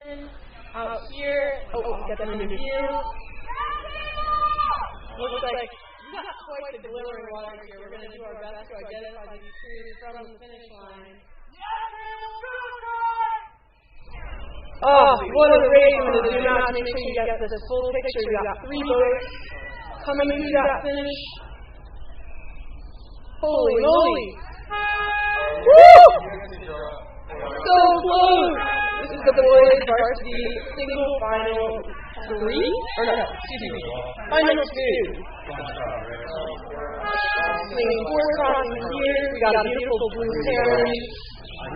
Out here, get them into view. Looks like we got quite the glittering water here. We're going to do our best to identify these crews from the finish line. Oh, what a race! I'm going to zoom out to make sure you get this full picture. We got 3 boats coming through that finish. Holy moly! Woo! So close! This is the boys' varsity single final 3? Or no, excuse me, final 2. Swinging 4 crossing here. We got a beautiful blue heron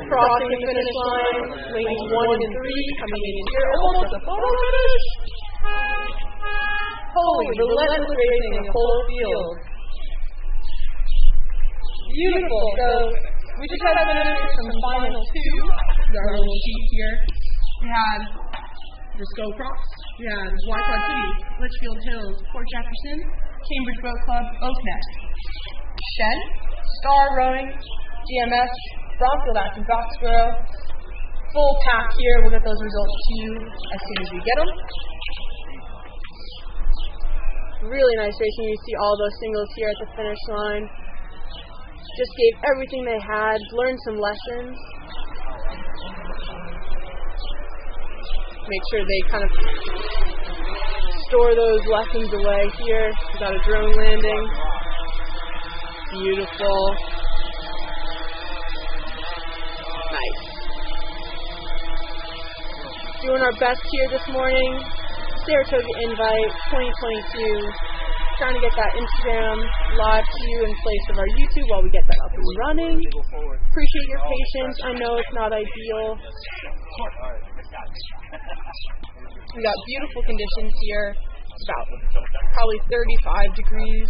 crossing the finish line. Swinging 1 and 3 coming in here. Almost a photo finish! Holy, relentless racing in the whole field. Beautiful. So we just had winners from final 2. Our little sheet here. We had the Sco Cross. We had Waterfront City, Litchfield Hills, Port Jefferson, Cambridge Boat Club, Oaknet, Shen, Star Rowing, GMS, Bromfield Acton, Foxborough. Full pack here. We'll get those results to you as soon as we get them. Really nice racing. You see all those singles here at the finish line. Just gave everything they had, learned some lessons. Make sure they kind of store those lessons away here. We got a drone landing. Beautiful. Nice. Doing our best here this morning. Saratoga Invite 2022. Trying to get that Instagram live to you in place of our YouTube while we get that up and running. Appreciate your patience. I know it's not ideal. We got beautiful conditions here. It's about probably 35 degrees.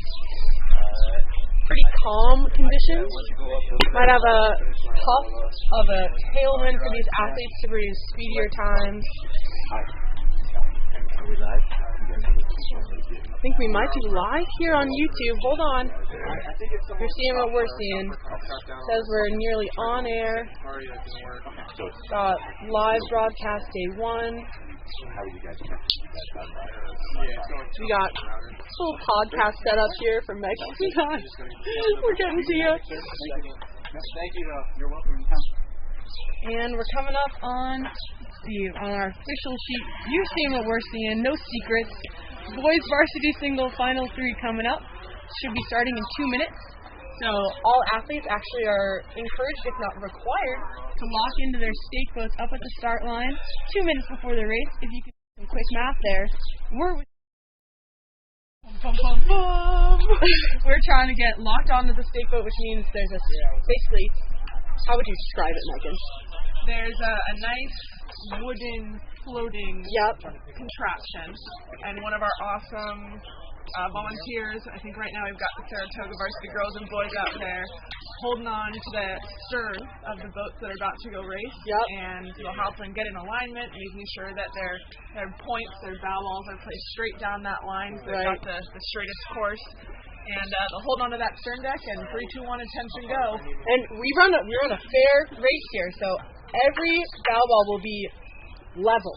Pretty calm conditions. Might have a puff of a tailwind for these athletes to produce speedier times. Are we live? I think we might be live here on YouTube. Hold on. You're seeing what we're seeing. It says we're nearly on air. Got live broadcast day 1. We got full podcast set up here for Megan. We're getting to you. Thank you. You're welcome. And we're coming up on our official sheet. You're seeing what we're seeing. No secrets. Boys varsity single final 3 coming up. Should be starting in 2 minutes. So all athletes actually are encouraged, if not required, to lock into their stake boats up at the start line 2 minutes before the race. If you can do some quick math there, we're trying to get locked onto the stake boat, which means there's a basically, how would you describe it, Megan? There's a nice wooden floating contraption, and one of our awesome volunteers, I think right now we've got the Saratoga varsity girls and boys out there holding on to the stern of the boats that are about to go race, and they'll help them get in alignment, making sure that their points, their bow balls are placed straight down that line, so they've got the straightest course. And they'll hold on to that stern deck, and 3, 2, 1, attention, go. And we run a fair race here, so every bow ball will be level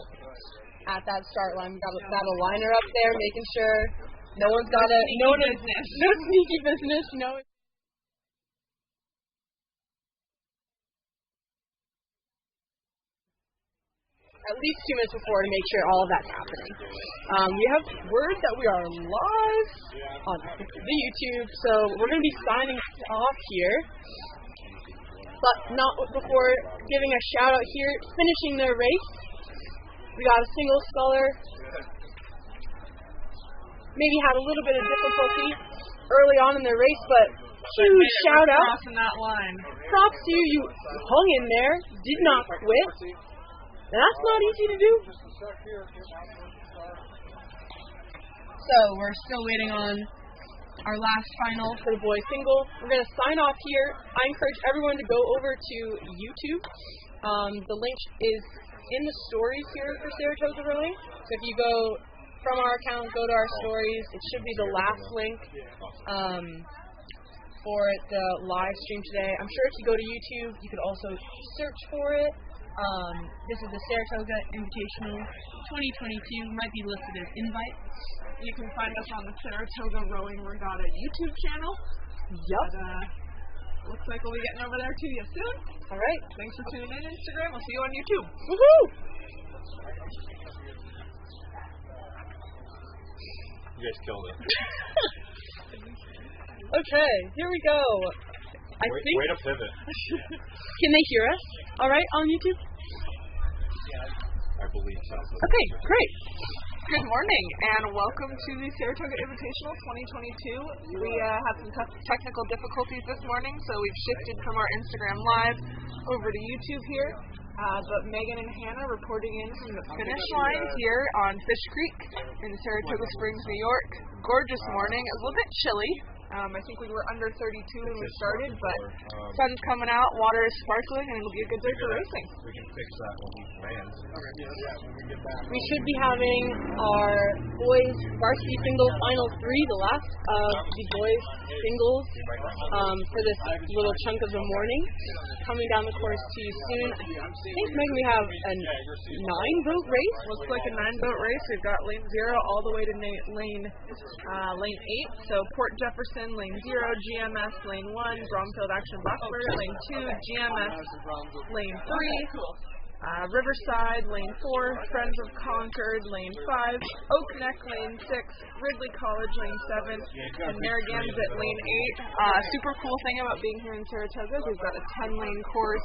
at that start line. We've got a liner up there, making sure no one's got no sneaky business. At least 2 minutes before to make sure all of that's happening. We have word that we are live on the YouTube, so we're going to be signing off here. But not before giving a shout out here, finishing their race. We got a single sculler. Maybe had a little bit of difficulty early on in their race, but huge shout out. Crossing that line. Props to you. You hung in there, did not quit. And that's not easy to do. So we're still waiting on our last final for the boys single. We're going to sign off here. I encourage everyone to go over to YouTube. The link is in the stories here for Saratoga Rowing. So if you go from our account, go to our stories. It should be the last link for the live stream today. I'm sure if you go to YouTube, you could also search for it. This is the Saratoga Invitational 2022. Might be listed as invite. You can find us on the Saratoga Rowing Regatta YouTube channel. Yep. Looks like we'll be getting over there to you soon. All right. Thanks for tuning in, Instagram. We'll see you on YouTube. Woohoo! You guys killed it. Okay, here we go. I think. Way to pivot. Can they hear us? All right, on YouTube. I believe so. Okay, great. Good morning and welcome to the Saratoga Invitational 2022. We had some technical difficulties this morning, so we've shifted from our Instagram Live over to YouTube here. But Megan and Hannah reporting in from the finish line here on Fish Creek in Saratoga Springs, New York. Gorgeous morning. It was a little bit chilly. I think we were under 32 when we started, but sun's coming out, water is sparkling, and it'll be a good day for racing. We can fix that when we land. We should be having our boys varsity single final three, the last of the boys singles for this little chunk of the morning. Coming down the course to you soon. I think, Megan, we have a 9-boat race. Looks like a 9-boat race. We've got lane 0 all the way to lane 8. So Port Jefferson, lane 0, GMS, lane 1, Bromfield Action Blacksburg, lane 2, GMS, lane 3. Riverside, lane 4, Friends of Concord, lane 5, Oak Neck, lane 6, Ridley College, lane 7, and Narragansett, lane 8. Super cool thing about being here in Saratoga is we've got a 10-lane course,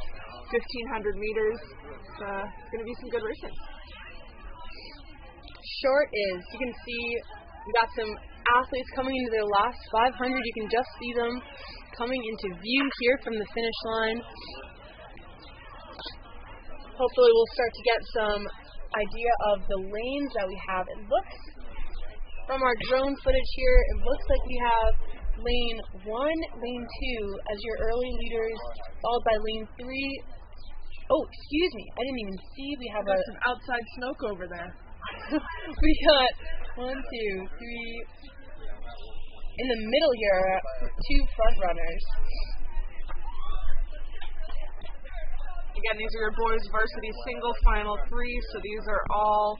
1,500 meters. It's going to be some good racing. Short is, you can see we got some athletes coming into their last 500. You can just see them coming into view here from the finish line. Hopefully we'll start to get some idea of the lanes that we have. It looks, from our drone footage here, it looks like we have lane 1, lane 2 as your early leaders, followed by lane 3. Oh, excuse me, I didn't even see. We have some outside smoke over there. We got 1, 2, 3. In the middle here, 2 front runners. Again, these are your boys' varsity single final 3, so these are all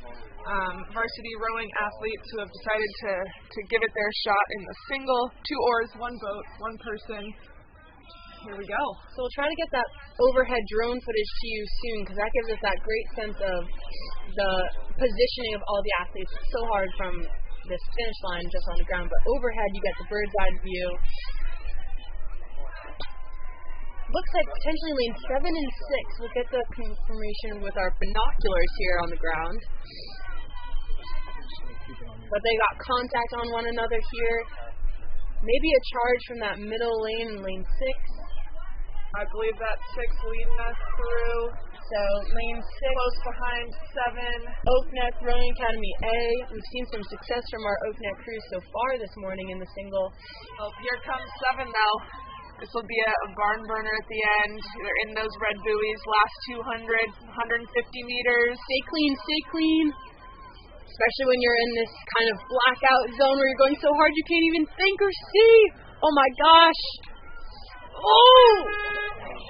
varsity rowing athletes who have decided to give it their shot in the single. 2 oars, 1 boat, 1 person. Here we go. So we'll try to get that overhead drone footage to you soon, because that gives us that great sense of the positioning of all the athletes. It's so hard from this finish line just on the ground, but overhead you get the bird's eye view. Looks like potentially lanes 7 and 6. We'll get the confirmation with our binoculars here on the ground. But they got contact on one another here. Maybe a charge from that middle lane in lane 6. I believe that's 6 leading us through. So lane 6. Close behind 7. Oak Neck Rowing Academy A. We've seen some success from our Oak Neck crew so far this morning in the single. Oh, here comes 7 now. This will be a barn burner at the end. They're in those red buoys. Last 200, 150 meters. Stay clean, stay clean. Especially when you're in this kind of blackout zone where you're going so hard you can't even think or see. Oh my gosh. Oh!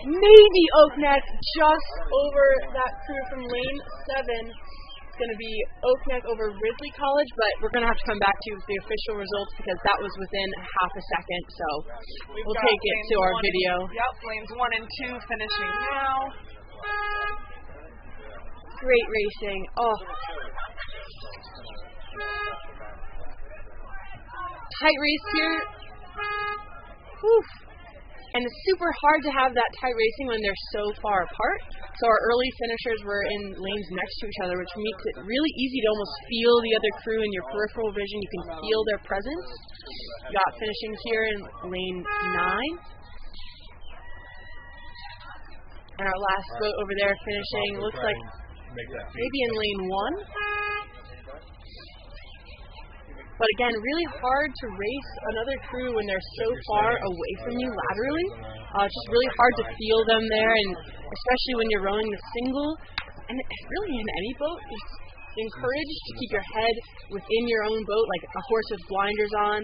Maybe Oak Neck just over that crew from lane 7. Going to be Oak Neck over Ridley College, but we're going to have to come back to the official results because that was within half a second, so we'll take it to our video. Yep, lanes 1 and 2 finishing now. Great racing. Oh. Tight race here. Whew. And it's super hard to have that tight racing when they're so far apart. So our early finishers were in lanes next to each other, which makes it really easy to almost feel the other crew in your peripheral vision. You can feel their presence. Got finishing here in lane 9. And our last boat over there finishing looks like maybe in lane 1. But again, really hard to race another crew when they're so far away from you laterally. It's just really hard to feel them there, and especially when you're rowing the single. And really in any boat, it's encouraged to keep your head within your own boat, like a horse with blinders on.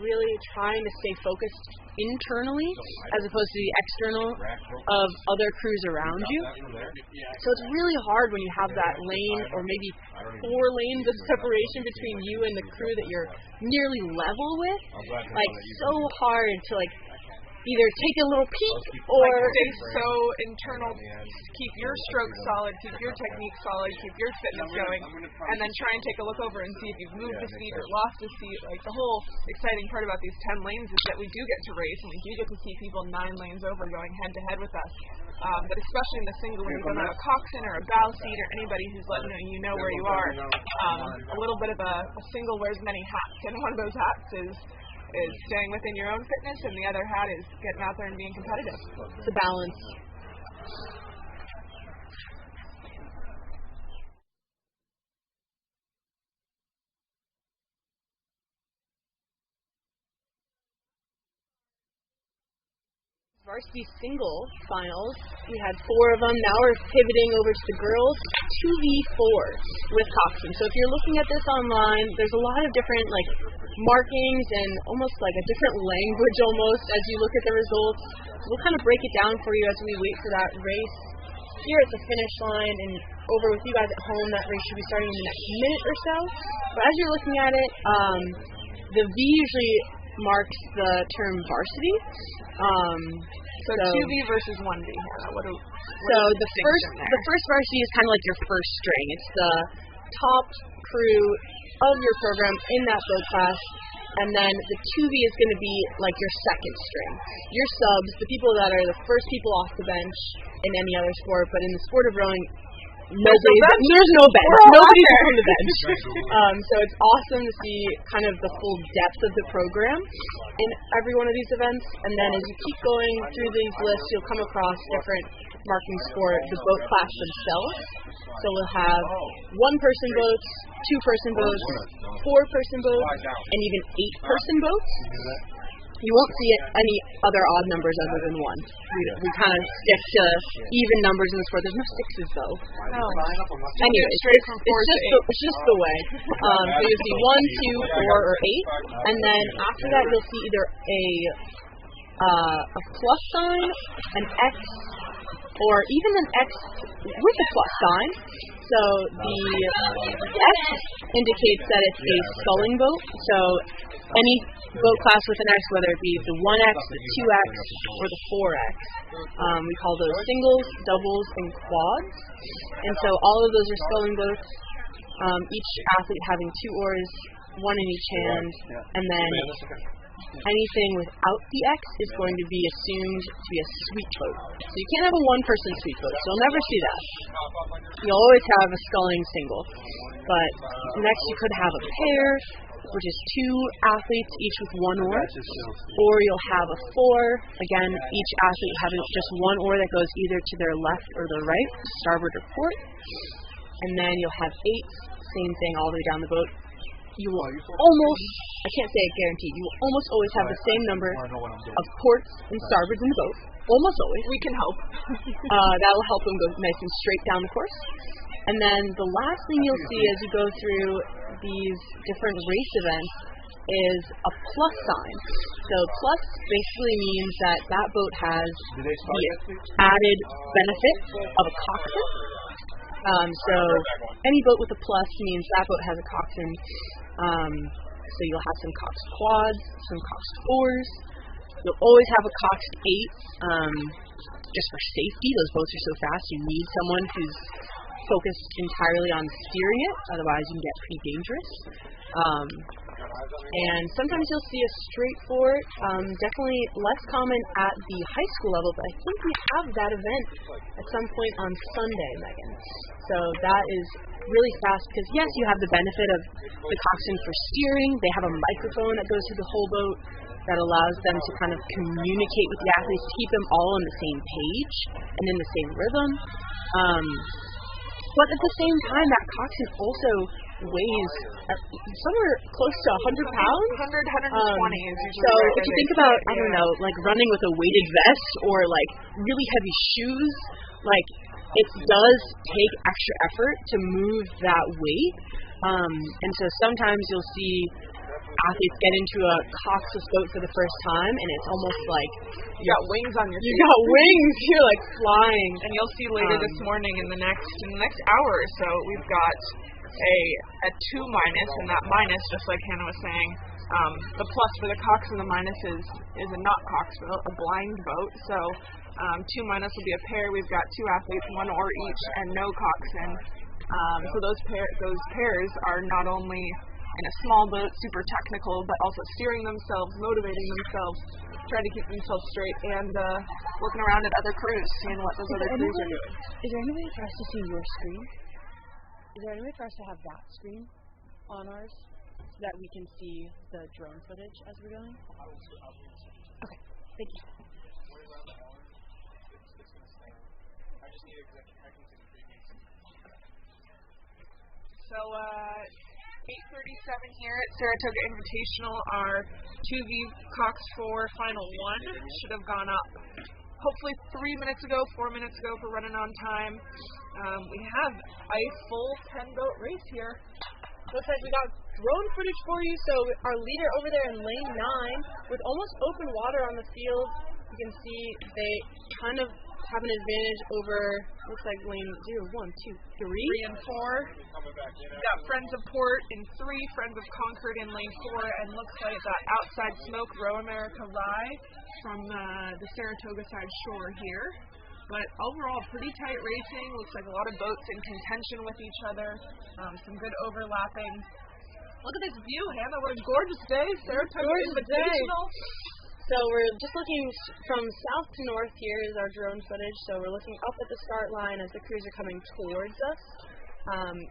really trying to stay focused internally as opposed to the external of other crews around you. So it's really hard when you have that lane or maybe 4 lanes of separation between you and the crew that you're nearly level with. Like, so hard to like either take a little peek or stay so internal, keep your stroke solid, keep your technique solid, keep your fitness going, and then try and take a look over and see if you've moved a seat or lost a seat. Like, the whole exciting part about these 10 lanes is that we do get to race and we do get to see people 9 lanes over going head to head with us. But especially in the single, when you don't have a coxswain or a bow seat or anybody who's letting you know where you are, a little bit of a single wears many hats, and one of those hats is staying within your own fitness, and the other hat is getting out there and being competitive. It's a balance. Varsity single finals. We had 4 of them. Now we're pivoting over to the girls 2v4 with coxswain. So if you're looking at this online, there's a lot of different like markings and almost like a different language almost as you look at the results. We'll kind of break it down for you as we wait for that race. Here at the finish line and over with you guys at home, that race should be starting in the next minute or so. But as you're looking at it, the V usually marks the term varsity. So 2V versus 1V, Hannah. The first varsity is kind of like your first string. It's the top crew of your program in that boat class, and then the 2V is going to be like your second string. Your subs, the people that are the first people off the bench in any other sport, but in the sport of rowing, there's no bench. Nobody's on the bench. So it's awesome to see kind of the full depth of the program in every one of these events. And then as you keep going through these lists, you'll come across different markings for the boat class themselves. So we'll have 1-person boats, 2-person boats, 4-person boats, and even 8-person boats. You won't see any other odd numbers other than 1. We kind of stick to even numbers in the sport. There's no 6s though. Anyway, it's just the way. So you'll see 1, 2, 4, or 8, and then after that you'll see either a plus sign, an X, or even an X with a plus sign. So the X indicates that it's a sculling boat. So any boat class with an X, whether it be the 1X, the 2X, or the 4X, we call those singles, doubles, and quads. And so all of those are sculling boats. Each athlete having 2 oars, 1 in each hand, and then anything without the X is going to be assumed to be a sweep boat. So you can't have a 1-person sweep boat. So you'll never see that. You'll always have a sculling single. But next you could have a pair, which is 2 athletes, each with 1 oar. Or you'll have a 4, again, each athlete having just 1 oar that goes either to their left or their right, starboard or port. And then you'll have 8, same thing all the way down the boat. You will almost, I can't say a guarantee, you will almost always have the same number of ports and starboards in the boat. Almost always. We can help. That will help them go nice and straight down the course. And then the last thing you'll see as you go through these different race events is a plus sign. So plus basically means that that boat has the added benefit of a coxswain. So any boat with a plus means that boat has a coxswain. So you'll have some coxed quads, some coxed 4s. You'll always have a coxed 8, just for safety. Those boats are so fast, you need someone who's focused entirely on steering it, otherwise you can get pretty dangerous. And sometimes you'll see a straight 4, definitely less common at the high school level, but I think we have that event at some point on Sunday, Megan. So that is really fast because, yes, you have the benefit of the coxswain for steering. They have a microphone that goes through the whole boat that allows them to kind of communicate with the athletes, to keep them all on the same page and in the same rhythm. But at the same time, that coxswain also weighs somewhere close to 100 pounds. 100, 120 is usually. So if you think about, I don't know, like running with a weighted vest or like really heavy shoes, like it does take extra effort to move that weight. And so sometimes you'll see athletes get into a coxless boat for the first time, and it's almost like you got wings on your feet. You got wings. You're like flying. And you'll see later this morning in the next hour or so, we've got a 2 minus, and that minus, just like Hannah was saying, the plus for the cox and the minus is a not cox boat, a blind boat. So 2 minus will be a pair. We've got 2 athletes, 1 oar each, and no coxswain. So those pairs are not only in a small boat, super technical, but also steering themselves, motivating themselves, trying to keep themselves straight, and looking around at other crews, seeing what those other crews are doing. Is there any way for us to see your screen? Is there any way for us to have that screen on ours so that we can see the drone footage as we're going? Okay, thank you. So 8:37 here at Saratoga Invitational. Our 2V Cox 4 Final 1 should have gone up hopefully 4 minutes ago for running on time. We have a full 10-boat race here. Looks like we got drone footage for you. So our leader over there in lane 9 with almost open water on the field. You can see they kind of have an advantage over, looks like lane 0, 1, 2, 3. 3 and 4. We've got Friends of Port in 3, Friends of Concord in lane 4, and looks like that outside smoke, Row America Rye from the Saratoga side shore here. But overall, pretty tight racing. Looks like a lot of boats in contention with each other. Some good overlapping. Look at this view, Hannah. What a gorgeous day. Saratoga Invitational. So we're just looking from south to north here is our drone footage. So we're looking up at the start line as the crews are coming towards us.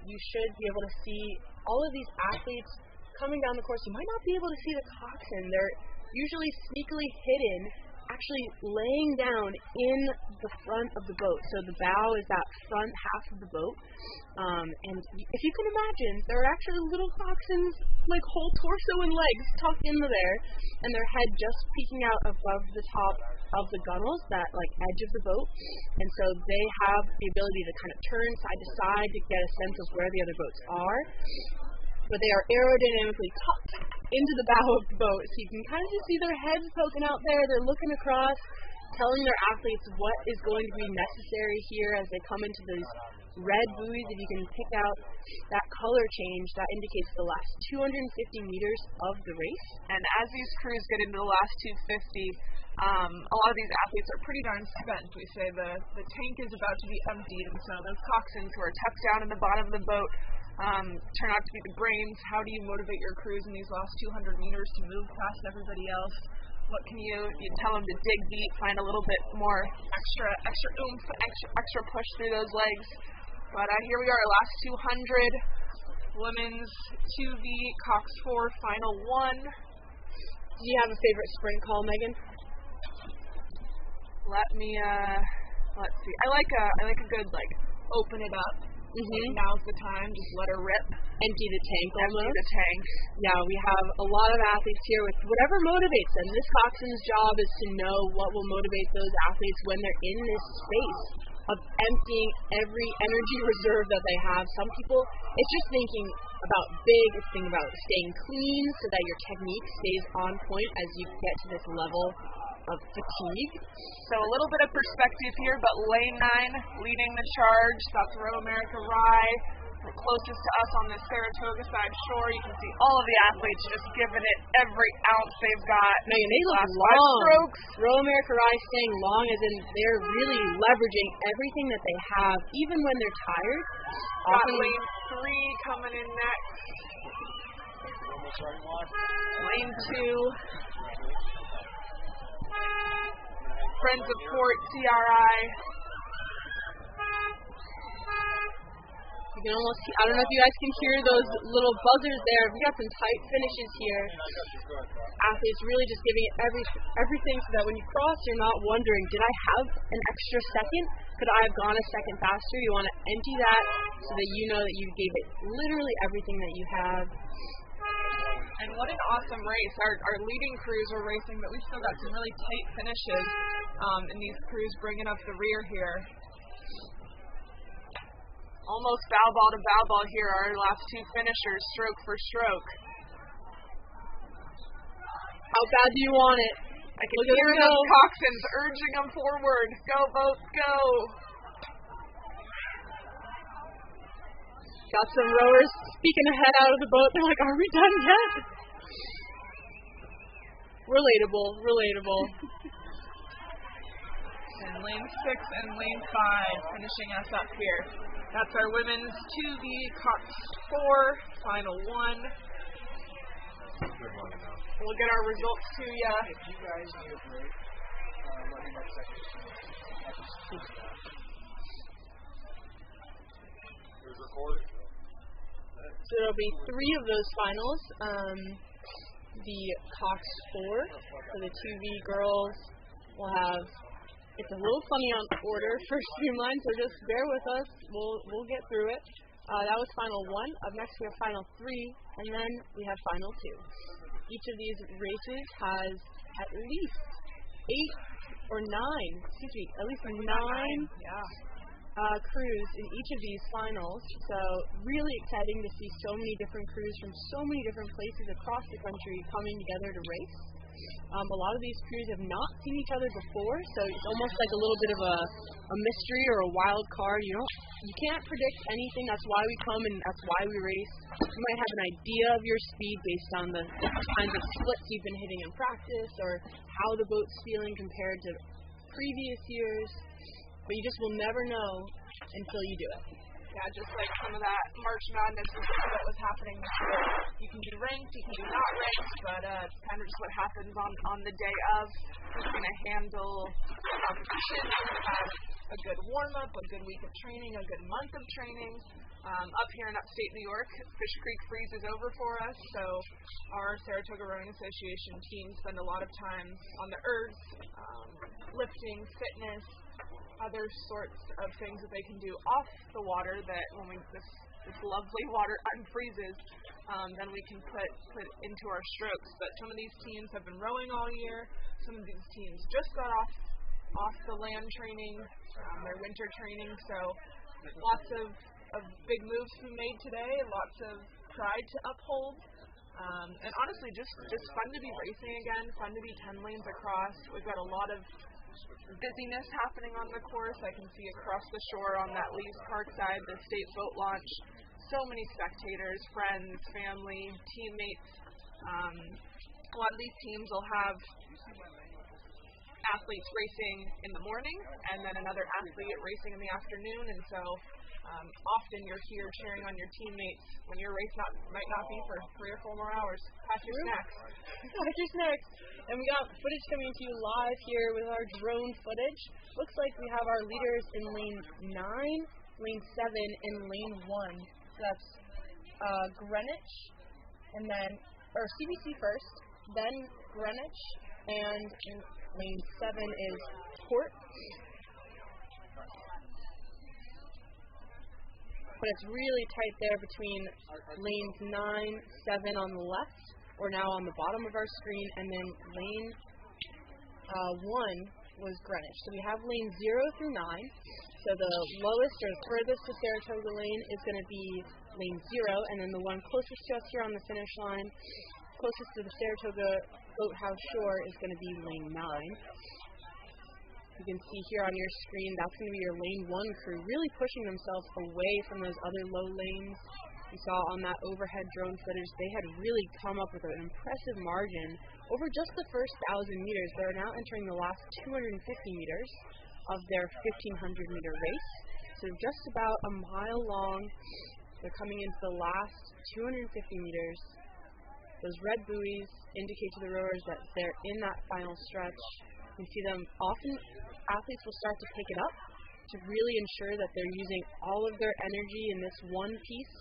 You should be able to see all of these athletes coming down the course. You might not be able to see the coxswain. They're usually sneakily hidden, actually laying down in the front of the boat. So the bow is that front half of the boat. And if you can imagine, there are actually little coxswains, like whole torso and legs tucked into there, and their head just peeking out above the top of the gunnels, that like edge of the boat. And so they have the ability to kind of turn side to side to get a sense of where the other boats are. But they are aerodynamically tucked into the bow of the boat, so you can kind of just see their heads poking out there. They're looking across, telling their athletes what is going to be necessary here as they come into these red buoys. If you can pick out that color change, that indicates the last 250 meters of the race. And as these crews get into the last 250, a lot of these athletes are pretty darn spent. We say the tank is about to be emptied, and so those coxswains who are tucked down in the bottom of the boat turn out to be the brains. How do you motivate your crews in these last 200 meters to move past everybody else? What can you tell them to dig deep, find a little bit more extra oomph, extra push through those legs. But here we are, last 200, women's 2V, Cox 4, Final 1. Do you have a favorite sprint call, Megan? Let's see. I like a good, like, open it up. Mm-hmm. Now's the time, just let her rip. Empty the tank almost. Empty the tank. Yeah, we have a lot of athletes here with whatever motivates them. This coxswain's job is to know what will motivate those athletes when they're in this space of emptying every energy reserve that they have. Some people, it's just thinking about big, it's thinking about staying clean so that your technique stays on point as you get to this level of fatigue. So a little bit of perspective here, but lane 9 leading the charge. That's Row America Rye. The closest to us on the Saratoga side shore. You can see all of the athletes just giving it every ounce they've got. Megan, they look long. Row America Rye staying long as in they're really leveraging everything that they have, even when they're tired. Got lane 3 coming in next. Lane 2. Friends of Port, CRI. You can almost see, I don't know if you guys can hear those little buzzers there. We got some tight finishes here. Athletes really just giving it everything so that when you cross, you're not wondering, did I have an extra second? Could I have gone a second faster? You want to empty that so that you know that you gave it literally everything that you have. And what an awesome race. Our leading crews are racing, but we've still got some really tight finishes in these crews bringing up the rear here. Almost bow ball to bow ball here, our last 2 finishers, stroke for stroke. How bad do you want it? I can hear those coxswains urging them forward. Go, boats, go. Got some rowers speaking ahead out of the boat. They're like, are we done yet? Relatable. And lane 6 and lane 5 finishing us up here. That's our women's 2V Cox 4, final 1. We'll get our results to ya. If you guys need a break, let me know seconds. There's recorded. So there'll be 3 of those finals. The Cox 4 for the 2V girls will have. It's a little funny on order for Streamline, so just bear with us. We'll get through it. That was final 1. Up next we have final 3, and then we have final 2. Each of these races has at least 8 or 9, at least 9 crews in each of these finals. So really exciting to see so many different crews from so many different places across the country coming together to race. A lot of these crews have not seen each other before, so it's almost like a little bit of a mystery or a wild card. You can't predict anything. That's why we come and that's why we race. You might have an idea of your speed based on the kinds of splits you've been hitting in practice or how the boat's feeling compared to previous years, but you just will never know until you do it. Yeah, just like some of that March Madness that was happening this year. You can be ranked, you can be not ranked, but it's kind of just what happens on the day of. Who's going to handle the competition, have a good warm-up, a good week of training, a good month of training. Up here in upstate New York, Fish Creek Freeze is over for us, so our Saratoga Rowing Association team spend a lot of time on the ergs, lifting, fitness, other sorts of things that they can do off the water that when this lovely water unfreezes, then we can put into our strokes. But some of these teams have been rowing all year. Some of these teams just got off the land training, their winter training. So lots of big moves to be made today, lots of pride to uphold. And honestly, just fun to be racing again, fun to be 10 lanes across. We've got a lot of busyness happening on the course. I can see across the shore on that Lee's Park side, the state boat launch. So many spectators, friends, family, teammates. A lot of these teams will have athletes racing in the morning and then another athlete racing in the afternoon. And so often you're here cheering on your teammates when your race might not be for 3 or 4 more hours. Pack your snacks. Pack your snacks. And we got footage coming to you live here with our drone footage. Looks like we have our leaders in lane 9, lane 7, and lane 1. So that's Greenwich, and then, or CBC first, then Greenwich, and in lane 7 is Port. But it's really tight there between lanes 9, 7 on the left, or now on the bottom of our screen, and then lane 1 was Greenwich. So we have lane 0 through 9. So the lowest or furthest to Saratoga lane is going to be lane 0, and then the one closest to us here on the finish line, closest to the Saratoga Boathouse shore, is going to be lane 9. You can see here on your screen, that's going to be your lane 1 crew, really pushing themselves away from those other low lanes. You saw on that overhead drone footage, they had really come up with an impressive margin over just the first 1,000 meters. They're now entering the last 250 meters of their 1,500 meter race. So just about a mile long. They're coming into the last 250 meters. Those red buoys indicate to the rowers that they're in that final stretch. You see them often, athletes will start to pick it up to really ensure that they're using all of their energy in this one piece.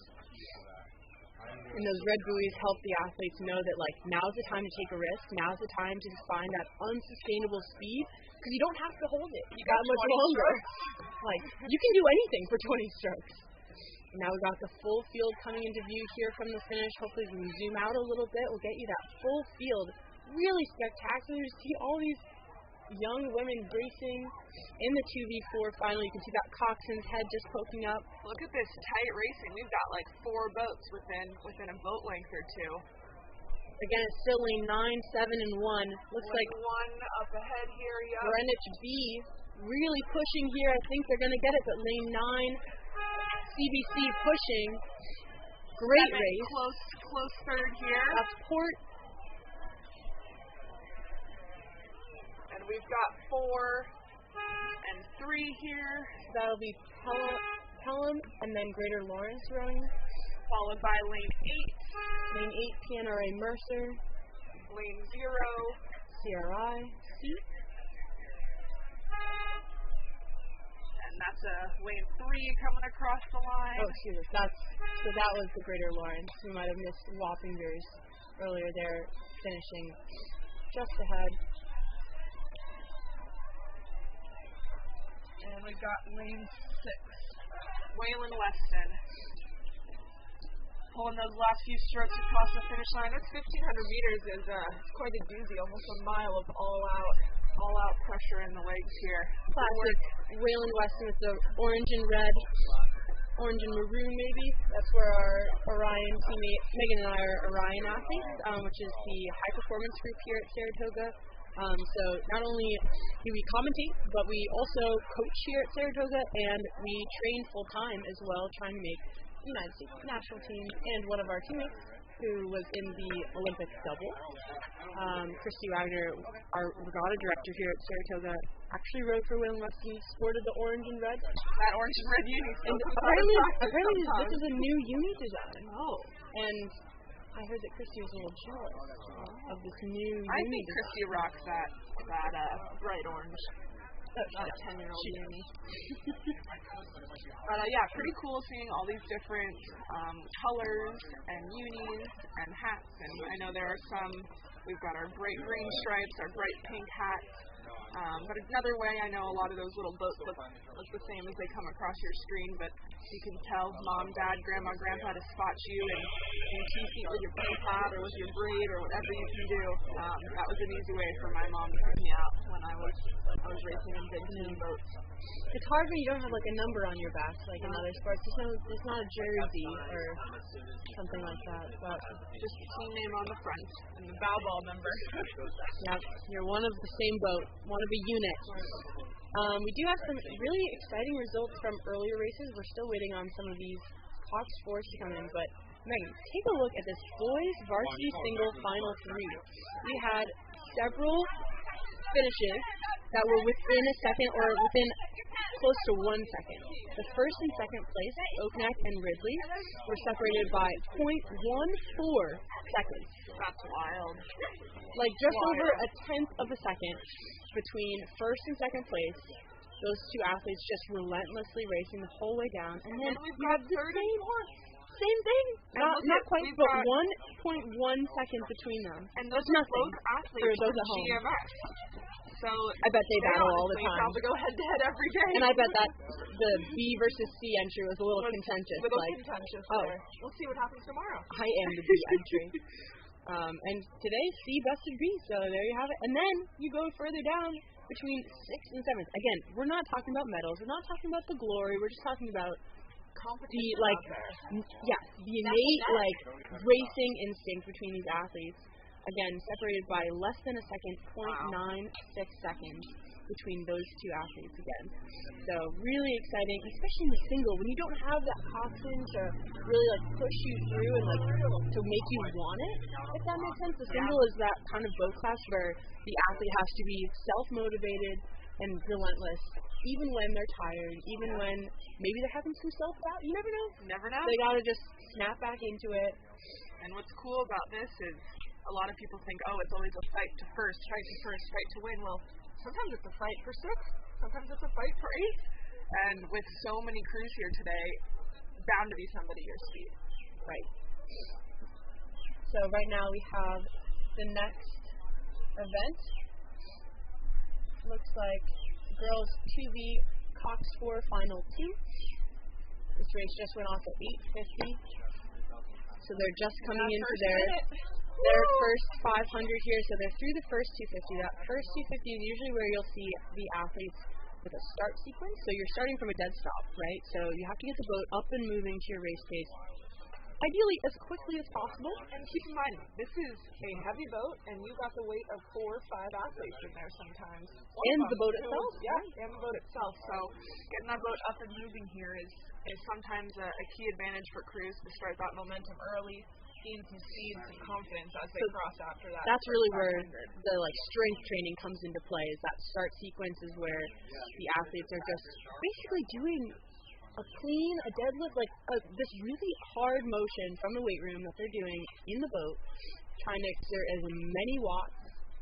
And those red buoys help the athletes know that, like, now's the time to take a risk. Now's the time to find that unsustainable speed, because you don't have to hold it. You got much longer. Like, you can do anything for 20 strokes. And now we've got the full field coming into view here from the finish. Hopefully we can zoom out a little bit. We'll get you that full field. Really spectacular to see all these young women racing in the 2v4 final. You can see that coxswain's head just poking up. Look at this tight racing. We've got like 4 boats within a boat length or 2. Again, it's still lane 9, 7, and 1. Looks like one up ahead here. Yep. Greenwich B really pushing here. I think they're going to get it, but lane 9, CBC pushing. Great race. Close third here. That's Port. And we've got 4 and 3 here. That'll be Pelham and then Greater Lawrence rowing. Followed by lane 8. Lane 8, PNRA Mercer. Lane 0. CRI. C. And that's lane 3 coming across the line. Oh, excuse me. So that was the Greater Lawrence. We might have missed Wappingers earlier there, finishing just ahead. And we've got lane 6. Waylon Weston. Pulling those last few strokes across the finish line. This 1,500 meters is quite a doozy, almost a mile of all-out pressure in the legs here. Classic Waylon Weston with the orange and red, orange and maroon maybe. That's where our Orion teammate, Megan and I are Orion athletes, which is the high performance group here at Saratoga. So not only do we commentate, but we also coach here at Saratoga, and we train full-time as well, trying to make United States national team. And one of our teammates, who was in the Olympic double, Christy Wagner, our regatta director here at Saratoga, actually rode for Waylon Weston, sported the orange and red. That orange and red uni. And apparently this is a new uni design. Oh. And I heard that Christy was a little jealous of this new uni I think design. Christy rocks that bright orange. That 10-year-old uni. Yeah, pretty cool seeing all these different colors and unis and hats. And I know there are some, we've got our bright green stripes, our bright pink hats. But another way, I know a lot of those little boats look the same as they come across your screen, but you can tell mom, dad, grandma, grandpa to spot you and two-seat with your pink hat or with your braid or whatever you can do. That was an easy way for my mom to pick me out when I was racing in big team boats. It's hard when you don't have like a number on your back, like in other sports. There's not a jersey or something like that. But just the team name on the front and the bow ball number. Yep, you're one of the same boat, one of a unit. We do have some really exciting results from earlier races. We're still waiting on some of these Cox 4s to come in, but Megan, take a look at this boys varsity single final 3. We had several finishes that were within a second or within close to 1 second. The first and second place, Oakneck and Ridley, were separated by 0.14 seconds. That's wild. Like just over a tenth of a second between first and second place. Those two athletes just relentlessly racing the whole way down. And then we've you got have the same thing. Not quite, but 1.1 seconds between them. And those That's nothing both athletes for those from at home. GMS. So I bet they battle all the time. Probably go head to head every day. And I bet that the B versus C entry was a little contentious. Contentious there. We'll see what happens tomorrow. I am the B entry. And today, C bested B, so there you have it. And then you go further down between 6th and 7th. Again, we're not talking about medals. We're not talking about the glory. We're just talking about the innate racing instinct between these athletes. Again, separated by less than a second, 0.96 seconds between those two athletes again. So really exciting, especially in the single when you don't have that coxswain to really push you through and to make you want it. If that makes sense, the single is that kind of boat class where the athlete has to be self-motivated and relentless, even when they're tired, even when maybe they're having some self-doubt. You never know. Never know. They gotta just snap back into it. And what's cool about this is a lot of people think, oh, it's always a fight to first, fight to win. Well, sometimes it's a fight for 6th, sometimes it's a fight for 8th. And with so many crews here today, bound to be somebody your speed. Right. So right now we have the next event. Looks like girls 2V Cox 4 final 2. This race just went off at 8:50. So they're just coming into their first 500 here. So they're through the first 250. That first 250 is usually where you'll see the athletes with a start sequence. So you're starting from a dead stop, right? So you have to get the boat up and moving to your race pace. ideally as quickly as possible. And keep in mind, this is a heavy boat, and you've got the weight of 4 or 5 athletes in there sometimes. And the boat itself. Yeah, and the boat itself. So getting that boat up and moving here is sometimes a key advantage for crews to start that momentum early, gain some speed, some confidence as they cross after that. That's really where the strength training comes into play. Is that start sequence is where the athletes are just basically doing a clean, a deadlift, this really hard motion from the weight room that they're doing in the boat, trying to exert as many watts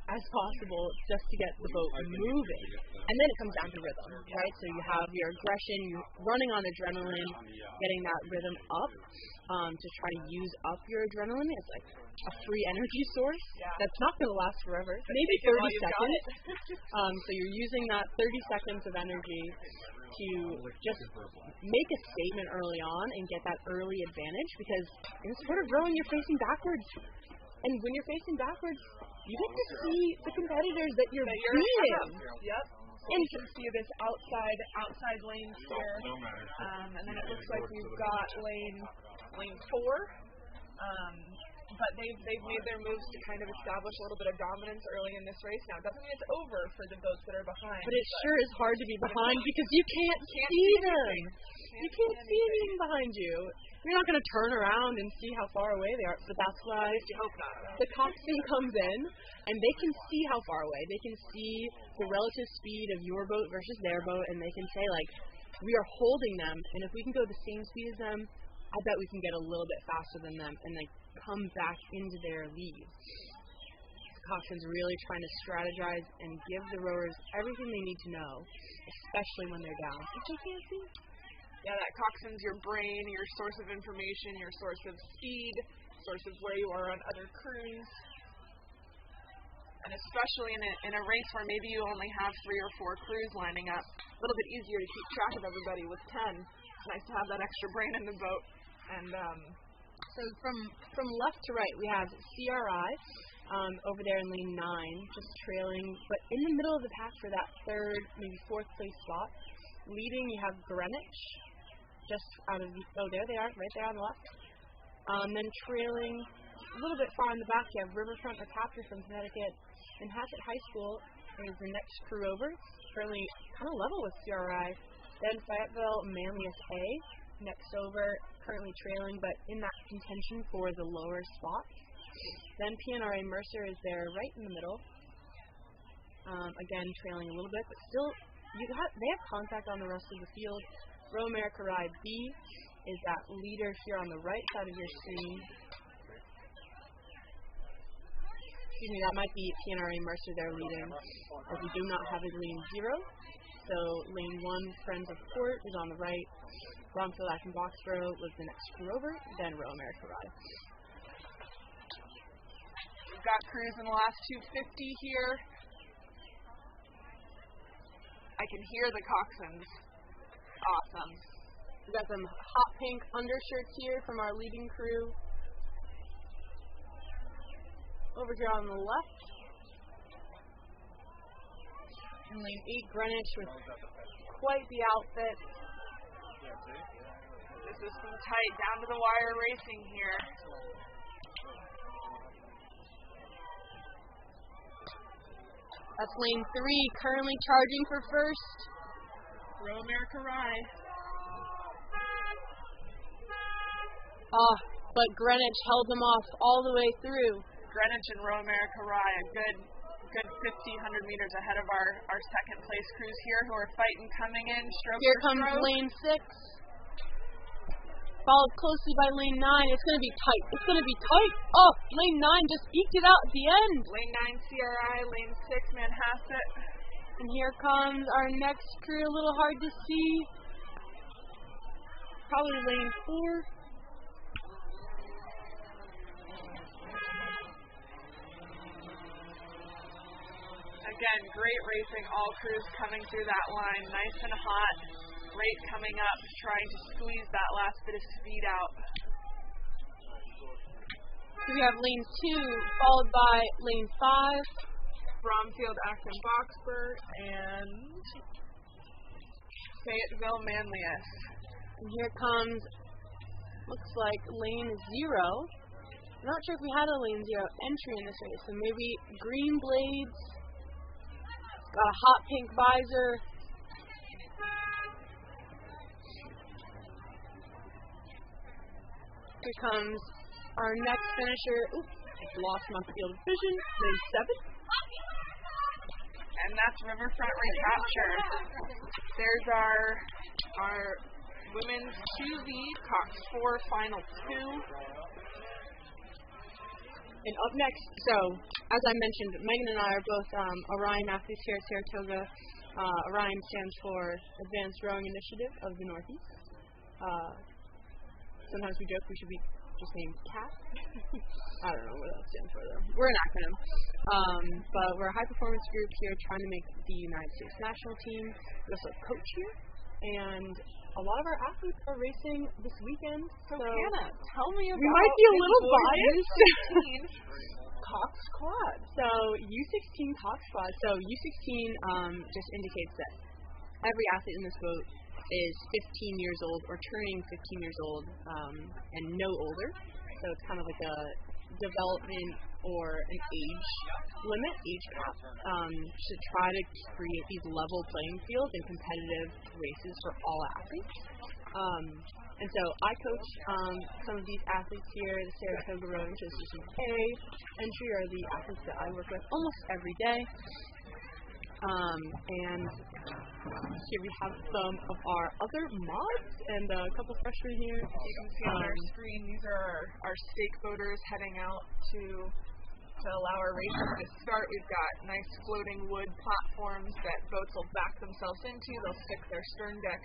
as possible just to get the boat moving. And then it comes down to rhythm, right? So you have your aggression, you're running on adrenaline, getting that rhythm up to try to use up your adrenaline. It's like a free energy source that's not going to last forever, maybe 30 seconds. So you're using that 30 seconds of energy to just make a statement early on and get that early advantage, because in the sport of rowing, you're facing backwards. And when you're facing backwards, you get to see the competitors that you're beating. Yep. And you can see this outside lane here. And then it looks like we've got lane 4. But they've made their moves to kind of establish a little bit of dominance early in this race now. It doesn't mean it's over for the boats that are behind. But it sure is hard to be behind because you can't see them. You can't see anything behind you. You're not going to turn around and see how far away they are. But that's why the coxswain comes in, and they can see how far away. They can see the relative speed of your boat versus their boat, and they can say, we are holding them, and if we can go the same speed as them, I bet we can get a little bit faster than them, and they come back into their lead. The coxswain's really trying to strategize and give the rowers everything they need to know, especially when they're down, which they can't see. Yeah, that coxswain's your brain, your source of information, your source of speed, source of where you are on other crews. And especially in a race where maybe you only have 3 or 4 crews lining up, a little bit easier to keep track of everybody with 10. It's nice to have that extra brain in the boat. And so from left to right, we have CRI over there in lane 9, just trailing, but in the middle of the pack for that 3rd, maybe 4th place spot. Leading, you have Greenwich, just out of there they are, right there on the left. Then trailing a little bit far in the back, you have Riverfront MacArthur from Connecticut, and Hatchet High School is the next crew over, currently kind of level with CRI. Then Fayetteville Manlius A, next over, currently trailing, but in that contention for the lower spot. Then PNRA Mercer is there right in the middle, again trailing a little bit, but still they have contact on the rest of the field. Row America Ride B is that leader here on the right side of your screen. Excuse me, that might be PNRA Mercer there leading, as we do not have a lane 0. So lane 1, Friends of Port, is on the right. Bromfield Action Boxborough was the next crew over, then Row America Ride. We've got crews in the last 250 here. I can hear the coxswains. Awesome. We've got some hot pink undershirts here from our leading crew. Over here on the left, in lane 8, Greenwich with quite the outfit. This is some tight, down to the wire racing here. That's lane 3, currently charging for first. Row America Ride. But Greenwich held them off all the way through. Greenwich and Row America Ride, a good 100 meters ahead of our second place crews here who are fighting coming in. Here comes lane 6. Followed closely by lane 9. It's going to be tight. It's going to be tight. Oh, lane 9 just eked it out at the end. Lane 9 CRI, lane 6 Manhasset. And here comes our next crew, a little hard to see. Probably lane 4. Again, great racing, all crews coming through that line, nice and hot. Rate coming up, trying to squeeze that last bit of speed out. So we have lane 2, followed by lane 5. Bromfield, Acton, Boxburg, and Fayetteville, Manlius. And here comes looks like lane 0. I'm not sure if we had a lane 0 entry in this race, so maybe green blades, got a hot pink visor. Here comes our next finisher. Oops, just lost my field of vision. Lane 7. And that's Riverfront Recapture. There's our women's 2V, Cox 4, final 2. And up next, so as I mentioned, Megan and I are both Orion athletes here at Saratoga. Orion stands for Advanced Rowing Initiative of the Northeast. Sometimes we joke we should be just named CAT. I don't know what that stands for though. We're an acronym. But we're a high performance group here trying to make the United States national team. We also coach here. And a lot of our athletes are racing this weekend. So Hannah, tell me about we might be a little biased. Cox Squad. So U16 Cox Squad. So U16 just indicates that every athlete in this boat is 15 years old or turning 15 years old and no older. So it's kind of like a development or an age limit, age cap, to try to create these level playing fields and competitive races for all athletes. And so I coach some of these athletes here. The Saratoga Rowing Association A entry are the athletes that I work with almost every day. And here we have some of our other mods and a couple freshmen here. You can see on our screen, these are our stake boaters heading out to allow our races to start. We've got nice floating wood platforms that boats will back themselves into. They'll stick their stern deck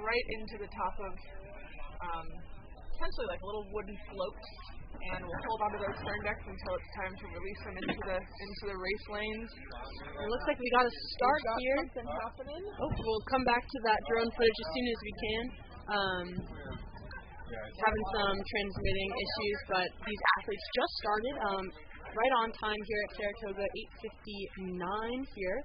right into the top of essentially like little wooden floats, and we'll hold onto those stern decks until it's time to release them into the race lanes. It looks like we got a start here. Something happening. Oh, we'll come back to that drone footage as soon as we can. Having some transmitting issues, but these athletes just started right on time here at Saratoga, 8:59 here.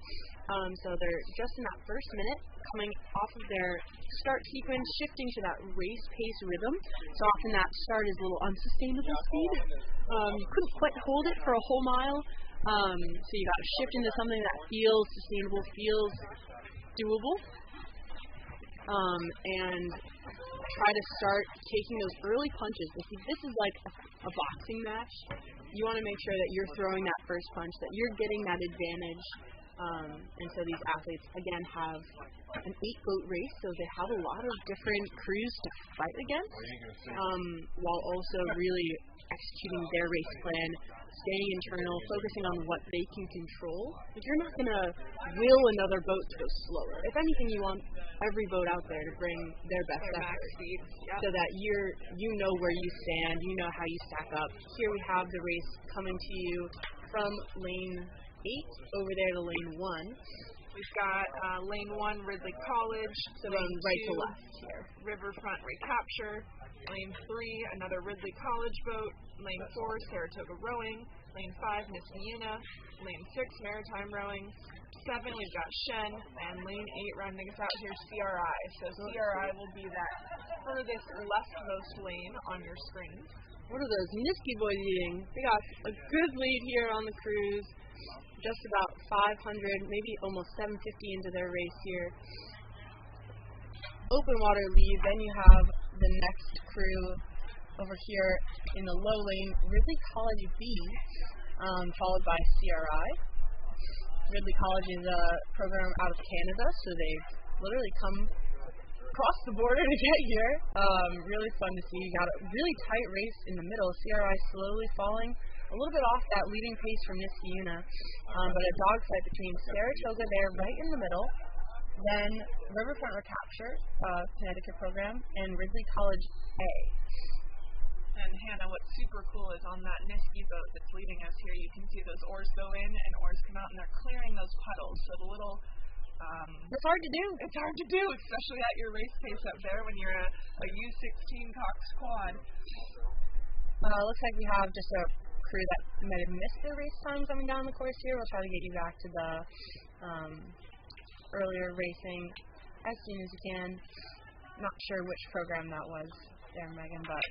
So they're just in that first minute, coming off of their start sequence, shifting to that race pace rhythm. So often that start is a little unsustainable speed. You couldn't quite hold it for a whole mile. So you got to shift into something that feels sustainable, feels doable. And try to start taking those early punches. This is like a boxing match. You want to make sure that you're throwing that first punch, that you're getting that advantage. And so these athletes, again, have an 8-boat race, so they have a lot of different crews to fight against, while also really executing their race plan, staying internal, focusing on what they can control. But you're not going to will another boat to go slower. If anything, you want every boat out there to bring their best effort, so that you know where you stand, you know how you stack up. Here we have the race coming to you from lane 8 over there to lane 1. We've got lane 1, Ridley College. So lane right to left here. Riverfront Recapture. Lane 3, another Ridley College boat. Lane 4, Saratoga Rowing. Lane 5, Niskayuna. Lane 6, Maritime Rowing. 7, we've got Shen. And lane 8, rounding us out here, CRI. So CRI will be that furthest leftmost lane on your screen. What are those Niski boys eating? They got a good lead here on the cruise. Just about 500, maybe almost 750 into their race here. Open water lead. Then you have the next crew over here in the low lane, Ridley College B, followed by CRI. Ridley College is a program out of Canada, so they've literally come across the border to get here. Really fun to see. You got a really tight race in the middle. CRI slowly falling a little bit off that leading pace from Niskayuna, but a dogfight between Saratoga there right in the middle, then Riverfront Recapture, Connecticut program, and Ridley College A. And Hannah, what's super cool is on that Niski boat that's leading us here, you can see those oars go in and oars come out, and they're clearing those puddles. So the little it's hard to do. It's hard to do, especially at your race pace up there when you're a U16 Cox Squad. Looks like we have just a crew that might have missed their race time coming down the course here. We'll try to get you back to the earlier racing as soon as you can. Not sure which program that was. there, Megan, but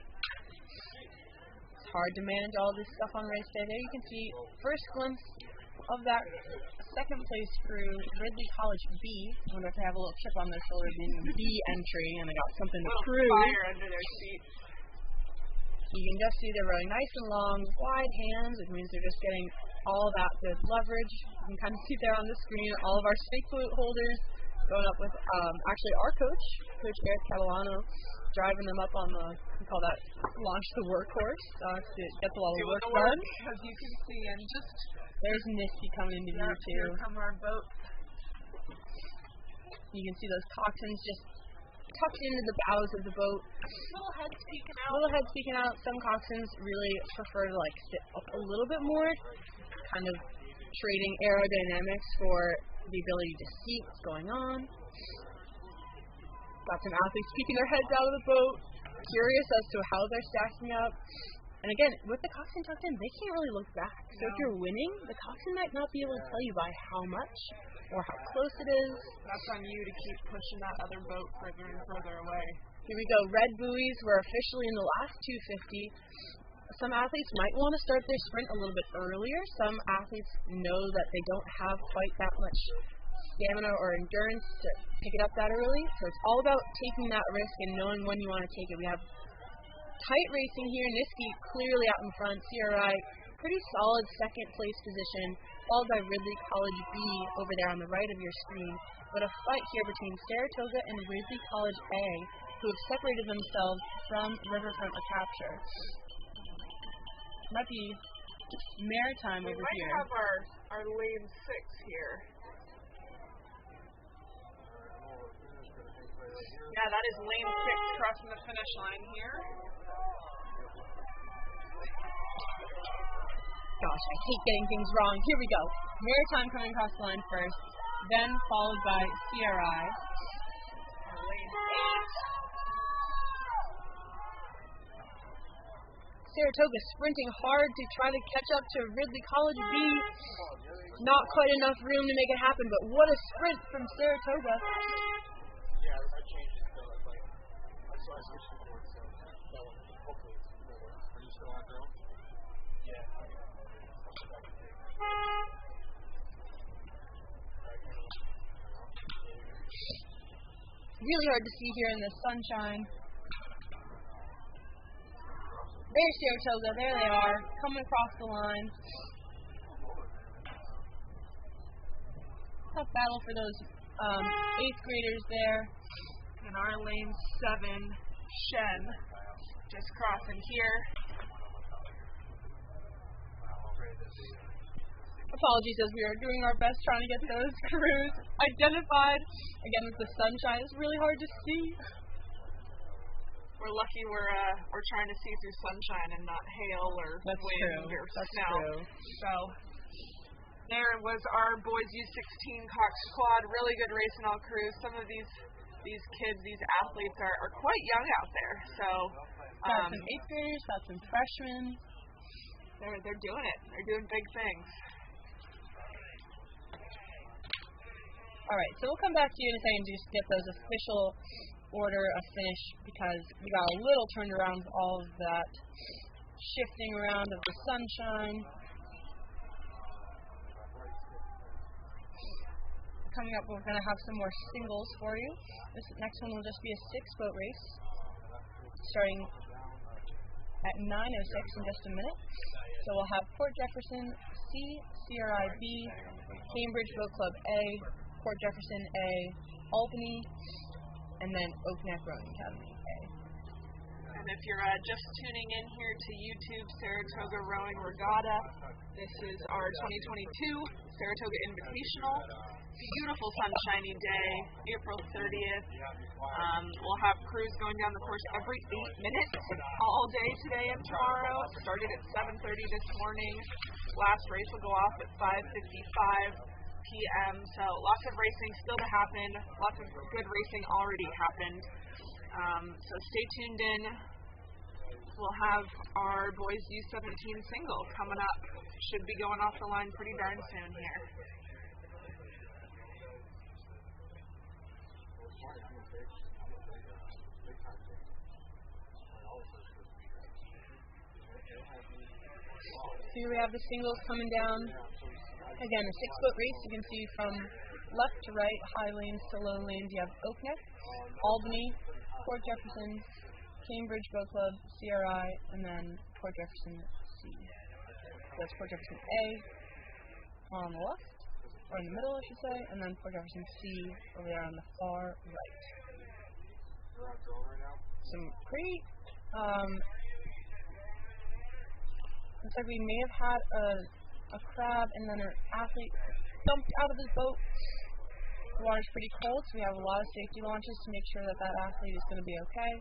it's hard to manage all this stuff on race day. There you can see first glimpse of that second place crew, Ridley College B. I wonder if they have a little chip on their shoulder being B entry, and they got something to prove. Fire under their seat. You can just see they're rowing nice and long, wide hands, which means they're just getting all that good leverage. You can kind of see there on the screen all of our stake boat holders going up with actually our coach, Coach Eric Catalano, driving them up on the, we call that launch the workhorse. It gets a lot of work done. As you can see, and just there's Misty coming into view too. Here come our boat. You can see those coxswains just tucked into the bows of the boat. Little heads peeking out. Little heads peeking out. Some coxswains really prefer to like sit up a little bit more, kind of trading aerodynamics for the ability to see what's going on. Got some athletes peeking their heads out of the boat, curious as to how they're stacking up. And again, with the coxswain tucked in, they can't really look back. So if you're winning, the coxswain might not be able to tell you by how much or how close it is. That's on you to keep pushing that other boat further and further away. Here we go. Red buoys were officially in the last 250. Some athletes might want to start their sprint a little bit earlier. Some athletes know that they don't have quite that much stamina or endurance to pick it up that early. So it's all about taking that risk and knowing when you want to take it. We have tight racing here. Niski clearly out in front. CRI, pretty solid second place position, followed by Ridley College B over there on the right of your screen. But a fight here between Saratoga and Ridley College A, who have separated themselves from Riverfront Recapture. Might be Maritime over here. We might have our lane 6 here. Yeah, that is lane 6 crossing the finish line here. Gosh, I hate getting things wrong. Here we go. Maritime coming across the line first, then followed by CRI. Lane 8. Saratoga sprinting hard to try to catch up to Ridley College B. Not quite enough room to make it happen, but what a sprint from Saratoga. Yeah, I changed it, so it's like, I switched to board, so that one, hopefully it'll work. Are you still on girl? Yeah. Really hard to see here in the sunshine. There's Saratoga, there they are, coming across the line. Tough battle for those 8th graders there. And our lane 7, Shen, just crossing here. Apologies as we are doing our best trying to get those crews identified. Again, with the sunshine, it's really hard to see. We're lucky we're trying to see through sunshine and not hail or wind or snow. So there was our boys U16 Cox squad. Really good racing all crews. Some of these kids, these athletes are quite young out there. So got some 8th graders, got some freshmen. They're doing it. They're doing big things. All right, so we'll come back to you in a second to just get those official order of finish because we got a little turned around with all of that shifting around of the sunshine. Coming up, we're going to have some more singles for you. This next one will just be a 6-boat race, starting at 9:06 in just a minute. So we'll have Port Jefferson C, CRI B, Cambridge Boat Club A, Port Jefferson A, Albany, and then Oak Neck Rowing Academy A. And if you're just tuning in here to YouTube, Saratoga Rowing Regatta, this is our 2022 Saratoga Invitational. Beautiful sunshiny day, April 30th. We'll have crews going down the course every 8 minutes all day today and tomorrow. Started at 7:30 this morning. Last race will go off at 5:55 p.m. So lots of racing still to happen. Lots of good racing already happened. So stay tuned in. We'll have our boys U17 singles coming up. Should be going off the line pretty darn soon here. So here we have the singles coming down. Again, a 6-foot race. You can see from left to right, high lanes to low lanes. You have Oak Neck, Albany, Port Jefferson, Cambridge Boat Club, CRI, and then Port Jefferson C. So that's Port Jefferson A on the left, or in the middle, I should say, and then Port Jefferson C over there on the far right. Some pretty, looks like we may have had a crab and then an athlete dumped out of his boat. The water's pretty cold, so we have a lot of safety launches to make sure that athlete is going to be okay.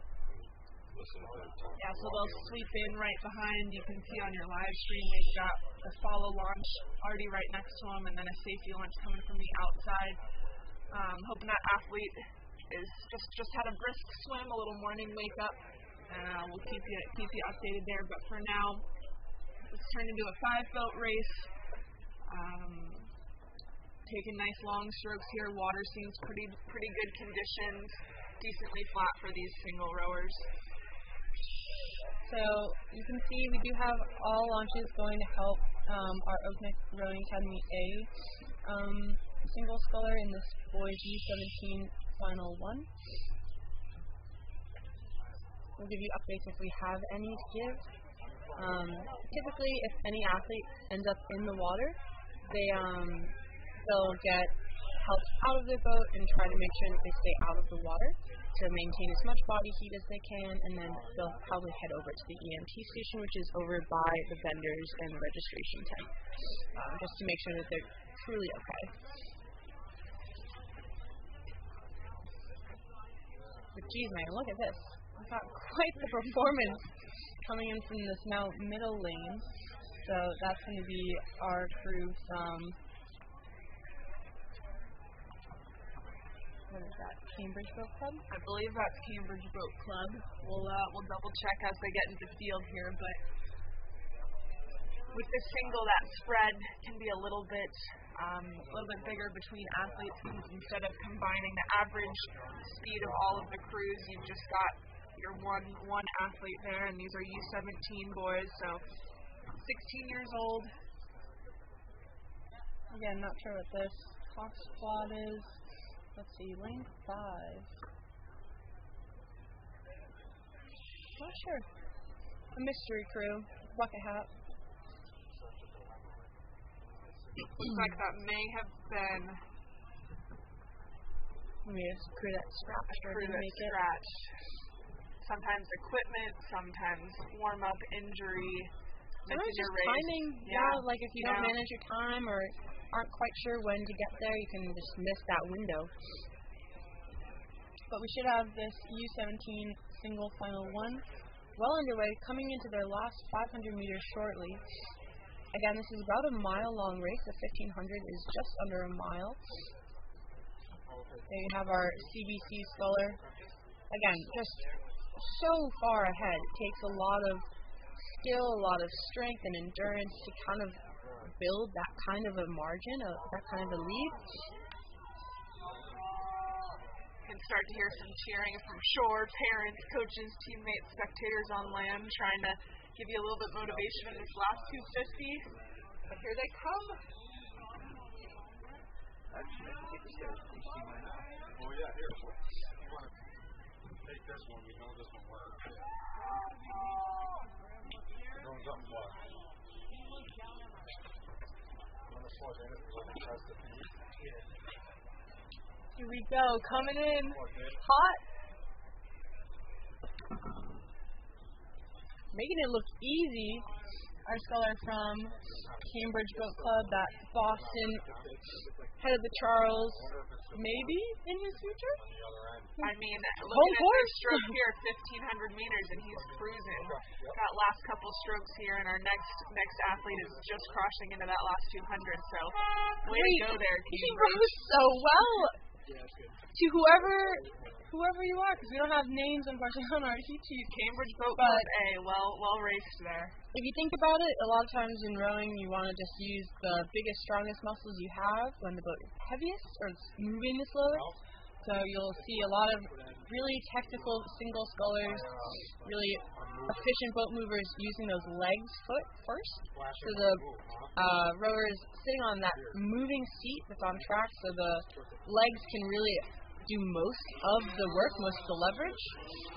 Yeah, so they'll sweep in right behind. You can see on your live stream they've got the follow launch already right next to them, and then a safety launch coming from the outside. Hoping that athlete is just had a brisk swim, a little morning wake up. We'll keep you updated there. But for now, it's turned into a 5-boat race. Taking nice long strokes here. Water seems pretty good conditions. Decently flat for these single rowers. So you can see we do have all launches going to help our Oak Neck Rowing Academy A single sculler in this boys U17 final one. We'll give you updates if we have any to give. Typically, if any athlete ends up in the water, they'll get helped out of their boat and try to make sure that they stay out of the water to maintain as much body heat as they can, and then they'll probably head over to the EMT station, which is over by the vendors and the registration tent, just to make sure that they're truly okay. But geez, man, look at this. We've got quite the performance coming in from this now middle lane. So that's going to be our crew from, what is that, Cambridge Boat Club? I believe that's Cambridge Boat Club. We'll double check as they get into the field here, but with the single, that spread can be a little bit bigger between athletes. Instead of combining the average speed of all of the crews, you've just got your one athlete there, and these are U17 boys, so 16 years old. Again, not sure what this Cox squad is. Let's see, lane 5. Not sure. A mystery crew, bucket hat. Looks like that may have been maybe a crew that scratched or didn't make it. Sometimes equipment, sometimes warm-up, injury, sometimes just race. timing. Yeah, like if you don't manage your time or aren't quite sure when to get there, you can just miss that window. But we should have this U17 single final one well underway, coming into their last 500 meters shortly. Again, this is about a mile-long race. The 1500 is just under a mile. There you have our CBC sculler. Again, just so far ahead. It takes a lot of skill, a lot of strength and endurance to kind of build that kind of a margin, that kind of a lead. You can start to hear some cheering from shore, parents, coaches, teammates, spectators on land, trying to give you a little bit motivation in this last 250. But here they come. Oh yeah, here. You want to take this one? We know this one works. Drones up and block. Here we go, coming in hot. Making it look easy. Our sculler from Cambridge Boat Club, that Boston head of the Charles, maybe in his future? I mean, looking at this stroke here, 1,500 meters, and he's cruising. Got last couple strokes here, and our next athlete is just crossing into that last 200. So, way to go there, Cambridge. He rose so well to whoever you are, because we don't have names, unfortunately, on our heat sheet. Cambridge Boat Club A, well raced there. If you think about it, a lot of times in rowing, you want to just use the biggest, strongest muscles you have when the boat is heaviest or it's moving the slowest. So you'll see a lot of really technical single scullers, really efficient boat movers using those legs first. So the rower is sitting on that moving seat that's on track, so the legs can really do most of the work, most of the leverage.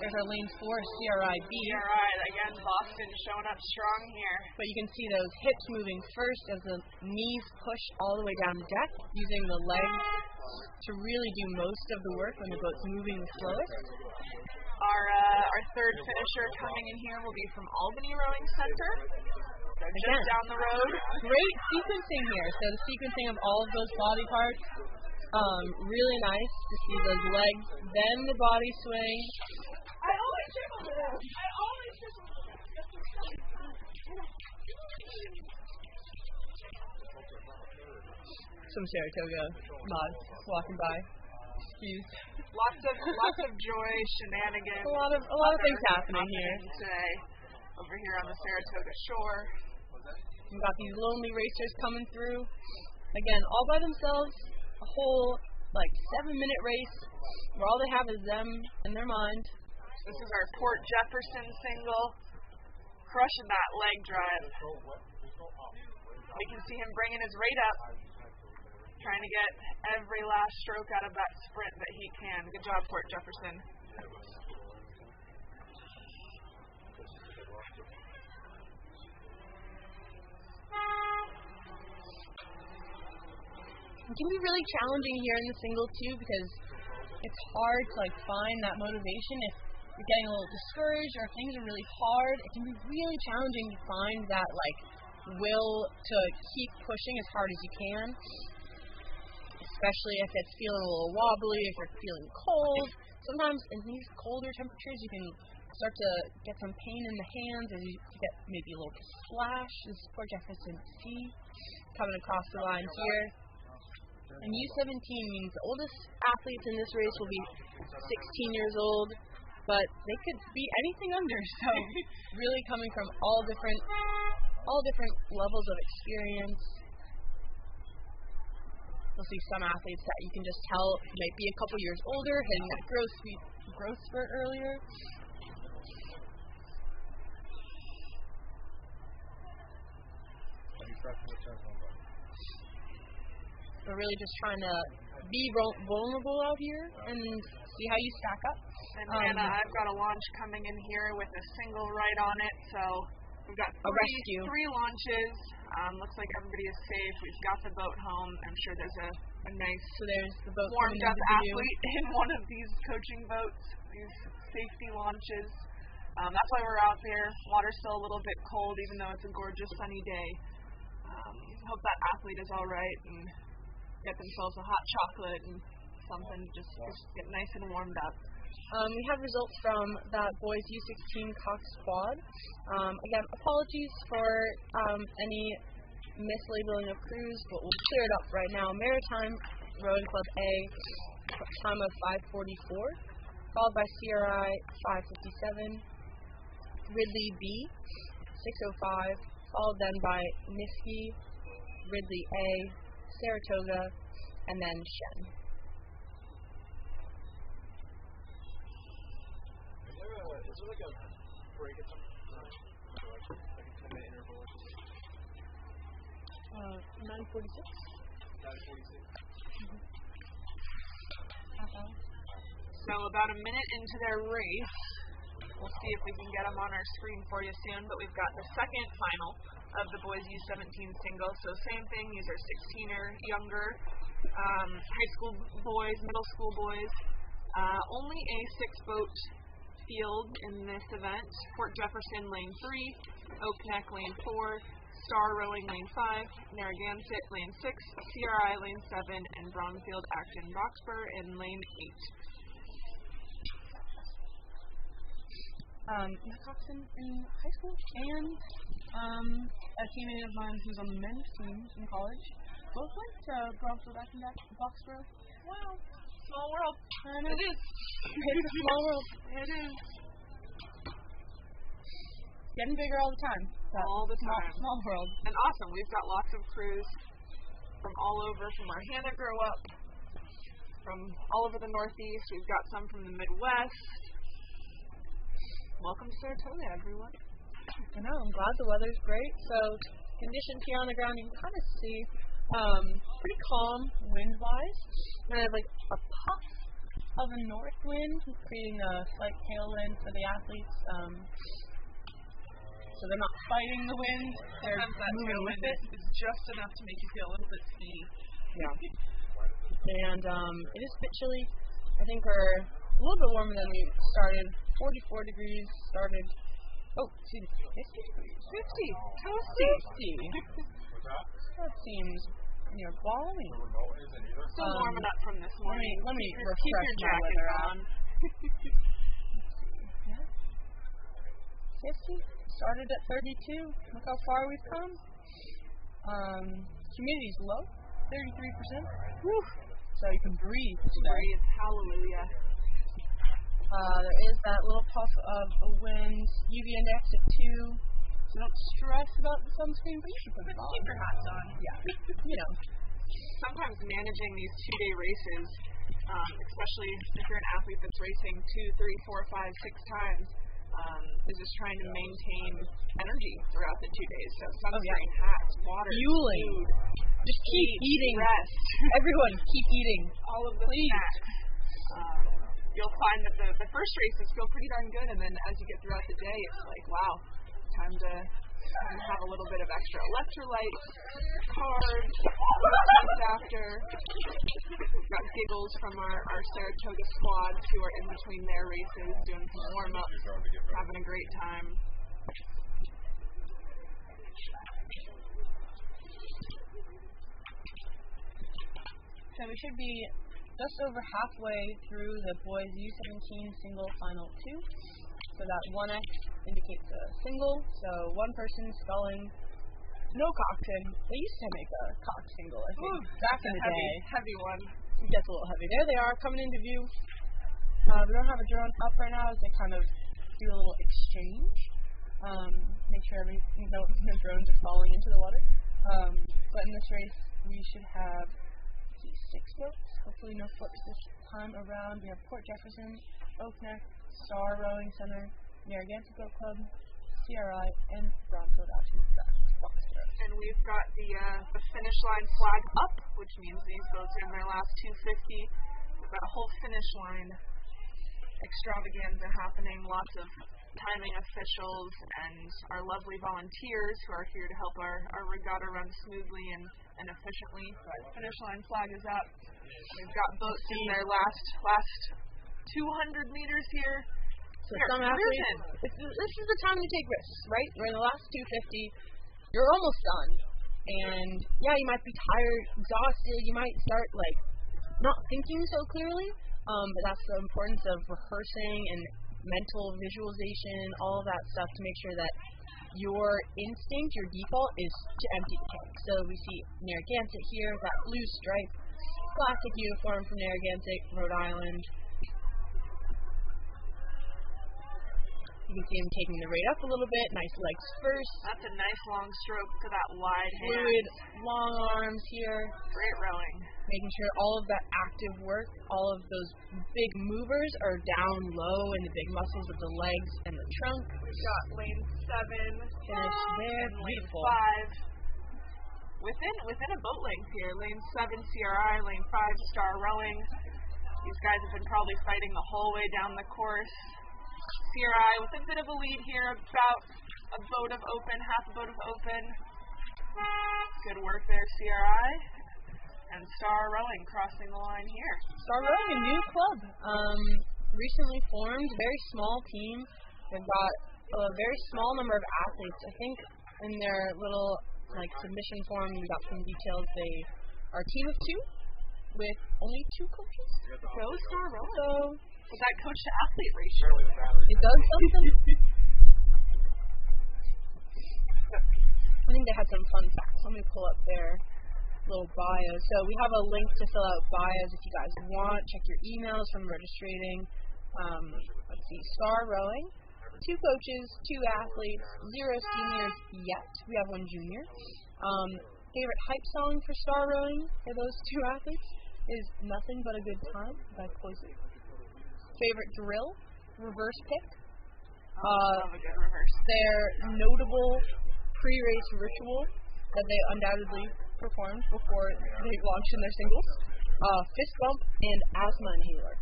There's our lane 4, CRIB. CRI, again, Boston showing up strong here. But you can see those hips moving first as the knees push all the way down the deck, using the legs to really do most of the work when the boat's moving the slowest. Our third finisher coming in here will be from Albany Rowing Center. They're just down the road. Great sequencing here. So the sequencing of all of those body parts. Really nice to see those legs, then the body swing. I always trip over them. Some Saratoga mods walking by. Excuse. Lots of joy, shenanigans. A lot of things happening here today. Over here on the Saratoga shore. We've got these lonely racers coming through. Again, all by themselves. A whole 7-minute race where all they have is them and their mind. This is our Port Jefferson single, crushing that leg drive. We can see him bringing his rate up, trying to get every last stroke out of that sprint that he can. Good job, Port Jefferson. It can be really challenging here in the single too, because it's hard to find that motivation. If you're getting a little discouraged or if things are really hard, it can be really challenging to find that will to keep pushing as hard as you can. Especially if it's feeling a little wobbly, if you're feeling cold. Sometimes in these colder temperatures you can start to get some pain in the hands as you get maybe a little splash. This is Port Jefferson C coming across the line here. And U17 means the oldest athletes in this race will be 16 years old, but they could be anything under. So really coming from all different levels of experience. You'll see some athletes that you can just tell might be a couple years older, hitting that growth spurt earlier. We're really just trying to be vulnerable out here and see how you stack up. And Hannah, I've got a launch coming in here with a single right on it, so we've got three launches. Looks like everybody is safe. We've got the boat home. I'm sure there's a nice there's the boat warmed up athlete in one of these coaching boats, these safety launches. That's why we're out there. Water's still a little bit cold, even though it's a gorgeous sunny day. Hope that athlete is all right and get themselves a hot chocolate and something just get nice and warmed up. We have results from that boys U16 Cox squad. Again, apologies for any mislabeling of crews, but we'll clear it up right now. Maritime Rowing Club A, time of 5:44, followed by CRI 5:57, Ridley B 6:05, followed then by Niski, Ridley A, Saratoga, and then Shen. Is there a break at some time? Like a 10-minute interval? 9:46. 9:46. So about a minute into their race, we'll see if we can get them on our screen for you soon, but we've got the second final of the boys U17 single. So same thing, these are 16 or younger, high school boys, middle school boys. Only a 6-boat field in this event. Port Jefferson lane 3, Oak Neck lane 4, Star Rowing lane 5, Narragansett lane 6, CRI lane 7, and Bromfield Acton Roxburgh in lane 8. Coxon in high school and a teammate of mine who's on the men's team in college both went to Bromfield Acton Roxburgh. Wow. Small world. It is. It's a small world. It is. Getting bigger all the time. All the time. Small world. And awesome. We've got lots of crews from all over, from where Hannah grew up, from all over the Northeast. We've got some from the Midwest. Welcome to Saratoga, everyone. I know, I'm glad the weather's great. So conditions here on the ground, you can kind of see pretty calm wind-wise. And I have like a puff of a north wind creating a slight tailwind for the athletes. So they're not fighting the wind, they're moving with it. It's just enough to make you feel a little bit steamy. Yeah. And it is a bit chilly. I think we're a little bit warmer than we started. 44 degrees started. Oh, excuse me, 50 degrees. 50. Toasty. 50. That seems balmy. Still warming up from this morning. Let me keep refresh your my jacket weather on. 50. Started at 32. Look how far we've come. Humidity's low, 33%. Whew. So you can breathe. Breathe. Hallelujah. There is that little puff of a wind. UV index of 2. So don't stress about the sunscreen, but you should put it on. Keep your hats on. Yeah. Sometimes managing these 2-day races, especially if you're an athlete that's racing 2, 3, 4, 5, 6 times, is just trying to maintain energy throughout the 2 days. So sunscreen, hats, water, fueling. food. Just keep eating. Rest. Everyone, keep eating. All of the snacks. You'll find that the first races feel pretty darn good, and then as you get throughout the day, it's like, wow, time to have a little bit of extra electrolytes, carbs, after. We've got giggles from our Saratoga squads who are in between their races, doing some warm-ups, having a great time. So we should be just over halfway through the boys U17 single final 2. So that 1X indicates a single, so one person sculling, no coxswain. They used to make a cox single, I think, back in the day. Heavy one. It gets a little heavy. There they are, coming into view. We don't have a drone up right now as they kind of do a little exchange. Make sure no drones are falling into the water. But in this race, we should have 6 boats. Hopefully no flips this time around. We have Port Jefferson, Oak Neck, Star Rowing Center, Narragansett Boat Club, CRI, and Brownfield out to the Foxborough. And we've got the finish line flag up, which means these boats are in their last 250. We've got a whole finish line extravaganza happening, lots of timing officials and our lovely volunteers who are here to help our regatta run smoothly and efficiently. But finish line flag is up. We've got boats in their last 200 meters here. So some athletes, this is the time to take risks, right? We're in the last 250. You're almost done. And yeah, you might be tired, exhausted. You might start not thinking so clearly. But that's the importance of rehearsing and mental visualization, all of that stuff to make sure that your instinct, your default is to empty the tank. So we see Narragansett here, that blue stripe, classic uniform from Narragansett, Rhode Island. You can see him taking the rate up a little bit, nice legs first. That's a nice long stroke to that wide hand. Fluid, long arms here. Great rowing. Making sure all of that active work, all of those big movers are down low in the big muscles of the legs and the trunk. We've got lane 7. Finish there, beautiful. Lane 5. Within a boat length here. Lane 7 CRI, lane 5 Star Rowing. These guys have been probably fighting the whole way down the course. CRI with a bit of a lead here, about a boat of open, half a boat of open. Good work there, CRI. And Star Rowing crossing the line here. Star Rowing, a new club, recently formed, very small team. They've got a very small number of athletes. I think in their little submission form, we got some details. They are a team of 2 with only 2 coaches. Go Star Rowing. So with that coach-to-athlete ratio, it does something. I think they had some fun facts. Let me pull up their little bio. So we have a link to fill out bios if you guys want. Check your emails from registering. Let's see, Star Rowing, 2 coaches, 2 athletes, 0 seniors yet. We have 1 junior. Favorite hype song for Star Rowing for those 2 athletes? is Nothing But a Good Time by Poison. Favorite drill, reverse pick. Love a good reverse. Their notable pre-race ritual that they undoubtedly performed before they launched in their singles. Fist bump and asthma inhaler.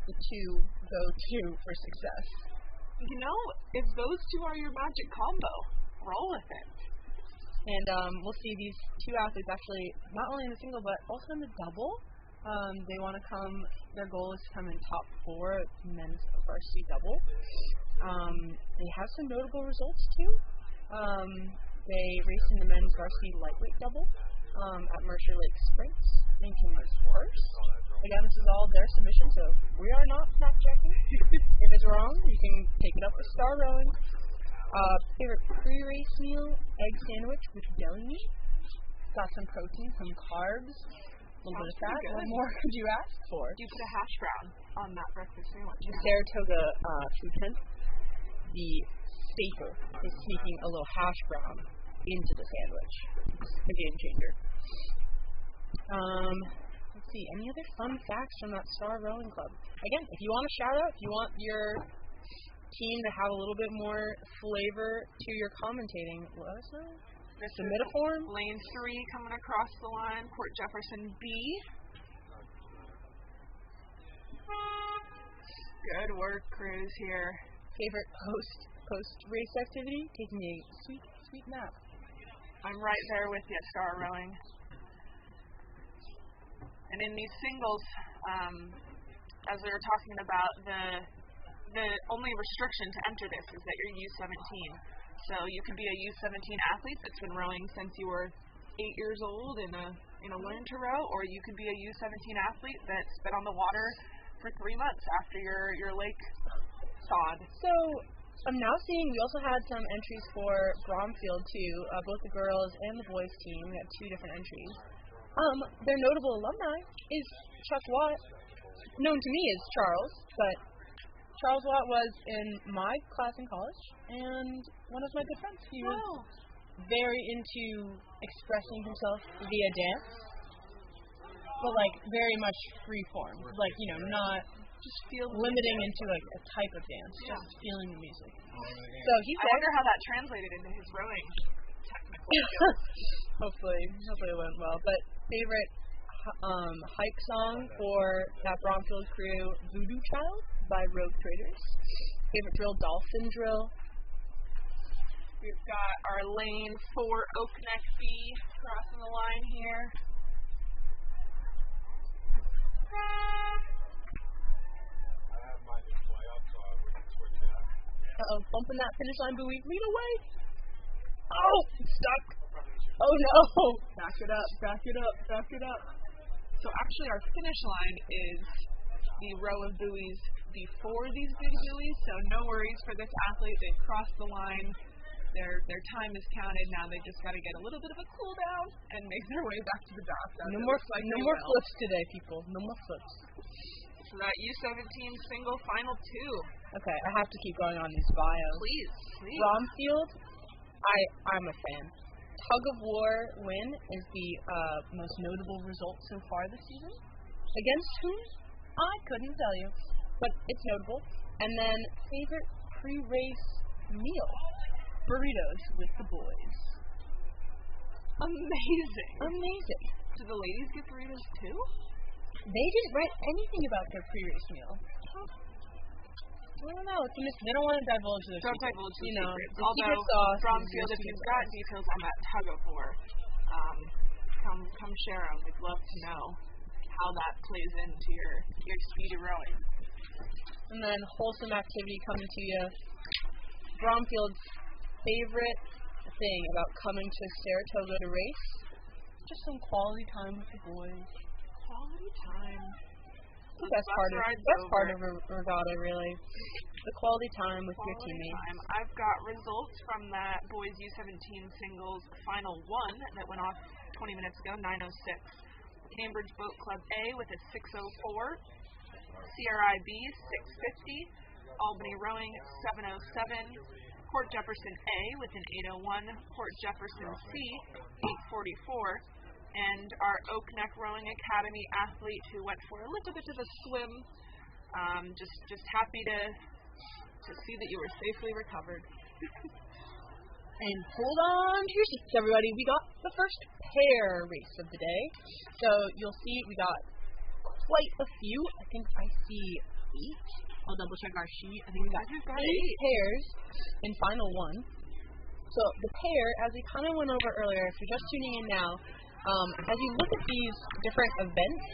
The two go-to for success. You know, if those two are your magic combo, roll with it. And we'll see these two athletes actually not only in the single but also in the double. They want to come. Their goal is to come in top 4 men's varsity double. They have some notable results too. They raced in the men's varsity lightweight double at Mercer Lake Sprints and came first. Again, this is all their submission, so we are not snapjacking. If it's wrong, you can take it up with Star Rowing. Favorite pre-race meal, egg sandwich with deli meat. Got some protein, some carbs, a little bit of fat. What more could you ask for? You put a hash brown on that breakfast sandwich. The Saratoga food tent, the staple is sneaking a little hash brown into the sandwich. It's a game changer. Let's see, any other fun facts from that Star Rowing Club? Again, if you want a shout out, if you want your team to have a little bit more flavor to your commentating, let us know. Submit a form. Lane 3 coming across the line, Port Jefferson B. Good work, crews here. Favorite post race activity? Taking a sweet nap. I'm right there with you, Star Rowing. And in these singles, as we were talking about, the only restriction to enter this is that you're U17. So you can be a U17 athlete that's been rowing since you were 8 years old in a learn to row, or you could be a U17 athlete that's been on the water for 3 months after your lake thawed. So I'm now seeing we also had some entries for Bromfield too. Both the girls and the boys team. We had 2 different entries. Their notable alumni is Chuck Watt, known to me as Charles, but Charles Watt was in my class in college and one of my good friends. He was very into expressing himself via dance, but like very much free form, like, you know, not just limiting into like a type of dance, just feeling the music. So I wonder how that translated into his rowing technical skills. Hopefully it went well. But favorite hike song for that Bromfield crew, Voodoo Child by Rogue Traders. Favorite drill, Dolphin Drill. We've got our lane 4 Oak Neck B crossing the line here. Bumping that finish line buoy. Lead away. Oh, it's stuck. Oh no. Back it up. So actually our finish line is the row of buoys before these big buoys, so no worries for this athlete. They've crossed the line. Their time is counted. Now they just got to get a little bit of a cool down and make their way back to the dock. No more flips today, people. No more flips. So that U17 single final 2. Okay, I have to keep going on these bios. Please. Bromfield, I'm a fan. Tug of War win is the most notable result so far this season. Against whom? I couldn't tell you, but it's notable. And then favorite pre-race meal, burritos with the boys. Amazing. Do the ladies get burritos too? They didn't write anything about their pre-race meal. I don't know. They don't want to divulge their secrets. Don't divulge the secrets. The Although, secret sauce Bromfield, if you've got details on that tug of war, come share them. We'd love to know how that plays into your speedy rowing. And then wholesome activity coming to you. Bromfield's favorite thing about coming to Saratoga to race? Just some quality time with the boys. Quality time. The best part of Regatta, really. The quality time with your teammates. I've got results from that boys U17 singles final 1 that went off 20 minutes ago, 9:06. Cambridge Boat Club A with a 6:04. CRI B 6:50. Albany Rowing 7:07. Port Jefferson A with an 8:01. Port Jefferson C 8:44. and our Oak Neck Rowing Academy athlete who went for a little bit of a swim. Just happy to see that you were safely recovered. And hold on to your seats, everybody. We got the first pair race of the day. So you'll see we got quite a few. I think I see 8. I'll double check our sheet. I think we got 8 pairs in final one. So the pair, as we kind of went over earlier, if you're just tuning in now, as you look at these different events,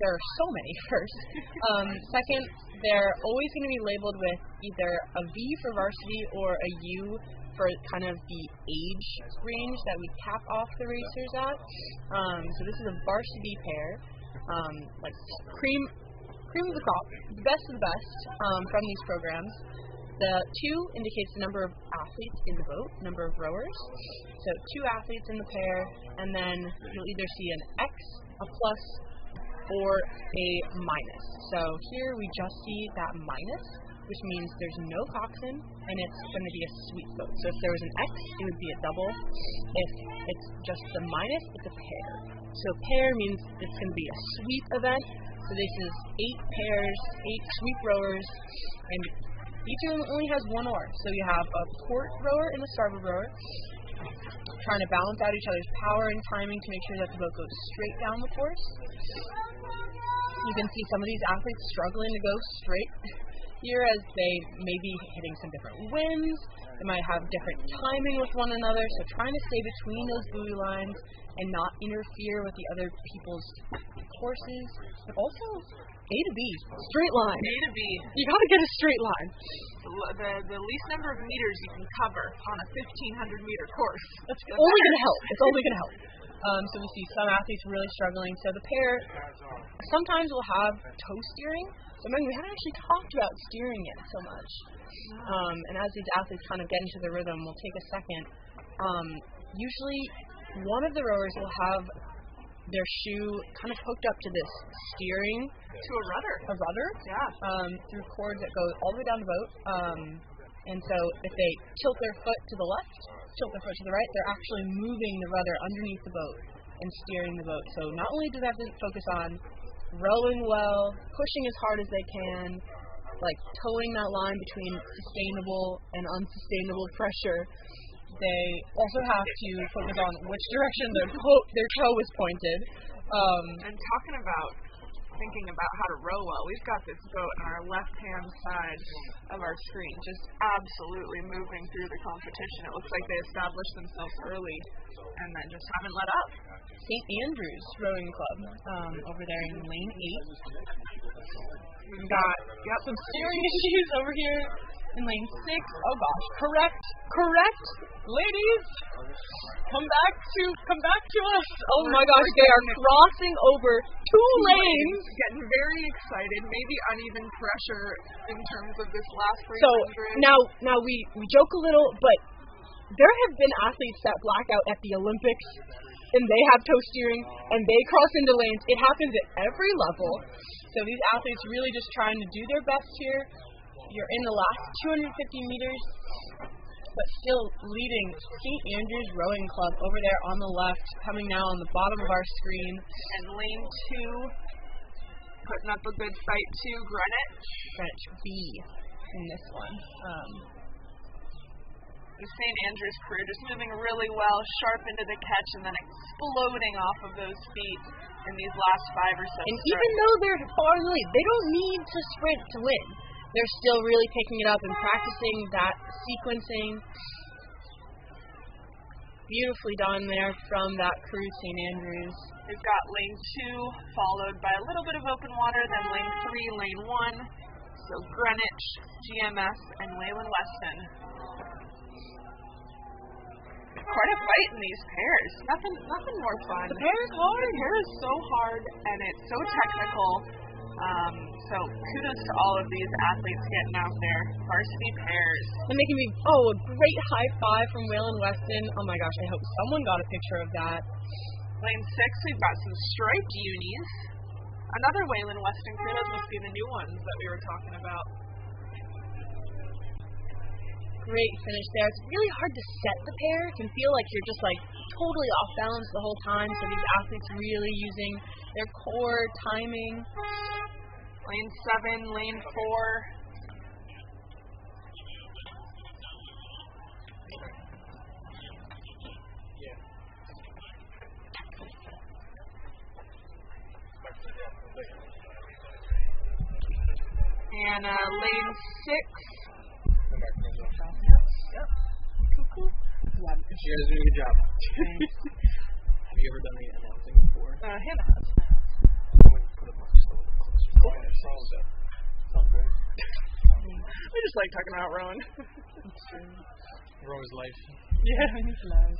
there are so many first. Second, they're always going to be labeled with either a V for varsity or a U for kind of the age range that we cap off the racers at. So this is a varsity pair, like cream of the crop, the best of the best from these programs. The 2 indicates the number of athletes in the boat, number of rowers. So 2 athletes in the pair, and then you'll either see an X, a plus, or a minus. So here we just see that minus, which means there's no coxswain, and it's going to be a sweep boat. So if there was an X, it would be a double. If it's just the minus, it's a pair. So pair means it's going to be a sweep event. So this is 8 pairs, 8 sweep rowers, and each of them only has 1 oar. So you have a port rower and a starboard rower trying to balance out each other's power and timing to make sure that the boat goes straight down the course. You can see some of these athletes struggling to go straight here as they may be hitting some different winds. They might have different timing with one another, so trying to stay between those buoy lines and not interfere with the other people's courses, but also A to B, straight line. A to B. You gotta get a straight line. The least number of meters you can cover on a 1,500 meter course. That's only gonna help. It's only gonna help. So we see some athletes really struggling. So the pair sometimes will have toe steering. So we haven't actually talked about steering yet so much. And as these athletes kind of get into the rhythm, we'll take a second. Usually one of the rowers will have their shoe kind of hooked up to this steering. To a rudder. A rudder? Yeah. Through cords that go all the way down the boat. And so if they tilt their foot to the left, tilt their foot to the right, they're actually moving the rudder underneath the boat and steering the boat. So not only do they have to focus on rowing well, pushing as hard as they can, like towing that line between sustainable and unsustainable pressure, they also have to focus on which direction their toe is pointed. And talking about thinking about how to row well, we've got this boat on our left-hand side of our screen, just absolutely moving through the competition. It looks like they established themselves early and then just haven't let up. St. Andrews Rowing Club over there in lane 8. We've got some steering issues over here in lane 6. Oh gosh, correct, ladies, come back to us. Oh my gosh, they are crossing over 2 lanes. Getting very excited, maybe uneven pressure in terms of this last 300. So now we joke a little, but there have been athletes that black out at the Olympics and they have toe steering and they cross into lanes. It happens at every level. So these athletes really just trying to do their best here. You're in the last 250 meters, but still leading St. Andrews Rowing Club over there on the left, coming now on the bottom of our screen. And lane 2, putting up a good fight too, Greenwich B in this one. The St. Andrews crew just moving really well, sharp into the catch, and then exploding off of those feet in these last 5 or so And even though they're far in the lead, they don't need to sprint to win. They're still really picking it up and practicing that sequencing. Beautifully done there from that crew, St. Andrews. We've got lane 2, followed by a little bit of open water, then lane 3, lane 1. So Greenwich, GMS, and Leyland Weston. Quite a fight in these pairs. Nothing more fun. The pair is hard. The pair is so hard, and it's so technical. So kudos to all of these athletes getting out there. Varsity pairs. And they can be, a great high five from Leyland Weston. Oh my gosh, I hope someone got a picture of that. Lane 6, we've got some striped unis. Another Wayland Weston crew. Those must be the new ones that we were talking about. Great finish there. It's really hard to set the pair. It can feel like you're just like totally off balance the whole time. So these athletes really using their core, timing. Lane 7, lane 4. And lane 6. Yep. Cool. You guys are doing a good job. Have you ever done any announcing before? Hannah has. Put it just a little bit closer. Go ahead. Sounds great. We just like talking about rowing. Row is life. Yeah, it's nice.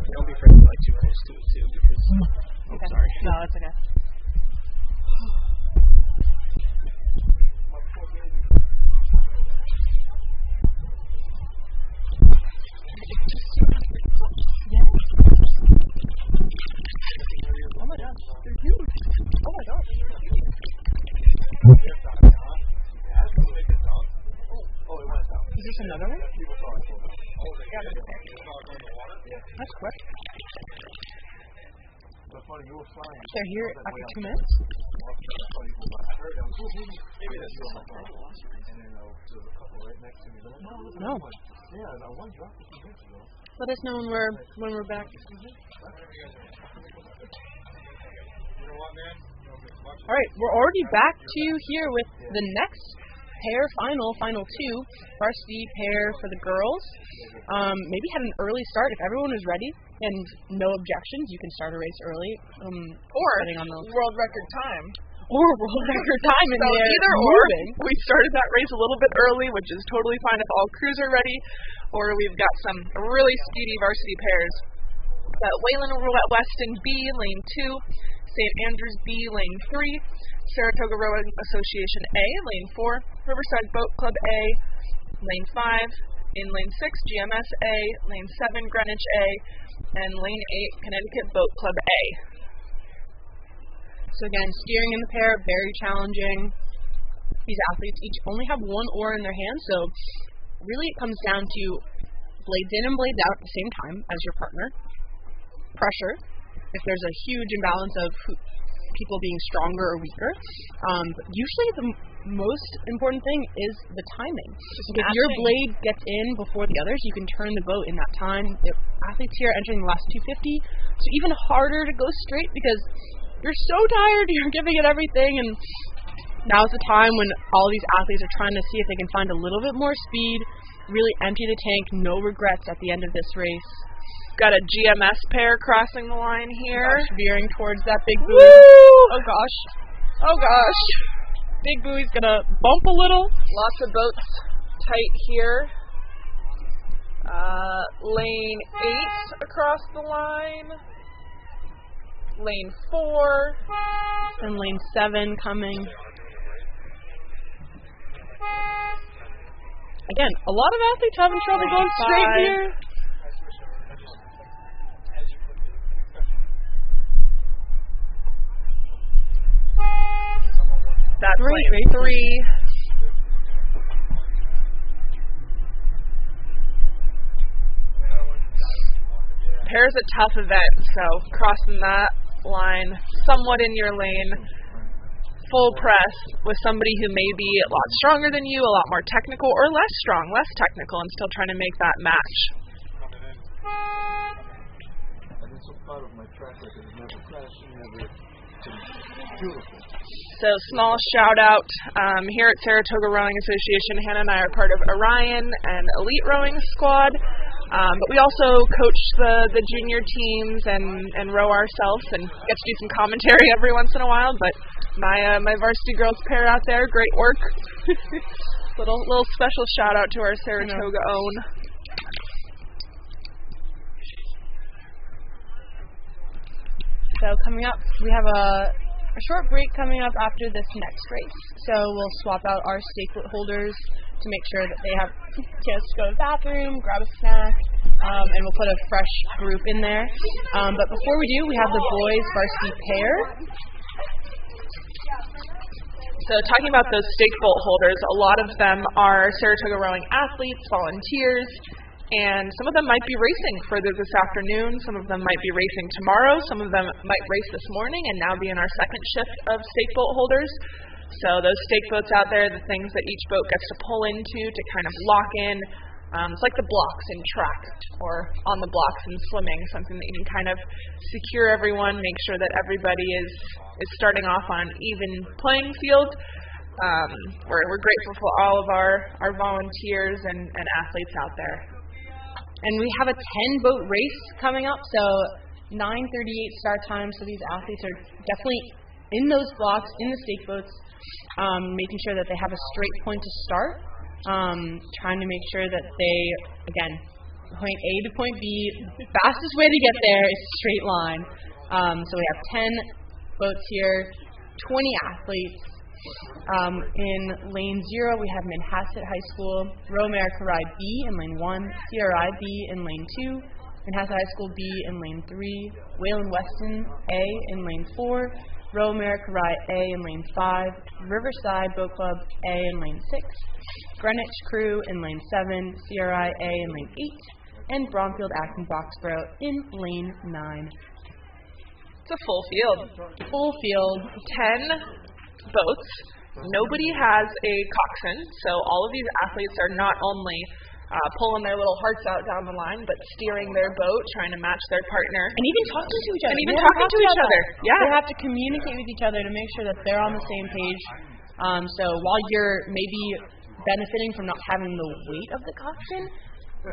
Don't be afraid to like too close to it too, because Okay. sorry. No, it's okay. Oh my gosh, they're huge. Oh my gosh, they're huge. Is this another one? Yeah, that's quick. They're here after 2 minutes? No. Let us know when we're back. All right, we're already back to here with the next pair final 2, varsity pair for the girls. Maybe had an early start. If everyone is ready and no objections, you can start a race early. Or world record time. Or world record time in So there. either or, we started that race a little bit early, which is totally fine if all crews are ready, or we've got some really speedy varsity pairs. Got Wayland Weston B, lane 2, St. Andrews B, lane 3, Saratoga Rowing Association A, lane 4, Riverside Boat Club A, lane 5, in lane 6, GMS A, lane 7, Greenwich A, and lane 8, Connecticut Boat Club A. So again, steering in the pair, very challenging. These athletes each only have one oar in their hand, so really it comes down to blades in and blades out at the same time as your partner. Pressure, if there's a huge imbalance of people being stronger or weaker. But usually the most important thing is the timing. If your blade gets in before the others, you can turn the boat in that time. The athletes here are entering the last 250, so even harder to go straight because you're so tired, you're giving it everything, and now's the time when all of these athletes are trying to see if they can find a little bit more speed, really empty the tank, no regrets at the end of this race. Got a GMS pair crossing the line here. Veering towards that big buoy. Woo! Oh gosh. Oh gosh. Big buoy's gonna bump a little. Lots of boats tight here. Lane 8 across the line. Lane 4. And lane 7 coming. Again, a lot of athletes having trouble going straight here. That's lane 3. Pair's a tough event, so crossing that line somewhat in your lane, full press with somebody who may be a lot stronger than you, a lot more technical, or less strong, less technical, and still trying to make that match. And it's a part of my track record. It never crashed, never. Beautiful. So small shout out here at Saratoga Rowing Association. Hannah and I are part of Orion and Elite Rowing Squad, but we also coach the junior teams and row ourselves and get to do some commentary every once in a while. But my varsity girls pair out there, great work. little special shout out to our Saratoga own. So coming up, we have a short break coming up after this next race. So we'll swap out our stakelet holders to make sure that they have a chance to go to the bathroom, grab a snack, and we'll put a fresh group in there. But before we do, we have the boys varsity pair. So talking about those stake boat holders, a lot of them are Saratoga rowing athletes, volunteers, and some of them might be racing further this afternoon. Some of them might be racing tomorrow. Some of them might race this morning and now be in our second shift of stake boat holders. So those stake boats out there, the things that each boat gets to pull into to kind of lock in. It's like the blocks in track or on the blocks in swimming, something that you can kind of secure everyone, make sure that everybody is starting off on an even playing field. We're grateful for all of our volunteers and athletes out there. And we have a 10-boat race coming up, so 9:38 start time, so these athletes are definitely in those blocks, in the stake boats, making sure that they have a straight point to start, trying to make sure that they, again, point A to point B, the fastest way to get there is a straight line. So we have 10 boats here, 20 athletes. In lane 0, we have Manhasset High School, Row America Ride B in lane 1, CRI B in lane 2, Manhasset High School B in lane 3, Wayland Weston A in lane 4, Row America Ride A in lane 5, Riverside Boat Club A in lane 6, Greenwich Crew in lane 7, CRI A in lane 8, and Bromfield Acton Boxborough in lane 9. It's a full field. Full field. 10 boats. Nobody has a coxswain, so all of these athletes are not only pulling their little hearts out down the line, but steering their boat, trying to match their partner. And even talking to each other. Yeah. They have to communicate with each other to make sure that they're on the same page. So while you're maybe benefiting from not having the weight of the coxswain,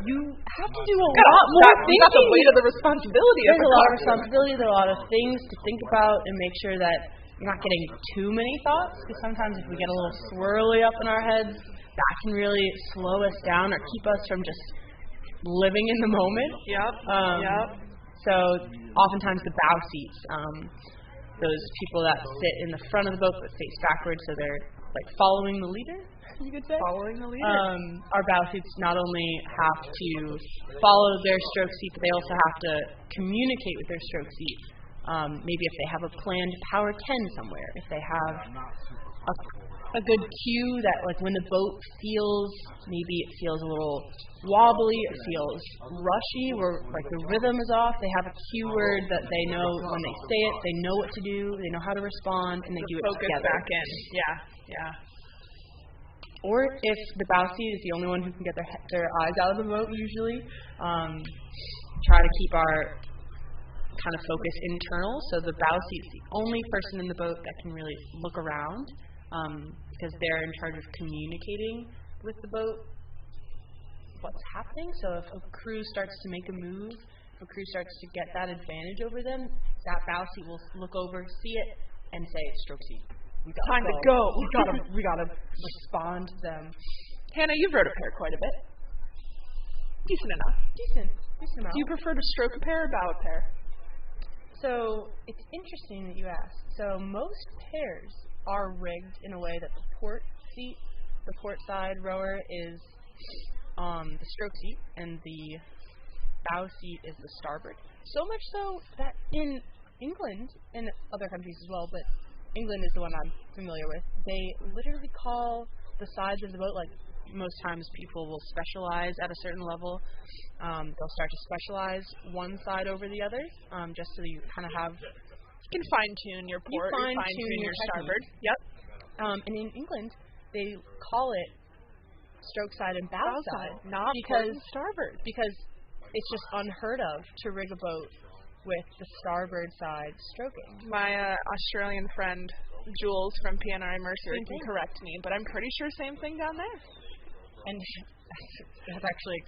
you have to do a lot more thinking. That's the weight of the responsibility. There's a lot of responsibility. There are a lot of things to think about and make sure that you're not getting too many thoughts, because sometimes if we get a little swirly up in our heads, that can really slow us down or keep us from just living in the moment. Yep. So oftentimes the bow seats, those people that sit in the front of the boat but face backwards, so they're like following the leader, you could say. Following the leader. Our bow seats not only have to follow their stroke seat, but they also have to communicate with their stroke seat. Maybe if they have a planned power 10 somewhere, if they have a good cue that, like, when the boat feels, maybe it feels a little wobbly, it feels rushy, or like the rhythm is off, they have a cue word that they know when they say it, they know what to do, they know how to respond, and they do it together. Focus back in. Yeah. Or if the bow seat is the only one who can get their eyes out of the boat, usually, try to keep our kind of focus internal, so the bow seat is the only person in the boat that can really look around, because they're in charge of communicating with the boat what's happening. So if a crew starts to make a move, if a crew starts to get that advantage over them, that bow seat will look over, see it, and say, "Stroke seat, time to go. We gotta respond to them." Hannah, you've rowed a pair quite a bit. Decent enough. Decent amount. Do you prefer to stroke a pair or bow a pair? So it's interesting that you ask. So most pairs are rigged in a way that the port seat, the port side rower is the stroke seat, and the bow seat is the starboard. So much so that in England, and other countries as well, but England is the one I'm familiar with, they literally call the sides of the boat, like most times people will specialize at a certain level. They'll start to specialize one side over the other, just so you kind of have... You can fine-tune your port, you fine-tune your starboard. Yep. And in England, they call it stroke side and bow side. Not because starboard. Because it's just unheard of to rig a boat with the starboard side stroking. My Australian friend, Jules from PNRI Mercer, can correct me, but I'm pretty sure same thing down there. And that's actually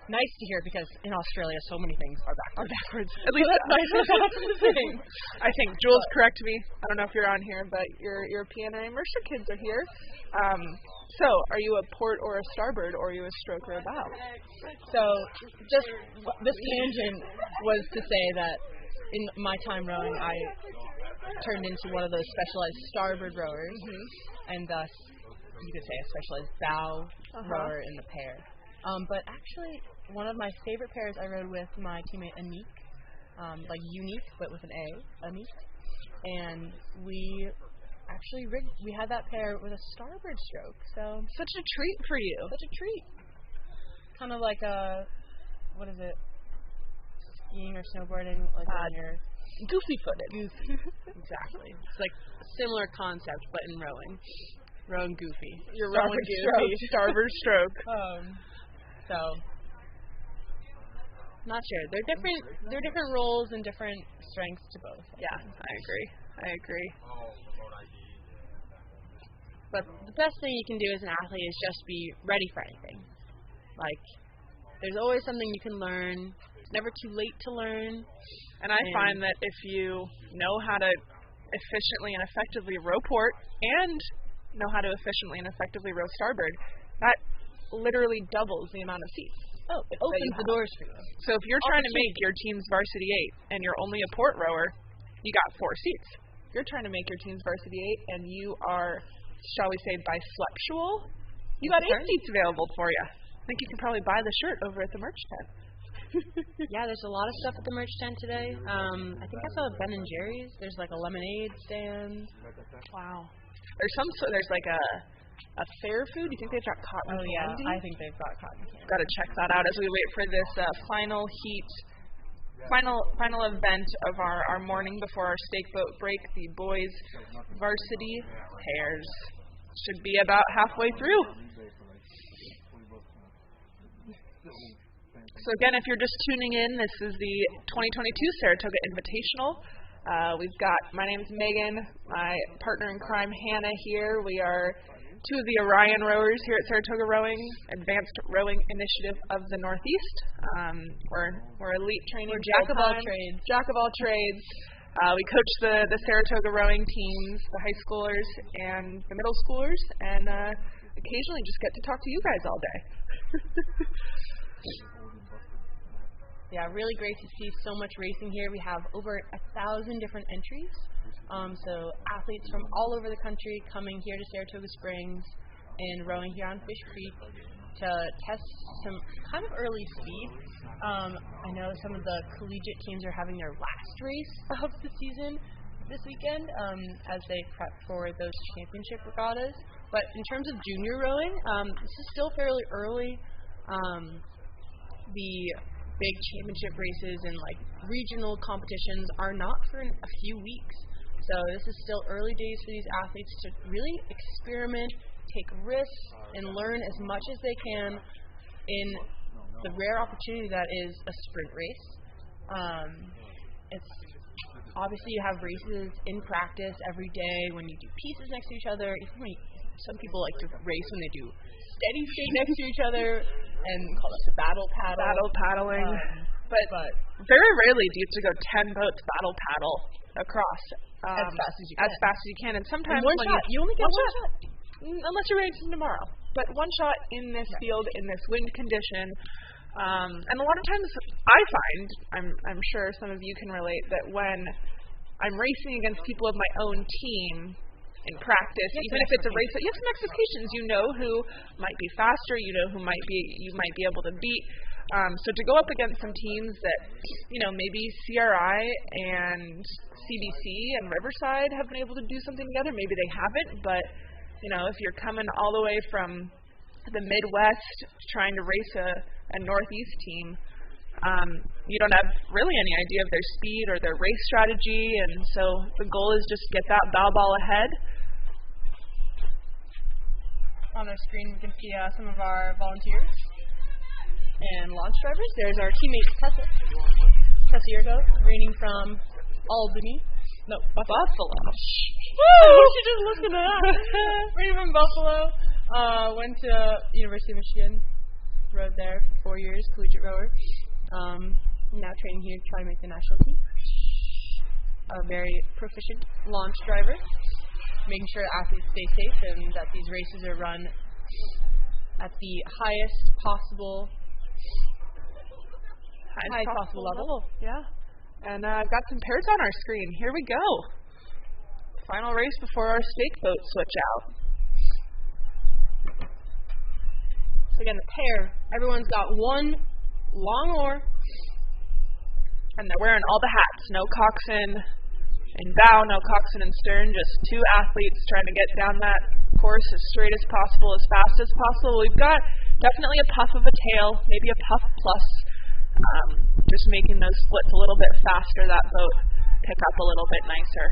nice to hear, because in Australia so many things are backwards. At least that's nice. That's the thing. I think Jules, correct me. I don't know if you're on here, but your PNRI Mercer kids are here. So, are you a port or a starboard, or are you a stroke or a bow? So, just this tangent was to say that in my time rowing, I turned into one of those specialized starboard rowers, and thus you could say a specialized bow rower in the pair. But actually, one of my favorite pairs I rode with my teammate Anik, like unique, but with an A, Anik. And we actually we had that pair with a starboard stroke. So such a treat for you. Such a treat. Kind of like a, what is it? Skiing or snowboarding, like when you're goofy-footed. Goofy. Exactly. It's like a similar concept, but in rowing. Rowing goofy. You're rowing goofy. Starboard stroke. So, not sure. They're different roles and different strengths to both. Yeah, I agree. But the best thing you can do as an athlete is just be ready for anything. Like, there's always something you can learn. It's never too late to learn. And I find that if you know how to efficiently and effectively row port and know how to efficiently and effectively row starboard, that literally doubles the amount of seats. Oh, it opens the doors for you. So if you're trying to make your team's varsity 8 and you're only a port rower, you got 4 seats. If you're trying to make your team's varsity 8 and you are, shall we say, bisexual, you got 8 seats available for you. I think you can probably buy the shirt over at the merch tent. Yeah, there's a lot of stuff at the merch tent today. I think I saw Ben and Jerry's. There's like a lemonade stand. Wow. There's like a fair food. Do you think they've got cotton candy? Oh yeah, I think they've got cotton candy. Got to check that out as we wait for this final event of our morning before our stake boat break. The boys varsity pairs should be about halfway through. So again, if you're just tuning in, this is the 2022 Saratoga Invitational. We've got, my name's Megan, my partner in crime, Hannah, here. We are 2 of the Orion rowers here at Saratoga Rowing, Advanced Rowing Initiative of the Northeast. We're elite training. We're jack of all trades. Jack of all trades. We coach the Saratoga rowing teams, the high schoolers and the middle schoolers, and occasionally just get to talk to you guys all day. Yeah, really great to see so much racing here. We have over 1,000 different entries. So athletes from all over the country coming here to Saratoga Springs and rowing here on Fish Creek to test some kind of early speed. I know some of the collegiate teams are having their last race of the season this weekend as they prep for those championship regattas. But in terms of junior rowing, this is still fairly early. The big championship races and like regional competitions are not for a few weeks. So this is still early days for these athletes to really experiment, take risks, and learn as much as they can in the rare opportunity that is a sprint race. It's obviously you have races in practice every day when you do pieces next to each other. Some people like to race when they do steady state next to each other and call this a battle paddle. Battle paddling. But very rarely do you have to go 10 boats battle paddle across as fast as you can. And sometimes one shot. You only get one shot. Unless you're racing tomorrow. But one shot in this field, in this wind condition. And a lot of times I find, I'm sure some of you can relate, that when I'm racing against people of my own team in practice, even if it's a race, you have some expectations. You know who might be faster, you know who you might be able to beat. So to go up against some teams that, maybe CRI and CBC and Riverside have been able to do something together, maybe they haven't, but, if you're coming all the way from the Midwest trying to race a Northeast team, you don't have really any idea of their speed or their race strategy, and so the goal is just get that bow ball ahead. On our screen, we can see some of our volunteers and launch drivers. There's our teammate Tessa Yergo, raining from Albany. No, Buffalo. She just listened to that. Raining from Buffalo. Went to University of Michigan. Rode there for 4 years, collegiate rower. Now training here to try to make the national team. A very proficient launch driver, making sure athletes stay safe and that these races are run at the highest possible level. Yeah. And I've got some pairs on our screen. Here we go. Final race before our stake boat switch out. So Again, the pair. Everyone's got one long oar. And they're wearing all the hats. No coxswain in bow, no coxswain in stern. Just two athletes trying to get down that course as straight as possible, as fast as possible. We've got definitely a puff of a tail, maybe a puff plus. Just making those splits a little bit faster, that boat pick up a little bit nicer.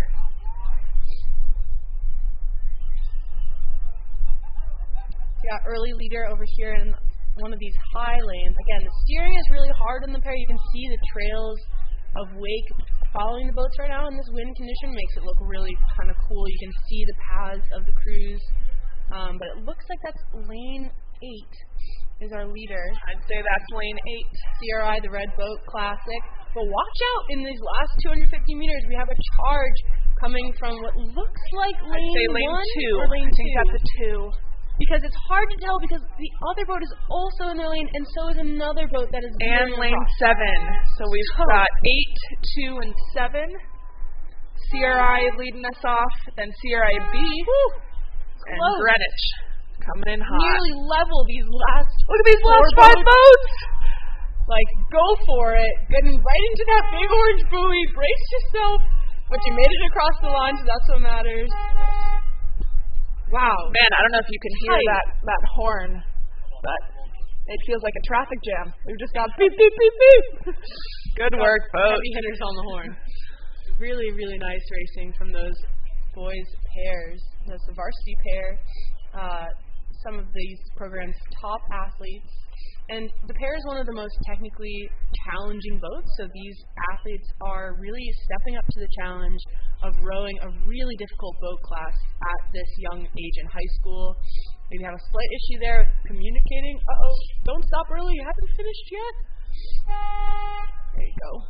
Yeah, early leader over here in one of these high lanes. Again, the steering is really hard on the pair. You can see the trails of wake following the boats right now, and this wind condition makes it look really kind of cool. You can see the paths of the crews, but it looks like that's lane 8 is our leader. I'd say that's lane 8. CRI, the Red Boat Classic. But watch out, in these last 250 meters, we have a charge coming from what looks like lane 1 2. or lane 2. I think that's a 2. Because it's hard to tell because the other boat is also in their lane, and so is another boat that is and lane 7. So we've got 8, 2, and 7. CRI leading us off, then CRI B, and close. Greenwich coming in hot. Nearly level these last. Look at these last 5 boats. Like, go for it. Getting right into that big orange buoy. Brace yourself. But you made it across the line, so that's what matters. Wow. Man, I don't know if you can hear that horn, but it feels like a traffic jam. We've just got beep, beep, beep, beep. Good work, folks. Heavy hitters on the horn. Really, really nice racing from those boys' pairs. That's the varsity pair. Some of these programs' top athletes. And the pair is one of the most technically challenging boats, so these athletes are really stepping up to the challenge of rowing a really difficult boat class at this young age in high school. Maybe have a slight issue there with communicating. Uh-oh, don't stop early, you haven't finished yet. There you go.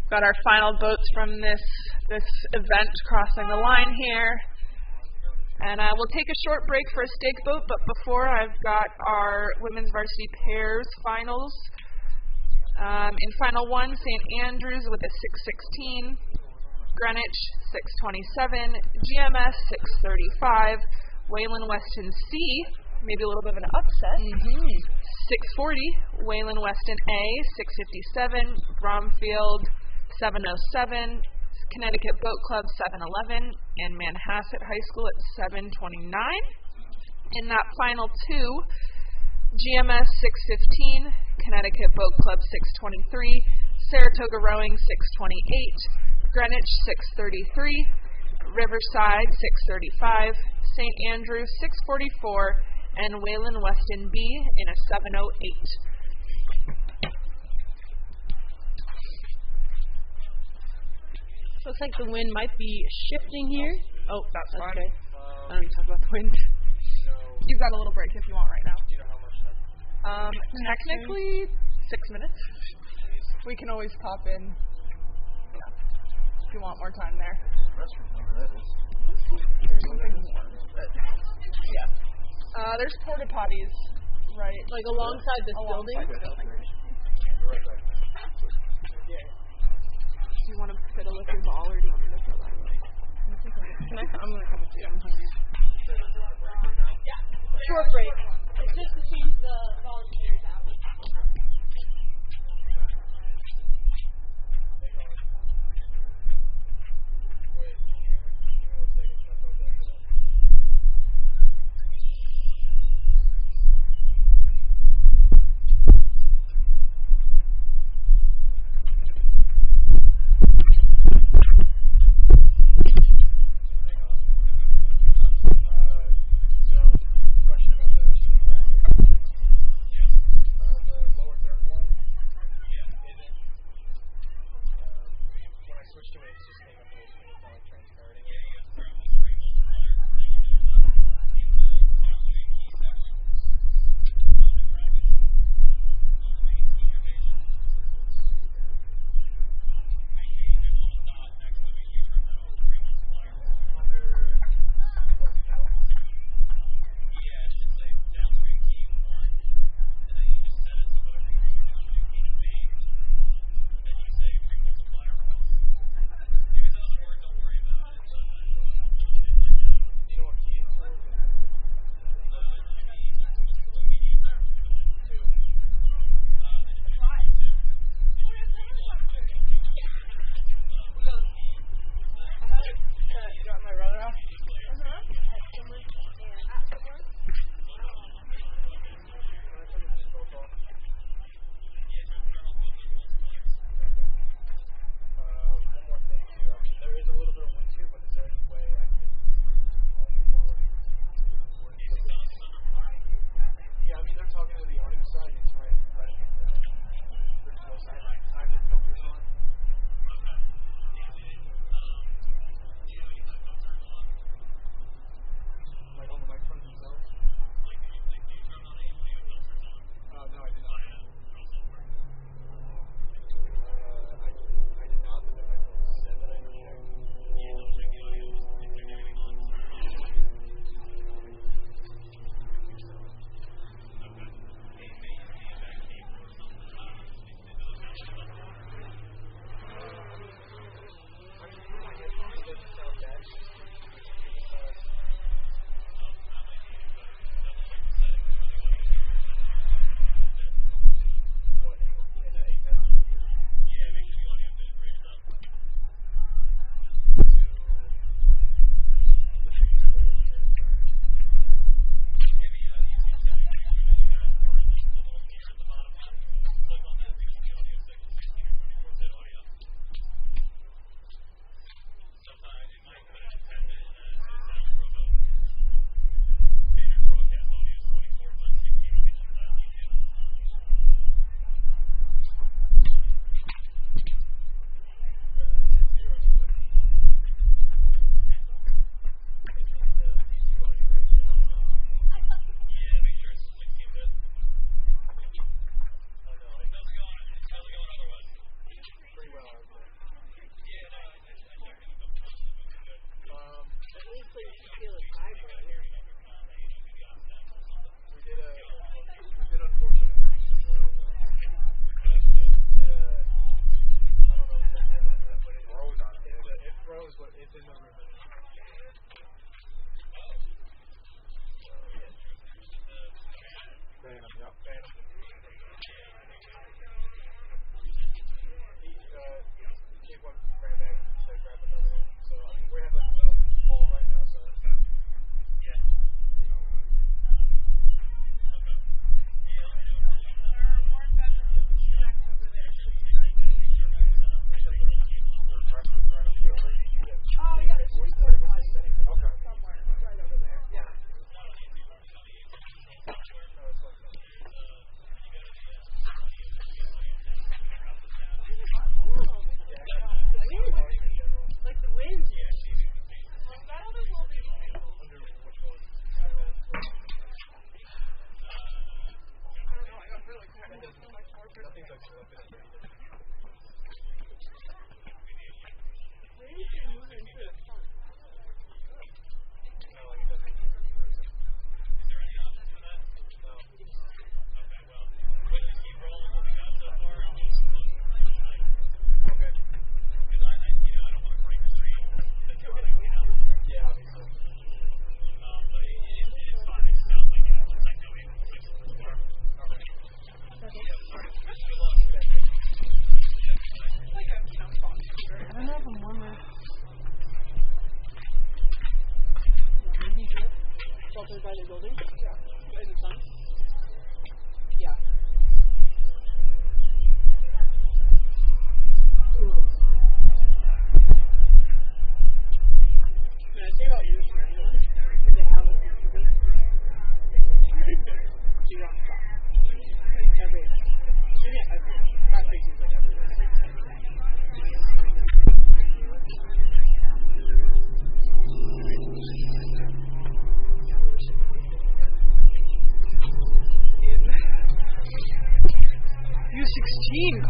Got our final boats from this event crossing the line here. And we'll take a short break for a stake boat, but before I've got our women's varsity pairs finals. In final 1, St. Andrews with a 6:16, Greenwich 6:27, GMS 6:35, Wayland Weston C, maybe a little bit of an upset, 6:40, Wayland Weston A 6:57, Bromfield 7:07, Connecticut Boat Club 7:11, and Manhasset High School at 7:29. In that final 2, GMS 6:15, Connecticut Boat Club 6:23, Saratoga Rowing 6:28, Greenwich 6:33, Riverside 6:35, St. Andrews 6:44, and Wayland Weston B in a 7:08. Looks like the wind might be shifting here. Oh, that's fine. okay. I don't talk about the wind. You've got a little break if you want right now. Do you know how much time? Technically, 6 minutes. We can always pop in if you want more time there. There's something more. Yeah. There's porta potties, right? Like alongside this building? Do you want to fiddle with your ball, or do you want me to fill that away? I'm going to come with you. I'm hungry. Short break. It's just to change the volunteers out.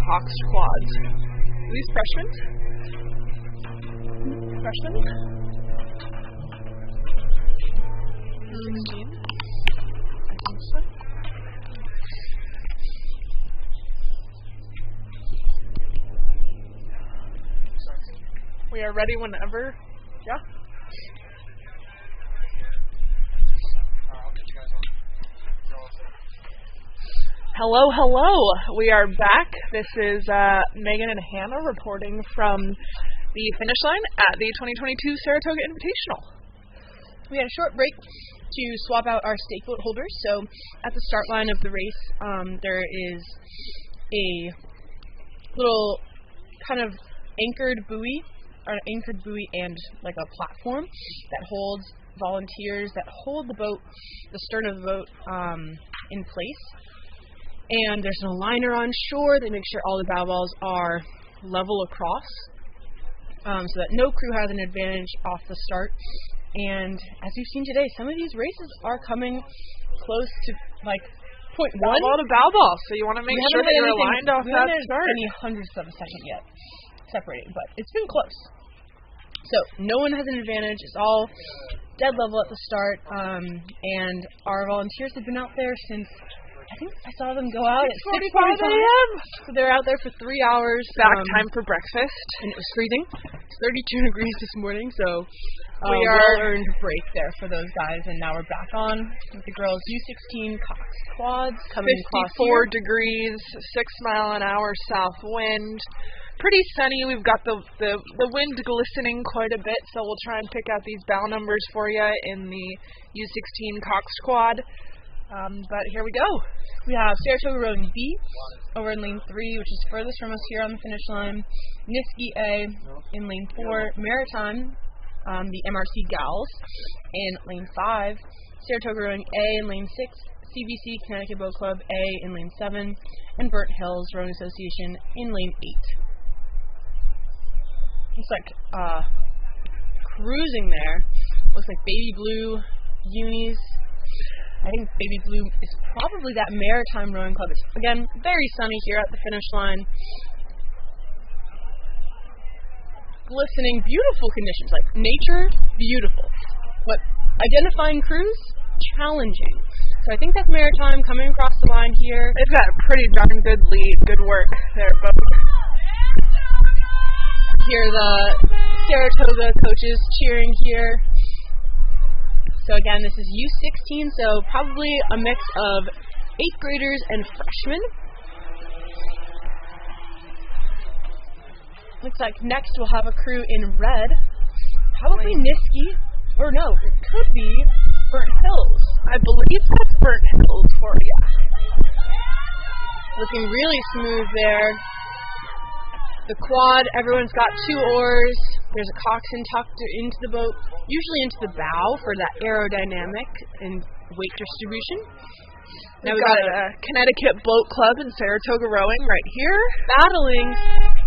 coxed quads. Are these freshmen? Freshmen? 16? I think so. We are ready whenever. Yeah. Hello, hello. We are back. This is Megan and Hannah reporting from the finish line at the 2022 Saratoga Invitational. We had a short break to swap out our stake boat holders. So at the start line of the race, there is a little kind of anchored buoy and like a platform that holds volunteers that hold the boat, the stern of the boat, in place. And there's an aligner on shore that makes sure all the bow balls are level across, so that no crew has an advantage off the start. And as you've seen today, some of these races are coming close to like 0.1. Ball to bow ball, so you want to make sure that you're aligned off that start. Any hundredths of a second yet separating, but it's been close. So no one has an advantage. It's all dead level at the start, and our volunteers have been out there since. I think I saw them go out at 6:45 a.m. So they're out there for 3 hours. Back time for breakfast. And it was freezing. It's 32 degrees this morning, so we are well-earned break there for those guys. And now we're back on with the girls' U16 quads coming across 54 degrees, 6-mile-an-hour south wind. Pretty sunny. We've got the wind glistening quite a bit, so we'll try and pick out these bow numbers for you in the U16 Cox Squad. But here we go. We have Saratoga rowing B over in lane 3, which is furthest from us here on the finish line. Niski A in lane 4. Maritime, the MRC Gals, in lane 5. Saratoga rowing A in lane 6. CBC Connecticut Boat Club A in lane 7. And Burnt Hills Rowing Association in lane 8. Looks like cruising there. Looks like Baby Blue, Unis. I think Baby Blue is probably that Maritime Rowing Club. It's, again, very sunny here at the finish line. Glistening, beautiful conditions. Like, nature, beautiful. But identifying crews, challenging. So I think that's Maritime coming across the line here. They've got a pretty darn good lead. Good work there, boat. Here the Saratoga coaches cheering here. So again, this is U16, so probably a mix of 8th graders and freshmen. Looks like next we'll have a crew in red. Probably Niski, or no, it could be Burnt Hills. I believe that's Burnt Hills for you. Looking really smooth there. The quad, everyone's got 2 oars. There's a coxswain tucked into the boat, usually into the bow for that aerodynamic and weight distribution. Now we've got a Connecticut Boat Club and Saratoga Rowing right here. Battling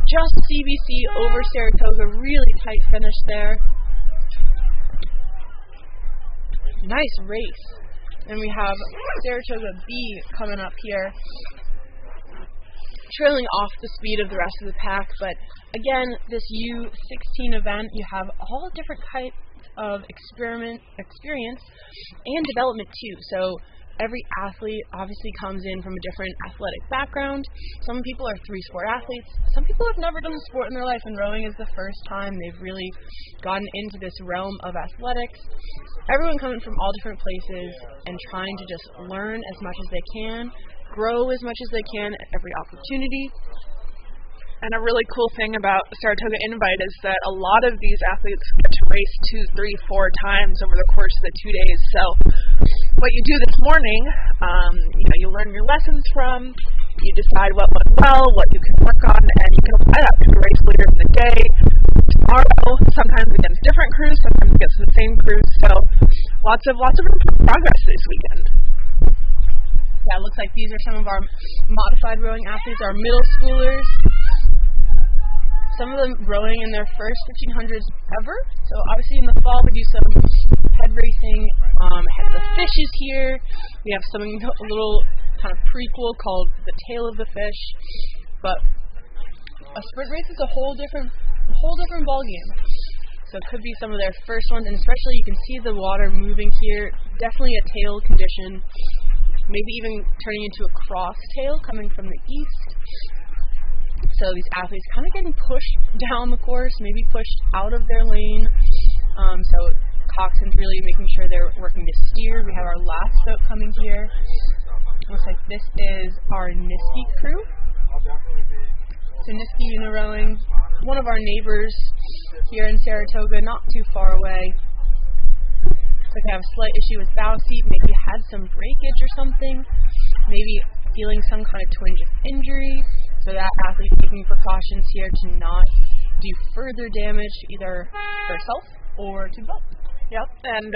just CBC over Saratoga. Really tight finish there. Nice race. And we have Saratoga B coming up here, trailing off the speed of the rest of the pack. But again, this U16 event, you have all different types of experience and development too. So every athlete obviously comes in from a different athletic background. Some people are 3-sport athletes. Some people have never done a sport in their life, and rowing is the first time they've really gotten into this realm of athletics. Everyone coming from all different places and trying to just learn as much as they can, grow as much as they can at every opportunity. And a really cool thing about Saratoga Invite is that a lot of these athletes get to race 2, 3, 4 times over the course of the 2 days. So what you do this morning, you learn your lessons from, you decide what went well, what you can work on, and you can apply that to the race later in the day, tomorrow, sometimes against different crews, sometimes against the same crews. So lots of progress this weekend. Yeah, it looks like these are some of our modified rowing athletes, our middle schoolers. Some of them rowing in their first 1500s ever. So obviously in the fall we do some head racing. Head of the Fish is here. We have a little kind of prequel called The Tale of the Fish. But a sprint race is a whole different ballgame. So it could be some of their first ones, and especially you can see the water moving here. Definitely a tail condition, maybe even turning into a cross tail coming from the east. So these athletes kind of getting pushed down the course, maybe pushed out of their lane. So coxswains really making sure they're working to steer. We have our last boat coming here. Looks like this is our Niski crew. So Niski Unirowing, one of our neighbors here in Saratoga, not too far away. Looks like they have a slight issue with bow seat, maybe had some breakage or something, maybe feeling some kind of twinge of injury. So that athlete taking precautions here to not do further damage either to herself or to both. Yep, and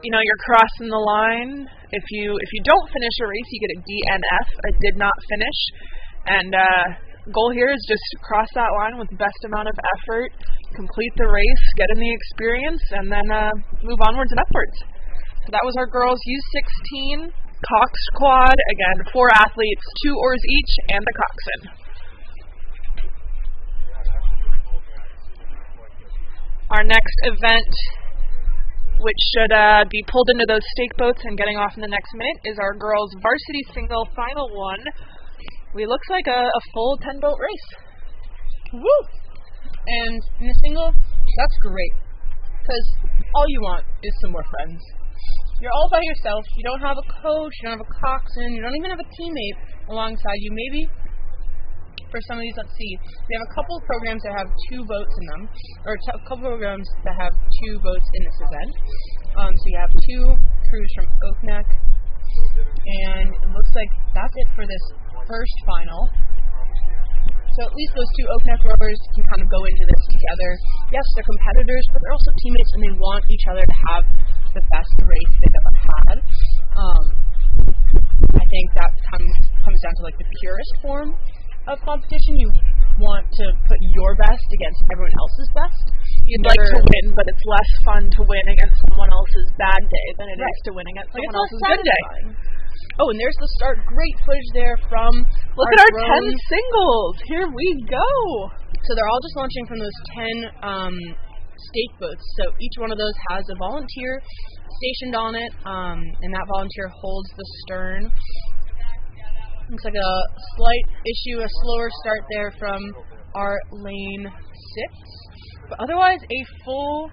you're crossing the line. If you don't finish a race, you get a DNF, a did not finish. And goal here is just cross that line with the best amount of effort, complete the race, get in the experience, and then move onwards and upwards. So that was our girls U16 Cox Quad. Again, 4 athletes, 2 oars each, and the coxswain. Our next event, which should be pulled into those stake boats and getting off in the next minute, is our girls' varsity single final one. We looks like a full 10-boat race. Woo! And in the single, that's great, because all you want is some more friends. You're all by yourself. You don't have a coach, you don't have a coxswain, you don't even have a teammate alongside you. Maybe for some of these, let's see, we have a couple of programs that have 2 boats in them, or a couple of programs that have 2 boats in this event. So you have 2 crews from Oak Neck, and it looks like that's it for this first final. So at least those 2 Oak Neck rowers can kind of go into this together. Yes, they're competitors, but they're also teammates, and they want each other to have the best race they've ever had. I think that comes down to like the purest form of competition. You want to put your best against everyone else's best. You'd like to win, but it's less fun to win against someone else's bad day than it is to win against someone else's good day. Oh, and there's the start. Great footage there from Look at our 10 singles. Here we go. So they're all just launching from those 10 stake boats. So each one of those has a volunteer stationed on it, and that volunteer holds the stern. Looks like a slight issue, a slower start there from our lane 6. But otherwise, a full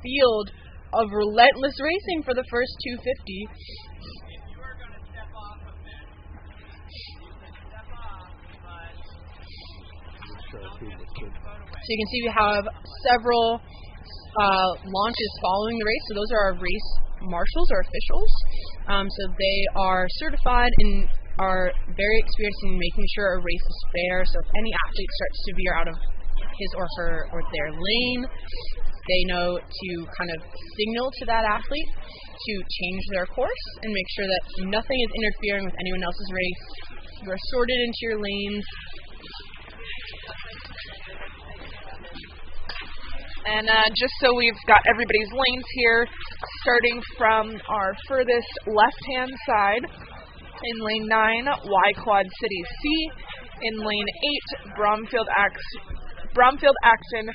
field of relentless racing for the first 250. So you can see we have several launches following the race. So those are our race marshals or officials. So they are certified and are very experienced in making sure a race is fair. So if any athlete starts to veer out of his or her or their lane, they know to kind of signal to that athlete to change their course and make sure that nothing is interfering with anyone else's race. You are sorted into your lanes. And just so we've got everybody's lanes here, starting from our furthest left-hand side, in lane 9, Y Quad City C. In lane 8, Bromfield Acton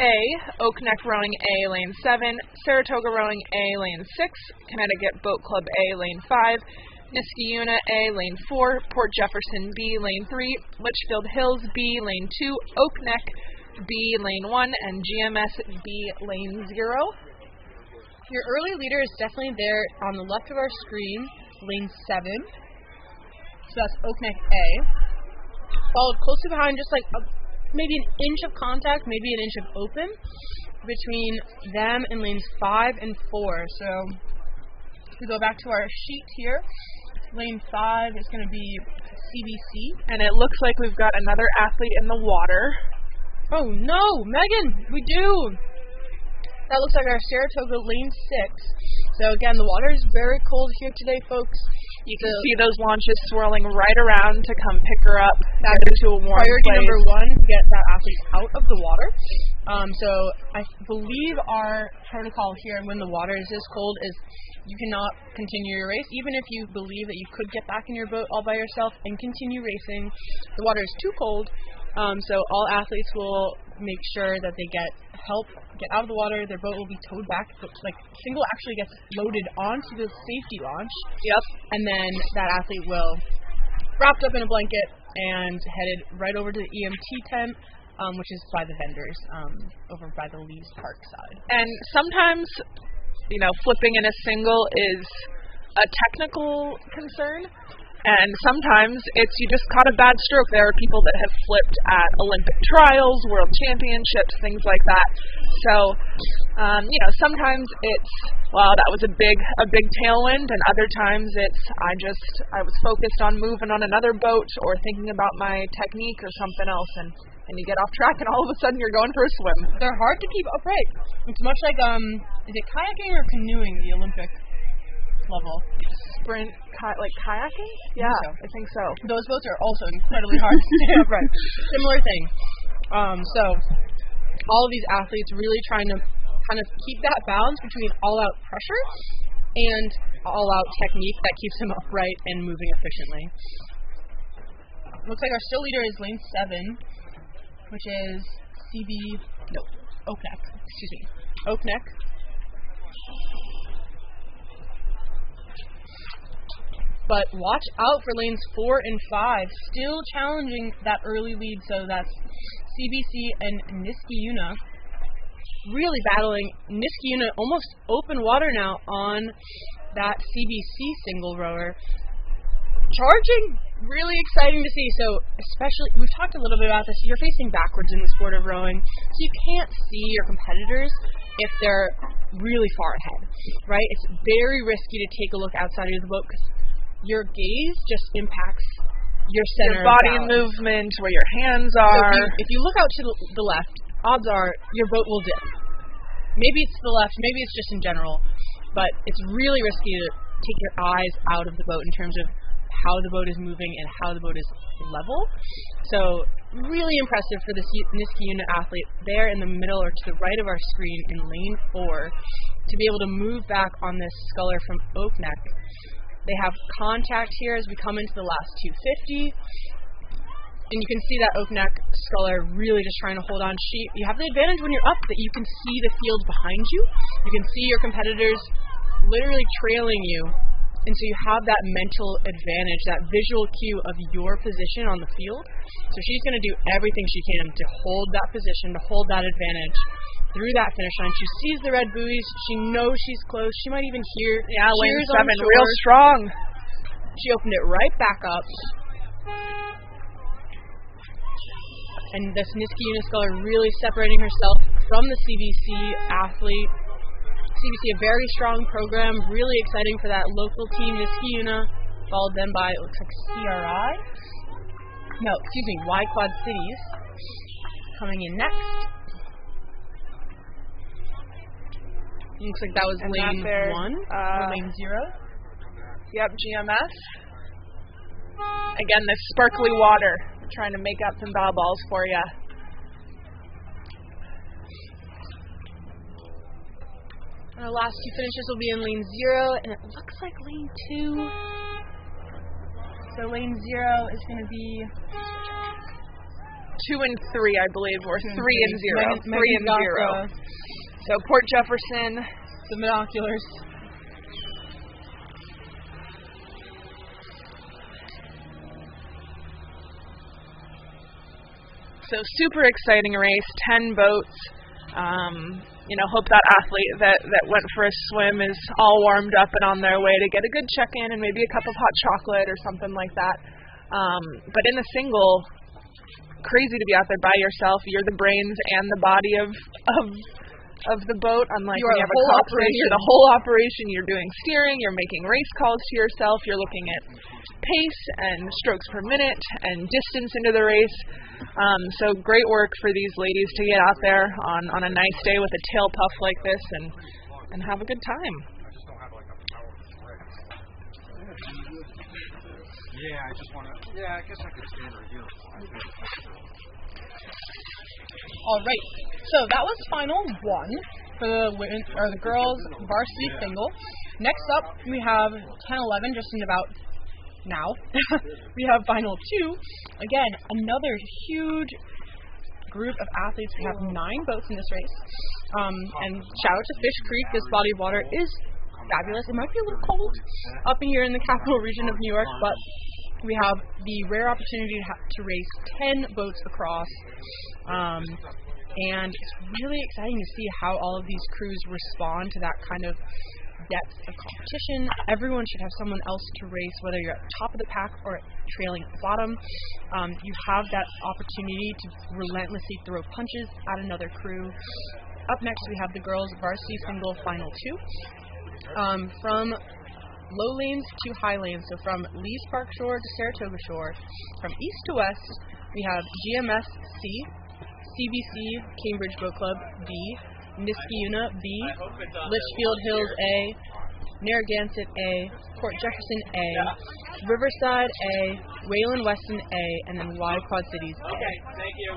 A, Oak Neck Rowing A, lane 7, Saratoga Rowing A, lane 6, Connecticut Boat Club A, lane 5, Niskayuna A, lane 4, Port Jefferson B, lane 3, Litchfield Hills B, lane 2, Oak Neck B, lane 1, and GMS B, lane 0. Your early leader is definitely there on the left of our screen, lane 7. So that's Oak Neck A. Followed closely behind, just like maybe an inch of contact, maybe an inch of open between them and lanes 5 and 4. So if we go back to our sheet here, lane 5 is going to be CBC. And it looks like we've got another athlete in the water. Oh no, Megan, we do! That looks like our Saratoga lane 6. So again, the water is very cold here today, folks. You can see those launches swirling right around to come pick her up, get her to a warm priority place. number one, get that athlete out of the water. So I believe our protocol here when the water is this cold is you cannot continue your race, even if you believe that you could get back in your boat all by yourself and continue racing. The water is too cold, so all athletes will make sure that they get help, get out of the water. Their boat will be towed back. Like single actually gets loaded onto the safety launch. Yep. And then that athlete will wrapped up in a blanket and headed right over to the EMT tent, which is by the vendors over by the Lee's Park side. And sometimes, flipping in a single is a technical concern. And sometimes it's you just caught a bad stroke. There are people that have flipped at Olympic trials, world championships, things like that. So, sometimes it's, that was a big tailwind, and other times it's I was focused on moving on another boat or thinking about my technique or something else, and you get off track, and all of a sudden you're going for a swim. They're hard to keep upright. It's much like is it kayaking or canoeing, the Olympic level? Sprint, like kayaking? Yeah, I think so. Those boats are also incredibly hard to stay upright. Similar thing. So all of these athletes really trying to kind of keep that balance between all-out pressure and all-out technique that keeps them upright and moving efficiently. Looks like our still leader is lane 7, which is Oak Neck. But watch out for lanes 4 and 5, still challenging that early lead. So that's CBC and Niskayuna really battling. Niskayuna almost open water now on that CBC single rower. Charging, really exciting to see. So especially, we've talked a little bit about this, you're facing backwards in the sport of rowing, so you can't see your competitors if they're really far ahead, right? It's very risky to take a look outside of the boat because your gaze just impacts your center your body of movement, where your hands are. So if you look out to the left, odds are your boat will dip. Maybe it's the left, maybe it's just in general, but it's really risky to take your eyes out of the boat in terms of how the boat is moving and how the boat is level. So really impressive for this Niskayuna athlete there in the middle or to the right of our screen in lane 4 to be able to move back on this sculler from Oak Neck. They have contact here as we come into the last 250. And you can see that Oak Neck sculler really just trying to hold on. You have the advantage when you're up that you can see the field behind you. You can see your competitors literally trailing you. And so you have that mental advantage, that visual cue of your position on the field. So she's going to do everything she can to hold that position, to hold that advantage through that finish line. She sees the red buoys. She knows she's close. She might even hear lane 7, real strong. She opened it right back up. And this Niskayuna sculler really separating herself from the CBC athlete. CBC, a very strong program, really exciting for that local team, Niskayuna, followed then by, it looks like Y Quad Cities, coming in next. Looks like that was lane 1 or lane 0. Yep, GMS. Again, this sparkly water. We're trying to make up some bow balls for you. Our last 2 finishes will be in lane 0, and it looks like lane 2. So lane 0 is going to be 2 and 3, I believe, or 3 and 0. 3 and 0. So Port Jefferson, the binoculars. So super exciting race, 10 boats. Hope that athlete that went for a swim is all warmed up and on their way to get a good check-in and maybe a cup of hot chocolate or something like that. But in the single, crazy to be out there by yourself. You're the brains and the body of the boat. Unlike when you have a whole operation, you're doing steering, you're making race calls to yourself, you're looking at pace and strokes per minute and distance into the race. So great work for these ladies to get out there on a nice day with a tail puff like this and have a good time. Yeah, I just want to. Yeah, I guess I could stand right here. All right. So that was final one for the girls varsity single. Next up, we have 10-11, just in about now. We have final two. Again, another huge group of athletes. We have 9 boats in this race. And shout out to Fish Creek. This body of water is fabulous. It might be a little cold up in here in the capital region of New York, but we have the rare opportunity to race 10 boats across. And it's really exciting to see how all of these crews respond to that kind of depth of competition. Everyone should have someone else to race, whether you're at the top of the pack or trailing at the bottom. You have that opportunity to relentlessly throw punches at another crew. Up next, we have the girls' varsity single final 2. From low lanes to high lanes, so from Lee's Park Shore to Saratoga Shore, from east to west, we have GMS C, CBC Cambridge Boat Club B, Niskayuna B, Litchfield Hills A, Narragansett A, Port Jefferson A, Riverside A, Wayland Weston A, and then Y Quad Cities A. Okay, thank you.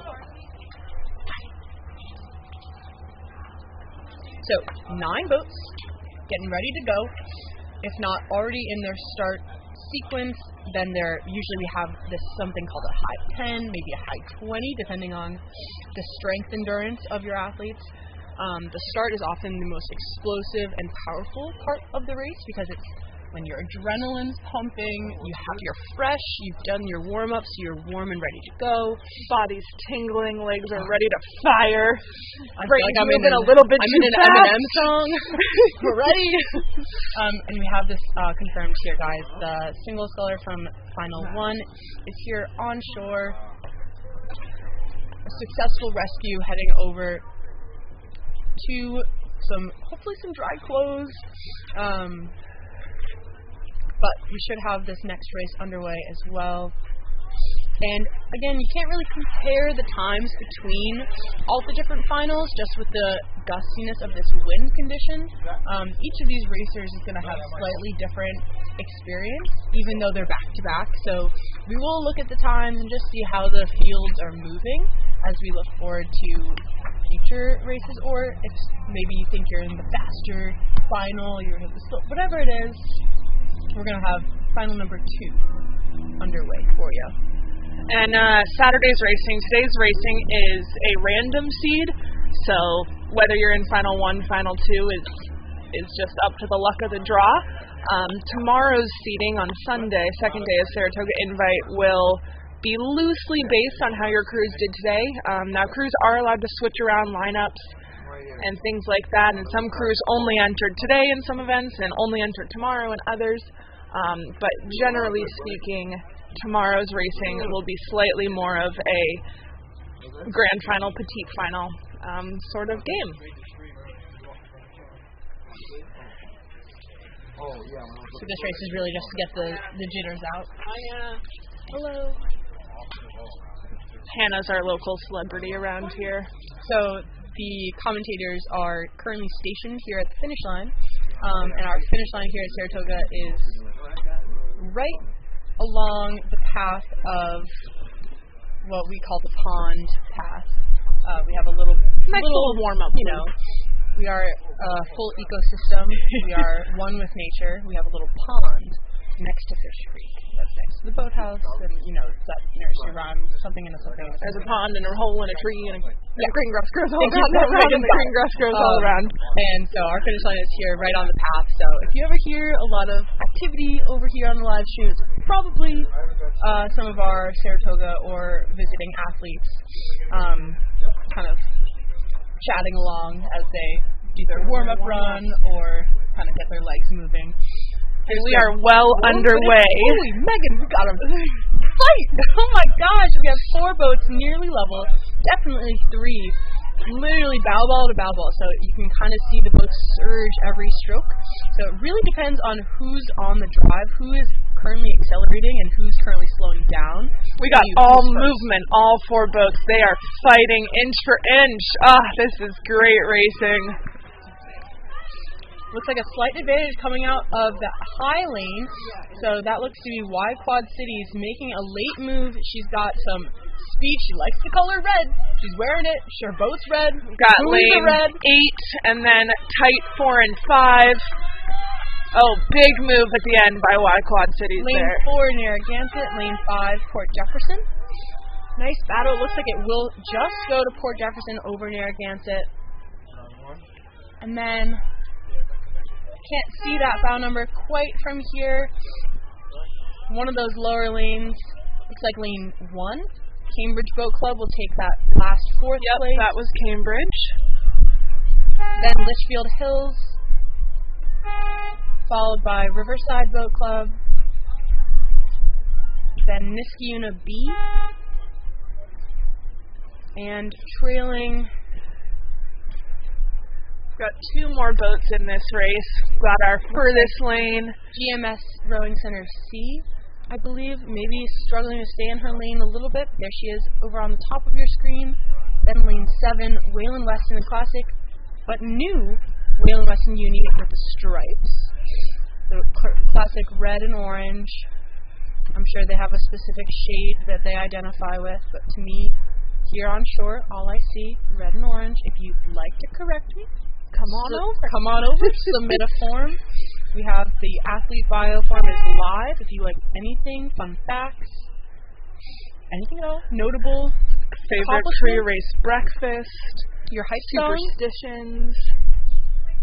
So 9 boats getting ready to go. If not already in their start sequence, then usually we have this something called a high 10, maybe a high 20, depending on the strength endurance of your athletes. The start is often the most explosive and powerful part of the race because it's when your adrenaline's pumping, you're fresh, you've done your warm-ups, you're warm and ready to go. Body's tingling, legs are ready to fire. Brain's moving a little bit I'm too in an fast. Eminem song. We're ready. And we have this confirmed here, guys. The single sculler from Final 1 is here on shore. A successful rescue heading over to hopefully some dry clothes. But we should have this next race underway as well. And again, you can't really compare the times between all the different finals just with the gustiness of this wind condition. Each of these racers is going to have slightly different experience, even though they're back-to-back. So we will look at the times and just see how the fields are moving as we look forward to future races, or if maybe you think you're in the faster final, you're in the whatever it is. We're going to have final number 2 underway for you. And Saturday's racing, today's racing is a random seed, so whether you're in final 1, final 2 is just up to the luck of the draw. Tomorrow's seeding on Sunday, second day of Saratoga Invite, will be loosely based on how your crews did today. Now, crews are allowed to switch around lineups and things like that, and some crews only entered today in some events and only entered tomorrow in others. But generally speaking, tomorrow's racing will be slightly more of a grand final, petite final sort of game. So this race is really just to get the jitters out. Hello. Hannah's our local celebrity around here. So the commentators are currently stationed here at the finish line, and our finish line here at Saratoga is right along the path of what we call the pond path. We have a little warm-up. We are a full ecosystem. We are one with nature. We have a little pond next to Fish Creek. That's next to the boathouse, and that nursery rhyme, something in a something. There's a pond and a hole and a tree and green grass grows all around. And the green grass grows all around. And so our finish line is here, right on the path. So if you ever hear a lot of activity over here on the live stream, it's probably some of our Saratoga or visiting athletes, kind of chatting along as they do their warm-up run or kind of get their legs moving. And we are well underway. Holy Megan, we got a fight! Oh my gosh, we have 4 boats nearly level, definitely 3, literally bow ball to bow ball, so you can kind of see the boats surge every stroke. So it really depends on who's on the drive, who is currently accelerating, and who's currently slowing down. We got all movement, all 4 boats. They are fighting inch for inch. This is great racing. Looks like a slight advantage coming out of the high lane. So that looks to be Y Quad Cities making a late move. She's got some speed. She likes the color red. She's wearing it. Her boat's red. Got lane red. 8 and then tight 4 and 5. Oh, big move at the end by Y Quad Cities lane there. Lane 4 Narragansett. Lane 5 Port Jefferson. Nice battle. Looks like it will just go to Port Jefferson over Narragansett. And then, can't see that bow number quite from here. One of those lower lanes, looks like lane 1. Cambridge Boat Club will take that last 4th place. That was Cambridge. Then Litchfield Hills, followed by Riverside Boat Club. Then Niskayuna B. And trailing. Got 2 more boats in this race. Got our furthest lane. GMS Rowing Center C, I believe, maybe struggling to stay in her lane a little bit. There she is over on the top of your screen. Then lane 7, Wayland Weston Classic, but new Wayland Weston Uni with the stripes. The classic red and orange. I'm sure they have a specific shade that they identify with, but to me, here on shore, all I see, red and orange. If you'd like to correct me, come on over, submit a form. We have the athlete bio form is live. If you like anything, fun facts, anything at all, notable, favorite pre-race breakfast, your hype song, superstitions.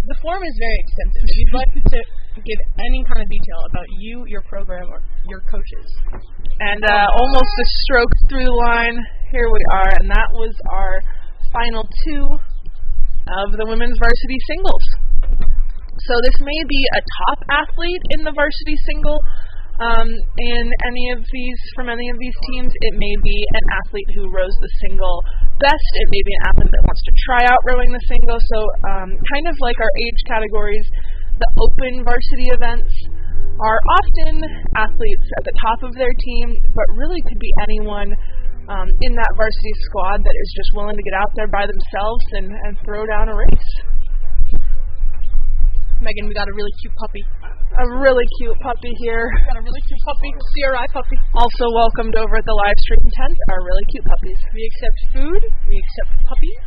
The form is very extensive. If you'd like to give any kind of detail about you, your program, or your coaches. And almost a stroke through line. Here we are, and that was our final 2 of the women's varsity singles. So this may be a top athlete in the varsity single in any of these, from any of these teams. It may be an athlete who rows the single best. It may be an athlete that wants to try out rowing the single. So kind of like our age categories, the open varsity events are often athletes at the top of their team, but really could be anyone in that varsity squad that is just willing to get out there by themselves and throw down a race. Megan, we got a really cute puppy. A really cute puppy here. We got a really cute puppy, CRI puppy. Also welcomed over at the live stream tent are really cute puppies. We accept food. We accept puppies.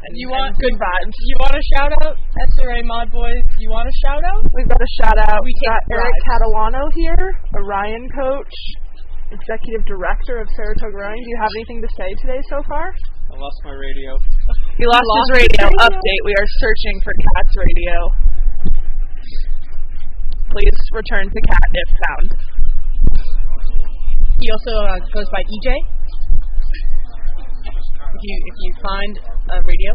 And you want good vibes. You want a shout out? SRA Mod Boys, you want a shout out? We've got a shout out. We got Eric Catalano here, a Ryan coach, executive director of Saratoga Rowing. Do you have anything to say today so far? I lost my radio. He lost his radio. Update. We are searching for Kat's radio. Please return to Kat if found. He also goes by EJ. If you find a radio,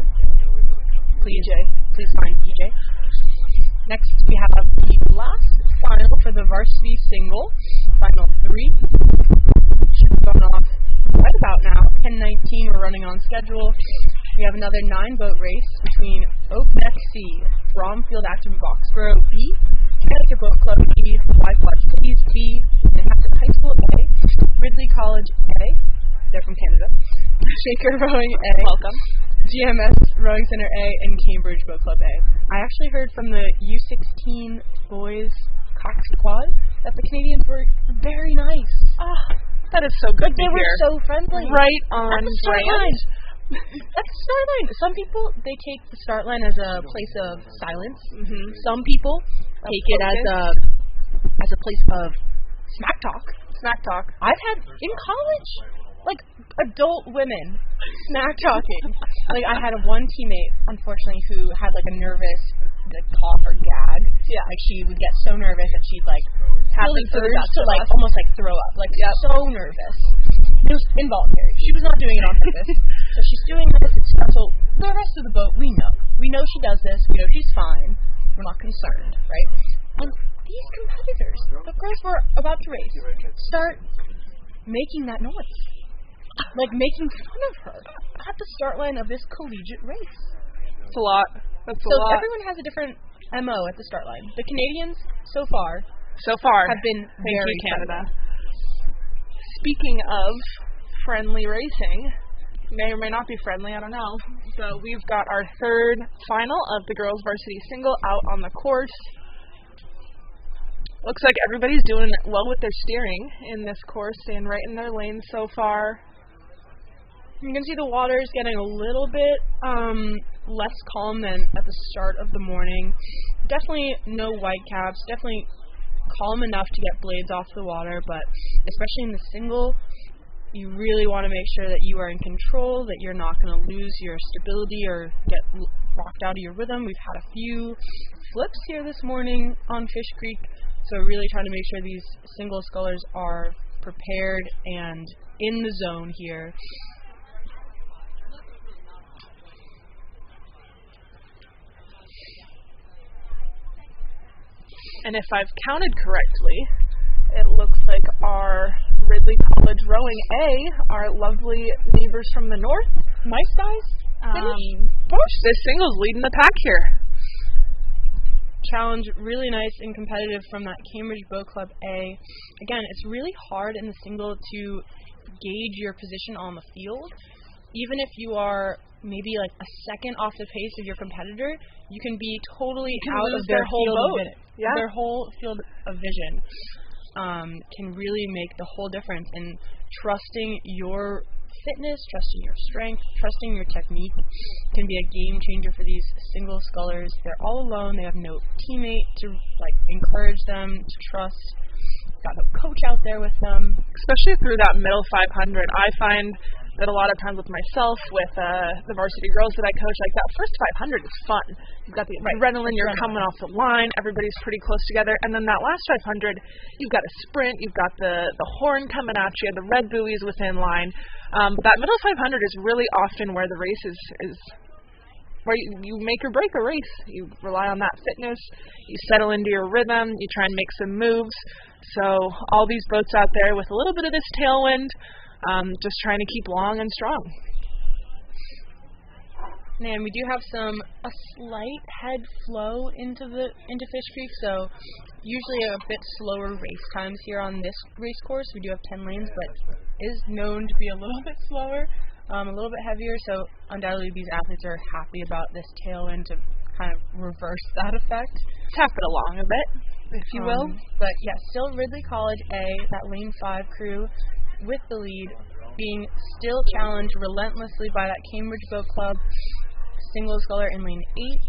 please find EJ. Next we have the last final for the varsity single, final 3. Should be going off right about now. 10:19. We're running on schedule. We have another 9-boat race between Oak Neck C, Bromfield Active Boxborough B, Connecticut Boat Club B, Y Quad Cities B, Manhattan High School A, Ridley College A, they're from Canada, Shaker Rowing A, welcome, GMS Rowing Center A, and Cambridge Boat Club A. I actually heard from the U16 boys cock squad that the Canadians were very nice. That is so good to they hear. Were so friendly. Right on brand. That's the start line. Some people, they take the start line as a place of silence. Mm-hmm. Some people take it as a place of smack talk. Smack talk. I've had, in college, like, adult women smack talking. Like, I had one teammate, unfortunately, who had, like, a nervous, like, cough or gag. Yeah. Like, she would get so nervous that she'd, like, have the urge to, like, almost, like, throw up. Like, so nervous. It was involuntary. She was not doing it on purpose. So she's doing this. So the rest of the boat, we know. We know she does this. We know she's fine. We're not concerned, right? And these competitors, the girls we're about to race, start making that noise. Like, making fun of her at the start line of this collegiate race. It's a lot. That's a lot. So everyone has a different MO at the start line. The Canadians, so far, have been very Canada. friendly. Speaking of friendly racing, may or may not be friendly, I don't know. So we've got our third final of the girls varsity single out on the course. Looks like everybody's doing well with their steering in this course, staying right in their lane so far. You can see the water is getting a little bit less calm than at the start of the morning. Definitely no white caps, definitely calm enough to get blades off the water, but especially in the single, you really want to make sure that you are in control, that you're not going to lose your stability or get rocked out of your rhythm. We've had a few flips here this morning on Fish Creek, so really trying to make sure these single scullers are prepared and in the zone here. And if I've counted correctly, it looks like our Ridley College Rowing A, our lovely neighbors from the north, nice guys, this single's leading the pack here. Challenge really nice and competitive from that Cambridge Boat Club A. Again, it's really hard in the single to gauge your position on the field. Even if you are maybe like a second off the pace of your competitor, you can be totally out of their whole boat. Their whole field of vision can really make the whole difference. And trusting your fitness, trusting your strength, trusting your technique can be a game changer for these single scullers. They're all alone. They have no teammate to encourage them, to trust. Got no coach out there with them. Especially through that middle 500, I find that a lot of times with myself, with the varsity girls that I coach, that first 500 is fun. You've got the adrenaline, you're coming off the line, everybody's pretty close together, and then that last 500, you've got a sprint, you've got the horn coming at you, the red buoys within line. That middle 500 is really often where the race is where you make or break a race. You rely on that fitness, you settle into your rhythm, you try and make some moves. So all these boats out there with a little bit of this tailwind, just trying to keep long and strong. And we do have a slight head flow into Fish Creek, so usually a bit slower race times here on this race course. We do have 10 lanes, but is known to be a little bit slower, a little bit heavier, so undoubtedly these athletes are happy about this tailwind to kind of reverse that effect. Tap it along a bit, if you will. But yeah, still Ridley College A, that lane 5 crew, with the lead, being still challenged relentlessly by that Cambridge Boat Club single sculler in lane 8,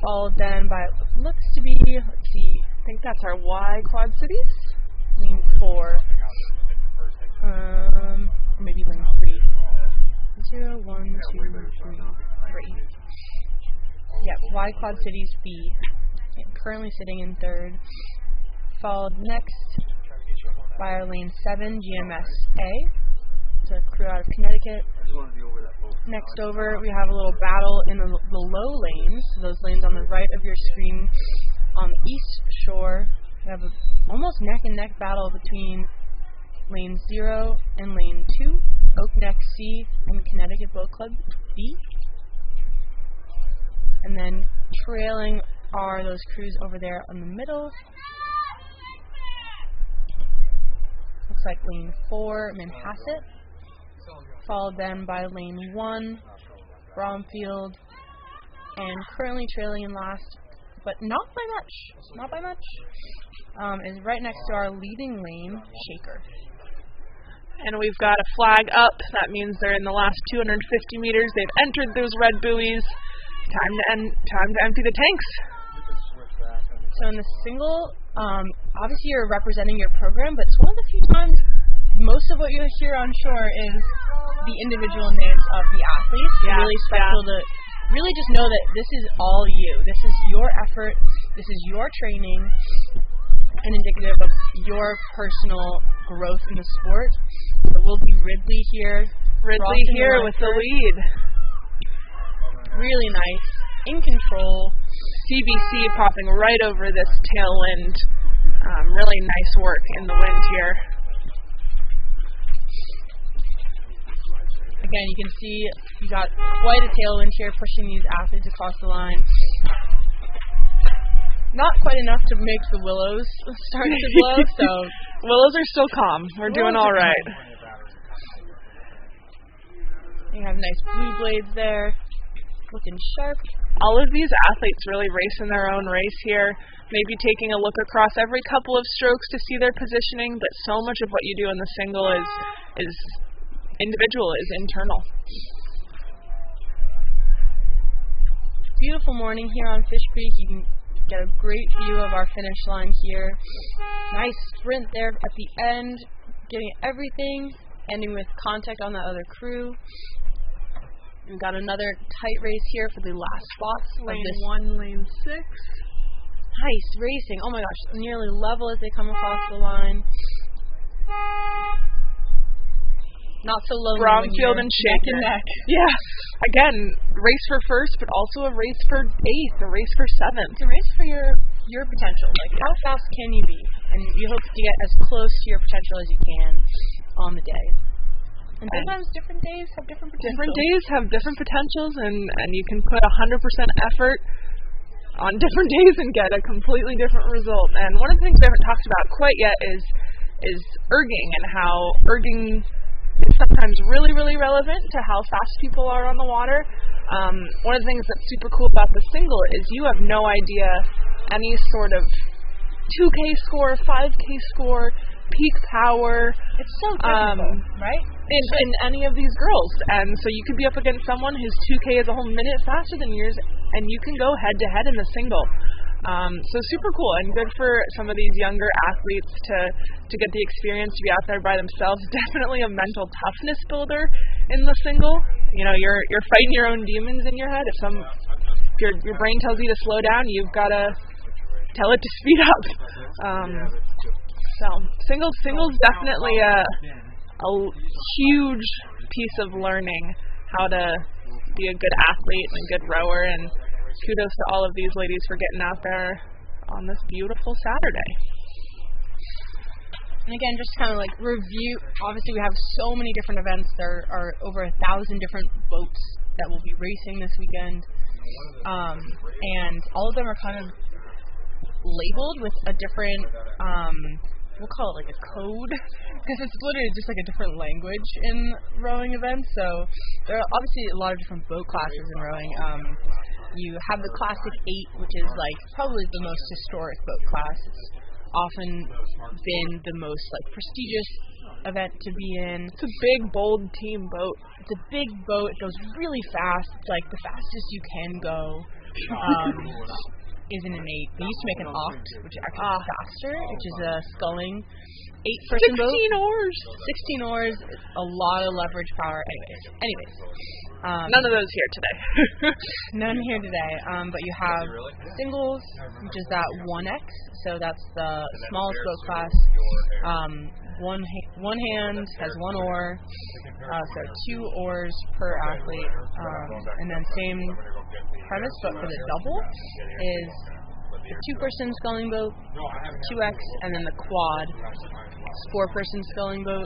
followed then by what looks to be, I think that's our Y Quad Cities, lane 4, or maybe lane 3. 0, 1, 2, 3, 3. Yeah, Y Quad Cities B, currently sitting in 3rd, followed next by our lane 7, GMS A. It's a crew out of Connecticut. Next over, we have a little battle in the low lanes, those lanes on the right of your screen on the east shore. We have a almost neck-and-neck battle between lane 0 and lane 2, Oak Neck C and Connecticut Boat Club B. And then trailing are those crews over there in the middle. Looks like lane 4, Manhasset, followed then by lane 1, Bromfield, and currently trailing in last, but not by much, is right next to our leading lane, Shaker. And we've got a flag up. That means they're in the last 250 meters. They've entered those red buoys. Time to empty the tanks. So in the single, obviously you're representing your program, but it's one of the few times, most of what you hear on shore is the individual names of the athletes. It's really special to really just know that this is all you. This is your effort. This is your training, and indicative of your personal growth in the sport. So we'll be Ridley here. Ridley here with the lead. Really nice. In control. CBC popping right over this tailwind. Really nice work in the wind here. Again, you can see you got quite a tailwind here pushing these athletes across the line. Not quite enough to make the willows start to blow, so willows are still calm. We're doing all right. You have nice blue blades there, looking sharp. All of these athletes really race in their own race here, maybe taking a look across every couple of strokes to see their positioning, but so much of what you do in the single is individual, is internal. Beautiful morning here on Fish Creek. You can get a great view of our finish line here. Nice sprint there at the end, getting everything, ending with contact on the other crew. We've got another tight race here for the last spots of this. Lane 1, lane 6. Nice racing. Oh my gosh, nearly level as they come across the line. Not so lonely. Bromfield and Shaker. Neck. Yeah. Again, race for first, but also a race for 8th, a race for 7th. It's a race for your potential. Like, how fast can you be? And you hope to get as close to your potential as you can on the day. And sometimes different days have different potentials. Different days have different potentials, and you can put 100% effort on different days and get a completely different result. And one of the things we haven't talked about quite yet is erging, and how erging is sometimes really, really relevant to how fast people are on the water. One of the things that's super cool about the single is you have no idea any sort of 2K score, 5K score, peak power. It's so difficult, right? In any of these girls. And so you could be up against someone whose 2K is a whole minute faster than yours, and you can go head to head in the single. So super cool and good for some of these younger athletes to get the experience to be out there by themselves. Definitely a mental toughness builder in the single. You know, you're fighting your own demons in your head. If your brain tells you to slow down, you've got to tell it to speed up. So singles definitely a huge piece of learning how to be a good athlete and a good rower, and kudos to all of these ladies for getting out there on this beautiful Saturday. And again, just kind of like review, obviously we have so many different events. There are over 1,000 different boats that will be racing this weekend, and all of them are kind of labeled with a different we'll call it like a code, because it's literally just like a different language in rowing events. So there are obviously a lot of different boat classes in rowing. You have the Classic 8, which is like probably the most historic boat class. It's often been the most like prestigious event to be in. It's a big, bold team boat. It's a big boat. It goes really fast. It's like the fastest you can go. Isn't an 8. They used to make an oct, which is actually faster, which is a sculling 8-person boat. 16 oars. 16 oars. A lot of leverage power. Anyways. None of those here today. None here today. But you have singles, which is that 1X. So that's the smallest boat class. One hand has 1 oar. So 2 oars per athlete. And then same premise, but for the double is the 2-person sculling boat, 2X, and then the quad, 4-person sculling boat,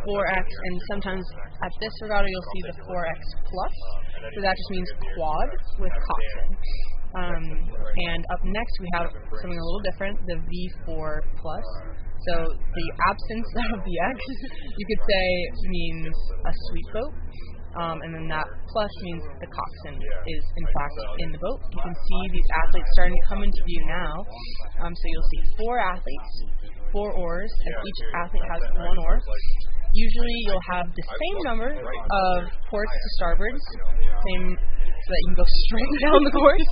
4X, and sometimes at this regatta you'll see the 4X plus, so that just means quad with coxswain. And up next we have something a little different, the V4 plus. So the absence of the X, you could say, means a sweep boat. And then that plus means the coxswain is in fact in the boat. You can see these athletes starting to come into view now. So you'll see 4 athletes, 4 oars, and each athlete has 1 oar. Usually you'll have the same number of ports to starboards, so that you can go straight down the course.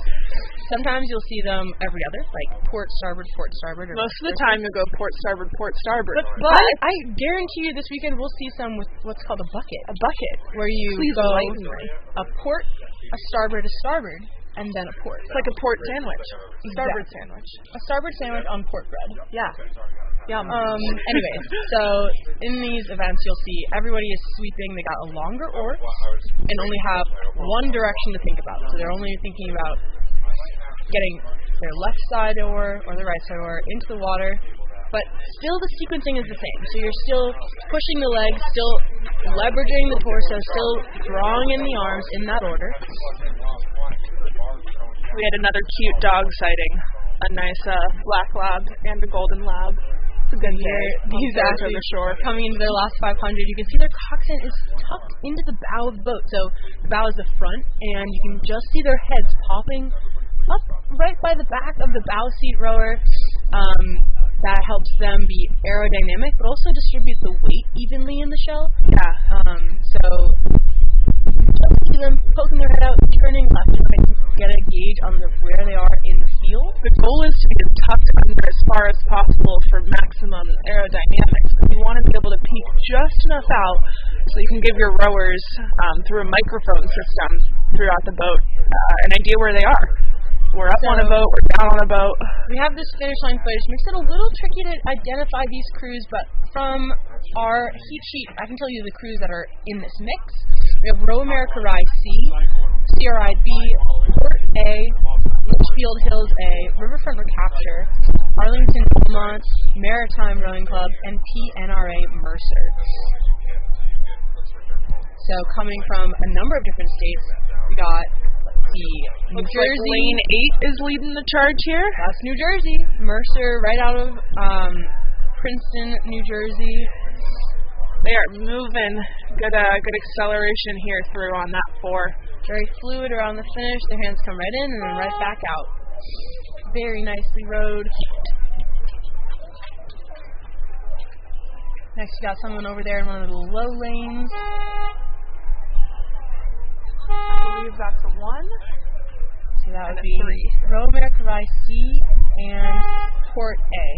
Sometimes you'll see them every other, like port, starboard, port, starboard. Most of the time you'll go port, starboard, port, starboard. But I guarantee you this weekend we'll see some with what's called a bucket. A bucket, where you go a port, a starboard, and then a port. It's like a port sandwich. A starboard sandwich. A starboard sandwich on port bread. Yeah. Yum. Anyways, so in these events you'll see everybody is sweeping. They got a longer oar and only have one direction to think about. So they're only thinking about getting their left side oar or the right side oar into the water. But still the sequencing is the same. So you're still pushing the legs, still leveraging the torso, still drawing in the arms in that order. We had another cute dog sighting. A nice black lab and a golden lab. It's a good day. These to the shore. coming into their last 500, you can see their coxswain is tucked into the bow of the boat. So the bow is the front, and you can just see their heads popping up right by the back of the bow seat rower. That helps them be aerodynamic, but also distribute the weight evenly in the shell. Yeah. So you can just see them poking their head out, turning left and right to get a gauge on where they are in the field. The goal is to get tucked under as far as possible for maximum aerodynamics. You want to be able to peek just enough out so you can give your rowers, through a microphone system throughout the boat, an idea where they are. We're up on a boat, we're down on a boat. We have this finish line footage. Makes it a little tricky to identify these crews, but from our heat sheet, I can tell you the crews that are in this mix. We have Row America Rye C, CRI B, Port A, Litchfield Hills A, Riverfront Recapture, Arlington Beaumont, Maritime Rowing Club, and PNRA Mercer. So coming from a number of different states, we got the New Jersey. Like Lane 8 is leading the charge here. That's New Jersey. Mercer, right out of Princeton, New Jersey. They are moving. Good acceleration here through on that 4. Very fluid around the finish. Their hands come right in and then right back out. Very nicely rowed. Next, you got someone over there in one of the low lanes. I believe that's a 1. So that would be Row America Rye C and Port A.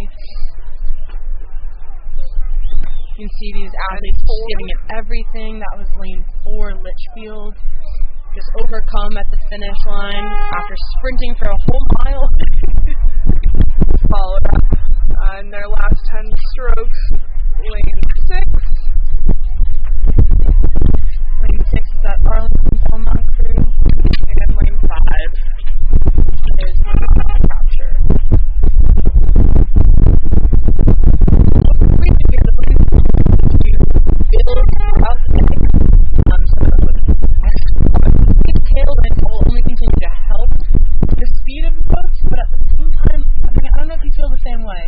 You can see these athletes just giving it everything. That was lane 4, Litchfield. Just overcome at the finish line after sprinting for a whole mile. Followed up in their last 10 strokes. Lane 6. Lane 6 is that Arlington Beaumont crew. And lane 5. There's the capture. What's great here, the lanes build throughout the day. So tailwind will only continue to help the speed of the boats, but at the same time, I don't know if you feel the same way,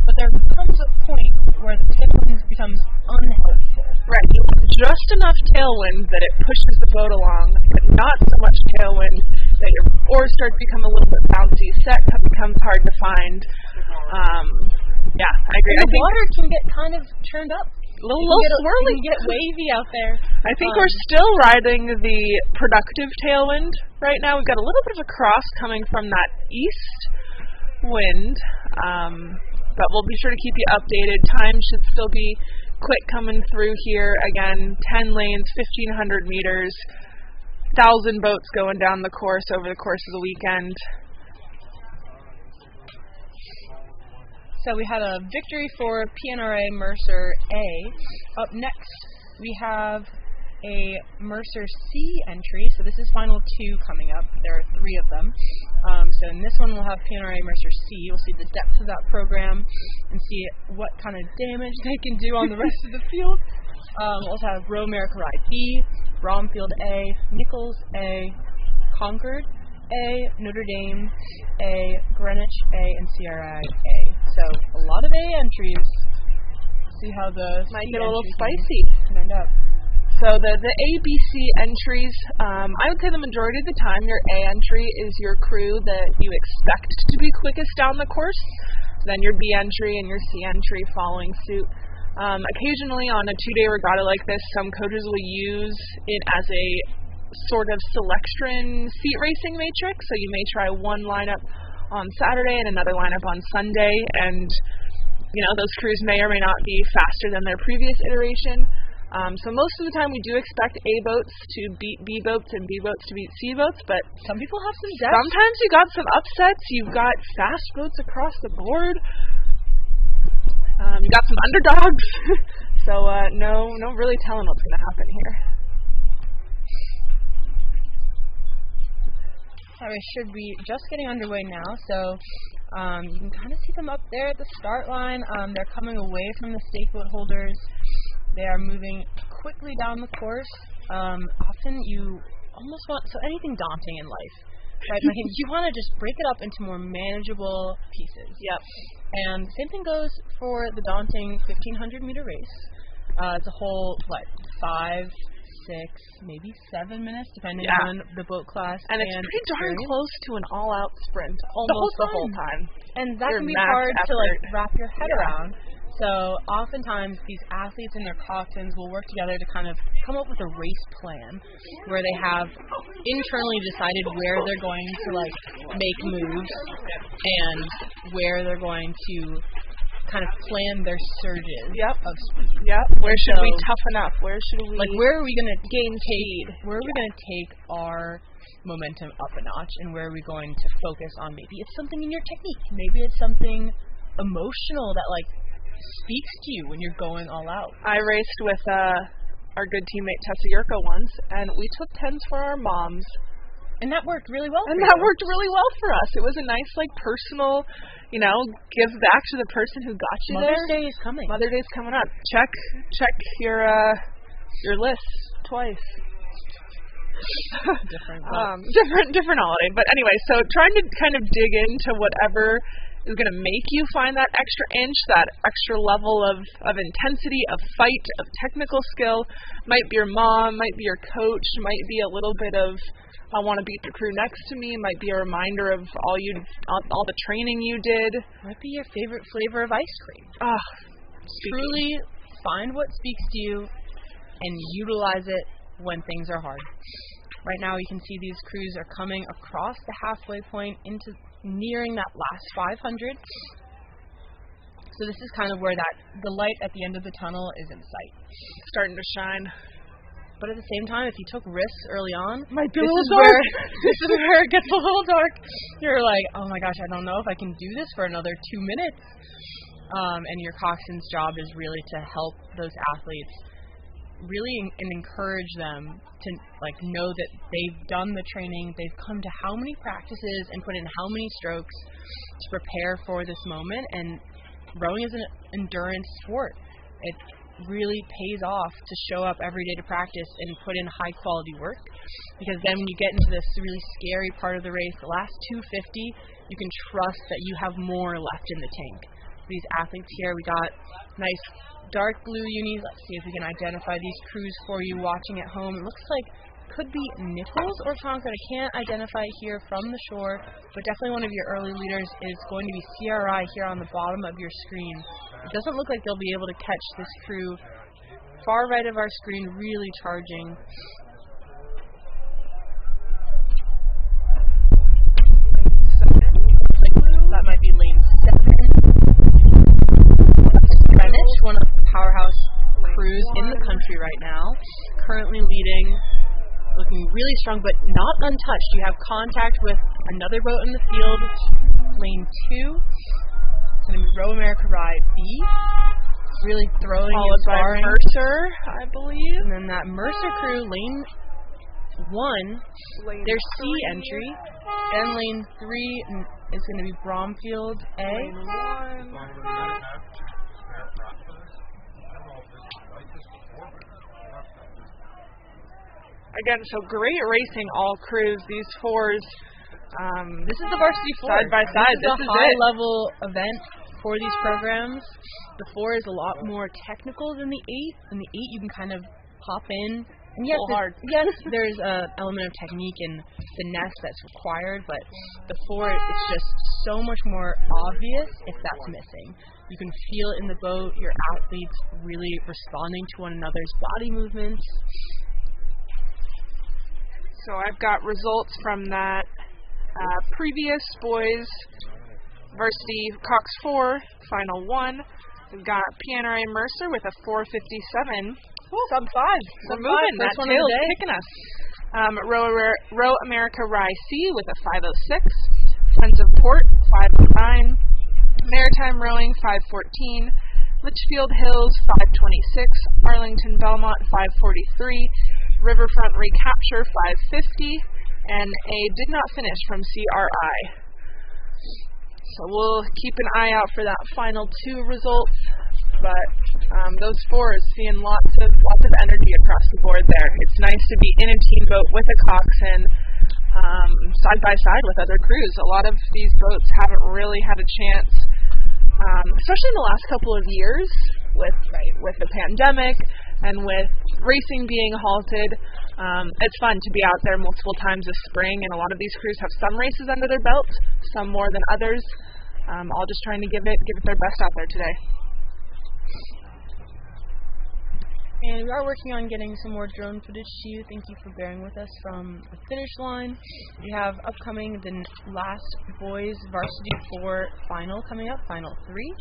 but there comes a point where the tailwind becomes unhelpful. Right, you want just enough tailwind that it pushes the boat along, but not so much tailwind that your oars start to become a little bit bouncy. Set becomes hard to find. Yeah, I agree. And the water can get kind of churned up. A little swirly. You can get wavy out there. I think we're still riding the productive tailwind right now. We've got a little bit of a cross coming from that east wind, but we'll be sure to keep you updated. Time should still be quick coming through here. Again, 10 lanes, 1,500 meters, 1,000 boats going down the course over the course of the weekend. So we had a victory for PNRA Mercer A. Up next, we have a Mercer C entry. So this is final 2 coming up. There are 3 of them. So in this one, we'll have PNRA Mercer C. We'll see the depth of that program and see what kind of damage they can do on the rest of the field. We'll also have Row America Rye B, Bromfield A, Nichols A, Concord A, Notre Dame A, Greenwich A, and CRI A. So a lot of A entries. See how the might C get a little entries spicy. can end up. So the ABC entries, I would say the majority of the time your A entry is your crew that you expect to be quickest down the course. Then your B entry and your C entry following suit. Occasionally on a 2-day regatta like this, some coaches will use it as a sort of selection seat racing matrix. So you may try one lineup on Saturday and another lineup on Sunday, and those crews may or may not be faster than their previous iteration. So most of the time we do expect A boats to beat B boats and B boats to beat C boats, but some people have some depth. Sometimes you got some upsets. You've got fast boats across the board. You got some underdogs. So no really telling what's going to happen here. We should be just getting underway now, so you can kind of see them up there at the start line. They're coming away from the stake boat holders. They are moving quickly down the course. Often you almost want, so anything daunting in life, right? You want to just break it up into more manageable pieces. Yep. And the same thing goes for the daunting 1,500-meter race. It's a whole, 5, 6, maybe 7 minutes, depending on the boat class. And it's pretty darn close to an all-out sprint, almost the whole time. And that can be hard to wrap your head around. So oftentimes these athletes and their coxswains will work together to kind of come up with a race plan where they have internally decided where they're going to make moves and where they're going to kind of plan their surges of speed. Yep. Where should we toughen up? Where should we where are we going to gain speed? Where are we going to take our momentum up a notch, and where are we going to focus on? Maybe it's something in your technique. Maybe it's something emotional that speaks to you when you're going all out. I raced with our good teammate Tessa Yurko once, and we took 10s for our moms. And that worked really well for us. It was a nice, personal, give back to the person who got you Mother's Day is coming. Mother's Day is coming up. Check your list twice. Different holiday. But anyway, so trying to kind of dig into whatever is going to make you find that extra inch, that extra level of intensity, of fight, of technical skill. Might be your mom, might be your coach, might be a little bit of I want to beat the crew next to me, might be a reminder of all the training you did. Might be your favorite flavor of ice cream. Truly find what speaks to you and utilize it when things are hard. Right now you can see these crews are coming across the halfway point into nearing that last 500. So this is kind of where the light at the end of the tunnel is in sight. Starting to shine. But at the same time, if you took risks early on, might be a little dark. This is where it gets a little dark. You're like, oh my gosh, I don't know if I can do this for another 2 minutes. And your coxswain's job is really to help those athletes really and encourage them to know that they've done the training, they've come to how many practices and put in how many strokes to prepare for this moment. And rowing is an endurance sport. It really pays off to show up every day to practice and put in high quality work, because then when you get into this really scary part of the race, the last 250, you can trust that you have more left in the tank. These athletes here, we got nice dark blue unis. Let's see if we can identify these crews for you watching at home. It looks like could be Nichols or Tonkin. I can't identify here from the shore, but definitely one of your early leaders is going to be CRI here on the bottom of your screen. It doesn't look like they'll be able to catch this crew far right of our screen, really charging. That might be lane 7. Greenwich, one of the powerhouse crews in the country right now, currently leading, looking really strong, but not untouched. You have contact with another boat in the field, lane 2. It's going to be Row America Ride B, really throwing and sparring. Mercer, I believe. And then that Mercer crew, lane 1, their C entry, and lane 3 is going to be Bromfield A. Lane 1. Again, so great racing, all crews. These fours. This is the Varsity 4. Side by side. This is a high-level event for these programs. The 4 is a lot more technical than the 8. In the 8, you can kind of pop in. And yes, there's an element of technique and finesse that's required, but the 4 is just so much more obvious if that's missing. You can feel it in the boat, your athletes really responding to one another's body movements. So I've got results from that previous boys Varsity Cox 4 final 1. We've got Pianere Mercer with a 4:57. Sub 5. We're moving. That tail's kicking us. Row America Rye C with a 5:06. Friends of Port 5:09. Maritime Rowing 5:14. Litchfield Hills 5:26. Arlington Belmont 5:43. Riverfront Recapture 5:50, and a did not finish from CRI. So we'll keep an eye out for that final 2 results. But those 4s, seeing lots of energy across the board there. It's nice to be in a team boat with a coxswain, side by side with other crews. A lot of these boats haven't really had a chance, especially in the last couple of years with the pandemic and with racing being halted. It's fun to be out there multiple times this spring, and a lot of these crews have some races under their belt, some more than others, all just trying to give it their best out there today. And we are working on getting some more drone footage to you. Thank you for bearing with us from the finish line. We have upcoming the last boys Varsity 4 final coming up, Final 3.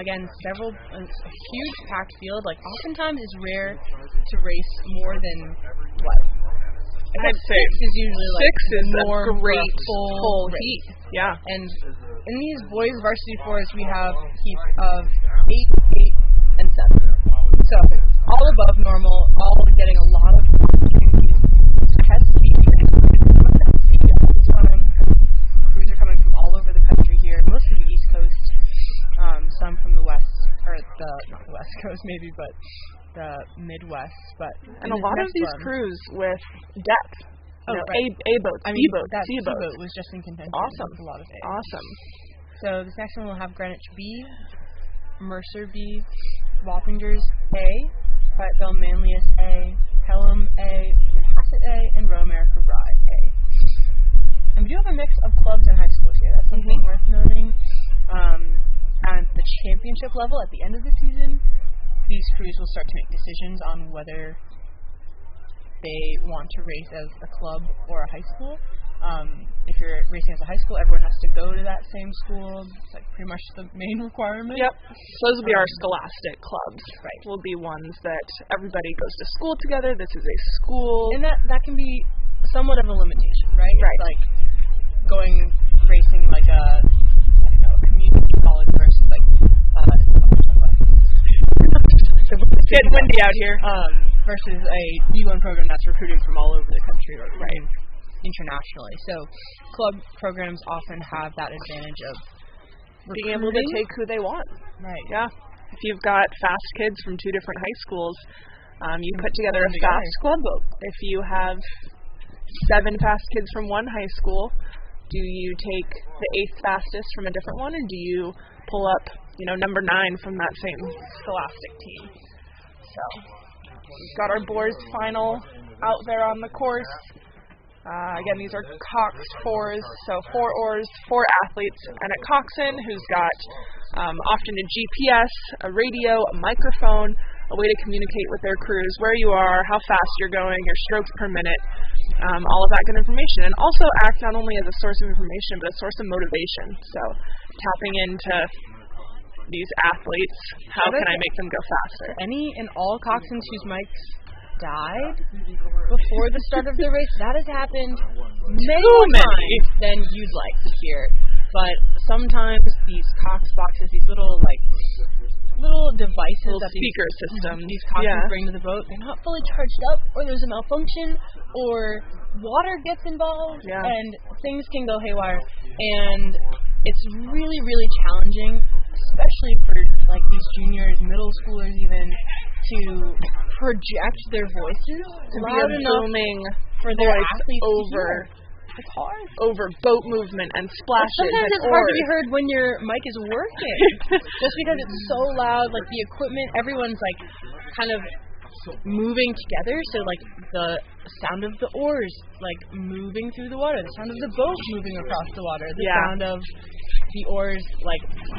Again, a huge packed field. Like, oftentimes it's rare to race more than, what? I guess six is usually like six is more a great full heat. Yeah. And in these boys Varsity 4s, we have heats of 8, 8, and 7. So, all above normal, all getting a lot of opportunities to test speed. Crews are coming from all over the country here, mostly the East Coast, some from the West, or not the West Coast maybe, but the Midwest. And a lot of these crews with depth. A-boats, B-boats, that C-boats. C-boat was just in contention. Awesome. A lot of A. Awesome. So this next one will have Greenwich B, Mercer B, Wappingers A, Fayetteville Manlius A, Pelham A, Manhasset A, and Royal America Rye A. And we do have a mix of clubs and high schools here. That's something worth noting. At the championship level, at the end of the season, these crews will start to make decisions on whether they want to race as a club or a high school. If you're racing as a high school, everyone has to go to that same school. It's like pretty much the main requirement. Yep. So those will be our scholastic clubs. Right. Will be ones that everybody goes to school together. This is a school. And that can be somewhat of a limitation, right? Right. It's like racing like a community college versus like getting windy out here. Versus a D1 program that's recruiting from all over the country or internationally. So club programs often have that advantage of being able to take who they want. Right. Yeah. If you've got fast kids from 2 different high schools, you put together a fast club boat. If you have 7 fast kids from one high school, do you take the 8th fastest from a different one, or do you pull up, number 9 from that same scholastic team? So we've got our boys final out there on the course. Again, these are Cox 4s, so 4 oars, 4 athletes, and a coxswain who's got often a GPS, a radio, a microphone, a way to communicate with their crews, where you are, how fast you're going, your strokes per minute, all of that good information. And also act not only as a source of information, but a source of motivation. So tapping into these athletes, how can I make them go faster? Any and all coxswains whose mics died before the start of the race, that has happened many more times than you'd like to hear. But sometimes these Cox boxes, these little devices, little speaker systems, these coxswains bring to the boat, they're not fully charged up, or there's a malfunction, or water gets involved, and things can go haywire. And it's really, really challenging, especially for these juniors, middle schoolers even, to project their voices loud enough for their athletes over boat movement and splashes. Sometimes it's hard to be heard when your mic is working, just because it's so loud. Like the equipment, everyone's kind of moving together, so the sound of the oars moving through the water, the sound of the boat moving across the water, the sound of the oars,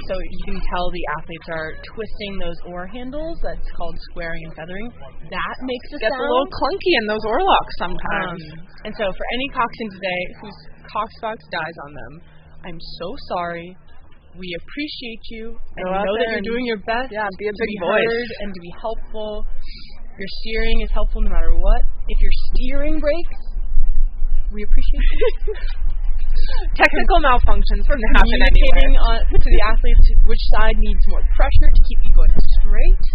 so you can tell the athletes are twisting those oar handles. That's called squaring and feathering. That makes a sound. Gets a little clunky in those oar locks sometimes. And so for any coxswain today whose Cox box dies on them, I'm so sorry. We appreciate you, and we know that you're doing your best be a big to be voice heard and to be helpful. Your steering is helpful no matter what. If your steering breaks, we appreciate you. Technical malfunctions can happen communicating to the athletes which side needs more pressure to keep you going straight.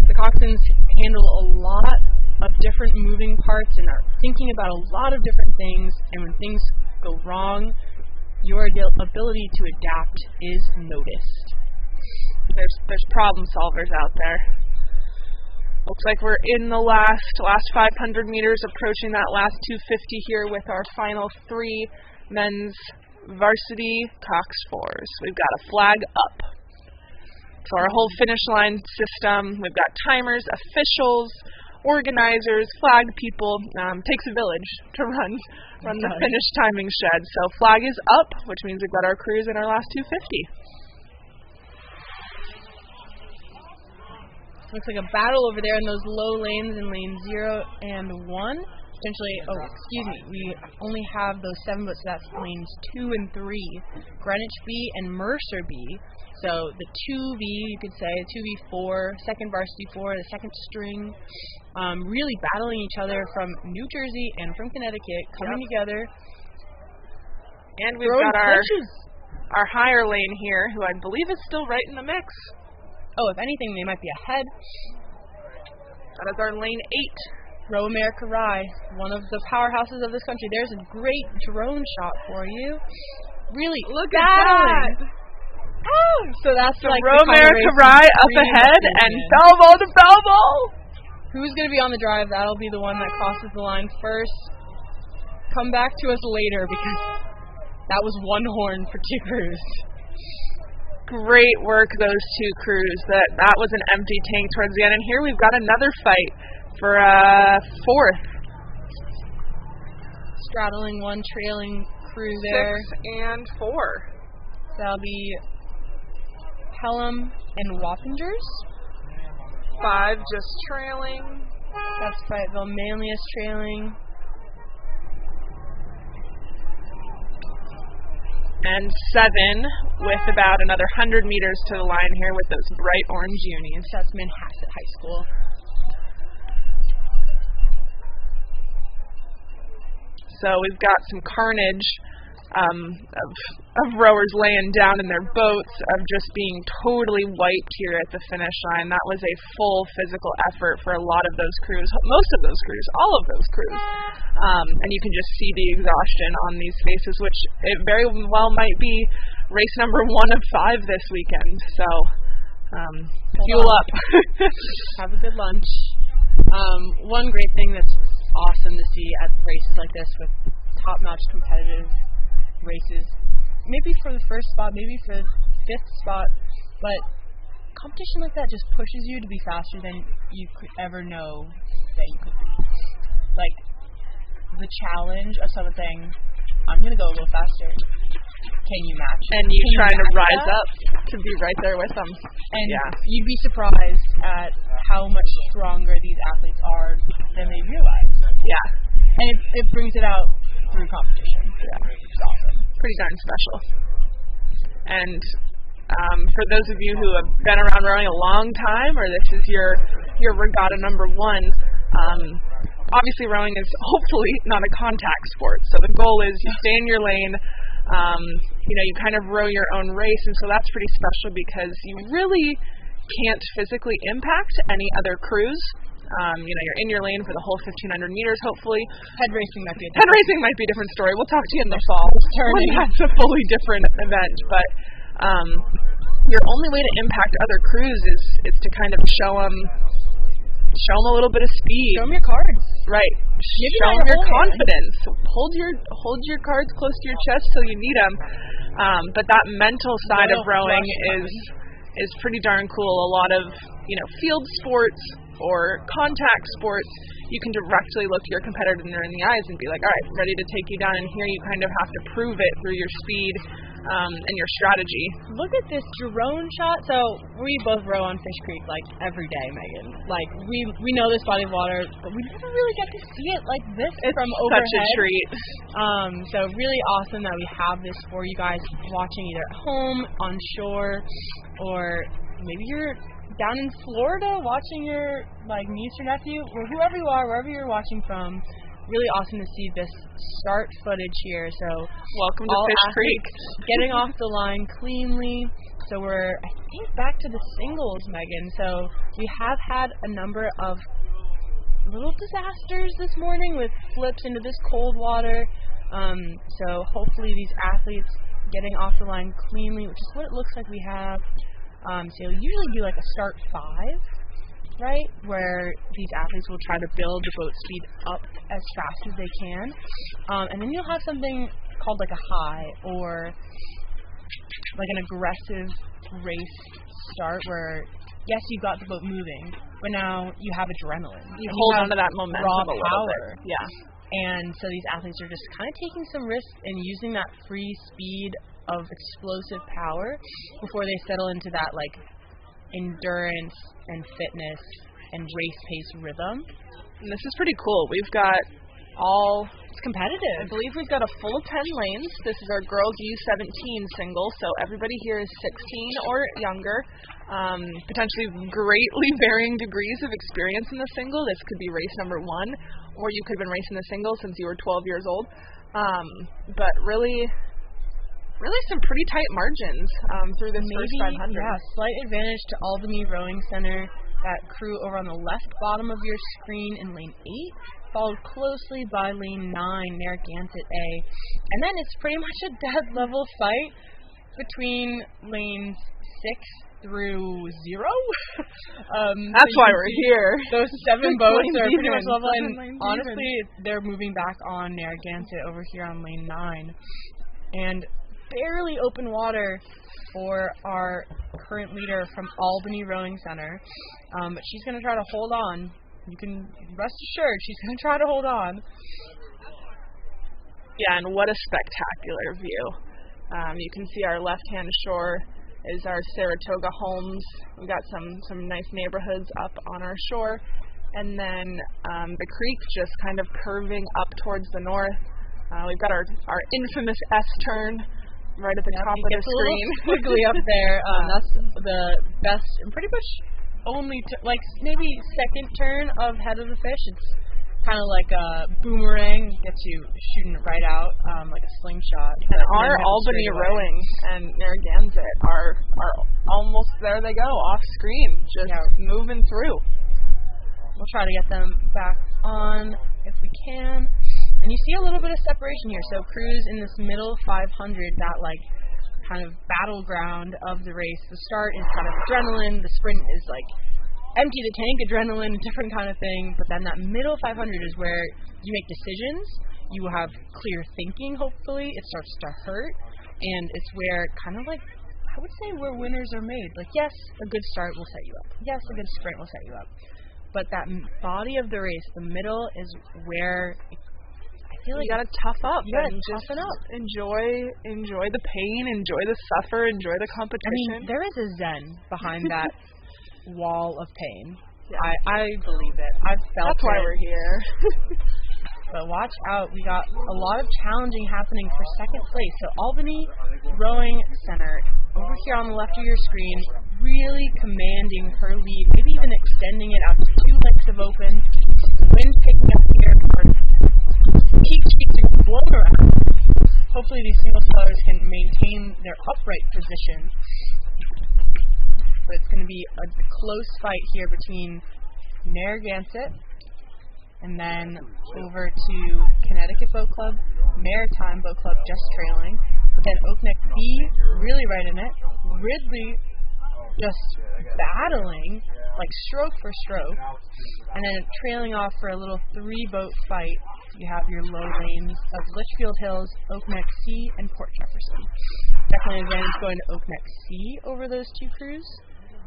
The coxswains handle a lot of different moving parts and are thinking about a lot of different things, and when things go wrong, your ability to adapt is noticed. There's problem solvers out there. Looks like we're in the last 500 meters, approaching that last 250 here with our final 3 men's varsity cox fours. We've got a flag up. So our whole finish line system, we've got timers, officials, organizers, flag people. Takes a village to run the finish timing shed. So flag is up, which means we've got our crews in our last 250. Looks like a battle over there in those low lanes in lane 0 and 1. Essentially, we only have those 7 boats, so that's lanes 2 and 3. Greenwich B and Mercer B. So the 2V, you could say, 2V4, second varsity 4, the second string, really battling each other from New Jersey and from Connecticut, coming together. And we've got our higher lane here, who I believe is still right in the mix. Oh, if anything, they might be ahead. That is our lane 8. Row America Rye, one of the powerhouses of this country. There's a great drone shot for you. Really, look at that! Oh, so that's so like Row America Rye up ahead, and Belvo to Belvo! Who's going to be on the drive? That'll be the one that crosses the line first. Come back to us later, because that was one horn for 2 crews. Great work, those 2 crews. That was an empty tank towards the end. And here we've got another fight for 4th. Straddling one trailing crew there. 6 and 4. That'll be Pelham and Wappingers. 5 just trailing. That's Fayetteville Manlius trailing. And 7 with about another 100 meters to the line here with those bright orange unis. That's Manhasset High School. So we've got some carnage of rowers laying down in their boats, of just being totally wiped here at the finish line. That was a full physical effort for a lot of those crews, most of those crews, all of those crews. And you can just see the exhaustion on these faces, which it very well might be race number 1 of 5 this weekend. So fuel up. Have a good lunch. One great thing that's awesome to see at races like this, with top-notch competitive races, maybe for the first spot, maybe for the 5th spot, but competition like that just pushes you to be faster than you could ever know that you could be. Like, the challenge of someone saying, I'm going to go a little faster. Can you match? And you trying to rise up to be right there with them. And you'd be surprised at how much stronger these athletes are than they realize. Yeah. And it brings it out through competition. Yeah. It's awesome. Pretty darn special. And for those of you who have been around rowing a long time, or this is your regatta number 1, obviously rowing is hopefully not a contact sport. So the goal is you stay in your lane, you kind of row your own race, and so that's pretty special because you really can't physically impact any other crews. You're in your lane for the whole 1,500 meters, hopefully. Head racing might be a different story. We'll talk to you in the fall when that's a fully different event. But your only way to impact other crews is to kind of show them a little bit of speed. Show them your cards. Right. Show them your confidence. Hold your cards close to your chest till you need them. But that mental side of rowing is pretty darn cool. A lot of field sports or contact sports, you can directly look your competitor in the eyes and be like, all right, ready to take you down. And here you kind of have to prove it through your speed and your strategy. Look at this drone shot. So we both row on Fish Creek like every day, Megan. Like we know this body of water, but we never really get to see it like this from overhead. Such a treat. So really awesome that we have this for you guys watching either at home, on shore, or maybe you're down in Florida watching your niece or nephew, or whoever you are, wherever you're watching from. Really awesome to see this start footage here. So welcome to Fish Creek. Getting off the line cleanly. So we're, I think, back to the singles, Megan. So we have had a number of little disasters this morning with flips into this cold water. So hopefully these athletes getting off the line cleanly, which is what it looks like we have. So you'll usually do like a start 5. right? Where these athletes will try to build the boat speed up as fast as they can. And then you'll have something called like a high, or like an aggressive race start where, yes, you got the boat moving, but now you have adrenaline. You hold on to that momentum raw a little power. bit. Yeah. And so these athletes are just kind of taking some risks and using that free speed of explosive power before they settle into that like endurance and fitness and race pace rhythm. And this is pretty cool. We've got it's competitive. I believe we've got a full 10 lanes. This is our girls U17 single, so everybody here is 16 or younger. Potentially greatly varying degrees of experience in the single. This could be race number 1, or you could have been racing the single since you were 12 years old. But really some pretty tight margins through this first 500. Yeah, slight advantage to Albany Rowing Center. That crew over on the left bottom of your screen in lane 8, followed closely by lane 9, Narragansett A. And then it's pretty much a dead level fight between lanes 6 through 0. That's why we're here. Those 7 boats are pretty much level, and lanes honestly, they're moving back on Narragansett over here on lane 9. And barely open water for our current leader from Albany Rowing Center. But she's going to try to hold on. You can rest assured she's going to try to hold on. Yeah, and what a spectacular view. You can see our left-hand shore is our Saratoga homes. We've got some nice neighborhoods up on our shore. And then the creek just kind of curving up towards the north. We've got our infamous S-turn right at the top of the screen. Squiggly up there. That's the best and pretty much only, maybe second turn of head of the fish. It's kind of like a boomerang, gets you shooting it right out, like a slingshot. And our Albany Rowing and Narragansett are almost there they go, off screen, just moving through. We'll try to get them back on if we can. And you see a little bit of separation here. So crews in this middle 500, that like kind of battleground of the race. The start is kind of adrenaline. The sprint is like empty the tank adrenaline, different kind of thing. But then that middle 500 is where you make decisions. You have clear thinking, hopefully. It starts to hurt. And it's where kind of like, I would say where winners are made. Like, yes, a good start will set you up. Yes, a good sprint will set you up. But that body of the race, the middle, is where I feel like you gotta tough up. You gotta and toughen up. Enjoy the pain, enjoy the suffer, enjoy the competition. I mean, there is a zen behind that wall of pain. Yeah. I believe it. I've felt That's why we're here. But watch out. We got a lot of challenging happening for second place. So Albany Rowing Center, over here on the left of your screen, really commanding her lead, maybe even extending it out to 2 lengths of open. Wind picking up here. Peak sheets are blown around. Hopefully these single scullers can maintain their upright position. But it's going to be a close fight here between Narragansett and then over to Connecticut Boat Club, Maritime Boat Club just trailing, but then Oakneck B really right in it, Ridley just battling, like stroke for stroke, and then trailing off for a little 3-boat fight. You have your low lanes of Litchfield Hills, Oakneck C, and Port Jefferson. Definitely an advantage going to Oakneck C over those 2 crews.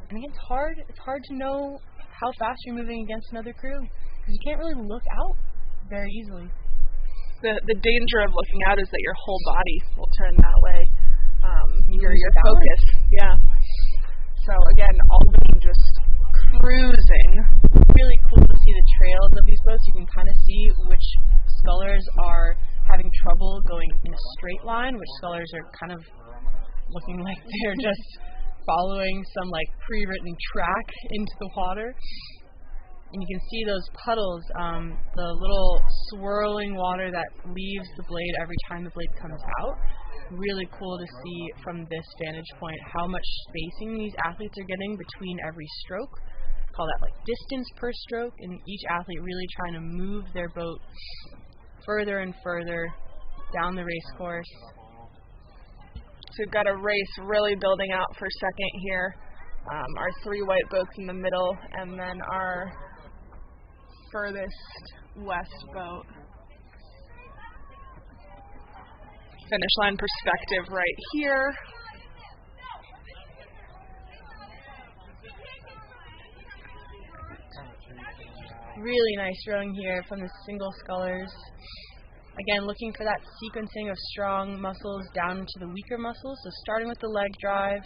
And again, it's hard to know how fast you're moving against another crew. You can't really look out very easily. The danger of looking out is that your whole body will turn that way. Your focus. Yeah. So again, Albany just cruising. Really cool to see the trails of these boats. You can kind of see which scullers are having trouble going in a straight line, which scullers are kind of looking like they're just following some like pre-written track into the water. And you can see those puddles, the little swirling water that leaves the blade every time the blade comes out. Really cool to see from this vantage point how much spacing these athletes are getting between every stroke. Call that like distance per stroke, and each athlete really trying to move their boat further and further down the race course. So we've got a race really building out for second here. our 3 white boats in the middle, and then our furthest west boat. Finish line perspective right here. Really nice rowing here from the single scullers. Again, looking for that sequencing of strong muscles down into the weaker muscles. So starting with the leg drive,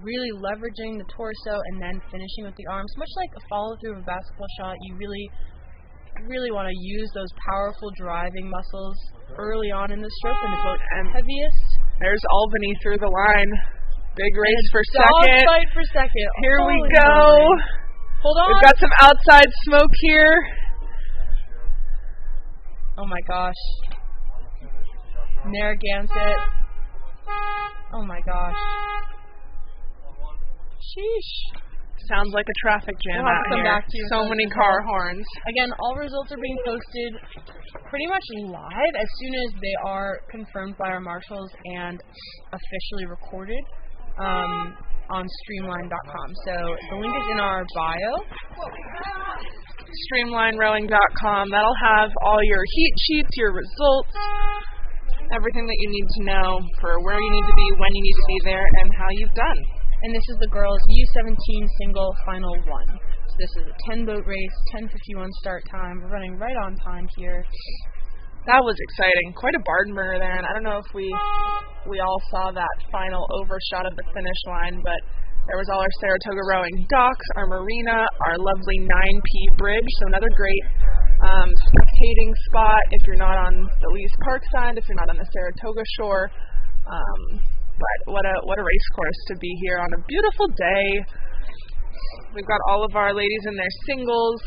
really leveraging the torso, and then finishing with the arms. Much like a follow-through of a basketball shot, you really want to use those powerful driving muscles early on in the stroke when the boat's heaviest. There's Albany through the line. Big race for second. Fight for second. Here we Holy go. moly. Hold on. We've got some outside smoke here. Oh my gosh. Narragansett. Oh my gosh. Sheesh. Sounds like a traffic jam out here. Back to you so many car horns. Again, all results are being posted pretty much live as soon as they are confirmed by our marshals and officially recorded on streamline.com. So the link is in our bio. Streamlinerowing.com. That'll have all your heat sheets, your results, everything that you need to know for where you need to be, when you need to be there, and how you've done. And this is the girls' U17 single final 1. So this is a 10-boat race, 10:51 start time. We're running right on time here. That was exciting. Quite a barn burner there, and I don't know if we all saw that final overshot of the finish line, but there was all our Saratoga rowing docks, our marina, our lovely 9P bridge, so another great spectating spot if you're not on the Lee's Park side, if you're not on the Saratoga shore. But what a race course to be here on a beautiful day. We've got all of our ladies in their singles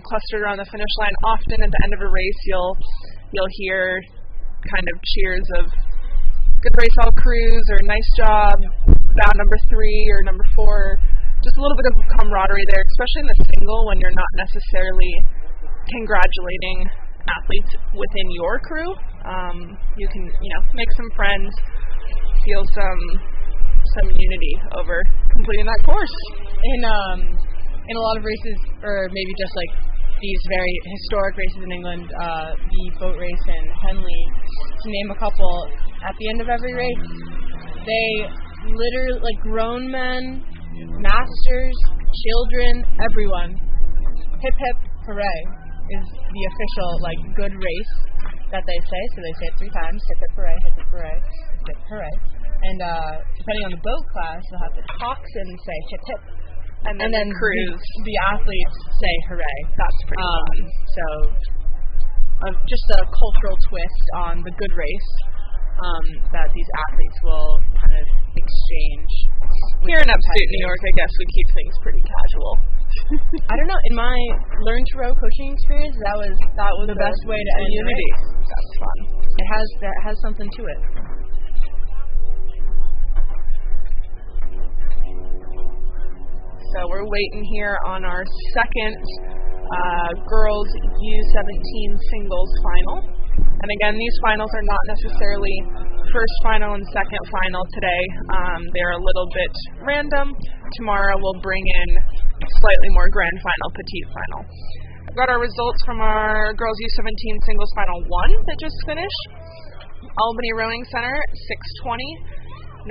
clustered around the finish line. Often at the end of a race, you'll hear kind of cheers of good race all crews, or nice job, bound number 3 or number 4. Just a little bit of camaraderie there, especially in the single when you're not necessarily congratulating athletes within your crew. You can, make some friends, feel some unity over completing that course. In a lot of races, or maybe just like these very historic races in England, the boat race in Henley, to name a couple, at the end of every race, they literally, like grown men, masters, children, everyone, hip hip hooray is the official good race that they say. So they say it 3 times: hip hip hooray, hip hip hooray, hip hip hooray. And depending on the boat class, you'll have the coxswain say hip hip. And then crews. The athletes say hooray. That's pretty fun. So just a cultural twist on the good race that these athletes will kind of exchange. Here in upstate New York, I guess we keep things pretty casual. I don't know. In my learn to row coaching experience, that was the best way to end unity. That's fun. That has something to it. So we're waiting here on our second girls U17 singles final. And again, these finals are not necessarily first final and second final today. They're a little bit random. Tomorrow we'll bring in slightly more grand final, petite final. I've got our results from our girls U17 singles final 1 that just finished. Albany Rowing Center, 6:20.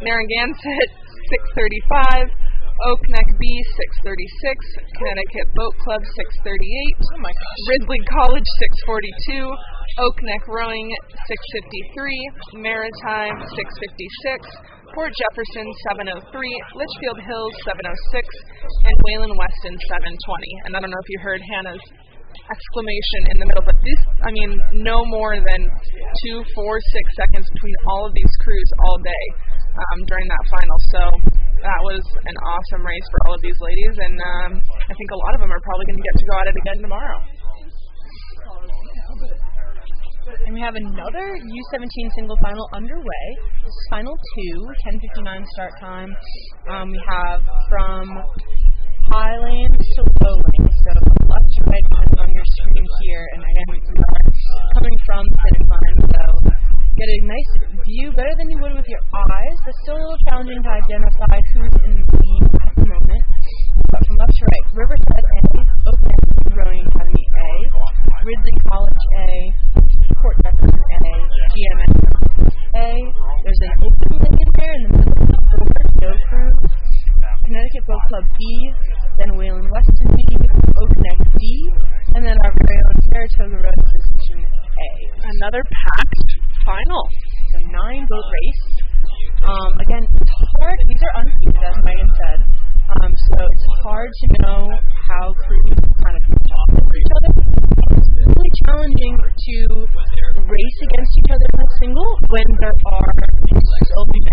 Narragansett, 6:35. Oak Neck B, 6:36. Connecticut Boat Club, 6:38. Oh my gosh. Ridley College, 6:42. Oak Neck Rowing, 6:53. Maritime, 6:56. Port Jefferson, 7:03. Litchfield Hills, 7:06. And Wayland Weston, 7:20. And I don't know if you heard Hannah's exclamation in the middle, but no more than 2, 4, 6 seconds between all of these crews all day during that final. So that was an awesome race for all of these ladies, and I think a lot of them are probably going to get to go at it again tomorrow. And we have another U17 single final underway. This is final 2, 10:59 start time. We have from high lanes to low lanes, so left to right depending on your screen here. And again, we are coming from the finish line, so get a nice view, better than you would with your eyes, but still a little challenging to identify who's in the lead Boat Club B, then Wayland Weston B, Oak Neck D, and then our very own Saratoga Road Position A. Another packed final. So 9-boat race. Again, it's hard. These are unseated, as Megan said. So it's hard to know how crews kind of talk with each other. It's really challenging to race against each other in a single when there are so many.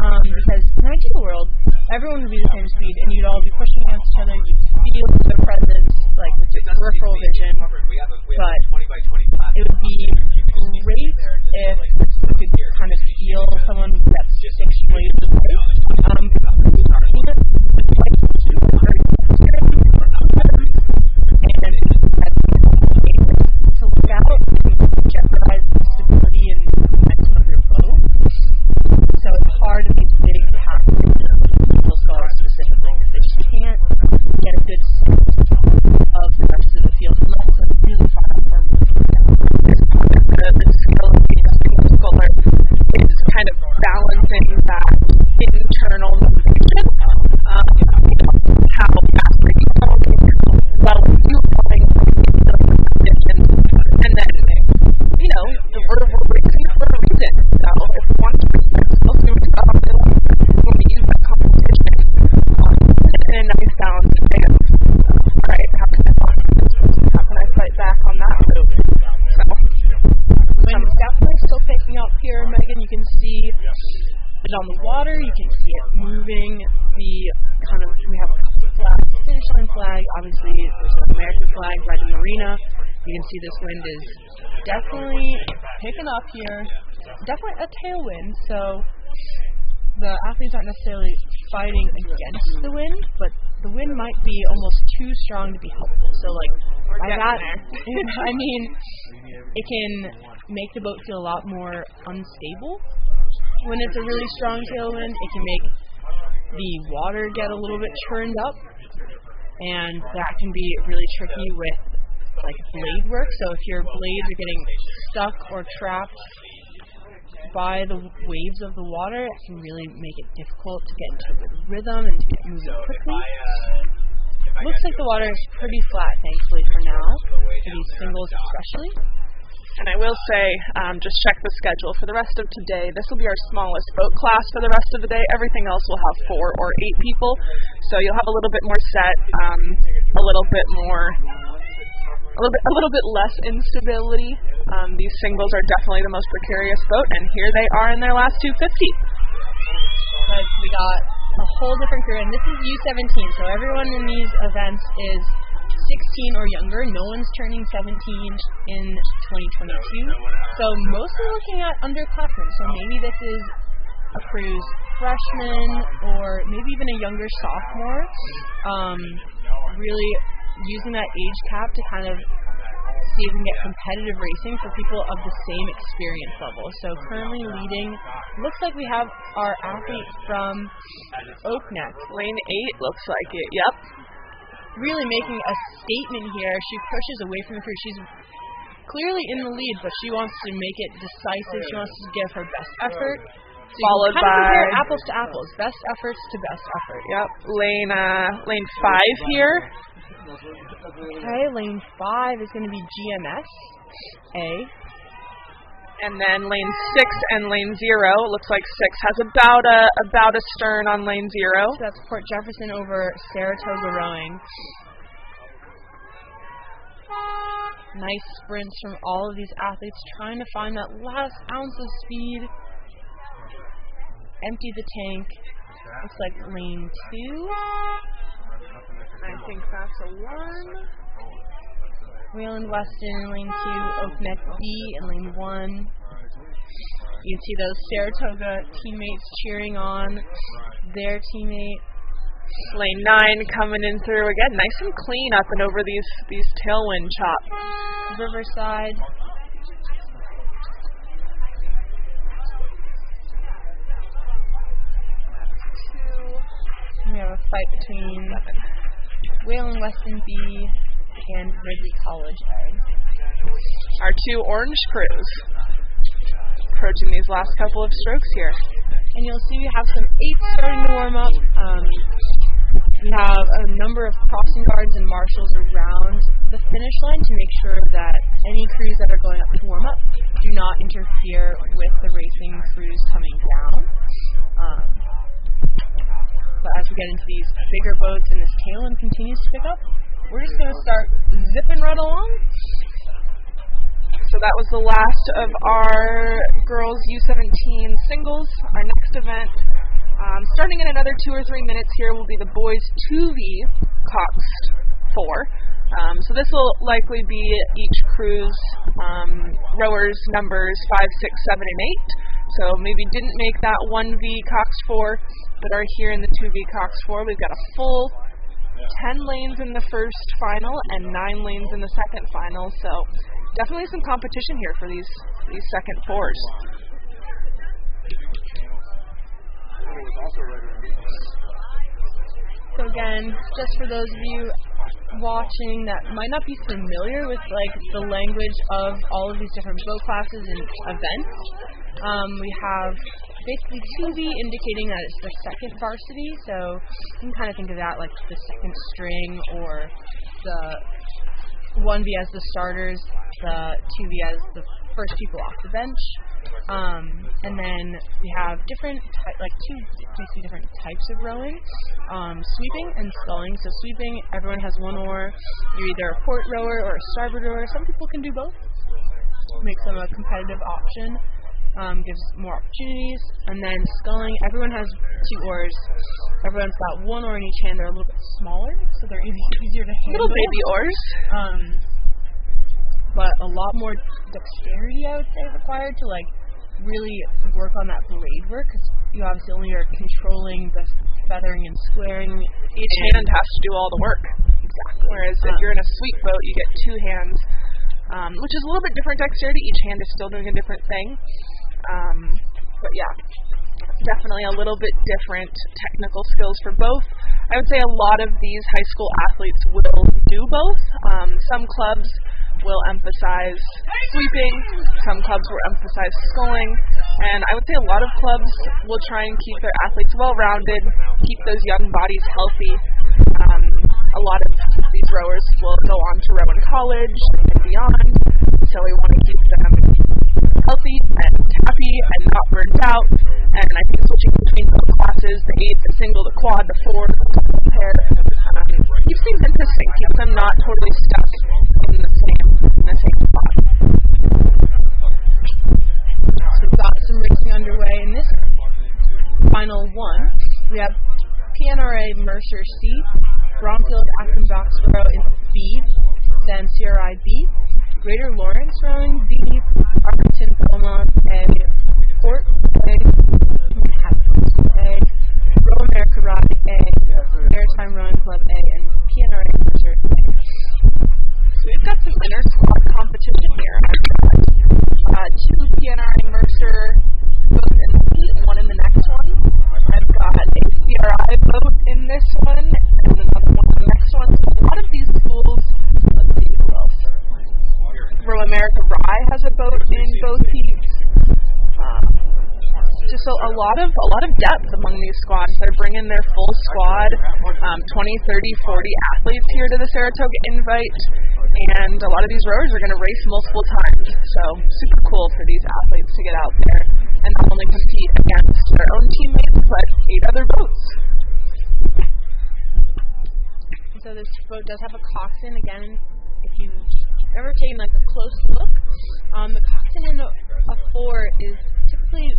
Because in an ideal world, everyone would be the same speed, and you'd all be pushing against each other. You'd feel their presence, like with your peripheral vision. But it would be great if you could kind of feel someone that's 6 ways away. To look out and jeopardize the stability and momentum of your boat. So it's hard in these big packs, single sculls specifically, because they just can't get a good sense of the rest of the field unless it's really far up or really far down. The skill of being a single sculler is kind of balancing that internal motivation, how fast they go, how well you're going, and then, we're racing for a reason. So if we want to race ourselves, we want to use that competition in a nice balance of things. Alright, how can I fight back on that move? So Wind's definitely still picking up here, Megan. You can see it on the water, you can see it moving. We have a couple of flags, finish line flag, obviously there's an American flag right in the marina. You can see this wind is definitely picking up here. Definitely a tailwind, so the athletes aren't necessarily fighting against the wind, but the wind might be almost too strong to be helpful. So by that, I mean, it can make the boat feel a lot more unstable. When it's a really strong tailwind, it can make the water get a little bit churned up, and that can be really tricky with blade work. So if your blades are getting stuck or trapped by the waves of the water, it can really make it difficult to get into a good rhythm and to get moving quickly. Looks like the water is pretty flat, thankfully, for now, for these singles especially. And I will say, just check the schedule for the rest of today. This will be our smallest boat class for the rest of the day. Everything else will have 4 or 8 people. So you'll have a little bit more set, a little bit less instability. These singles are definitely the most precarious boat, and here they are in their last 250. But we got a whole different crew, and this is U17, so everyone in these events is 16 or younger. No one's turning 17 in 2022. So mostly looking at underclassmen. So maybe this is a crew's freshman or maybe even a younger sophomore. Really using that age cap to kind of see if we can get competitive racing for people of the same experience level. So currently leading, looks like we have our athlete from Oak Neck. Lane 8 looks like it, yep. Really making a statement here. She pushes away from the crew. She's clearly in the lead, but she wants to make it decisive. She wants to give her best effort. So followed by apples to apples, best efforts to best effort. Yep, lane 5 here. Okay, lane 5 is going to be GMS A. And then lane 6 and lane 0. Looks like 6 has about a stern on lane 0. So that's Port Jefferson over Saratoga rowing. Nice sprints from all of these athletes trying to find that last ounce of speed. Empty the tank. Looks like lane 2. I think that's a 1. Wayland Weston in lane 2, Oak Neck B in lane 1. You can see those Saratoga teammates cheering on their teammate. Lane 9 coming in through again, nice and clean up and over these tailwind chops. Riverside. We have a fight between Wayland Weston B and Ridley College A. Our 2 orange crews approaching these last couple of strokes here. And you'll see we have some 8s starting to warm up. We have a number of crossing guards and marshals around the finish line to make sure that any crews that are going up to warm up do not interfere with the racing crews coming down. But as we get into these bigger boats and this tail end continues to pick up, we're just going to start zipping right along. So that was the last of our girls U17 singles. Our next event, starting in another 2 or 3 minutes here, will be the boys 2V coxed 4. So this will likely be each crew's rowers numbers 5, 6, 7, and 8. So maybe didn't make that 1V coxed 4, but are here in the 2V coxed 4. We've got a full 10 lanes in the first final and 9 lanes in the second final. So definitely some competition here for these second 4s. So again, just for those of you watching that might not be familiar with like the language of all of these different boat classes and events, we have basically 2V indicating that it's the second varsity, so you can kind of think of that like the second string, or the 1V as the starters, the 2V as the first people off the bench. And then we have different basically different types of rowing, sweeping and sculling. So sweeping, everyone has one oar. You're either a port rower or a starboard rower. Some people can do both. Makes them a competitive option. Gives more opportunities. And then sculling, everyone has 2 oars. Everyone's got one oar in each hand. They're a little bit smaller, so they're easier to handle. Little baby oars. But a lot more dexterity, I would say, required to like really work on that blade work, because you obviously only are controlling the feathering and squaring. Each hand has to do all the work. Exactly. Whereas if you're in a sweep boat, you get 2 hands, which is a little bit different dexterity. Each hand is still doing a different thing. But yeah, definitely a little bit different technical skills for both. I would say a lot of these high school athletes will do both. Some clubs will emphasize sweeping, some clubs will emphasize sculling, and I would say a lot of clubs will try and keep their athletes well-rounded, keep those young bodies healthy. A lot of these rowers will go on to row in college and beyond, so we want to keep them healthy and happy and not burned out. And I think switching between both classes, the 8, the single, the quad, the 4, the double pair, keeps things interesting, keeps them not totally stuck in the same spot. So we've got some racing underway in this final one. We have PNRA Mercer C, Bromfield Aspen Boxborough in B, then CRI B, Greater Lawrence rowing B, Arlington Belmont A, Port A, Manhattan A, Row America Ride A, Maritime Rowing Club A, and PNRA Mercer A. So we've got some inter-squad competition here. I've got 2 PNRA Mercer boats in the heat and one in the next one. I've got a CRI boat in this one and another one in the next one. So a lot of these schools, let's see who else. Row America Rye has a boat in both heats. Just a lot of depth among these squads. They're bringing their full squad, 20, 30, 40 athletes here to the Saratoga Invite, and a lot of these rowers are going to race multiple times. So super cool for these athletes to get out there and not only compete against their own teammates, but 8 other boats. So this boat does have a coxswain. Again, if you've ever taken like a close look, the coxswain in a 4 is typically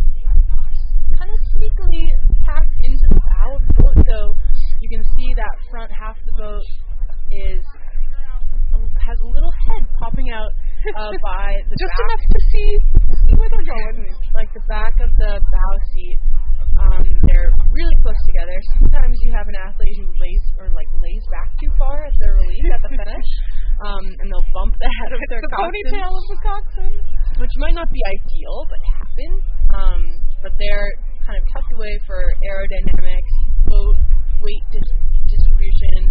kind of sneakily packed into the bow of the boat, so you can see that front half of the boat has a little head popping out by the just back. Enough to see where they're going. Like the back of the bow seat, they're really close together. Sometimes you have an athlete who lays back too far at their release at the finish, and they'll bump the head of their the coxswain, ponytail of the coxswain, which might not be ideal, but happens. But they're kind of tucked away for aerodynamics, boat weight distribution.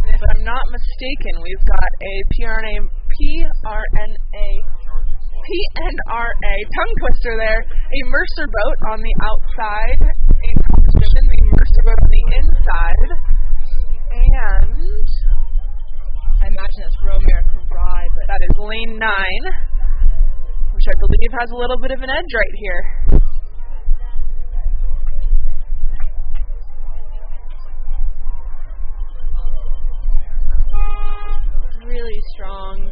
And if I'm not mistaken, we've got a PRNA PNRA, tongue twister there, a Mercer boat on the outside, a competition, the Mercer boat on the inside, and I imagine that's Romerica Rye, but that is lane 9, which I believe has a little bit of an edge right here. really strong.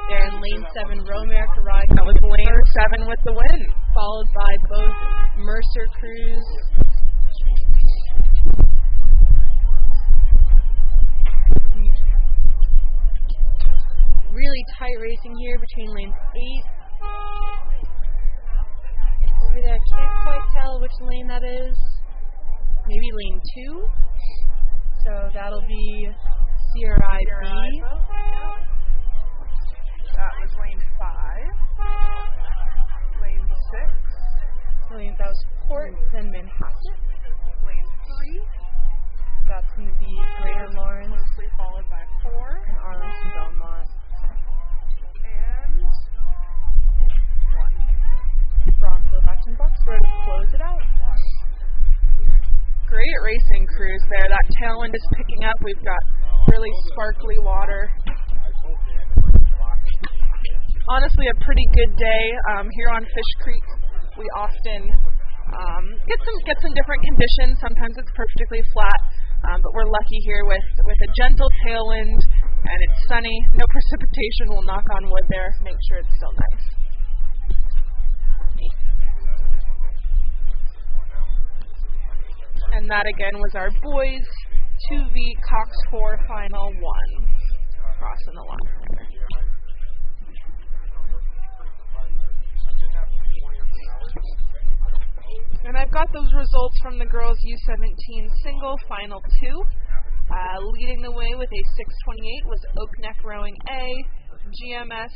There in lane 7, Romerica Rye. That was lane 7 with the win. Followed by both Mercer crews. Really tight racing here between lanes 8. Over there, can't quite tell which lane that is. Maybe lane 2. So that'll be CRI B. That was lane 5. Lane 6. That was Port, then Manhasset. Lane 3. That's going to be Greater Lawrence. Closely followed by 4. And Arlington Belmont. And 1. Bronfield Acton Bucksburg to close it out. Great racing crews there. That tailwind is picking up. We've got really sparkly water. Honestly, a pretty good day here on Fish Creek. We often get some different conditions. Sometimes it's perfectly flat, but we're lucky here with a gentle tailwind, and it's sunny. No precipitation. We'll knock on wood there. Make sure it's still nice. And that again was our boys 2V Cox 4 final 1. Crossing the line. And I've got those results from the girls U17 single final 2. Leading the way with a 6:28 was Oak Neck Rowing A, GMS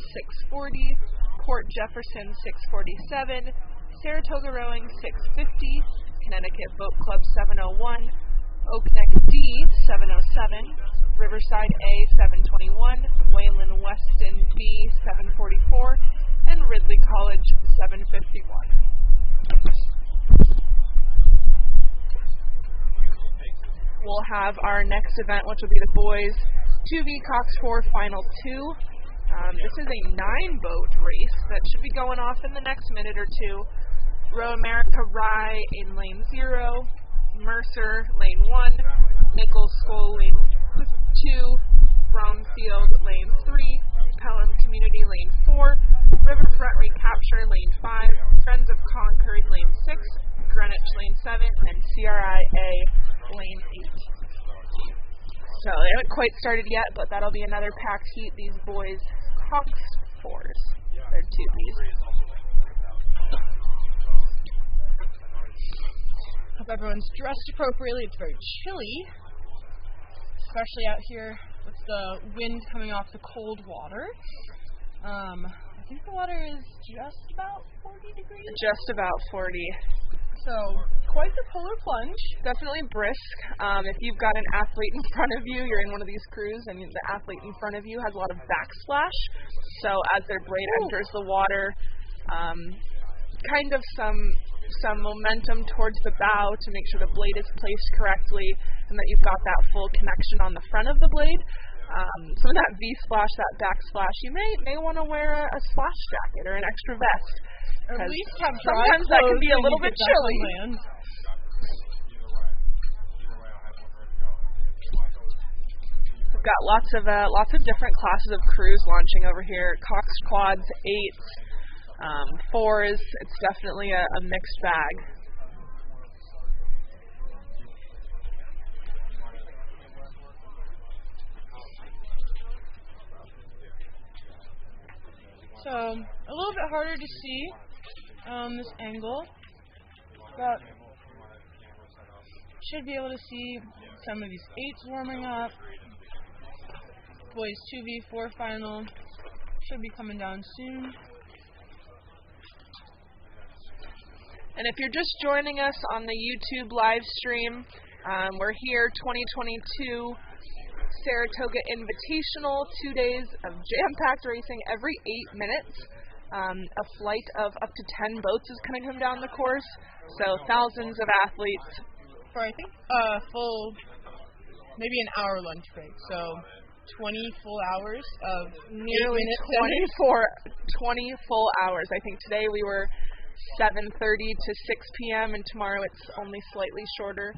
6:40, Port Jefferson 6:47, Saratoga Rowing 6:50, Connecticut Boat Club 7:01, Oak Neck D 7:07, Riverside A 7:21, Wayland Weston B 7:44, and Ridley College 7:51. We'll have our next event, which will be the boys 2V Cox 4 Final 2. This is a 9-boat race that should be going off in the next minute or two. Romerica Rye in lane 0, Mercer lane 1, Nichols School lane 2, Bromfield lane 3, Pelham Community lane 4, Riverfront Recapture lane 5, Friends of Concord lane 6, Greenwich lane 7, and CRIA lane 8. So they haven't quite started yet, but that'll be another packed heat. These boys, Cox 4s. They're 2Bs. Hope everyone's dressed appropriately. It's very chilly, especially out here with the wind coming off the cold water. I think the water is just about 40 degrees. Just about 40. So, quite the polar plunge. Definitely brisk. If you've got an athlete in front of you, you're in one of these crews, and the athlete in front of you has a lot of backsplash. So, as their blade enters the water, kind of some momentum towards the bow to make sure the blade is placed correctly, and that you've got that full connection on the front of the blade. Some of that V-splash, that backsplash, you may want to wear a splash jacket or an extra vest. Or at least have dry sometimes that can be a little bit chilly. We've got lots of different classes of crews launching over here. Cox quads, 8s, 4s. It's definitely a mixed bag. So, a little bit harder to see this angle, but should be able to see some of these 8s warming up. Boys 2v4 final should be coming down soon. And if you're just joining us on the YouTube live stream, we're here 2022 Saratoga Invitational, 2 days of jam-packed racing every 8 minutes. A flight of up to 10 boats is going to come down the course, so thousands of athletes. For, I think, full, maybe an hour lunch break, so 20 full hours of nearly 20 full hours. I think today we were 7:30 to 6 p.m. and tomorrow it's only slightly shorter.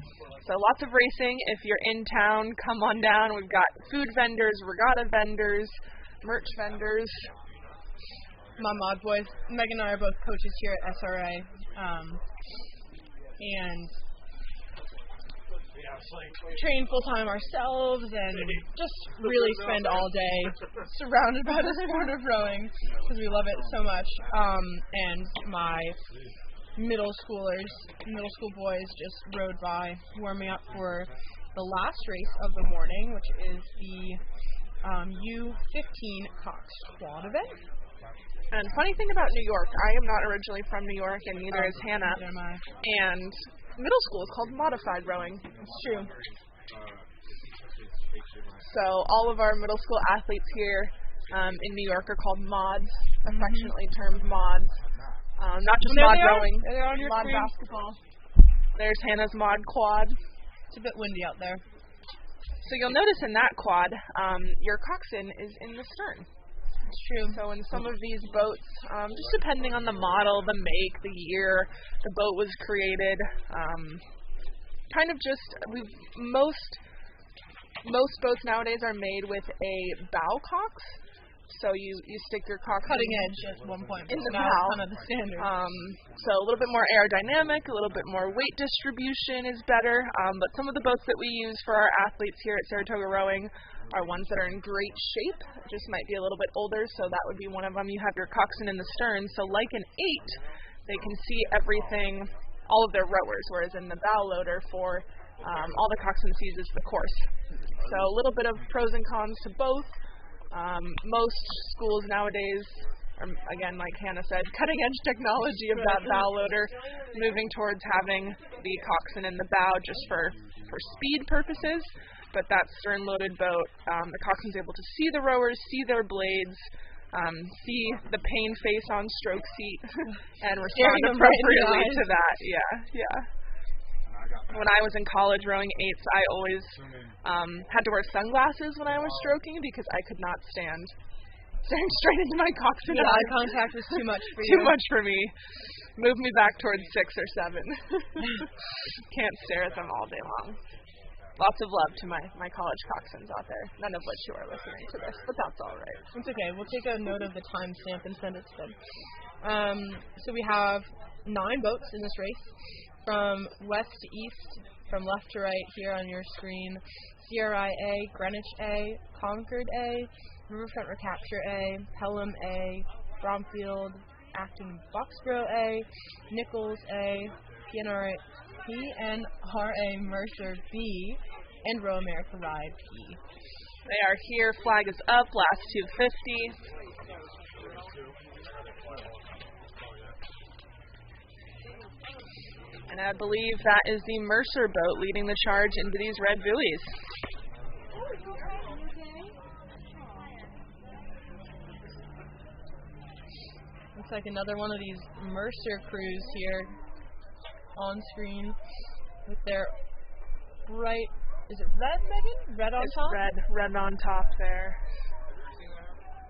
So lots of racing. If you're in town, come on down. We've got food vendors, regatta vendors, merch vendors. My mod boys, Megan and I are both coaches here at SRA, and train full-time ourselves and just really spend all day surrounded by the sport of rowing because we love it so much. And my middle school boys just rowed by, warming up for the last race of the morning, which is the U15 Cox Quad event. And funny thing about New York, I am not originally from New York, and neither is Hannah. Neither am I. And middle school is called modified rowing. It's true. So all of our middle school athletes here in New York are called mods, affectionately termed mods. Not just mod rowing, they're on your mod screen. basketball. There's Hannah's mod quad. It's a bit windy out there. So you'll notice in that quad, your coxswain is in the stern. It's true. So in some of these boats, just depending on the model, the make, the year the boat was created, kind of just most boats nowadays are made with a bow cox. So you stick your cox cutting edge at one point in the now bow. Kind of the standard. So a little bit more aerodynamic, a little bit more weight distribution is better. But some of the boats that we use for our athletes here at Saratoga Rowing are ones that are in great shape, just might be a little bit older, so that would be one of them. You have your coxswain in the stern, so like an 8, they can see everything, all of their rowers, whereas in the bow loader for all the coxswain sees is the course. So a little bit of pros and cons to both. Most schools nowadays, again, like Hannah said, cutting edge technology of that bow loader, moving towards having the coxswain in the bow just for speed purposes. But that stern-loaded boat, the coxswain's able to see the rowers, see their blades, see the pain face on stroke seat, and respond appropriately to that. Yeah. When I was in college rowing 8s, I always had to wear sunglasses when I was stroking because I could not stand staring straight into my coxswain. The eye contact was too much for you. Too much for me. Move me back towards 6 or 7. Can't stare at them all day long. Lots of love to my college coxswains out there, none of which who are listening to this, but that's all right. It's okay. We'll take a note of the timestamp and send it to them. So we have 9 boats in this race, from west to east, from left to right here on your screen. CRI A, Greenwich A, Concord A, Riverfront Recapture A, Pelham A, Bromfield, Acton Boxborough A, Nichols A, PNRA Mercer B, and Row America Ride P. They are here. Flag is up. Last 250. And I believe that is the Mercer boat leading the charge into these red buoys. Looks like another one of these Mercer crews here on screen with their bright, is it red, Megan? Red on top? Red on top there.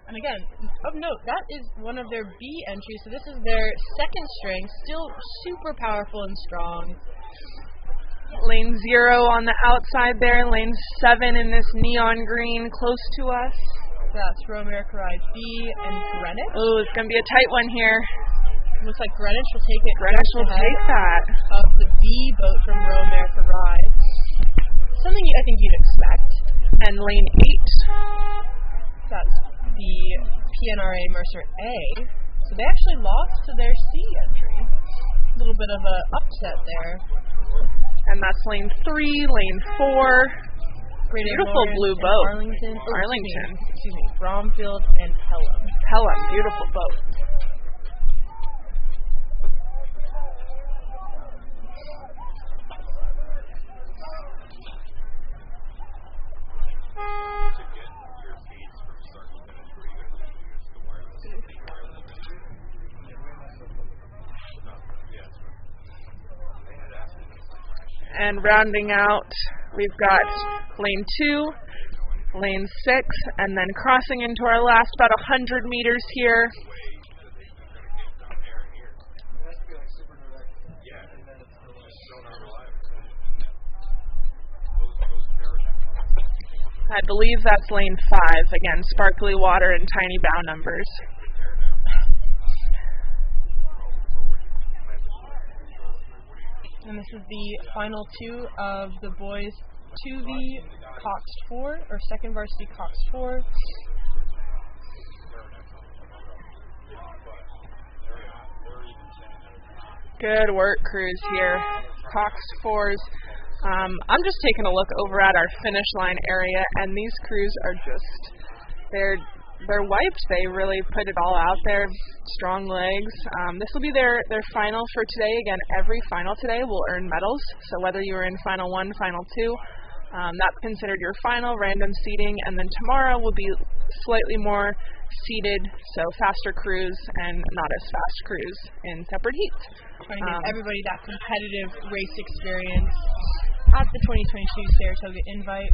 And again, of note, that is one of their B entries, so this is their second string, still super powerful and strong. Lane 0 on the outside there, lane 7 in this neon green close to us. That's Row America Ride B and Greenwich. Oh, it's going to be a tight one here. Looks like Greenwich will take it. Greenwich will take that. Of the B boat from Row America Ride. Something I think you'd expect. And lane 8. That's the PNRA Mercer A. So they actually lost to their C entry. A little bit of a upset there. And that's lane 3, lane 4. Great beautiful blue boat. Arlington. Excuse me. Bromfield and Pelham. Pelham, beautiful boat. And rounding out, we've got lane 2, lane 6, and then crossing into our last about 100 meters here. I believe that's lane 5. Again, sparkly water and tiny bow numbers. And this is the final 2 of the boys 2V Cox 4, or second varsity Cox 4. Good work, crews here. Cox 4s. I'm just taking a look over at our finish line area, and these crews are just, they're wiped. They really put it all out there. Strong legs. This will be their final for today. Again, every final today will earn medals. So whether you were in final 1, final 2, that's considered your final random seating. And then tomorrow will be slightly more seated, so faster crews and not as fast crews in separate heats. Trying to give everybody that competitive race experience at the 2022 Saratoga Invite.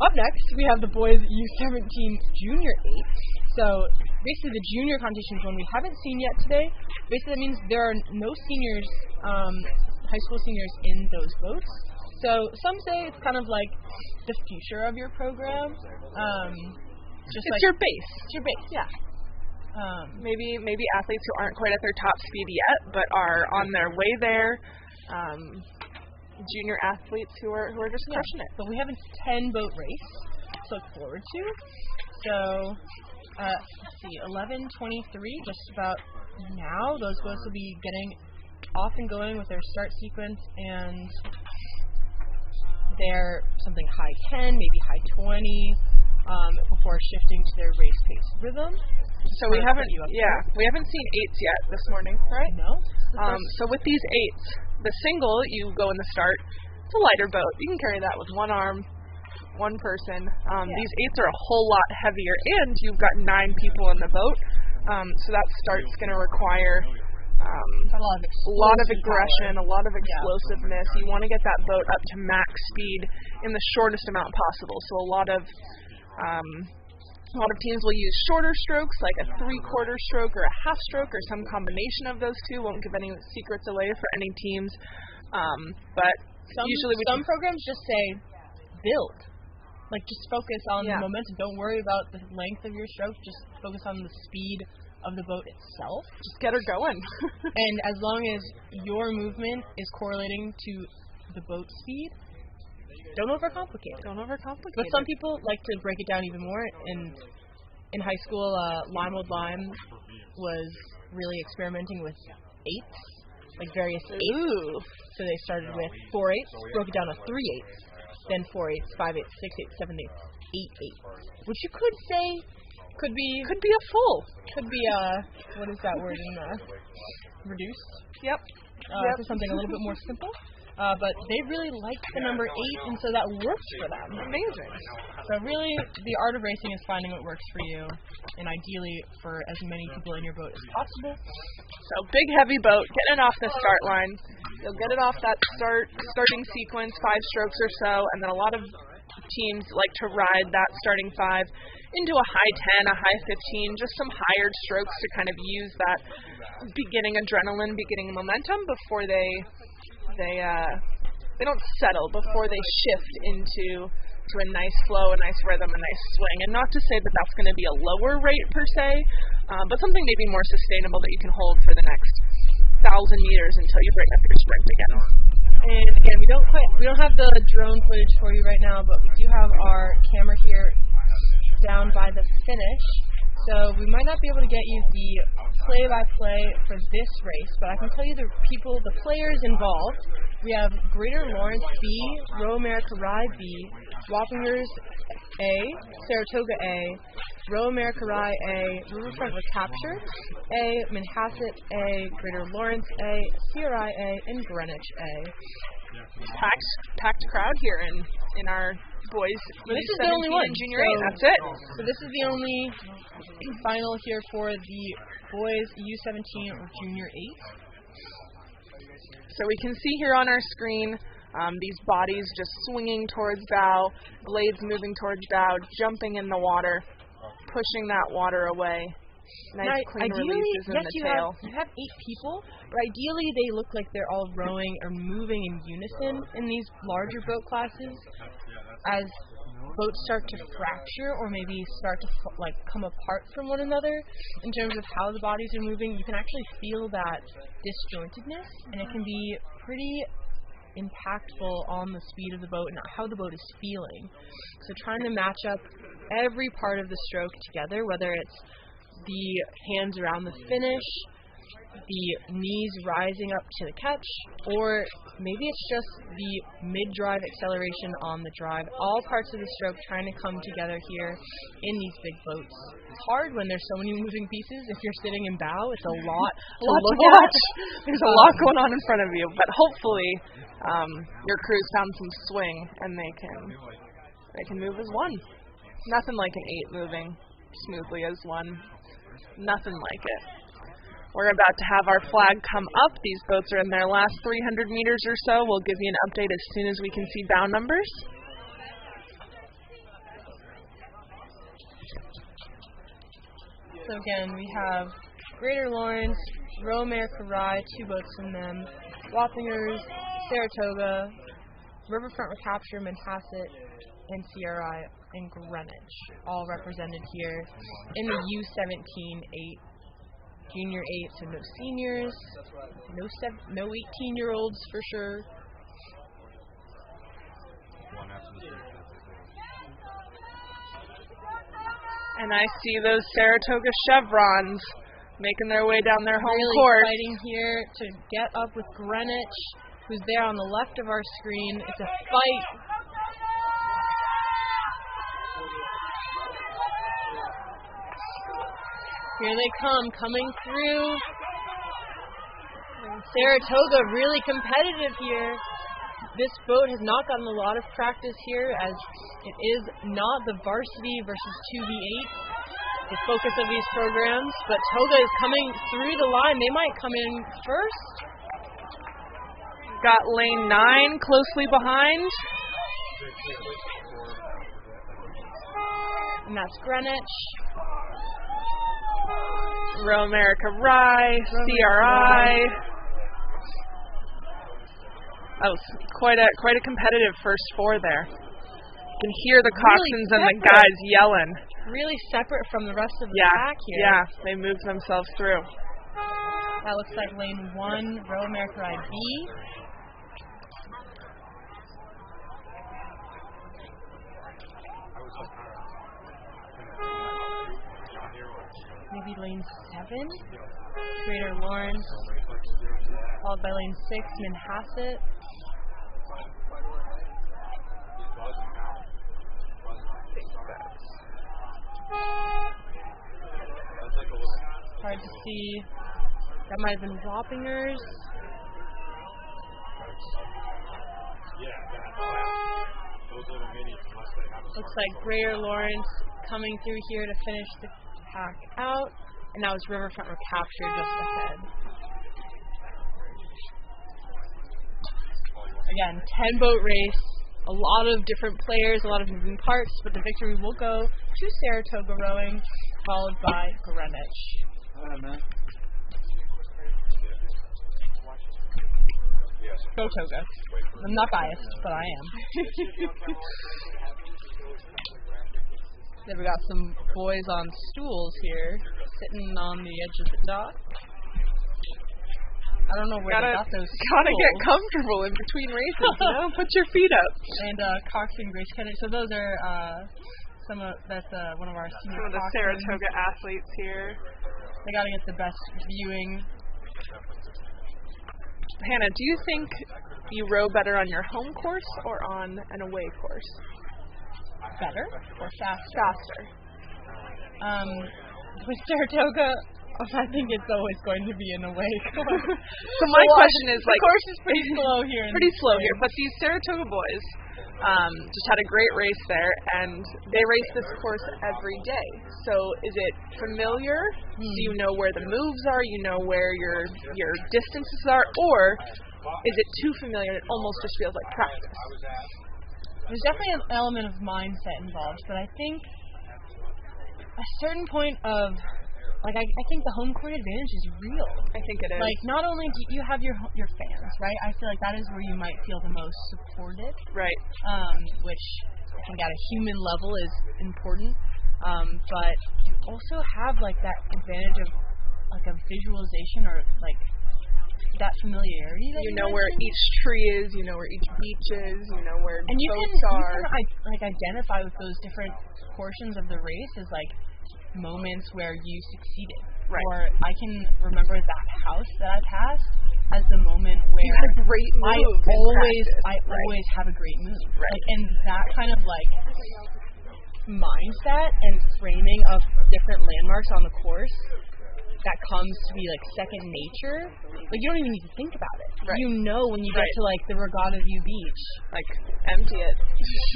Up next, we have the boys U17 Junior 8. So basically the junior competition is one we haven't seen yet today. Basically that means there are no seniors, high school seniors in those boats. So some say it's kind of like the future of your program. It's like your base. It's your base, yeah. Maybe athletes who aren't quite at their top speed yet, but are on their way there. Junior athletes who are just crushing it. But we have a 10-boat race to look forward to. So, let's see, 11:23, just about now. Those boats will be getting off and going with their start sequence, and they're something high 10, maybe high 20, before shifting to their race pace rhythm. So we haven't seen 8s yet this morning, right? No. So with these 8s, the single, you go in the start, it's a lighter boat. You can carry that with one arm, one person. These 8s are a whole lot heavier, and you've got 9 people in the boat. So that start's going to require a lot of aggression, a lot of explosiveness. You want to get that boat up to max speed in the shortest amount possible. So a lot of teams will use shorter strokes, like a 3/4 stroke or a half stroke, or some combination of those two. Won't give any secrets away for any teams. But usually some programs just say build. Like, just focus on the momentum. Don't worry about the length of your stroke. Just focus on the speed of the boat itself. Just get her going. And as long as your movement is correlating to the boat speed, don't overcomplicate it. But some people like to break it down even more. In high school, Limewood Lime was really experimenting with 8s, like various 8s. Ooh. So they started with 4 8s, broke it down to 3 8s, then 4 8s, 5 8s, 6 8s, 7 8s, 8 8s, which you could say could be a full. Could be what is that word in reduced? Yep. To something a little bit more simple. But they really liked the number 8, and so that worked for them. Amazing. So really, the art of racing is finding what works for you, and ideally for as many people in your boat as possible. So big heavy boat, getting it off the start line. You'll get it off that starting sequence, 5 strokes or so, and then a lot of teams like to ride that starting 5 into a high 10, a high 15, just some higher strokes to kind of use that beginning adrenaline, beginning momentum before they don't settle, before they shift into a nice flow, a nice rhythm, a nice swing. And not to say that that's going to be a lower rate per se, but something maybe more sustainable that you can hold for the next 1,000 meters until you bring up your sprint again. And again, we don't have the drone footage for you right now, but we do have our camera here down by the finish. So we might not be able to get you the play-by-play for this race, but I can tell you the players involved. We have Greater Lawrence B, Row America Rye B, Wappingers A, Saratoga A, Row America Rye A, Riverfront Recapture A, Manhasset A, Greater Lawrence A, CRI A, and Greenwich A. packed crowd here in our boys. But this is the only one. Junior 8. That's it. So this is the only final here for the boys U17 or Junior 8. So we can see here on our screen these bodies just swinging towards bow, blades moving towards bow, jumping in the water, pushing that water away. Nice clean releases in the tail. You have 8 people, but ideally they look like they're all rowing or moving in unison in these larger boat classes. As boats start to fracture or maybe start to come apart from one another in terms of how the bodies are moving, you can actually feel that disjointedness, and it can be pretty impactful on the speed of the boat and how the boat is feeling. So trying to match up every part of the stroke together, whether it's the hands around the finish, the knees rising up to the catch, or maybe it's just the mid-drive acceleration on the drive. All parts of the stroke trying to come together here in these big boats. It's hard when there's so many moving pieces. If you're sitting in bow, it's a lot to watch. There's a lot going on in front of you, but hopefully your crew's found some swing and they can move as one. Nothing like an 8 moving smoothly as one. Nothing like it. We're about to have our flag come up. These boats are in their last 300 meters or so. We'll give you an update as soon as we can see bow numbers. So again, we have Greater Lawrence, Royal America Rye, 2 boats from them, Wappingers, Saratoga, Riverfront Recapture, Manhasset, and CRI and Greenwich, all represented here in the U17-8. Junior 8, so no seniors, no 18-year-olds for sure. And I see those Saratoga chevrons making their way down their home course. Really fighting here to get up with Greenwich, who's there on the left of our screen. It's a fight. Here they come, coming through. Saratoga really competitive here. This boat has not gotten a lot of practice here, as it is not the varsity versus 2v8, the focus of these programs. But Toga is coming through the line. They might come in first. Got lane 9 closely behind. And that's Greenwich. Royal America Rye, CRI. Oh, quite a competitive first 4 there. You can hear the coxswains and the guys yelling. Really separate from the rest of the pack here. Yeah, they moved themselves through. That looks like lane 1, Royal America Rye B. Maybe lane 7, Greater Lawrence, followed by lane 6, Manhasset. Hard to see. That might have been Wappingers. Looks like Greater Lawrence coming through here to finish the pack out, and that was Riverfront Recapture just ahead. Again, 10-boat race, a lot of different players, a lot of moving parts, but the victory will go to Saratoga Rowing, followed by Greenwich. Go Toga. I'm not biased, but I am. Then we got some boys on stools here, sitting on the edge of the dock. I don't know where they got those stools. Gotta get comfortable in between races, you know? Put your feet up. And Cox and Grace Kennedy. So those are that's one of our senior some of the Saratoga athletes here. They gotta get the best viewing. Hannah, do you think you row better on your home course or on an away course? Better or faster? Faster. With Saratoga, I think it's always going to be in a wake. So my question is, like, the course is pretty slow here. Pretty slow here, but these Saratoga boys just had a great race there, and they race this course every day. So is it familiar? Do you know where the moves are? You know where your distances are? Or is it too familiar and it almost just feels like practice? There's definitely an element of mindset involved, but I think a certain point of, like, I think the home court advantage is real. I think it is. Like, not only do you have your fans, right? I feel like that is where you might feel the most supported. Right. Which I think at a human level is important. But you also have, like, that advantage of, like, a visualization or, like, that familiarity. That you know where each tree is, you know where each beach is, you know where and boats are. You can, like, identify with those different portions of the race as, like, moments where you succeeded. Right. Or I can remember that house that I passed as the moment where you had a great move. I always have a great move. Right. Like, and that kind of, like, mindset and framing of different landmarks on the course that comes to be, like, second nature. Like, you don't even need to think about it. Right. You know when you get to, like, the Regatta View Beach, like, empty it.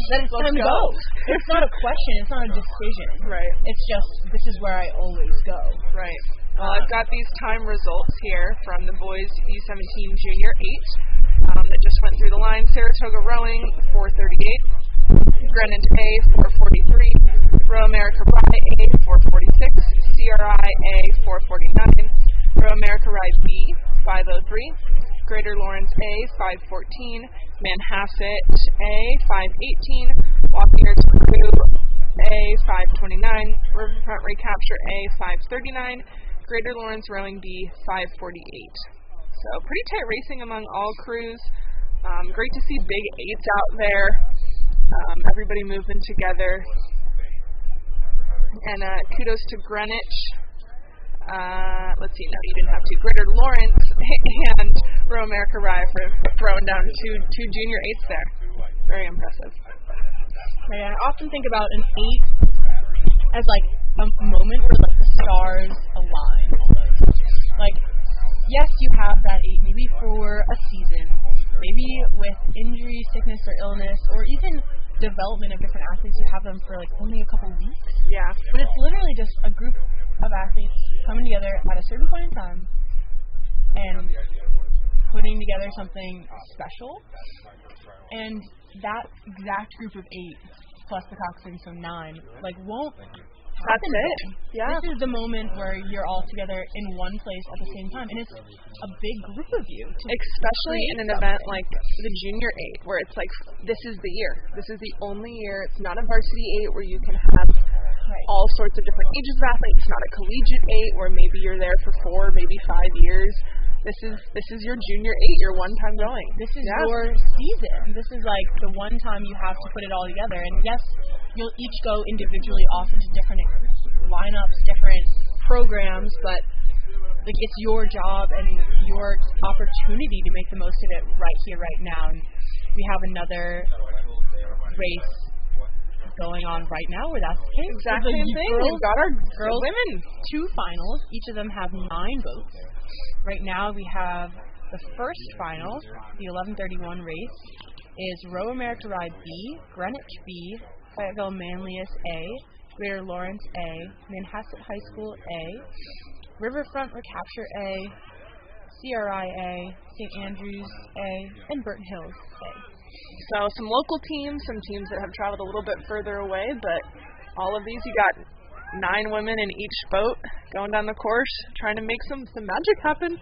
that it's time to go. It's not a question. It's not a decision. Right. It's just, this is where I always go. Right. Well, I've got these time results here from the boys U17 Junior 8 that just went through the line. Saratoga rowing, 4:38. Greenwich A, 4:43. Row America Rye A, 4:46. CRI A, 4:49. Row America Rye B, 5:03. Greater Lawrence A, 5:14. Manhasset A, 5:18. Walkers Crew A, 5:29. Riverfront Recapture A, 5:39. Greater Lawrence Rowing B, 5:48. So pretty tight racing among all crews. Great to see big 8s out there. Everybody moving together. And kudos to Greenwich. Let's see, no, you didn't have to. Greater Lawrence and Row America Rye for throwing down two junior 8s there. Very impressive. Yeah, I often think about an 8 as, like, a moment where, like, the stars align. Like, yes, you have that 8 maybe for a season, maybe with injury, sickness, or illness, or even development of different athletes, you have them for, like, only a couple weeks. Yeah. But it's literally just a group of athletes coming together at a certain point in time and putting together something special. And that exact group of 8 plus the coxswain, so 9, like, won't happen. That's it. Yeah. This is the moment where you're all together in one place at the same time, and it's a big group of you. Especially in an event like the Junior 8, where it's like, this is the year. This is the only year. It's not a Varsity 8 where you can have all sorts of different ages of athletes. It's not a collegiate 8 where maybe you're there for 4, maybe 5 years. This is your Junior 8, your one time going. This is your season. This is, like, the one time you have to put it all together. And yes, you'll each go individually off into different lineups, different programs, but, like, it's your job and your opportunity to make the most of it right here, right now. And we have another race going on right now where that's the case. Exactly the same thing. We've got our girls, women. 2 finals. Each of them have 9 votes. Right now we have the first final, the 11:31 race, is Row America Ride B, Greenwich B, Fayetteville Manlius A, Greater Lawrence A, Manhasset High School A, Riverfront Recapture A, CRI A, St. Andrews A, and Burton Hills A. So some local teams, some teams that have traveled a little bit further away, but all of these, you got 9 women in each boat going down the course, trying to make some magic happen.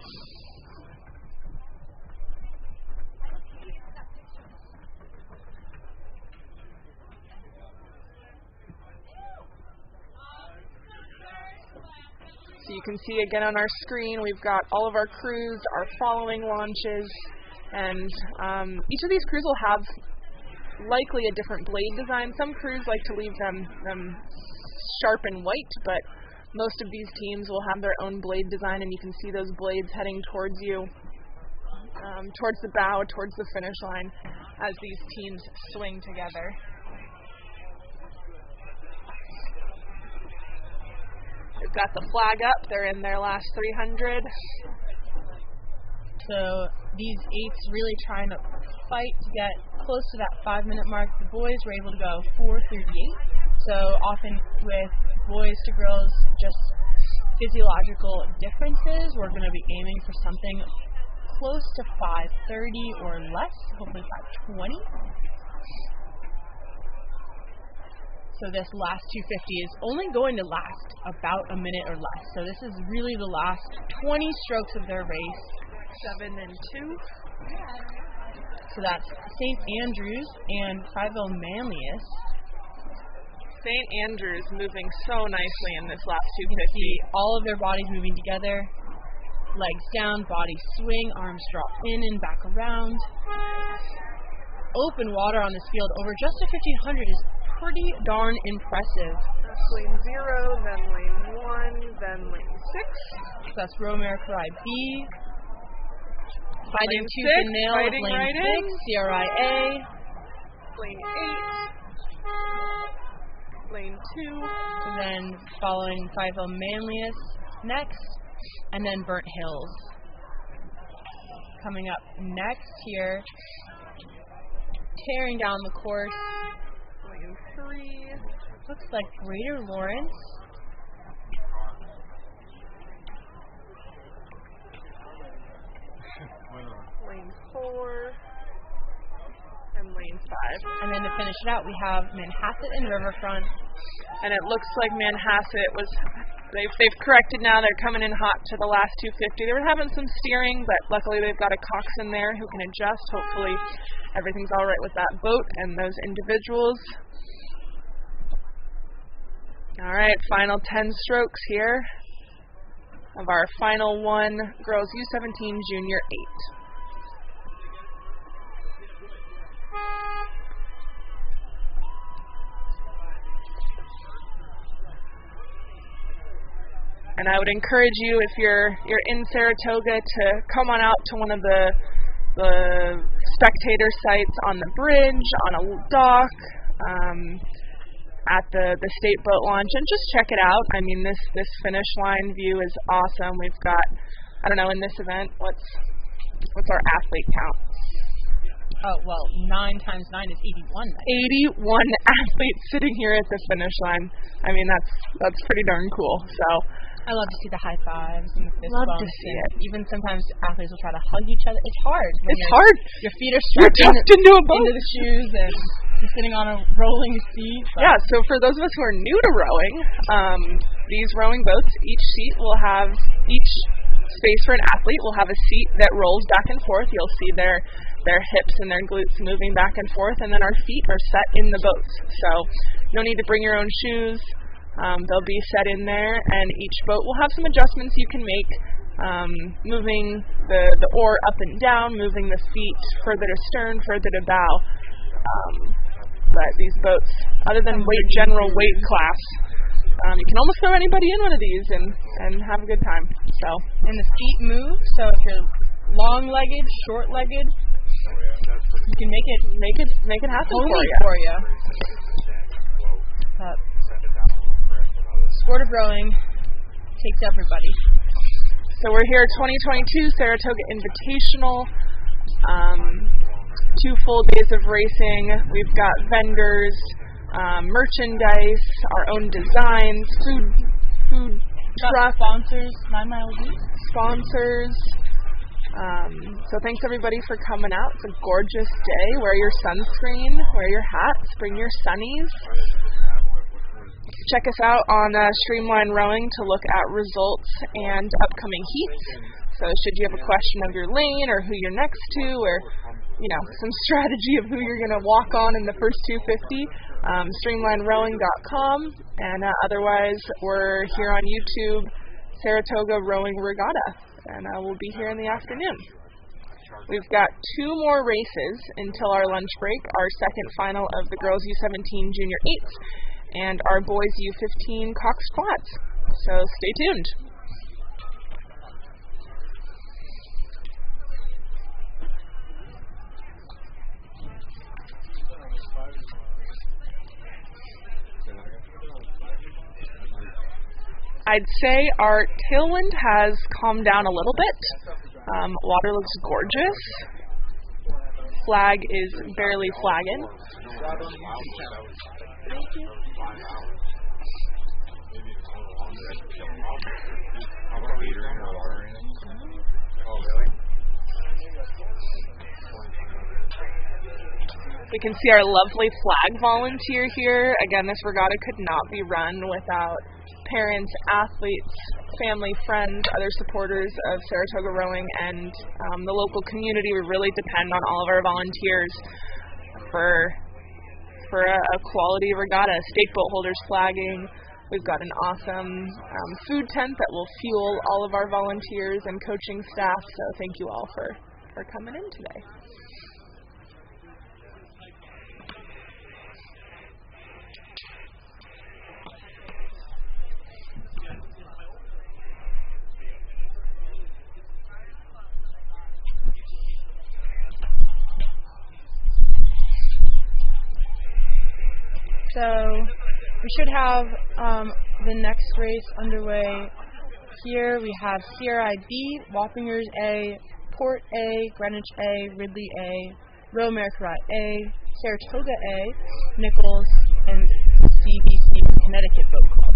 So you can see again on our screen, we've got all of our crews, our following launches, and each of these crews will have likely a different blade design. Some crews like to leave them sharp and white, but most of these teams will have their own blade design, and you can see those blades heading towards you, towards the bow, towards the finish line, as these teams swing together. They've got the flag up. They're in their last 300. So these 8s really trying to fight to get close to that 5-minute mark. The boys were able to go 4:38. So often with boys to girls, just physiological differences, we're going to be aiming for something close to 5:30 or less, hopefully 5:20. So this last 250 is only going to last about a minute or less. So this is really the last 20 strokes of their race. 7 and 2. So that's St. Andrews and Pryville Manlius. St. Andrews moving so nicely in this last You can 250. see all of their bodies moving together. Legs down, body swing, arms drop in and back around. Open water on this field over just a 1500 is pretty darn impressive. That's lane 0, then lane 1, then lane 6. So that's Romare Karai B. Fighting Lane tooth and 6, nail, fighting lane right 6, in. CRIA. Lane 8. Lane 2. And then following Pryville Manlius next. And then Burnt Hills. Coming up next here, tearing down the course, Lane 3. looks like Greater Lawrence. Lane 4. And lane 5. And then to finish it out, we have Manhasset and Riverfront. And it looks like Manhasset was... They've corrected now. They're coming in hot to the last 250. They were having some steering, but luckily they've got a coxswain there who can adjust. Hopefully everything's all right with that boat and those individuals. All right, final 10 strokes here of our final one, girls U17 Junior 8. And I would encourage you, if you're in Saratoga, to come on out to one of the spectator sites on the bridge, on a dock, at the State Boat Launch, and just check it out. I mean, this finish line view is awesome. We've got, I don't know, in this event, what's our athlete count? Oh, well, 9 times 9 is 81. 81 athletes sitting here at the finish line. I mean, that's pretty darn cool. So I love to see the high fives and the fist love bumps. to see it. Even sometimes athletes will try to hug each other. It's hard. It's hard. Your feet are You're strapped tucked into a boat. into the shoes and you're sitting on a rolling seat. Yeah, so for those of us who are new to rowing, these rowing boats, each seat will have, each space for an athlete will have a seat that rolls back and forth. You'll see their hips and their glutes moving back and forth, and then our feet are set in the boats. So no need to bring your own shoes. They'll be set in there, and each boat will have some adjustments you can make, moving the oar up and down, moving the feet further to stern, further to bow. But these boats, other than general weight class, you can almost throw anybody in one of these and have a good time. So, and the feet move, so if you're long-legged, short-legged, you can make it happen for you. Sport of rowing takes everybody. So we're here 2022 Saratoga Invitational. 2 full days of racing. We've got vendors, merchandise, our own designs, food truck sponsors, 9 Mile Week sponsors. So thanks everybody for coming out. It's a gorgeous day. Wear your sunscreen, wear your hats, bring your sunnies. Check us out on Streamline Rowing to look at results and upcoming heats. So should you have a question of your lane or who you're next to, or some strategy of who you're going to walk on in the first 250, streamlinerowing.com. And otherwise, we're here on YouTube, Saratoga Rowing Regatta, and we'll be here in the afternoon. We've got 2 more races until our lunch break, our second final of the girls U17 Junior 8s, and our boys U15 Cox Quads. So stay tuned. I'd say our tailwind has calmed down a little bit. Water looks gorgeous. Flag is barely flagging. We can see our lovely flag volunteer here. Again, this regatta could not be run without parents, athletes, family, friends, other supporters of Saratoga rowing, and the local community. We really depend on all of our volunteers for a quality regatta. Stake boat holders flagging. We've got an awesome food tent that will fuel all of our volunteers and coaching staff. So thank you all for coming in today. So we should have the next race underway here. We have CRI B, Wappingers A, Port A, Greenwich A, Ridley A, Royal America A, Saratoga A, Nichols, and CBC Connecticut Boat Club.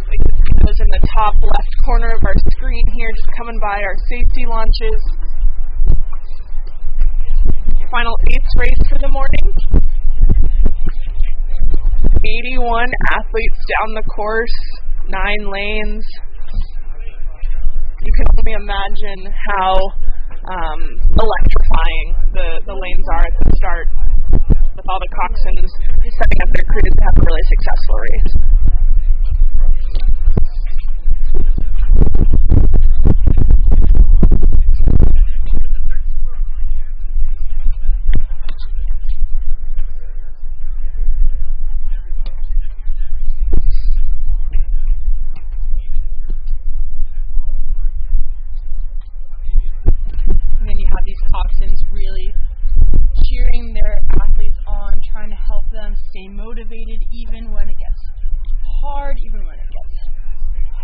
We can see those in the top left corner of our screen here, just coming by our safety launches. Final eighth race for the morning. 81 athletes down the course, 9 lanes. You can only imagine how electrifying the lanes are at the start, with all the coxswains setting up their crews to have a really successful race. Coxswains really cheering their athletes on, trying to help them stay motivated even when it gets hard, even when it gets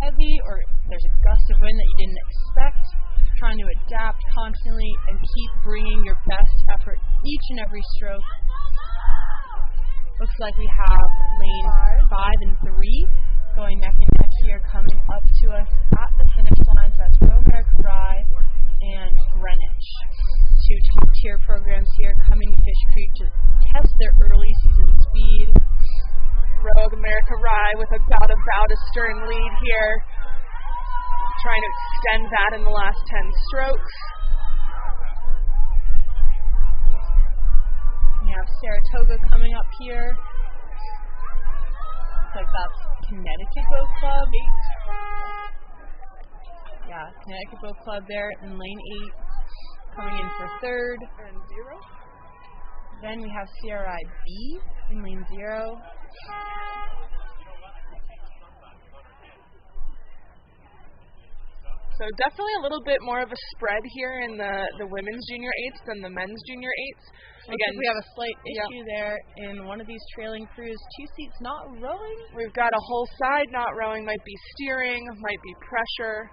heavy, or there's a gust of wind that you didn't expect, trying to adapt constantly and keep bringing your best effort each and every stroke. Looks like we have lanes 5 and 3 going neck and neck here, coming up to us at the finish line. So that's Royal America Rye and Greenwich. 2 top-tier programs here coming to Fish Creek to test their early season speed. Royal America Rye with about a stern lead here, trying to extend that in the last 10 strokes. We have Saratoga coming up here. Looks like that's Connecticut Boat Club. Yeah, Connecticut Boat Club there in lane 8, coming in for 3rd. And 0. Then we have CRI B in lane 0. So definitely a little bit more of a spread here in the women's junior 8s than the men's junior 8s. Again, we have a slight issue there in one of these trailing crews. 2 seats not rowing. We've got a whole side not rowing. Might be steering, might be pressure.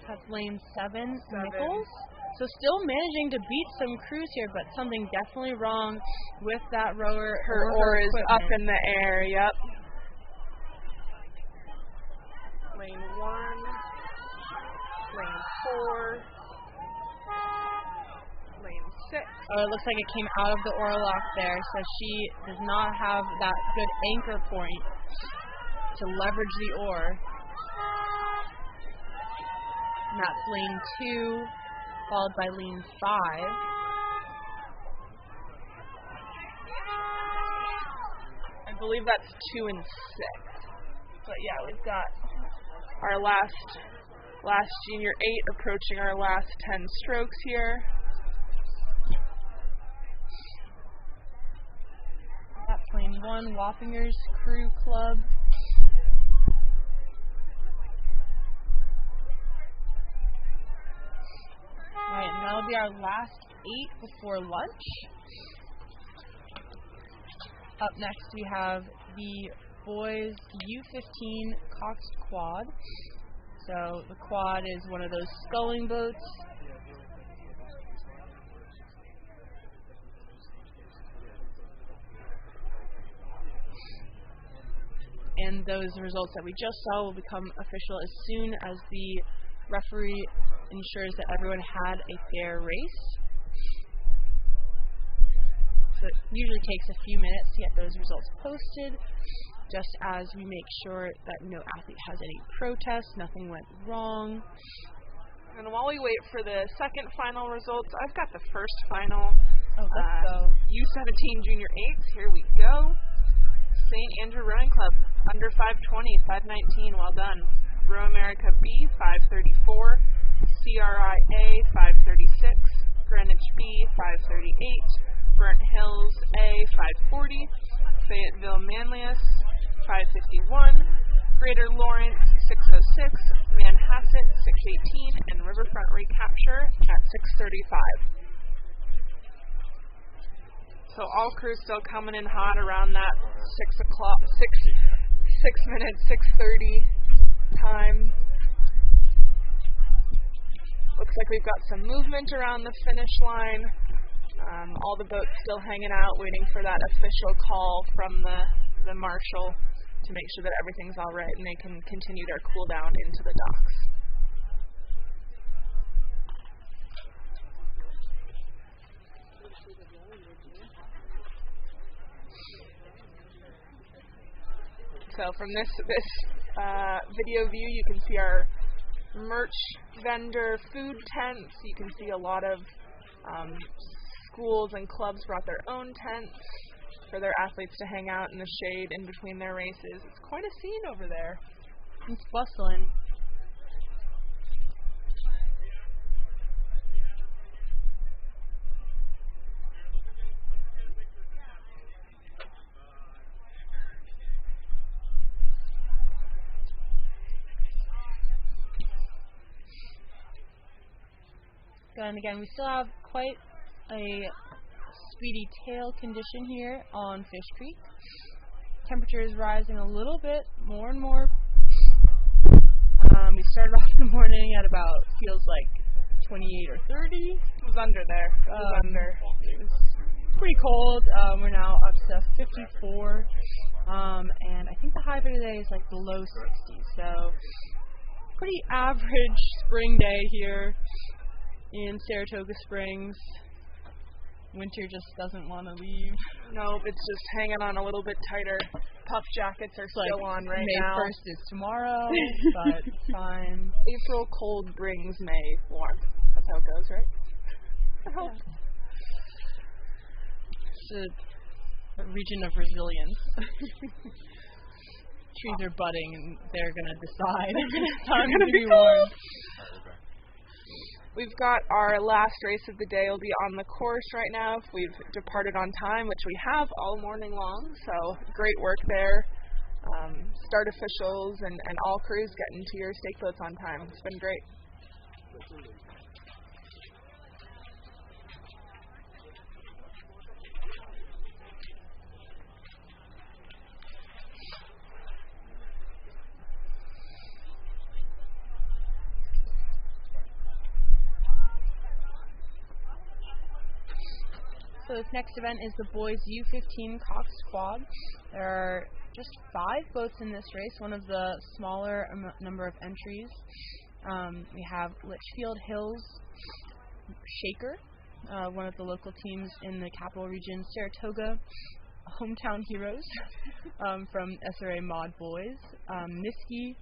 That's lane 7, Nichols. So still managing to beat some crews here, but something definitely wrong with that rower. Her oar is up in the air, yep. Lane 1, lane 4, lane 6. Oh, it looks like it came out of the oar lock there, so she does not have that good anchor point to leverage the oar. And that's lane 2, followed by lane 5. I believe that's 2 and 6. But yeah, we've got our last junior 8 approaching our last 10 strokes here. That's lane 1, Wappingers Crew Club. Alright, and that'll be our last 8 before lunch. Up next we have the boys U15 Coxed Quad. So the quad is one of those sculling boats. And those results that we just saw will become official as soon as the referee ensures that everyone had a fair race. So it usually takes a few minutes to get those results posted, just as we make sure that no athlete has any protests, nothing went wrong. And while we wait for the second final results, I've got the first final. Oh, let's go. U17 Junior 8s, here we go. St. Andrew Rowing Club, under 520, 519, well done. Row America B, 534. CRI A, 536. Greenwich B, 538. Burnt Hills A, 540. Fayetteville Manlius, 551. Greater Lawrence, 606. Manhasset, 618. And Riverfront Recapture at 635. So all crews still coming in hot around that 6 minutes, 6:30 time. Looks like we've got some movement around the finish line. All the boats still hanging out, waiting for that official call from the marshal to make sure that everything's all right and they can continue their cool down into the docks. So from this video view, you can see our merch vendor food tents. You can see a lot of schools and clubs brought their own tents for their athletes to hang out in the shade in between their races. It's quite a scene over there. It's bustling. And again, we still have quite a speedy tail condition here on Fish Creek. Temperature is rising a little bit, more and more. We started off the morning at about, feels like 28 or 30. It was under there. It was under. It was pretty cold. We're now up to 54. And I think the high for today is like the low 60s. So pretty average spring day here in Saratoga Springs. Winter just doesn't want to leave. Nope, it's just hanging on a little bit tighter. Puff jackets are still on right now. May 1st is tomorrow, but it's fine. April cold brings May warm. That's how it goes, right? I hope. It's a region of resilience. Trees are budding and they're going to decide it's time to be warm. We've got our last race of the day will be on the course right now if we've departed on time, which we have all morning long, so great work there. Start officials and all crews getting to your stake boats on time. It's been great. So this next event is the boys U15 Cox Quad. There are just 5 boats in this race, one of the smaller number of entries. We have Litchfield Hills Shaker, one of the local teams in the Capital Region, Saratoga Hometown Heroes from SRA Mod Boys, Niski,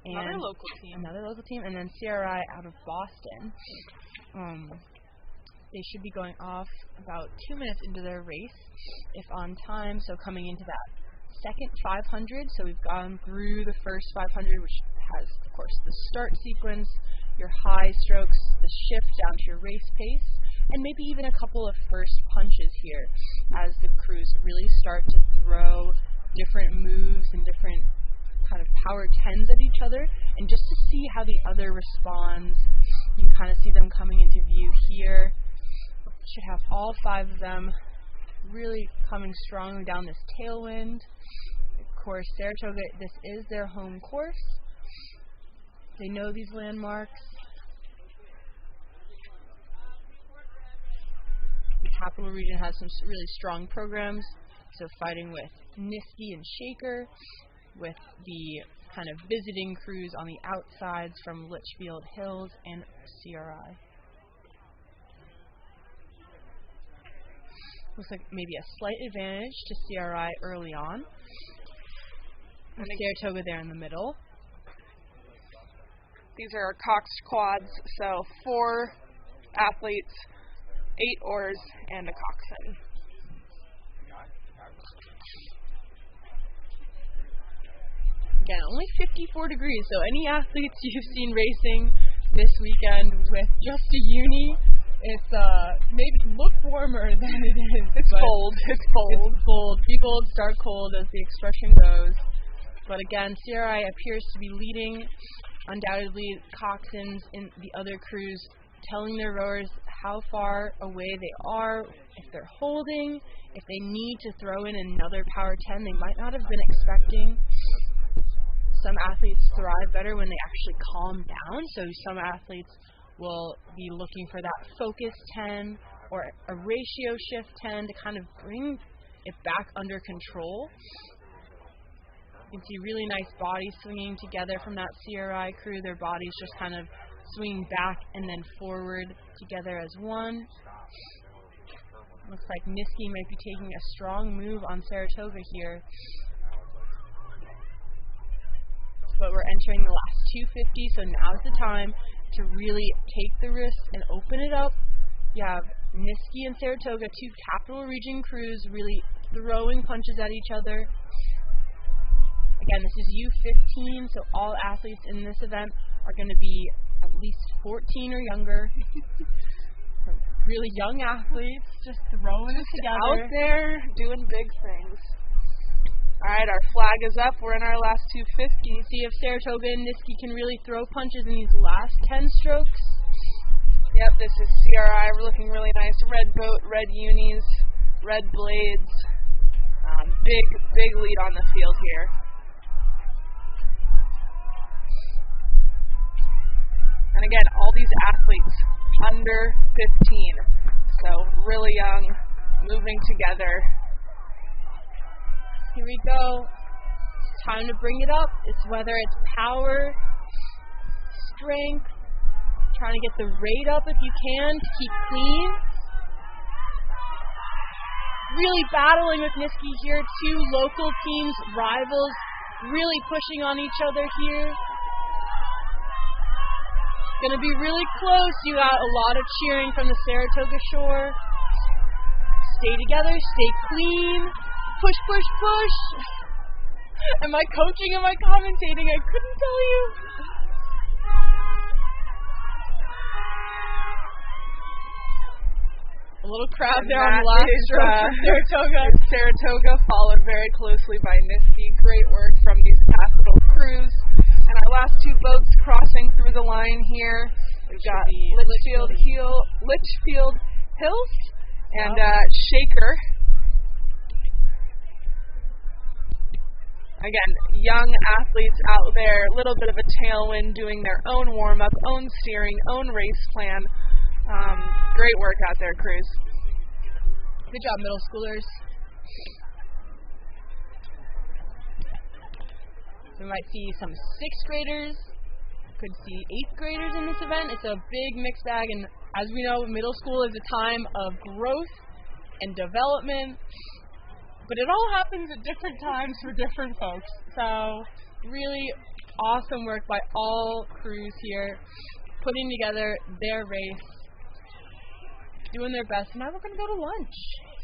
and another local team, and then CRI out of Boston. They should be going off about 2 minutes into their race, if on time. So coming into that second 500, so we've gone through the first 500, which has, of course, the start sequence, your high strokes, the shift down to your race pace, and maybe even a couple of first punches here as the crews really start to throw different moves and different kind of power tens at each other, and just to see how the other responds. You can kind of see them coming into view here. Should have all 5 of them really coming strongly down this tailwind. Of course, Saratoga, this is their home course. They know these landmarks. The Capital Region has some really strong programs, so fighting with Niski and Shaker, with the kind of visiting crews on the outsides from Litchfield Hills and CRI. Looks like maybe a slight advantage to CRI early on. And Saratoga there in the middle. These are our Cox quads, so 4 athletes, 8 oars, and a coxswain. Again, only 54 degrees, so any athletes you've seen racing this weekend with just a uni, it's maybe look warmer than it is. It's cold. It's cold. It's cold. People start cold, as the expression goes. But again, CRI appears to be leading. Undoubtedly, coxswains in the other crews telling their rowers how far away they are, if they're holding, if they need to throw in another power 10 they might not have been expecting. Some athletes thrive better when they actually calm down, so some athletes will be looking for that focus 10 or a ratio shift 10 to kind of bring it back under control. You can see really nice bodies swinging together from that CRI crew, their bodies just kind of swinging back and then forward together as one. Looks like Niski might be taking a strong move on Saratoga here. But we're entering the last 250, so now's the time to really take the risk and open it up. You have Niski and Saratoga, 2 Capital Region crews, really throwing punches at each other. Again, this is U15, so all athletes in this event are going to be at least 14 or younger. Really young athletes, just throwing it together. Out there doing big things. All right, our flag is up. We're in our last 250. See if Saratoga and Niski can really throw punches in these last 10 strokes. Yep, this is CRI. We're looking really nice. Red boat, red unis, red blades. Big lead on the field here. And again, all these athletes under 15. So really young, moving together. Here we go. It's time to bring it up. It's whether it's power, strength, trying to get the rate up if you can to keep clean. Really battling with Niski here. 2 local teams, rivals, really pushing on each other here. Going to be really close. You got a lot of cheering from the Saratoga shore. Stay together, stay clean. Push, push, push. Am I coaching? Am I commentating? I couldn't tell you. A little crowd there on the last stroke from Saratoga. Saratoga, followed very closely by Niski. Great work from these Capital crews. And our last 2 boats crossing through the line here. We've got Litchfield Hills and Shaker. Again, young athletes out there, a little bit of a tailwind, doing their own warm-up, own steering, own race plan. Great work out there, crews. Good job, middle schoolers. We might see some 6th graders, could see 8th graders in this event. It's a big mixed bag, and as we know, middle school is a time of growth and development, but it all happens at different times for different folks. So really awesome work by all crews here, putting together their race, doing their best. Now we're going to go to lunch.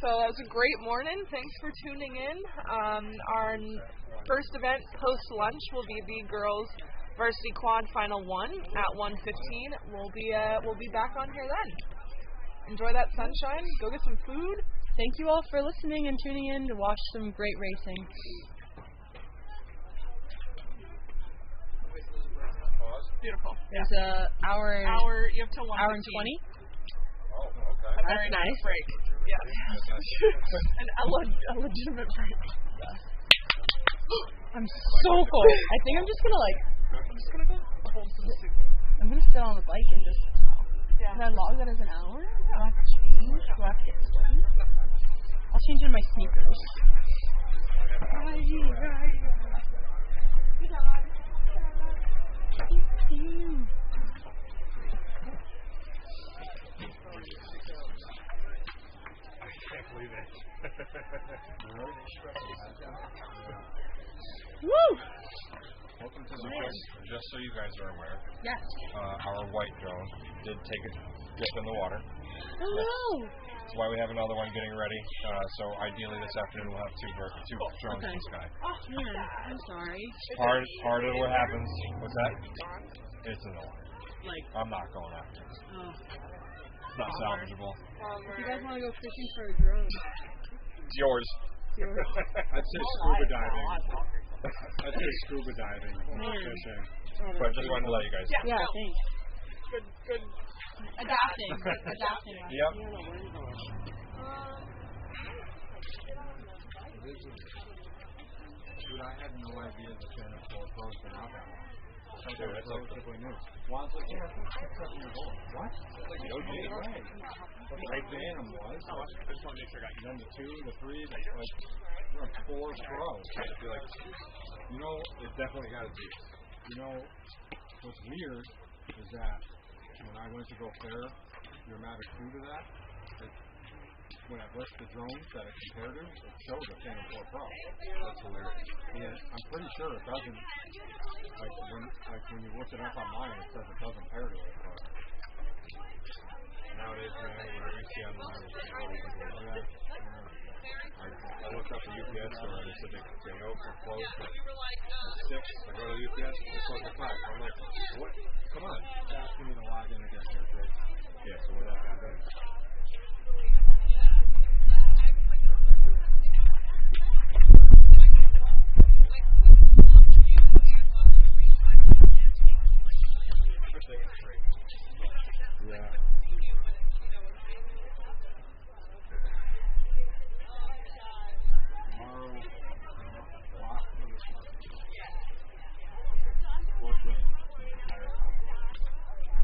So that was a great morning. Thanks for tuning in. Our first event post-lunch will be the girls' Varsity Quad Final 1 at 1:15. We'll be back on here then. Enjoy that sunshine. Go get some food. Thank you all for listening and tuning in to watch some great racing. Beautiful. There's an hour. You have till 1:15. Hour and 20. Oh, okay. That's nice. Break. Yeah. A legitimate break. I'm so cold. I think I'm just gonna go Hold some soup. I'm gonna sit on the bike and just can I log that as an hour? Do I have to change? Do I have to get sweaty? I'll change in my sneakers. Can't believe it. Woo! Welcome to the show. Just so you guys are aware, Yes. our white drone did take a dip in the water. Oh no! That's why we have another one getting ready. So ideally this afternoon we'll have two drones in the sky. I'm sorry. Part of what happens. What's that? It's in the water. Like, I'm not going after it. It's not salvageable. if you guys want to go fishing for a drone, It's yours. I'd say scuba diving. I'd say scuba diving. Fishing. But just wanted to let you guys. yeah, thanks. Good. Adapting. Yep. Dude, I had no idea the Channel 4 Pro's been out that long. Sure, that's relatively new. Well, it's like, yeah, it's 6 years old. What? It's like the OG. Right. Like the Phantom was. I just want to make sure I got Then the 2, the 3, the 4 Pro. You know, it definitely got a beat. You know, what's weird is that when I went to go pair your Mavic 2 to that, when I list the drones that it compared to, it showed the Phantom 4 Pro. That's hilarious. And I'm pretty sure it doesn't, when you look it up online, it says it doesn't pair to it. But Nowadays, man, whatever you see online, it's always yeah. I looked up the UPS store and they said they know we're closed at 6. I go to the UPS, it's closed at 5. I'm like, what? Come on. It's asking me to log in again here, Chris. Yeah, so we're not that bad. Yeah. Tomorrow, lock for this month. Fortunately, the entire time.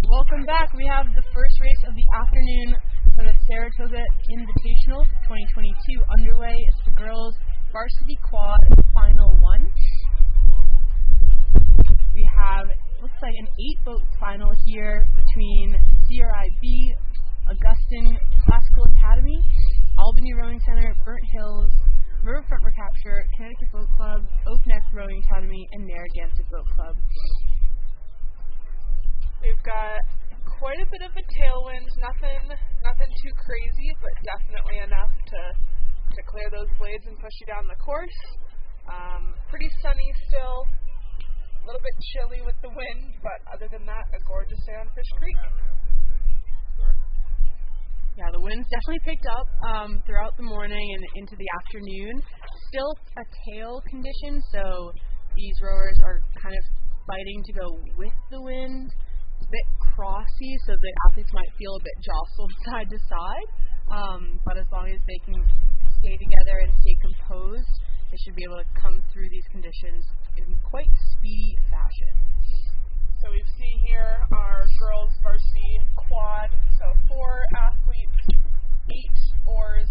Welcome back. We have the first race of the afternoon for the Saratoga Invitational 2022 underway. It's the girls' Varsity Quad Final 1. We have, looks like an 8-boat final here between CRIB, Augustine Classical Academy, Albany Rowing Center, Burnt Hills, Riverfront Recapture, Connecticut Boat Club, Oak Neck Rowing Academy, and Narragansett Boat Club. We've got quite a bit of a tailwind, nothing too crazy, but definitely enough to clear those blades and push you down the course. Pretty sunny still, a little bit chilly with the wind, but other than that, a gorgeous day on Fish Creek. Yeah, the wind's definitely picked up throughout the morning and into the afternoon. Still a tail condition, so these rowers are kind of fighting to go with the wind. It's a bit crossy, so the athletes might feel a bit jostled side to side. But as long as they can stay together and stay composed, they should be able to come through these conditions in quite speedy fashion. So we see here our girls varsity quad. So 4 athletes, 8 oars.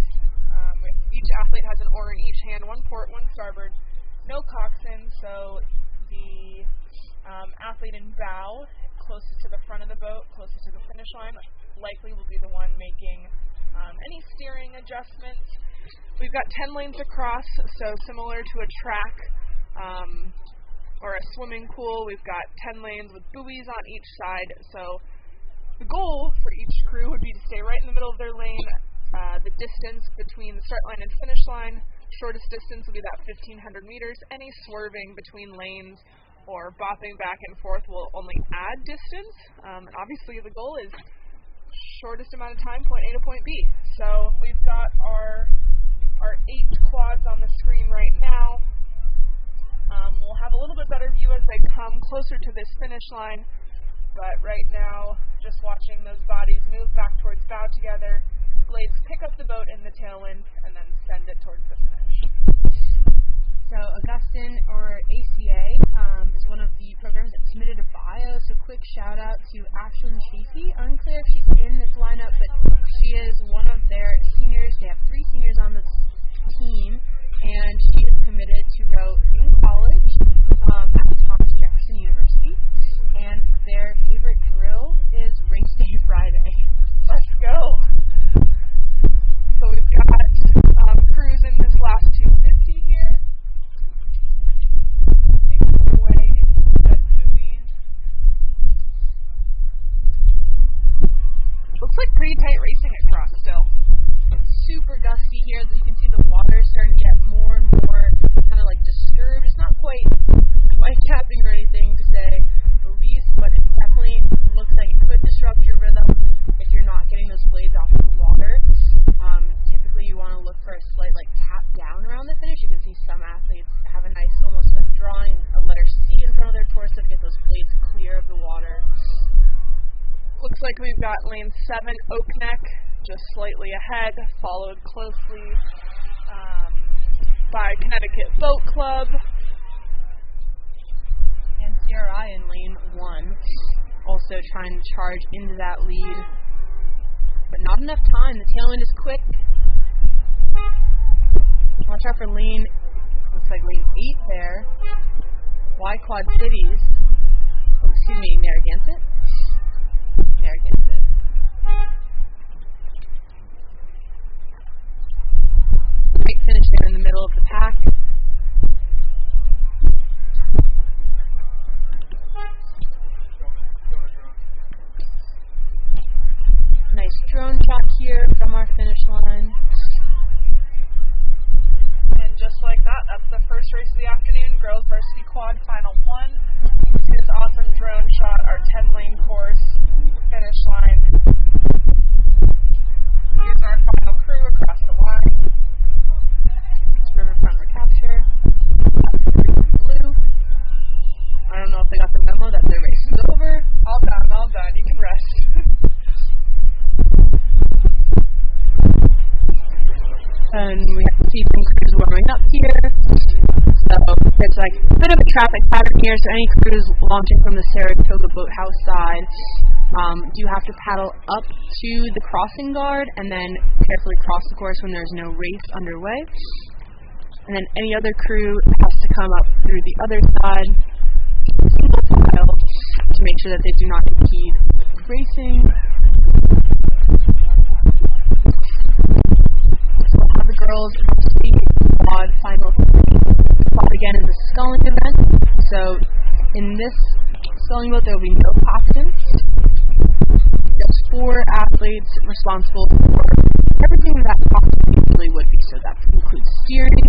Each athlete has an oar in each hand, 1 port, 1 starboard. No coxswain, so the athlete in bow, closest to the front of the boat, closest to the finish line, likely will be the one making any steering adjustments. We've got 10 lanes across, so similar to a track or a swimming pool. We've got 10 lanes with buoys on each side, so the goal for each crew would be to stay right in the middle of their lane. The distance between the start line and finish line, shortest distance will be that 1,500 meters. Any swerving between lanes or bopping back and forth will only add distance. And obviously the goal is shortest amount of time, point A to point B. So we've got our 8 quads on the screen right now. We'll have a little bit better view as they come closer to this finish line, but right now, just watching those bodies move back towards bow together, blades pick up the boat in the tailwind, and then send it towards the finish. So Augustine, or ACA, is one of the programs that submitted a bio, so quick shout out to Ashlyn Chafee. Unclear if she's in this lineup, but she is one of their seniors. They have 3 seniors on this team, and she is committed to row in college at Thomas Jefferson University, and their favorite drill is race day Friday. Let's go! So we've got crews in this last 250 here. Making their way into the buoys. Looks like pretty tight racing across still. Super gusty here. As you can see, the water is starting to get more and more kind of like disturbed. It's not quite tapping or anything to say the least, but it definitely looks like it could disrupt your rhythm if you're not getting those blades off the water. Typically you want to look for a slight like tap down around the finish. You can see some athletes have a nice almost like drawing a letter C in front of their torso to get those blades clear of the water. Looks like we've got lane 7 Oak Neck just slightly ahead, followed closely by Connecticut Boat Club. And CRI in lane 1, also trying to charge into that lead. But not enough time. The tailwind is quick. Watch out for lane, looks like lane 8 there. Y Quad Cities. Oh, excuse me, Narragansett. Narragansett. Great finish there in the middle of the pack. Nice drone shot here from our finish line. And just like that, that's the first race of the afternoon, girls varsity quad final 1. This awesome drone shot, our 10-lane course finish line. Here's our final crew across the line. It's Riverfront Recapture. That's the green and blue. I don't know if they got the memo that their race is over. All done. You can rest. And we have to keep crews warming up here. So it's like a bit of a traffic pattern here, so any crews launching from the Saratoga boathouse side do have to paddle up to the crossing guard and then carefully cross the course when there's no race underway. And then any other crew has to come up through the other side, single file, to make sure that they do not impede racing. So we'll have the girls see quad final. Quad again is a sculling event. So in this sculling boat there will be no captain. Just 4 athletes responsible for everything that captain usually would be. So that includes steering,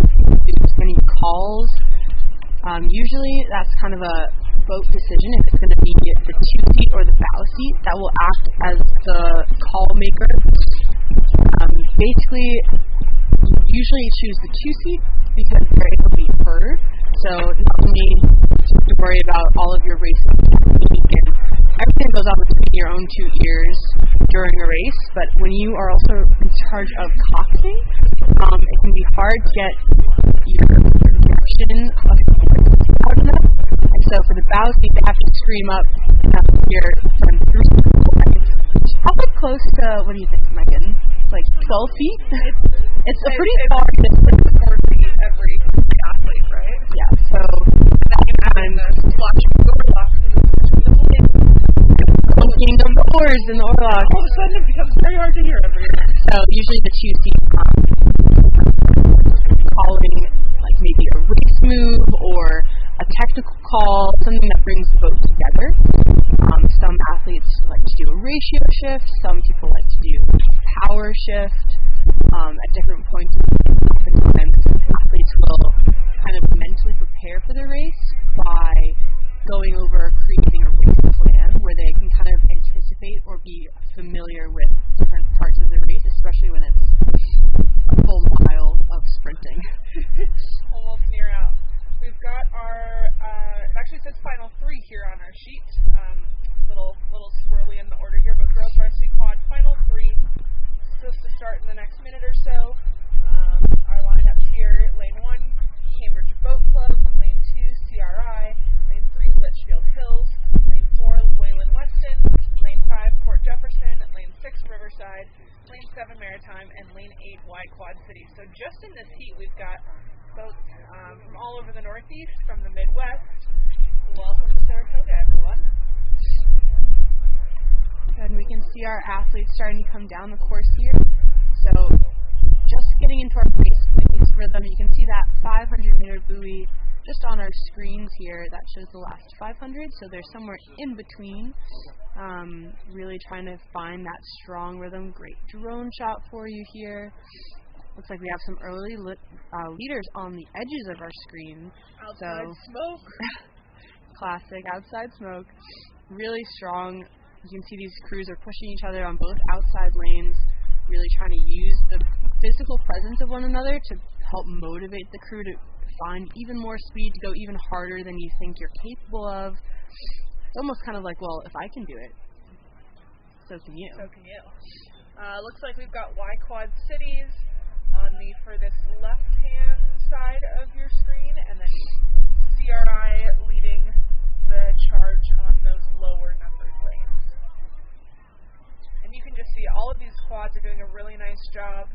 any calls. Usually that's kind of a boat decision if it's going to be the 2-seat or the bow seat that will act as the call maker. Basically, you usually choose the 2-seat because they're able to be heard. So not only do you have to worry about all of your racing technique and everything goes on between your own 2 ears during a race, but when you are also in charge of costing, it can be hard to get your projection out enough. And so for the bow seat, they have to scream up enough to hear them through the lines. How close to, what do you think, Megan? Like 12 feet? It's a pretty far distance. Every athlete, right? Yeah, so that time watching the door lock clunking of the oars in the oarlock. All of a sudden it becomes very hard to hear every year. So usually the 2-seat calling like maybe a race move or a technical call, something that brings the boat together. Some athletes like to do a ratio shift, some people like to do power shift. At different points in time, athletes will kind of mentally prepare for the race by going over creating a race plan where they can kind of anticipate or be familiar with different parts of the race, especially when it's a full mile of sprinting. Almost near out. We've got our, it actually says final 3 here on our sheet. Little swirly in the order here, but girls varsity quad final 3. Supposed to start in the next minute or so. Our lineup here: lane 1, Cambridge Boat Club; lane 2, CRI; lane 3, Litchfield Hills; lane 4, Wayland Weston; lane 5, Port Jefferson; lane 6, Riverside; lane 7, Maritime; and lane 8, Y Quad City. So just in this heat, we've got boats from all over the Northeast, from the Midwest. Welcome to Saratoga, everyone. And we can see our athletes starting to come down the course here. So just getting into our race rhythm, you can see that 500-meter buoy just on our screens here. That shows the last 500, so they're somewhere in between. Really trying to find that strong rhythm. Great drone shot for you here. Looks like we have some early leaders on the edges of our screen. Outside smoke. Classic outside smoke. Really strong. You can see these crews are pushing each other on both outside lanes, really trying to use the physical presence of one another to help motivate the crew to find even more speed, to go even harder than you think you're capable of. It's almost kind of like, well, if I can do it, so can you. So can you. Looks like we've got Y Quad Cities on the furthest left-hand side of your screen, and then CRI leading the charge on those lower numbered lanes. And you can just see all of these quads are doing a really nice job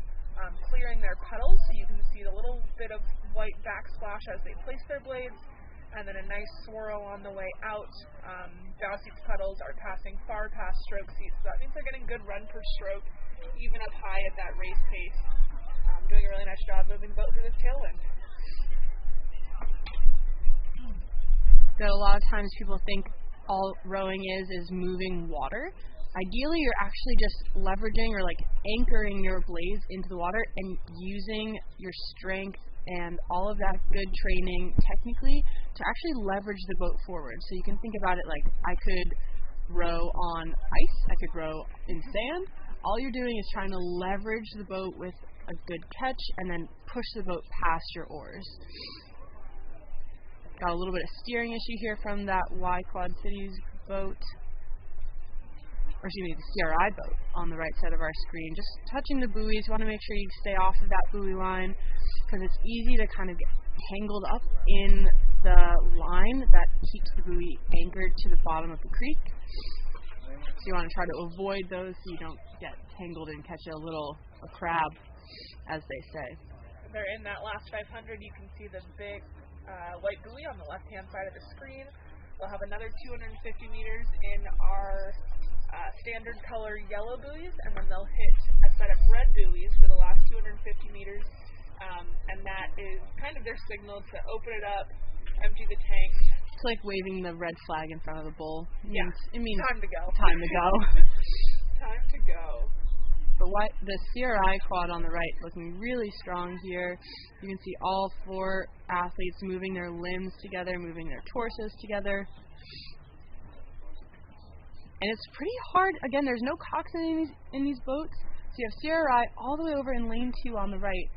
clearing their pedals, so you can see the little bit of white backsplash as they place their blades, and then a nice swirl on the way out. Bow seats pedals are passing far past stroke seats, so that means they're getting good run per stroke, even up high at that race pace. Doing a really nice job moving the boat through this tailwind. So a lot of times people think all rowing is moving water. Ideally, you're actually just leveraging or like anchoring your blades into the water and using your strength and all of that good training technically to actually leverage the boat forward. So you can think about it like I could row on ice, I could row in sand. All you're doing is trying to leverage the boat with a good catch and then push the boat past your oars. Got a little bit of steering issue here from that Y Quad Cities boat. Or excuse me, the CRI boat on the right side of our screen. Just touching the buoys. You want to make sure you stay off of that buoy line because it's easy to kind of get tangled up in the line that keeps the buoy anchored to the bottom of the creek. So you want to try to avoid those so you don't get tangled and catch a crab, as they say. They're in that last 500. You can see the big white buoy on the left-hand side of the screen. We'll have another 250 meters in our standard color yellow buoys, and then they'll hit a set of red buoys for the last 250 meters, and that is kind of their signal to open it up, empty the tank. It's like waving the red flag in front of the bowl. It means time to go. Time to go. Time to go. But the CRI quad on the right looking really strong here. You can see all 4 athletes moving their limbs together, moving their torsos together. And it's pretty hard. Again, there's no coxswain in these boats. So you have CRI all the way over in lane 2 on the right,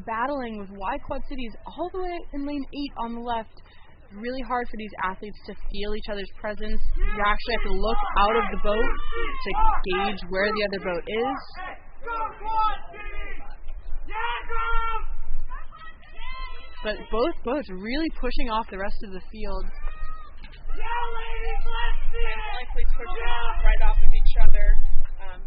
battling with Y Quad Cities all the way in lane 8 on the left. It's really hard for these athletes to feel each other's presence. You actually have to look out of the boat to gauge where the other boat is. But both boats really pushing off the rest of the field. Nicely pushing right off of each other.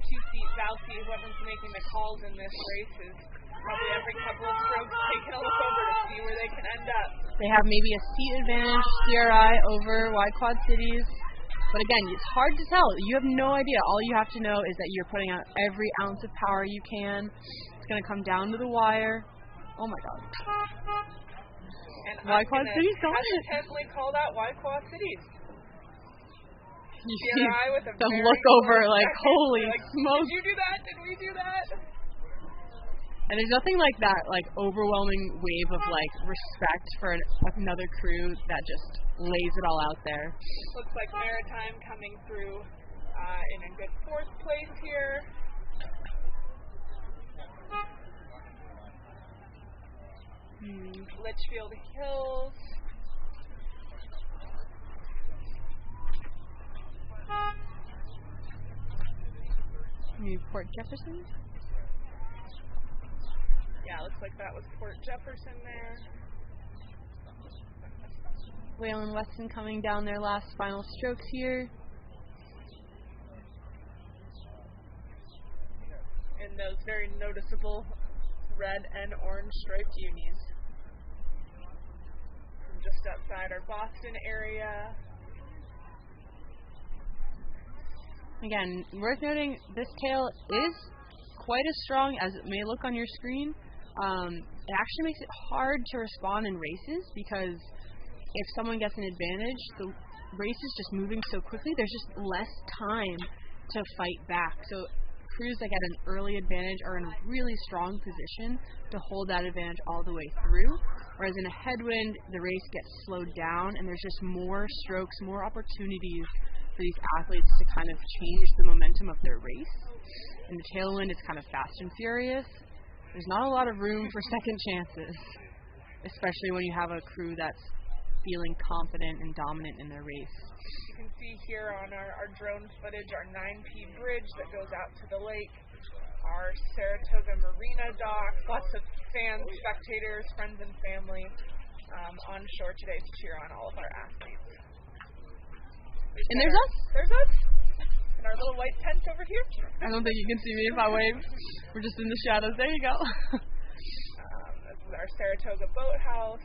2-seat Varsity, whoever's making the calls in this race is probably every couple of strokes taking a look over to see where they can end up. They have maybe a seat advantage, CRI, over Y Quad Cities. But again, it's hard to tell. You have no idea. All you have to know is that you're putting out every ounce of power you can. It's going to come down to the wire. Oh my God. And Y Quad Cities got it. Hesitantly called out Y Quad Cities. You see them look over like, holy smokes. Did you do that? Did we do that? And there's nothing like that, like, overwhelming wave of, like, respect for another crew that just lays it all out there. Looks like Maritime coming through in a good 4th place here. Litchfield Hills. Port Jefferson? Yeah, looks like that was Port Jefferson there. Whalen Weston coming down their last final strokes here. In those very noticeable red and orange striped unis. From just outside our Boston area. Again, worth noting, this tail is quite as strong as it may look on your screen. It actually makes it hard to respond in races because if someone gets an advantage, the race is just moving so quickly, there's just less time to fight back. So crews that get an early advantage are in a really strong position to hold that advantage all the way through. Whereas in a headwind, the race gets slowed down and there's just more strokes, more opportunities for these athletes to kind of change the momentum of their race. In the tailwind, it's kind of fast and furious. There's not a lot of room for second chances, especially when you have a crew that's feeling confident and dominant in their race. You can see here on our drone footage our 9P bridge that goes out to the lake, our Saratoga Marina dock, lots of fans, spectators, friends, and family on shore today to cheer on all of our athletes. And there's us. There's us. In our little white tent over here. I don't think you can see me if I wave. We're just in the shadows. There you go. This is our Saratoga boathouse,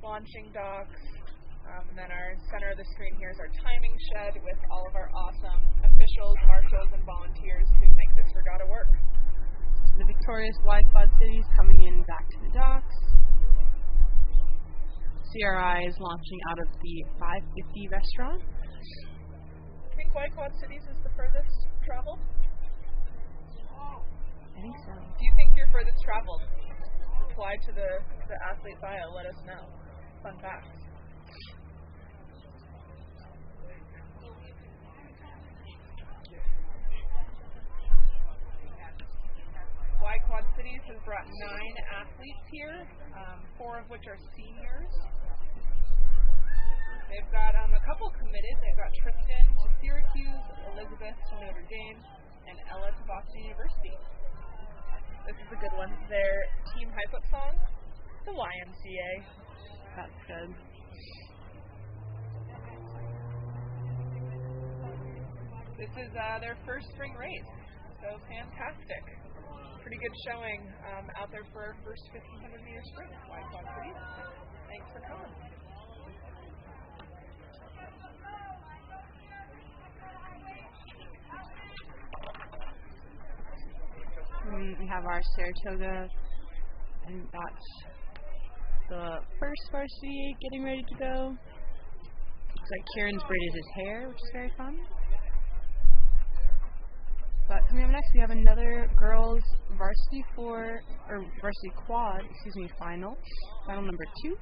launching docks, and then our center of the screen here is our timing shed with all of our awesome officials, marshals, and volunteers who make this regatta work. The victorious Y Quad Cities coming in back to the docks. CRI is launching out of the 550 restaurant. I think Y Quad Cities is the furthest traveled. I think so. Do you think you're furthest traveled? Reply to the athlete bio. Let us know. Fun facts. Y Quad Cities has brought 9 athletes here, 4 of which are seniors. They've got a couple committed. They've got Tristan to Syracuse, Elizabeth to Notre Dame, and Ella to Boston University. This is a good one. Their team hype-up song the YMCA. That's good. This is their first spring race, so fantastic. Pretty good showing out there for our first 1,500 meter sprint. Quad Cities. Thanks for coming. We have our Saratoga, and that's the first varsity getting ready to go. Looks like Kieran's braided his hair, which is very fun. But coming up next, we have another girls varsity quad, final number 2.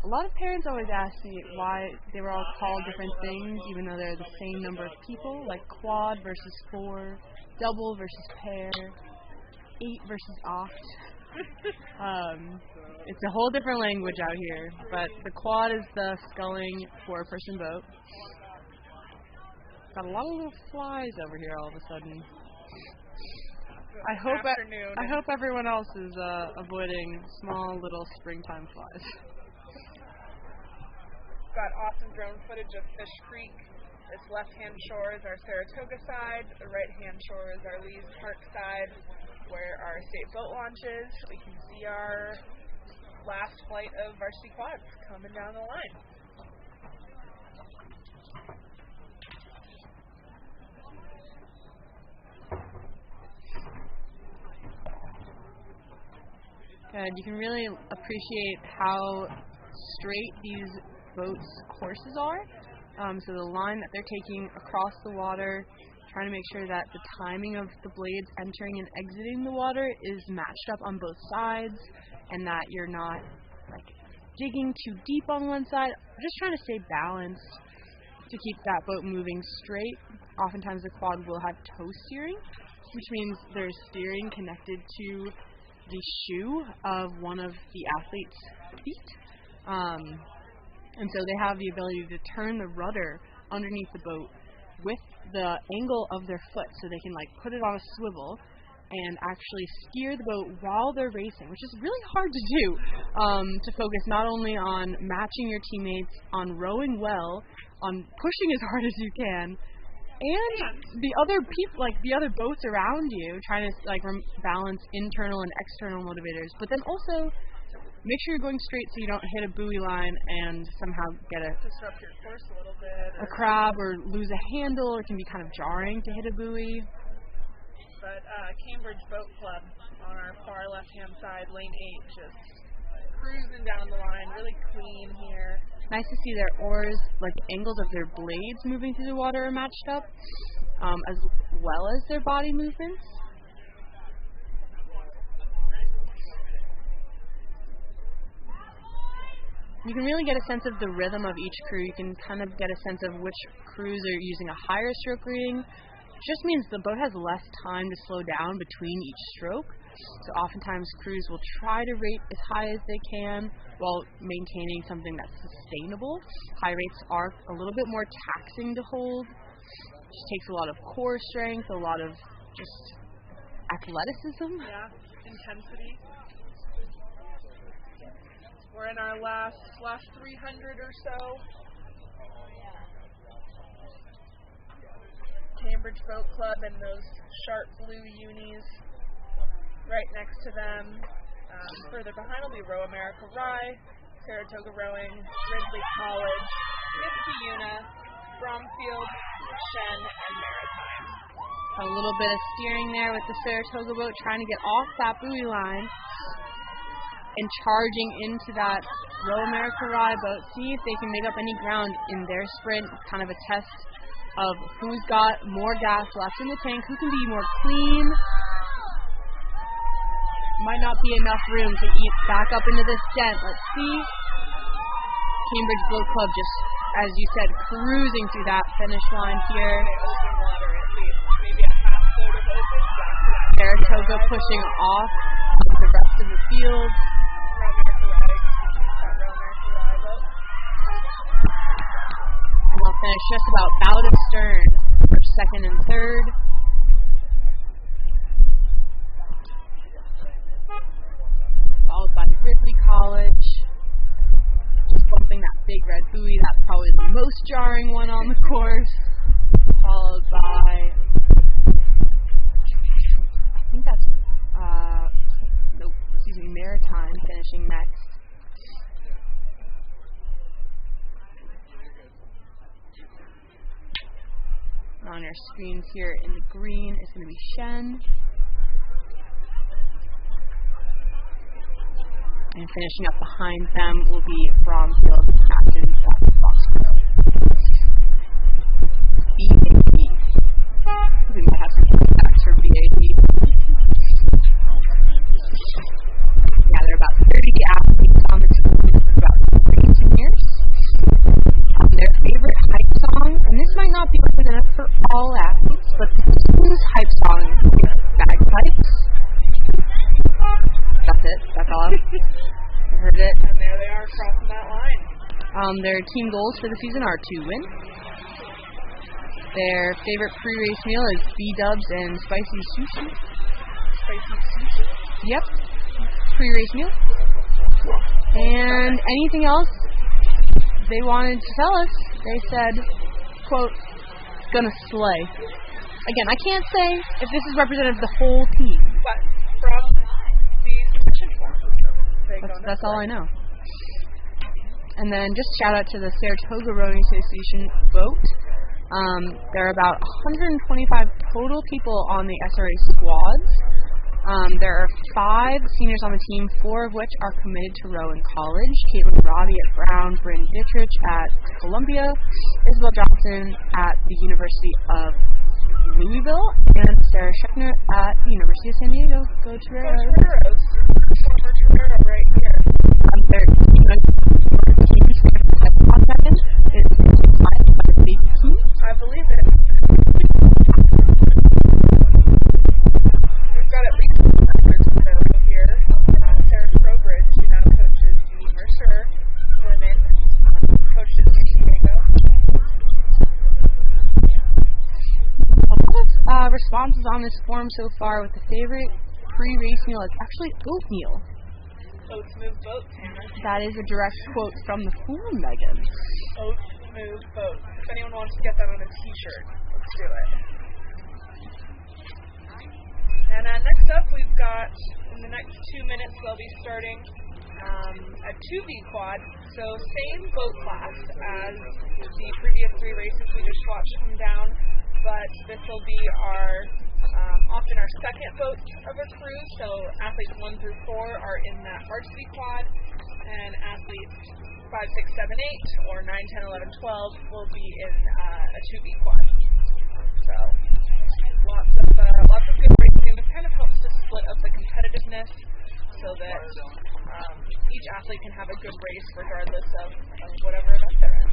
A lot of parents always ask me why they were all called different things, even though they're the same number of people, like quad versus 4, double versus pair, 8 versus oct. It's a whole different language out here, but the quad is the sculling 4-person boat. Got a lot of little flies over here all of a sudden. I hope everyone else is avoiding small little springtime flies. Got awesome drone footage of Fish Creek. This left-hand shore is our Saratoga side. The right-hand shore is our Lee's Park side, where our state boat launch is. We can see our last flight of varsity quads coming down the line. Good. You can really appreciate how straight these boats' courses are. So the line that they're taking across the water, trying to make sure that the timing of the blades entering and exiting the water is matched up on both sides, and that you're not digging too deep on one side. Just trying to stay balanced to keep that boat moving straight. Oftentimes the quad will have toe steering, which means there's steering connected to the shoe of one of the athlete's feet. And so they have the ability to turn the rudder underneath the boat with the angle of their foot, so they can put it on a swivel and actually steer the boat while they're racing, which is really hard to do, to focus not only on matching your teammates, on rowing well, on pushing as hard as you can, and the other people, the other boats around you, trying to balance internal and external motivators, but then also make sure you're going straight so you don't hit a buoy line and somehow get disrupt your course a little bit, a crab, or lose a handle. It can be kind of jarring to hit a buoy. But Cambridge Boat Club on our far left-hand side, lane 8, just cruising down the line, really clean here. Nice to see their oars, the angles of their blades moving through the water are matched up, as well as their body movements. You can really get a sense of the rhythm of each crew. You can kind of get a sense of which crews are using a higher stroke reading. It just means the boat has less time to slow down between each stroke. So oftentimes crews will try to rate as high as they can while maintaining something that's sustainable. High rates are a little bit more taxing to hold. It just takes a lot of core strength, a lot of just athleticism. Yeah, intensity. We're in our last 300 or so. Cambridge Boat Club and those sharp blue unis right next to them. Further behind will be Row America Rye, Saratoga Rowing, Ridley College, Niskayuna, Bromfield, Shen, and Maritime. A little bit of steering there with the Saratoga boat, trying to get off that buoy line and charging into that Row America Rye boat. See if they can make up any ground in their sprint. It's kind of a test of who's got more gas left in the tank, who can be more clean. Might not be enough room to eat back up into this dent. Let's see. Cambridge Boat Club just, as you said, cruising through that finish line here. Saratoga pushing off the rest of the field. And they'll finish just about out of stern for second and third. followed by Ridley College. Just bumping that big red buoy. That's probably the most jarring one on the course. Followed by, I think that's, Maritime finishing next. On our screens here in the green is going to be Shen. And finishing up behind them will be Bromfield, captain at Foxborough. BAD. We might have some facts for BAD. Yeah, there are about 30 athletes on the team with about 18 years. Their favorite hype song, and this might not be representative for all athletes, but the team's hype song is Bagpipes. That's it. That's all. You heard it. And there they are crossing that line. Their team goals for the season are to win. Their favorite pre-race meal is B-dubs and spicy sushi. Spicy sushi? Yep. Pre-race meal. And anything else they wanted to tell us, they said, quote, gonna slay. Again, I can't say if this is representative of the whole team. But from the submission form, that's all I know. And then just shout out to the Saratoga Rowing Association vote. There are about 125 total people on the SRA squads. There are 5 seniors on the team, 4 of which are committed to row in college. Caitlin Robbie at Brown, Bryn Dittrich at Columbia, Isabel Johnson at the University of Louisville, and Sarah Schechner at the University of San Diego. Go Toreros. Former Torero right here. Their team's favorite type of is by the baby team. I believe it. We've got at least 100 over here. Sarah Trowbridge, who now coaches the Mercer women, coached at San Diego. A lot of responses on this form so far with the favorite pre-race meal is actually oatmeal. Oats move boats, Hannah. That is a direct quote from the form, Megan. Oats move boats. If anyone wants to get that on a t-shirt, let's do it. And next up, we've got, in the next 2 minutes, they'll be starting a 2V quad. So same boat class as the previous 3 races we just watched come down, but this will be our often our second boat of a cruise. So athletes 1 through 4 are in that Varsity quad, and athletes 5, 6, 7, 8, or 9, 10, 11, 12 will be in a 2B quad. So lots of good racing. This kind of helps to split up the competitiveness so that each athlete can have a good race regardless of whatever event they're in.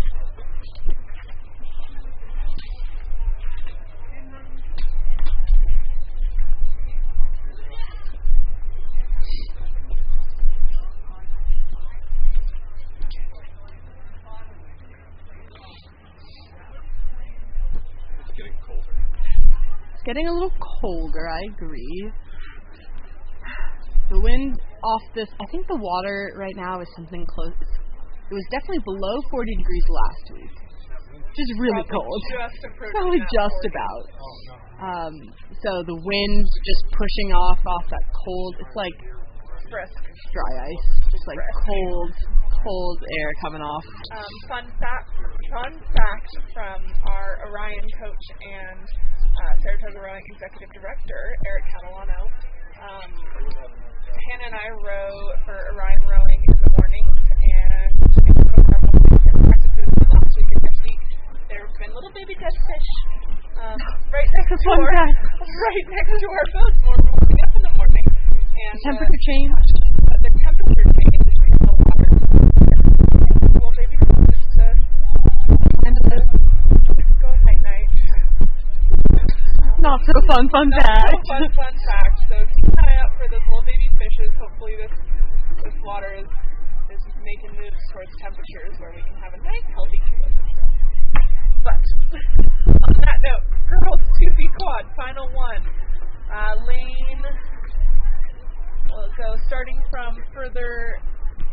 Getting a little colder, I agree. The wind off this, I think the water right now is something close. It was definitely below 40 degrees last week, which is really cold. Probably just about. So the wind's just pushing off that cold. It's like dry ice, just like cold air coming off. Fun fact from our Orion coach and Saratoga Rowing Executive Director, Eric Catalano. Hannah and I row for Orion Rowing in the mornings, and practices last week and this week, there have been little baby dead fish right next to our boats when we're warming up in the morning. And temperature change? But the temperature change in the water. Little baby fish go night-night. Not so fun fact. Fun fact. So keep an eye out for those little baby fishes. Hopefully this water is making moves towards temperatures where we can have a nice healthy ecosystem. But on that note, girls 2B quad, final one. Lane will go starting from further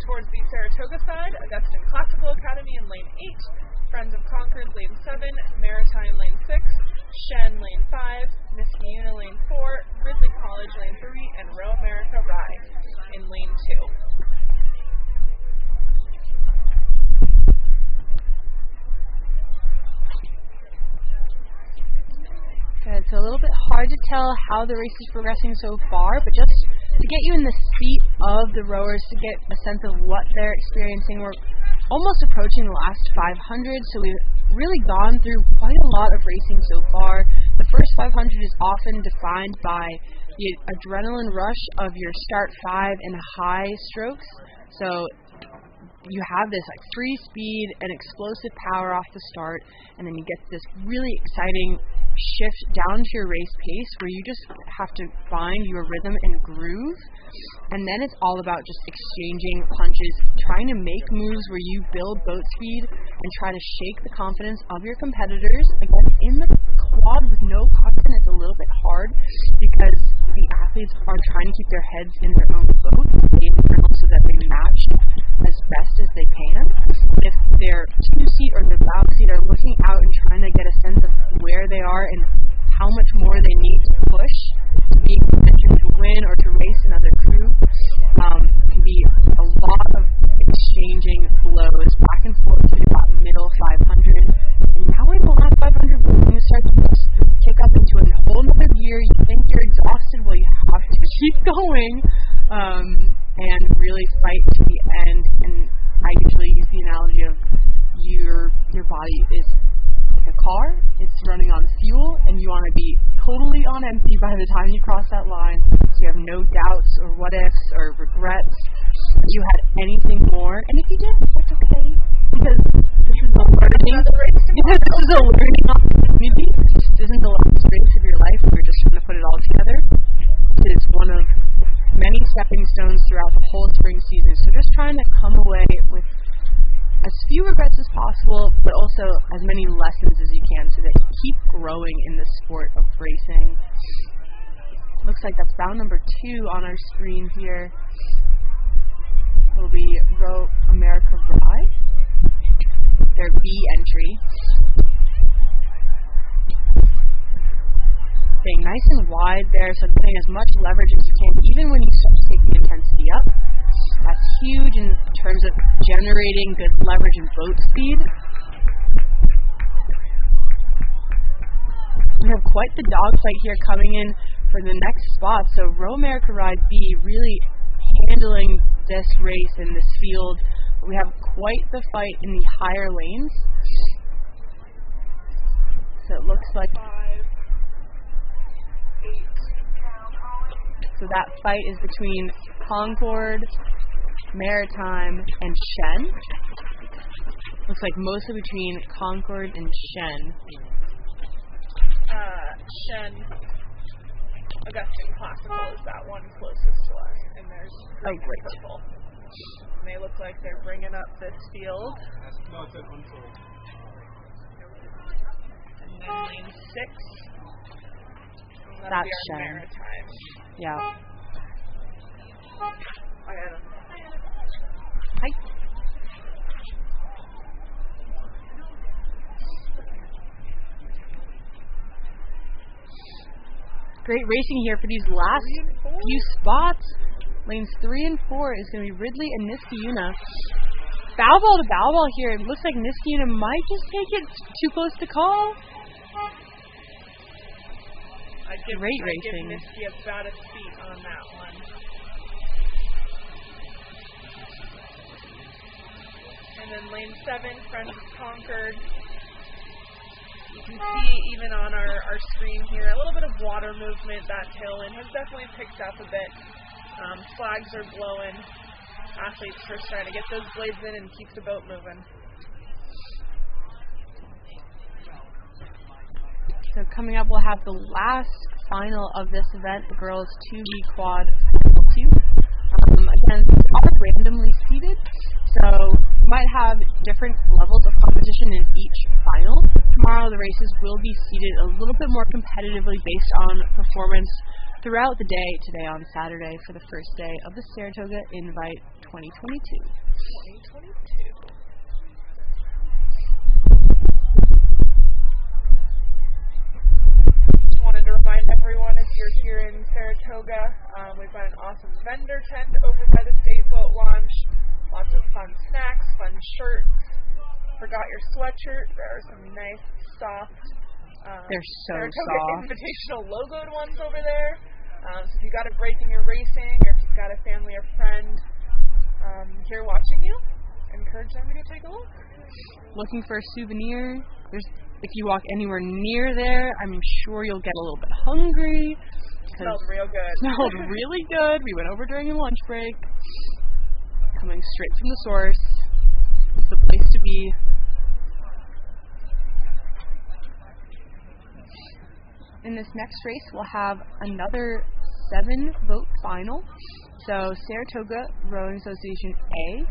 towards the Saratoga side, Augustine Classical Academy in lane 8, Friends of Concord lane 7, Maritime lane 6, Shen lane 5, Niskayuna lane 4, Ridley College lane 3, and Row America Rye in lane 2. It's a little bit hard to tell how the race is progressing so far, but just to get you in the seat of the rowers to get a sense of what they're experiencing, we're almost approaching the last 500, so we've really gone through quite a lot of racing so far. The first 500 is often defined by the adrenaline rush of your start 5 and high strokes, so you have this like free speed and explosive power off the start, and then you get this really exciting shift down to your race pace where you just have to find your rhythm and groove, and then it's all about just exchanging punches, trying to make moves where you build boat speed and try to shake the confidence of your competitors. Again, in the quad with no cockpit, it's a little bit hard because the athletes are trying to keep their heads in their own boat so that they match as best as they can. If their two-seat or their bow seat are looking out and trying to get a sense of where they are and how much more they need to push to be in position to win or to race another crew, it can be a lot of exchanging blows back and forth to that middle 500. And now we're in the last 500, we're going to start to just kick up into a whole other gear. You think you're exhausted, well, you have to keep going and really fight to the end. And I usually use the analogy of your body is like a car, it's running on fuel, and you want to be totally on empty by the time you cross that line, so you have no doubts or what ifs or regrets that you had anything more. And if you did, that's okay, because this is a learning opportunity. This isn't the last race of your life where you're just trying to put it all together. It is one of many stepping stones throughout the whole spring season, so just trying to come away with as few regrets as possible, but also as many lessons as you can so that you keep growing in the sport of racing. Looks like that's bound number 2 on our screen here. It'll be Row America Rye, their B entry. Staying nice and wide there, so getting as much leverage as you can, even when you start to take the intensity up. That's huge in terms of generating good leverage and boat speed. We have quite the dogfight here coming in for the next spot. So Row America Ride B really handling this race in this field. We have quite the fight in the higher lanes. So it looks like 5, 8. So that fight is between Concord, Maritime, and Shen. Looks like mostly between Concord and Shen. Shen, Augustine Classical is that one closest to us, and there's green and purple. And they look like they're bringing up this field. And then lane 6. That's Shen. Maritime. Yeah. I got him. Hi. Great racing here for these last few spots. Lanes 3 and 4 is going to be Ridley and Niskayuna. Foul ball to foul ball here. It looks like Niskayuna might just take it too close to call. Great racing. I'd give Nisky about a seat on that one. And then lane 7, Friends of Concord. You can see even on our screen here a little bit of water movement. That tailwind has definitely picked up a bit. Flags are blowing. Athletes just trying to get those blades in and keep the boat moving. So coming up, we'll have the last final of this event, the girls 2B quad 2. Again, all randomly seated, so you might have different levels of competition in each final. Tomorrow, the races will be seated a little bit more competitively based on performance throughout the day today on Saturday for the first day of the Saratoga Invite 2022. 2022. Wanted to remind everyone, if you're here in Saratoga, we've got an awesome vendor tent over by the State Boat Launch. Lots of fun snacks, fun shirts. Forgot your sweatshirt. There are some nice, soft, they're so Saratoga soft. Invitational logoed ones over there. So if you got a break in your racing, or if you've got a family or friend here watching you, encourage them to go take a look. Looking for a souvenir? If you walk anywhere near there, I'm sure you'll get a little bit hungry. Smells real good. Smelled really good. We went over during a lunch break. Coming straight from the source. It's the place to be. In this next race, we'll have another 7-boat final. So Saratoga Rowing Association A,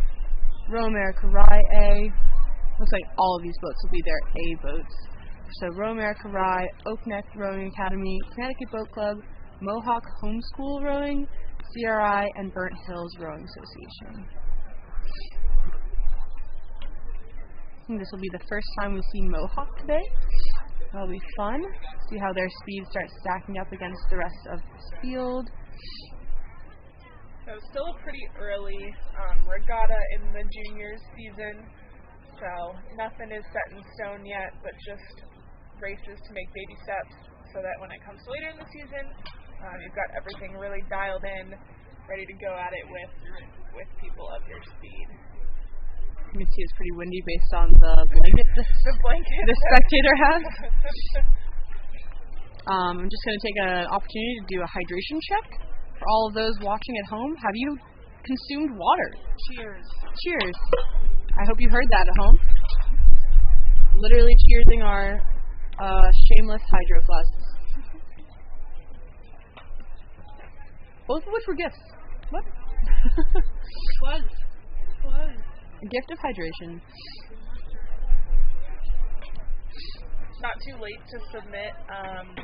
Row America Rye A. Looks like all of these boats will be their A boats. So Row America Rye, Oak Neck Rowing Academy, Connecticut Boat Club, Mohawk Homeschool Rowing, CRI, and Burnt Hills Rowing Association. I think this will be the first time we've seen Mohawk today. That'll be fun. See how their speed starts stacking up against the rest of this field. So still a pretty early regatta in the juniors season. So nothing is set in stone yet, but just races to make baby steps so that when it comes to later in the season, you've got everything really dialed in, ready to go at it with people of your speed. You can see it's pretty windy based on the blanket the spectator has. I'm just going to take an opportunity to do a hydration check for all of those watching at home. Have you consumed water? Cheers. Cheers. I hope you heard that at home. Literally cheersing our shameless hydro flasks. Both of which were gifts. What? Was. A gift of hydration. It's not too late to submit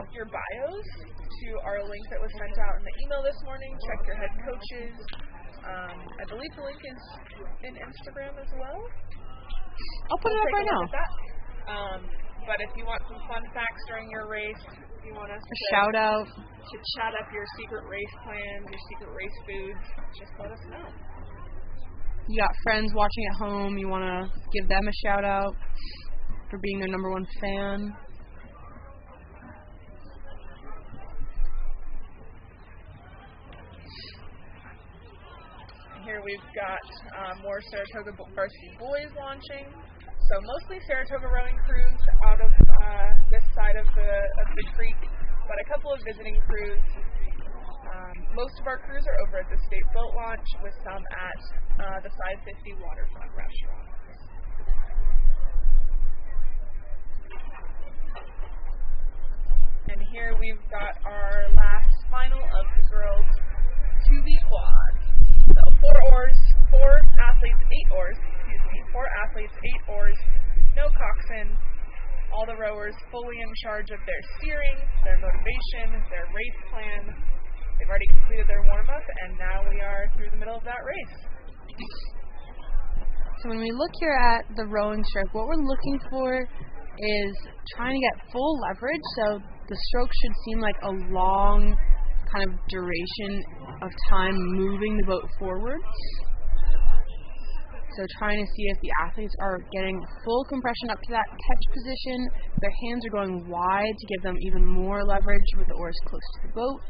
your bios to our link that was sent out in the email this morning. Check your head coaches. I believe the link is in Instagram as well. I'll put it up right now. But if you want some fun facts during your race, if you want us to shout out, to chat up your secret race plans, your secret race foods, just let us know. You got friends watching at home, you want to give them a shout out for being their number one fan. Here we've got more Saratoga Varsity boys launching. So mostly Saratoga rowing crews out of this side of the creek, but a couple of visiting crews. Most of our crews are over at the State Boat Launch, with some at the 550 Waterfront Restaurant. And here we've got our last final of the girls 2V quad. So 4 athletes, 8 oars, 8 oars, no coxswain, all the rowers fully in charge of their steering, their motivation, their race plan. They've already completed their warm-up, and now we are through the middle of that race. So when we look here at the rowing stroke, what we're looking for is trying to get full leverage, so the stroke should seem like a long kind of duration of time moving the boat forward. So trying to see if the athletes are getting full compression up to that catch position, their hands are going wide to give them even more leverage with the oars close to the boat,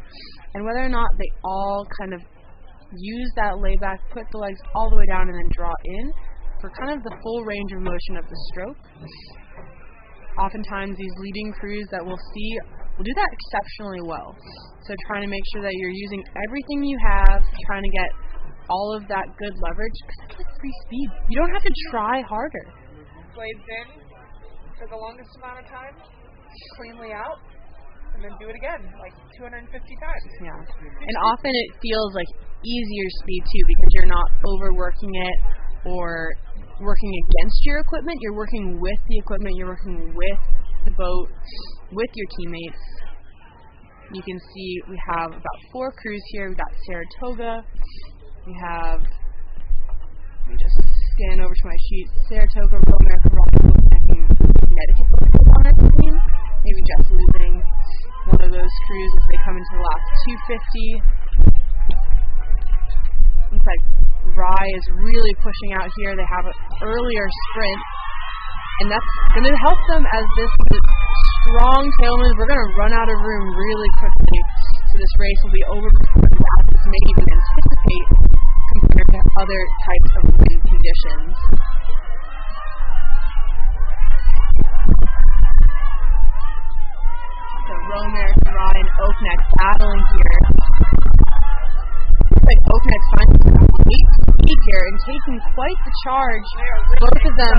and whether or not they all kind of use that layback, put the legs all the way down and then draw in for kind of the full range of motion of the stroke. Oftentimes these leading crews that we'll see will do that exceptionally well. So trying to make sure that you're using everything you have, trying to get all of that good leverage, because it's like free speed. You don't have to try harder. Blades in for the longest amount of time, cleanly out, and then do it again, like 250 times. Yeah. And often it feels like easier speed too, because you're not overworking it or working against your equipment. You're working with the equipment, you're working with the boat, with your teammates. You can see we have about 4 crews here. We've got Saratoga. We have, let me just scan over to my sheet, Saratoga, Royal American Rock, and Connecticut on our team. Maybe just losing one of those crews as they come into the last 250. Looks like Rye is really pushing out here. They have an earlier sprint, and that's going to help them as this strong tailwind. We're going to run out of room really quickly, so this race will be over before the athletes may even anticipate compared to other types of wind conditions. So Royal American Rye and Oakneck battling here. Looks like Oakneck's finally got a late speed here and taking quite the charge. Both of them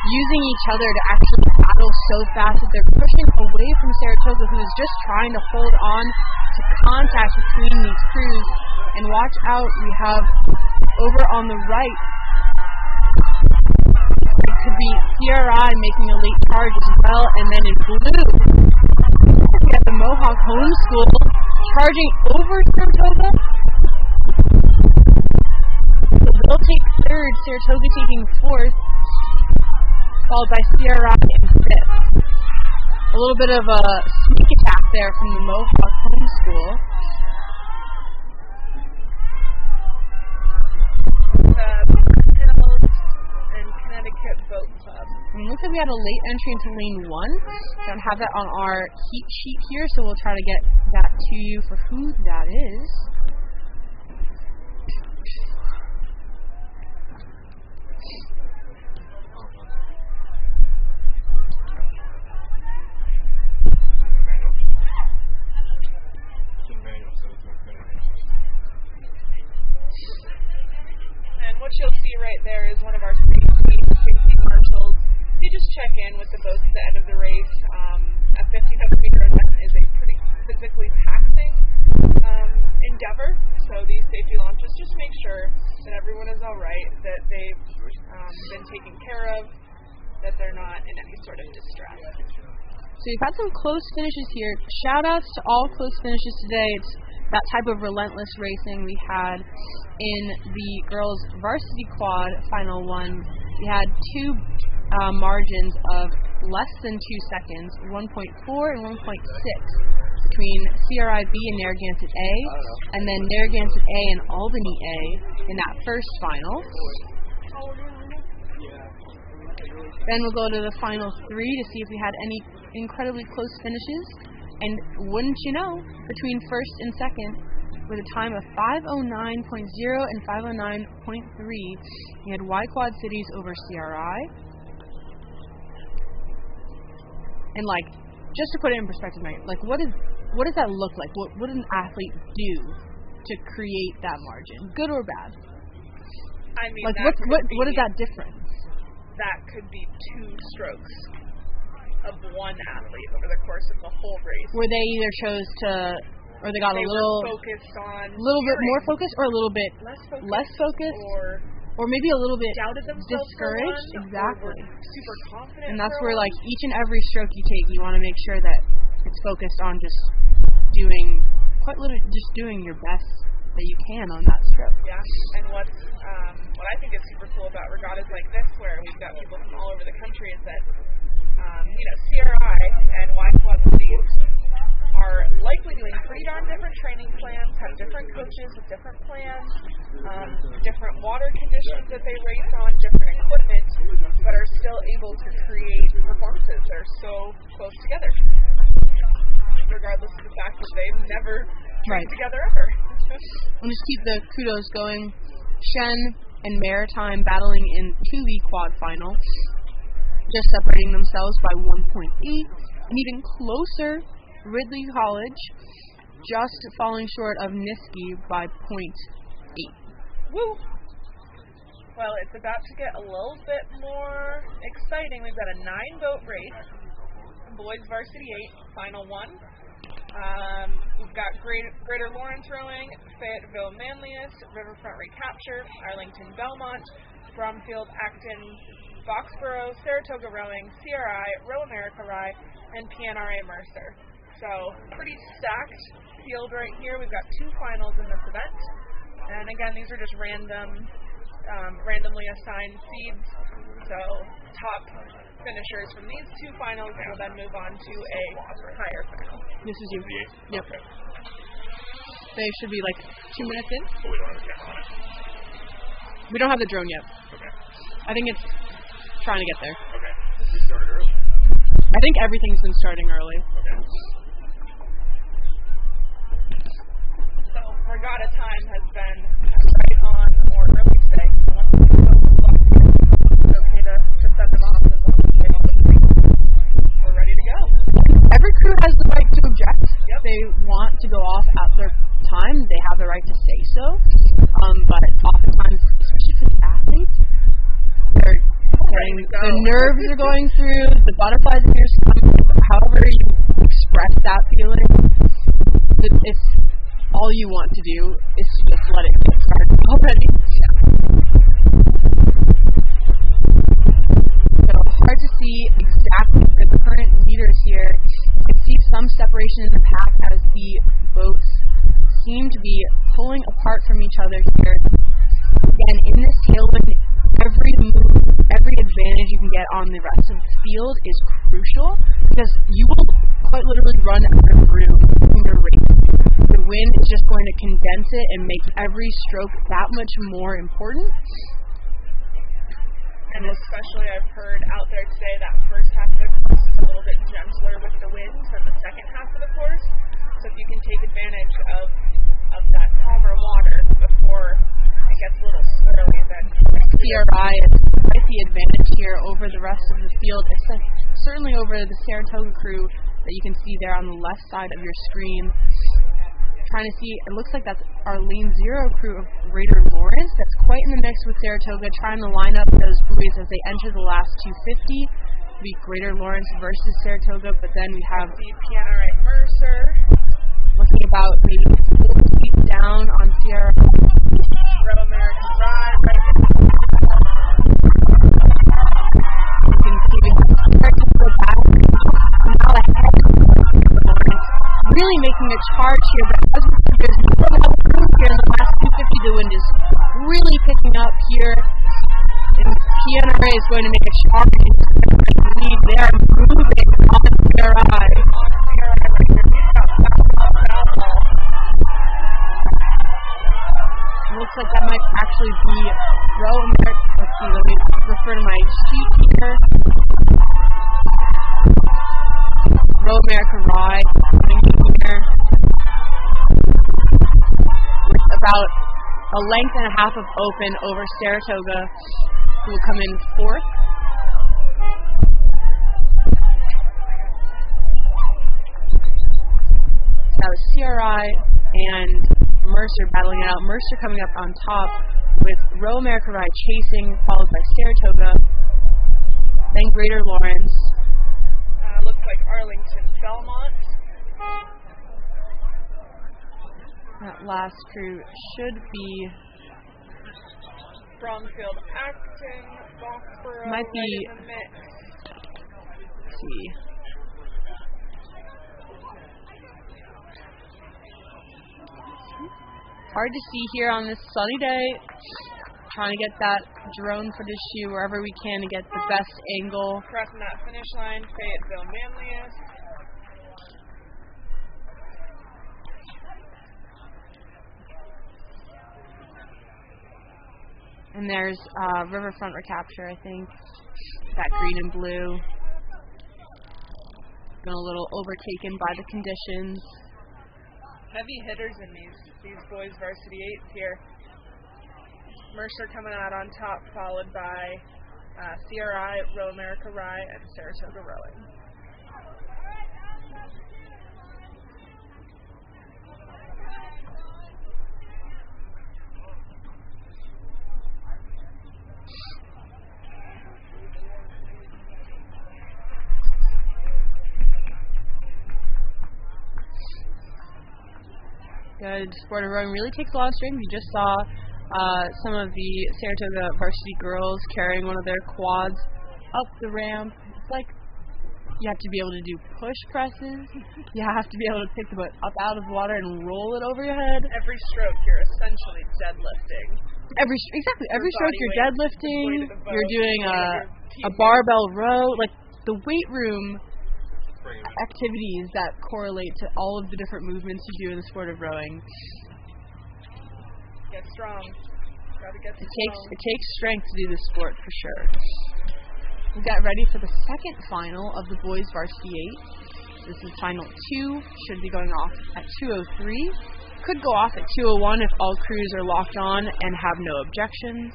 using each other to actually battle so fast that they're pushing away from Saratoga, who is just trying to hold on to contact between these crews. And watch out, we have over on the right, it could be CRI making a late charge as well, and then in blue, we have the Mohawk Homeschool charging over Saratoga. So they'll take third, Saratoga taking fourth, followed by CRI in fifth. A little bit of a sneak attack there from the Mohawk Homeschool. Boat Club. It looks like we had a late entry into lane 1. Don't have that on our heat sheet here, so we'll try to get that to you for who that is. And what you'll see right there is one of our safety marshals. They just check in with the boats at the end of the race. A 1,500-meter event is a pretty physically taxing endeavor, so these safety launches just make sure that everyone is all right, that they've been taken care of, that they're not in any sort of distress. So we've had some close finishes here. Shout outs to all close finishes today. It's that type of relentless racing we had in the girls varsity quad final 1. We had 2 margins of less than 2 seconds, 1.4 and 1.6 between CRI-B and Narragansett A, and then Narragansett A and Albany A in that first final. Then we'll go to the final 3 to see if we had any incredibly close finishes. And wouldn't you know, between first and second, with a time of 5:09.0 and 5:09.3, we had Y Quad Cities over CRI. And just to put it in perspective, what does that look like? What would an athlete do to create that margin, good or bad? I mean, what is that difference? That could be 2 strokes of one athlete over the course of the whole race. Where they either chose to, or they got a little focused on little bit more focused, or a little bit less focused, or maybe a little bit doubted themselves, discouraged. Exactly. Super confident. And that's where each and every stroke you take, you want to make sure that it's focused on just doing doing your best that you can on that stroke. Yeah. And what I think is super cool about regattas like this, where we've got people from all over the country, is that CRI and Y Quad Cities are likely doing pretty darn different training plans, have different coaches with different plans, different water conditions that they race on, different equipment, but are still able to create performances that are so close together, regardless of the fact that they've never trained together ever. We'll just keep the kudos going. Shen and Maritime battling in 2V quad final, just separating themselves by 1.8, and even closer, Ridley College, just falling short of Niski by 0.8. Woo! Well, it's about to get a little bit more exciting. We've got a 9-boat race, boys varsity 8, final 1. We've got Greater Lawrence rowing, Fayetteville Manlius, Riverfront Recapture, Arlington Belmont, Bromfield Acton, Boxborough, Saratoga rowing, CRI, Row America Rye, and PNRA Mercer. So pretty stacked field right here. We've got 2 finals in this event. And again, these are just randomly assigned seeds. So top finishers from these 2 finals will then move on to a higher final. This is you. Yep. Okay. They should be like 2 minutes in. But we don't have a camera on it. We don't have the drone yet. Okay. I think it's trying to get there. Okay. We started early. I think everything's been starting early. Okay. So regatta time has been right on or early today. It's okay to send them off as long as they all agree. We're ready to go. Every crew has the right to object. Yep. They want to go off at their time. They have the right to say so. But oftentimes, especially for the athletes, they're getting, the nerves are going through, the butterflies in your stomach, however you express that feeling. If all you want to do is to just let it get started already. So hard to see exactly the current leaders here. You can see some separation in the pack as the boats seem to be pulling apart from each other here. Again, in this tailwind, every move, every advantage you can get on the rest of the field is crucial because you will quite literally run out of room in your race. The wind is just going to condense it and make every stroke that much more important. And especially I've heard out there today that first half of the course is a little bit gentler with the wind than the second half of the course. So if you can take advantage of that calmer water before it gets a little swirly, then CRI is quite the advantage here over the rest of the field, certainly over the Saratoga crew that you can see there on the left side of your screen. Trying to see, it looks like that's our lane 0 crew of Greater Lawrence. That's quite in the mix with Saratoga, trying to line up those buoys as they enter the last 250. It'll be Greater Lawrence versus Saratoga, but then we have the PNRA Mercer looking about maybe 4 feet down on Sierra. Row American Rye right you can see we have Saratoga back now ahead of Lawrence, really making a charge here, but as we see, there's no level move here in the last 250. The wind is really picking up here, and PNRA is going to make a charge and lead. They are moving on PRI. Looks like that might actually be Row America. Let's see, let me refer to my sheet here. Row America Rye coming in here with about a length and a half of open over Saratoga, who will come in 4th. That was CRI and Mercer battling it out. Mercer coming up on top with Row America Rye chasing, followed by Saratoga, then Greater Lawrence. Looks like Arlington Belmont. That last crew should be Bromfield Acton, Foxborough, might be right in the mix. let's see. Hard to see here on this sunny day. Trying to get that drone footage shoot wherever we can to get the best angle. Crossing that finish line, Fayetteville Manlius. And there's Riverfront Recapture, I think. That green and blue. Been a little overtaken by the conditions. Heavy hitters in these boys varsity 8s here. Mercer coming out on top, followed by CRI, Row America Rye, and Saratoga Rowing. Good sport of rowing really takes a lot of strength. You just saw some of the Saratoga varsity girls carrying one of their quads up the ramp. It's like You have to be able to do push presses. You have to be able to pick the boat up out of the water and roll it over your head. Every stroke, you're essentially deadlifting. Every stroke, you're deadlifting. You're doing a team barbell row. Like the weight room activities that correlate to all of the different movements you do in the sport of rowing. Get strong. Gotta get strong. It takes strength to do this sport for sure. We got ready for the second final of the boys varsity 8. This is final 2. Should be going off at 2:03. Could go off at 2:01 if all crews are locked on and have no objections.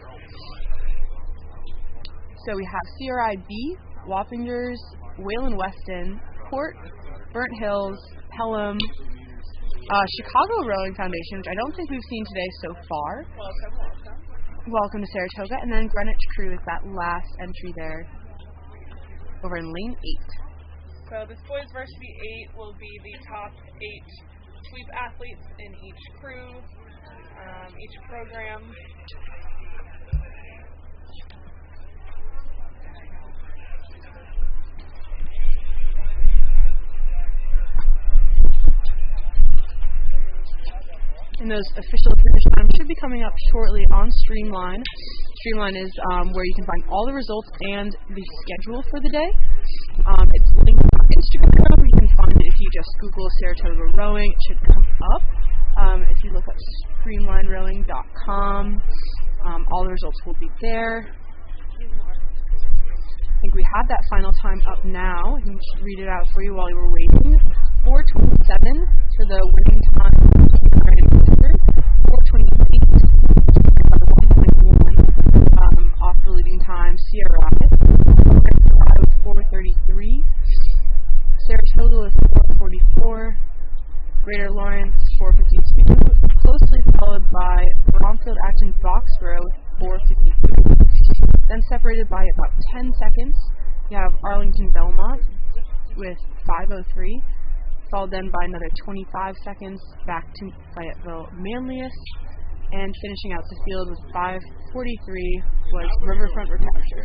So we have CRI B, Wappingers, Whalen Weston, Port, Burnt Hills, Pelham, Chicago Rowing Foundation, which I don't think we've seen today so far. Welcome to Saratoga. And then Greenwich Crew is that last entry there over in lane 8. So this boys varsity 8 will be the top 8 sweep athletes in each crew, each program. And those official finish times should be coming up shortly on Streamline. Streamline is where you can find all the results and the schedule for the day. It's linked on Instagram. You can find it if you just Google Saratoga Rowing. It should come up. If you look up streamlinerowing.com, all the results will be there. I think we have that final time up now. I can just read it out for you while you were waiting. 4:27 for the winning time. 4:28 by 1.1 off the leading time. CRI was 4:33. Saratoga was 4:44. Greater Lawrence 4:52. Closely followed by Bromfield Acton Boxborough 4:53. Then separated by about 10 seconds, you have Arlington Belmont with 5:03. Followed then by another 25 seconds back to Fayetteville Manlius, and finishing out the field with 5:43 was Riverfront Recapture.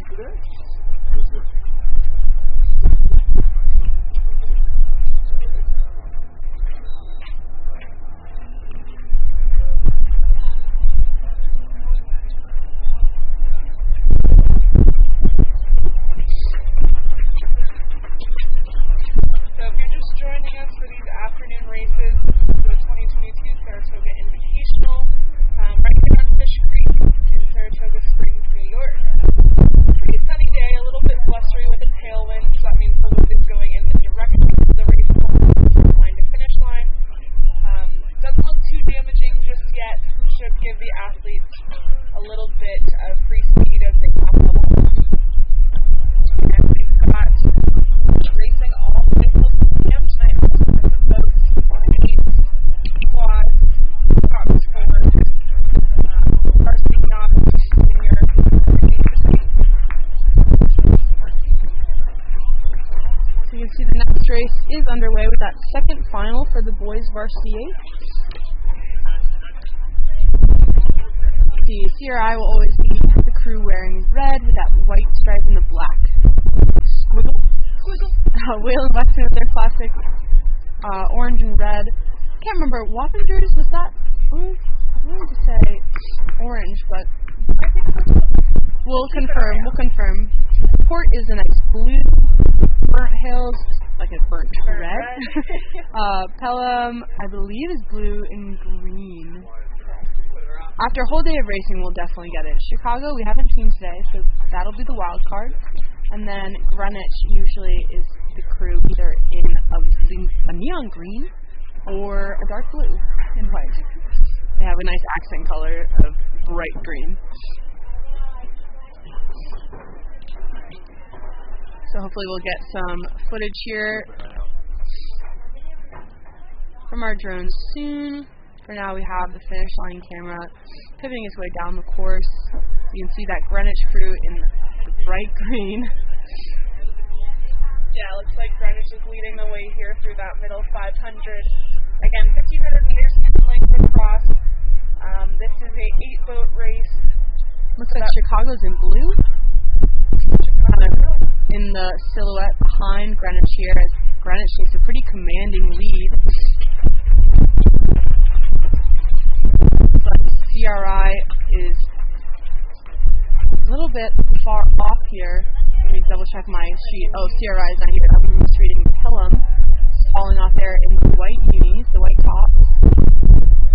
Joining us for these afternoon races for the 2022 Saratoga Invitational, right here on Fish Creek in Saratoga Springs, New York. Pretty sunny day, a little bit blustery with a tailwind, so that means the wind is going in the direction of the race line to finish line. Doesn't look too damaging just yet. Should give the athletes a little bit of free speed as they come along. And we've got racing all the way till tonight, both quads, Oxford, varsity novice, senior. So you can see the next race is underway with that second final for the boys varsity 8. The CRI will always be the crew wearing red with that white stripe and the black squiggle. Whalen Weston with their classic orange and red. Can't remember. Wappingers, was that? I wanted to say orange, but I think we'll confirm. Port is a nice blue. Burnt Hills, like a burnt red. Pelham, I believe, is blue and green. After a whole day of racing, we'll definitely get it. Chicago, we haven't seen today, so that'll be the wild card. And then Greenwich usually is the crew either in a neon green or a dark blue and white. They have a nice accent color of bright green. So hopefully we'll get some footage here from our drones soon. For now we have the finish line camera pivoting its way down the course. You can see that Greenwich crew in the bright green. Yeah, it looks like Greenwich is leading the way here through that middle 500. Again, 1,500 meters in length across. This is a 8-boat race. Looks like Chicago's in blue. kind of in the silhouette behind Greenwich here, as Greenwich takes a pretty commanding lead. But CRI is a little bit far off here. Let me double check my sheet. Oh, CRI is not here. I'm misreading Pelham, falling off there in the white unis, the white tops.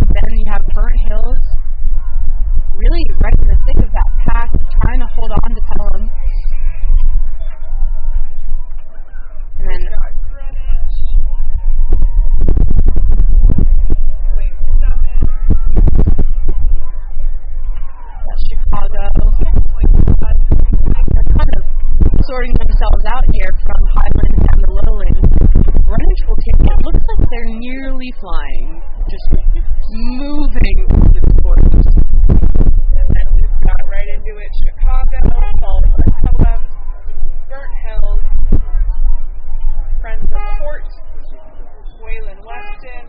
Then you have Burnt Hills, really right in the thick of that pack, trying to hold on to Pelham. And then Chicago. They're kind of sorting themselves out here from Highland down to Lowland. Greenwich will take it. Looks like they're nearly flying, just moving over the course. And then we've got right into it Chicago, followed by Pelham, Burnt Hills, Friends of Port, Wayland Weston,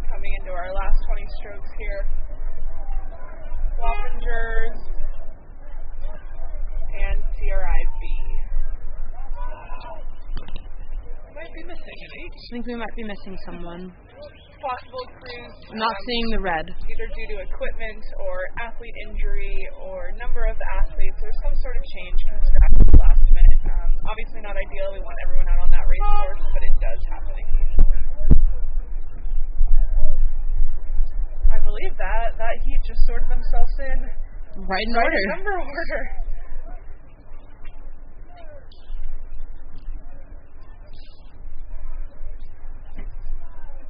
coming into our last 20 strokes here. Wappingers, and CRIB. Might be missing any. I think we might be missing someone. Possible crews. I'm not seeing the red. Either due to equipment or athlete injury or number of the athletes. There's some sort of change can scrap at the last minute. Obviously not ideal. We want everyone out on that race course, but it does happen occasionally. I believe that heat just sorted themselves in Right in order. number order.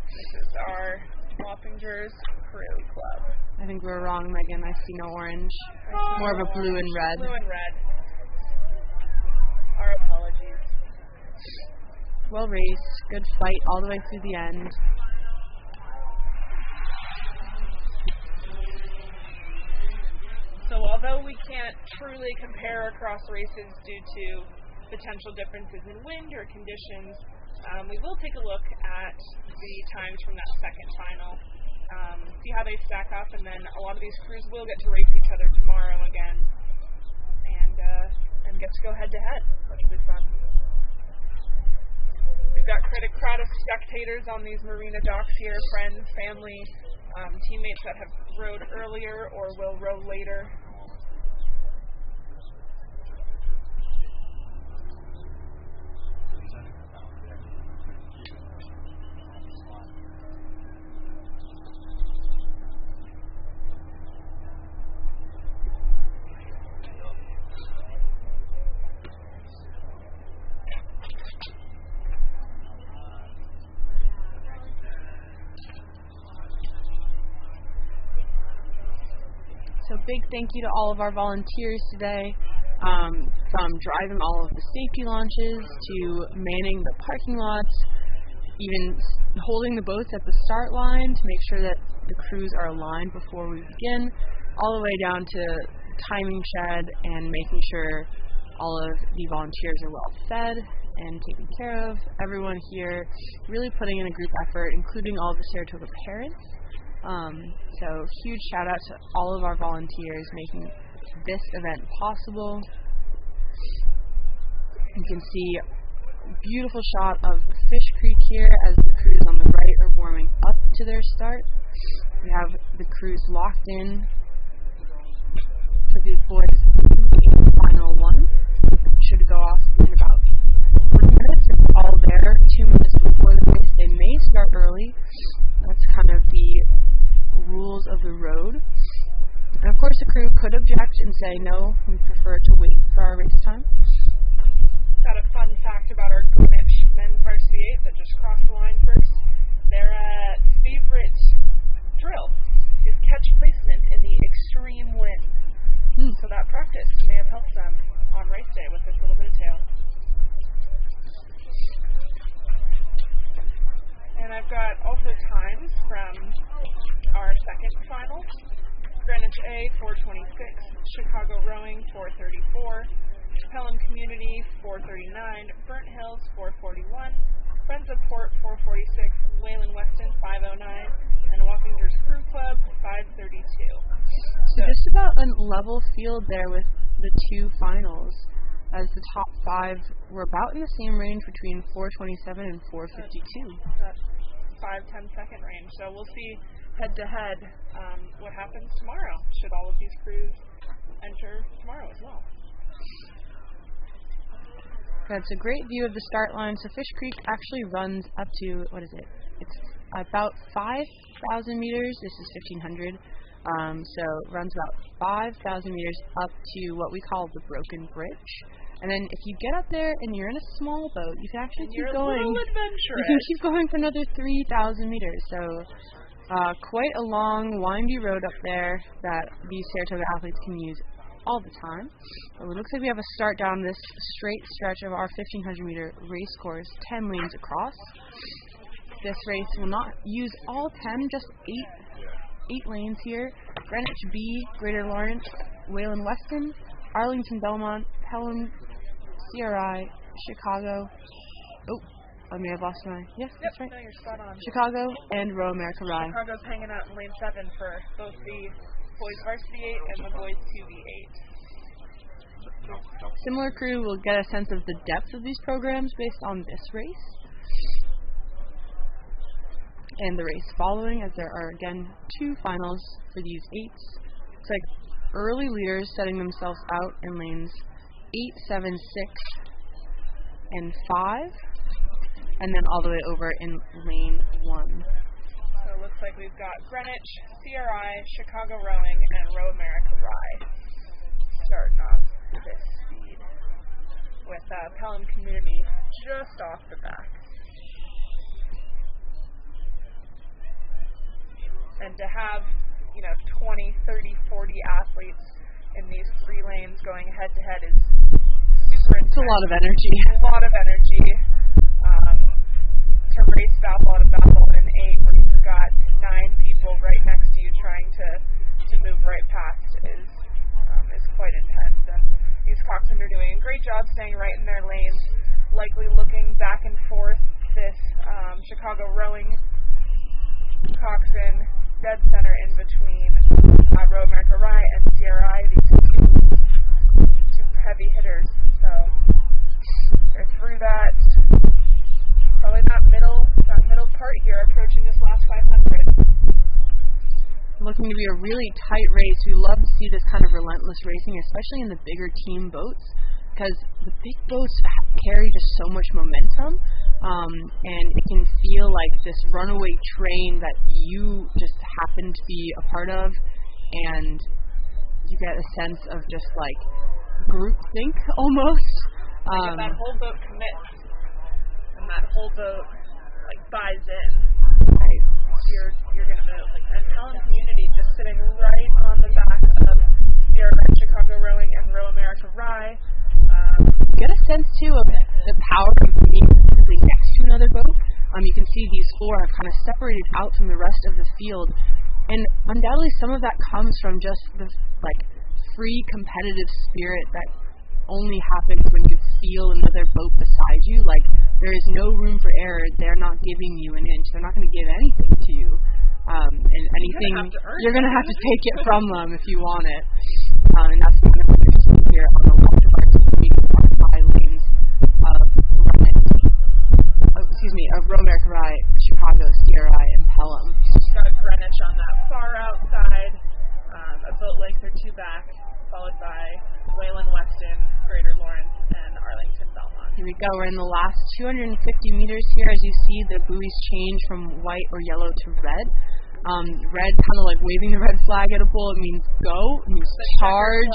This is our Wappingers Crew Club. I think we were wrong, Megan. I see no orange. More of a blue and red. Blue and red. Our apologies. Well raced. Good fight all the way through the end. So although we can't truly compare across races due to potential differences in wind or conditions, we will take a look at the times from that second final, see how they stack up, and then a lot of these crews will get to race each other tomorrow again, and get to go head to head, which will be fun. We've got a crowd of spectators on these marina docks here, friends, family, teammates that have rowed earlier or will row later. So big thank you to all of our volunteers today, from driving all of the safety launches to manning the parking lots, even holding the boats at the start line to make sure that the crews are aligned before we begin, all the way down to timing shed and making sure all of the volunteers are well fed and taken care of. Everyone here really putting in a group effort, including all of the Saratoga parents. So huge shout out to all of our volunteers making this event possible. You can see a beautiful shot of Fish Creek here as the crews on the right are warming up to their start. We have the crews locked in for these boys in final one. Should go off in about 3 minutes. It's all there 2 minutes before the race. They may start early. That's kind of the rules of the road. And of course the crew could object and say no, we prefer to wait for our race time. Got a fun fact about our Greenwich men's Varsity 8 that just crossed the line first. Their favorite drill is catch placement in the extreme wind. So that practice may have helped them on race day with this little bit of tail. And I've got also times from our second final. Greenwich A, 4:26, Chicago Rowing, 4:34, Pelham Community, 4:39, Burnt Hills, 4:41, Friends of Port, 4:46, Wayland Weston, 5:09, and Wappingers Crew Club, 5:32. So just about a level field there with the two finals. as the top 5 were about in the same range between 4:27 and 4:52. That 5-10 second range. So we'll see head-to-head what happens tomorrow, should all of these crews enter tomorrow as well. That's a great view of the start line. So Fish Creek actually runs up to, what is it? It's about 5,000 meters. This is 1,500. So it runs about 5,000 meters up to what we call the Broken Bridge. And then if you get up there and you're in a small boat, you can actually keep going. You can keep going for another 3,000 meters. So quite a long, windy road up there that these Saratoga athletes can use all the time. So it looks like we have a start down this straight stretch of our 1,500 meter race course, 10 lanes across. This race will not use all 10, just 8 lanes here. Greenwich B, Greater Lawrence, Wayland Weston, Arlington Belmont, Pelham, CRI, Chicago. Oh, I may have lost my. Yes, that's right. No, you're spot on. Chicago and Row America Rye. Chicago's hanging out in lane 7 for both the boys Varsity 8 and the boys 2v8. Similar crew will get a sense of the depth of these programs based on this race and the race following, as there are again 2 finals for these 8s. It's like early leaders setting themselves out in lanes 8, 7, 6, and 5, and then all the way over in lane 1. So it looks like we've got Greenwich, CRI, Chicago Rowing, and Row America Rye starting off this speed with Pelham Community just off the back. And to have, 20, 30, 40 athletes in these 3 lanes going head-to-head is super intense. It's a lot of energy. A lot of energy. To race Valhalla to Valhalla in 8, where you've got 9 people right next to you trying to move right past is quite intense. And these coxswains are doing a great job staying right in their lanes, likely looking back and forth. This Chicago Rowing coxswain dead center in between Row America Rye and CRI, these two heavy hitters. So they're through that. Probably that middle part here, approaching this last 500. Looking to be a really tight race. We love to see this kind of relentless racing, especially in the bigger team boats, because the big boats carry just so much momentum, and it can feel like this runaway train that you just happen to be a part of, and you get a sense of just like groupthink almost. That whole boat commits. And that whole boat buys in. Right. You're gonna move. And Pelham Community just sitting right on the back of Chicago Rowing and Row America Rye. Get a sense too of the power of being physically next to another boat. You can see these 4 have kind of separated out from the rest of the field, and undoubtedly some of that comes from just the free competitive spirit that only happens when you feel another boat beside you. There is no room for error. They're not giving you an inch. They're not going to give anything to you. And anything, you're going to have to take it from them if you want it. And that's what we're going to see here on the left of our screen, our 5 lanes of Row America Rye, Chicago, CRI, and Pelham. We've got Greenwich on that far outside, a boat length or 2 back, followed by Wayland Weston, Greater Lawrence, and Arlington Belmont. Here we go. We're in the last 250 meters here. As you see, the buoys change from white or yellow to red. Red, kind of like waving the red flag at a bull. It means go. It means charge.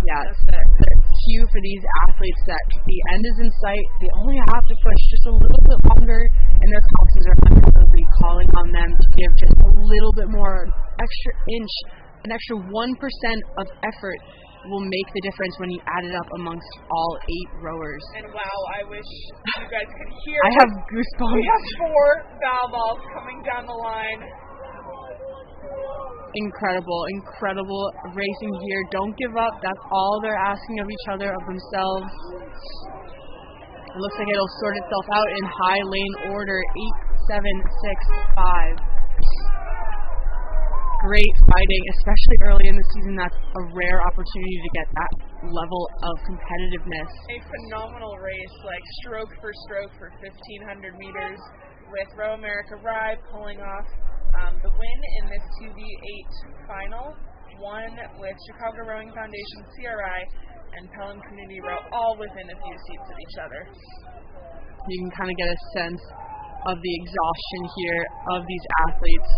Yeah, it's the cue for these athletes that the end is in sight. They only have to push just a little bit longer, and their coxswains are undoubtedly calling on them to give just a little bit more, extra inch. An extra 1% of effort will make the difference when you add it up amongst all 8 rowers. And wow, I wish you guys could hear. I have goosebumps. We have 4 foul balls coming down the line. Incredible racing here. Don't give up. That's all they're asking of each other, of themselves. It looks like it'll sort itself out in high lane order. 8, 7, 6, 5. great fighting, especially early in the season. That's a rare opportunity to get that level of competitiveness. A phenomenal race, like stroke for 1,500 meters, with Row America Rye pulling off the win in this 2v8 final, one with Chicago Rowing Foundation, CRI, and Pelham Community Row all within a few seats of each other. You can kind of get a sense of the exhaustion here of these athletes.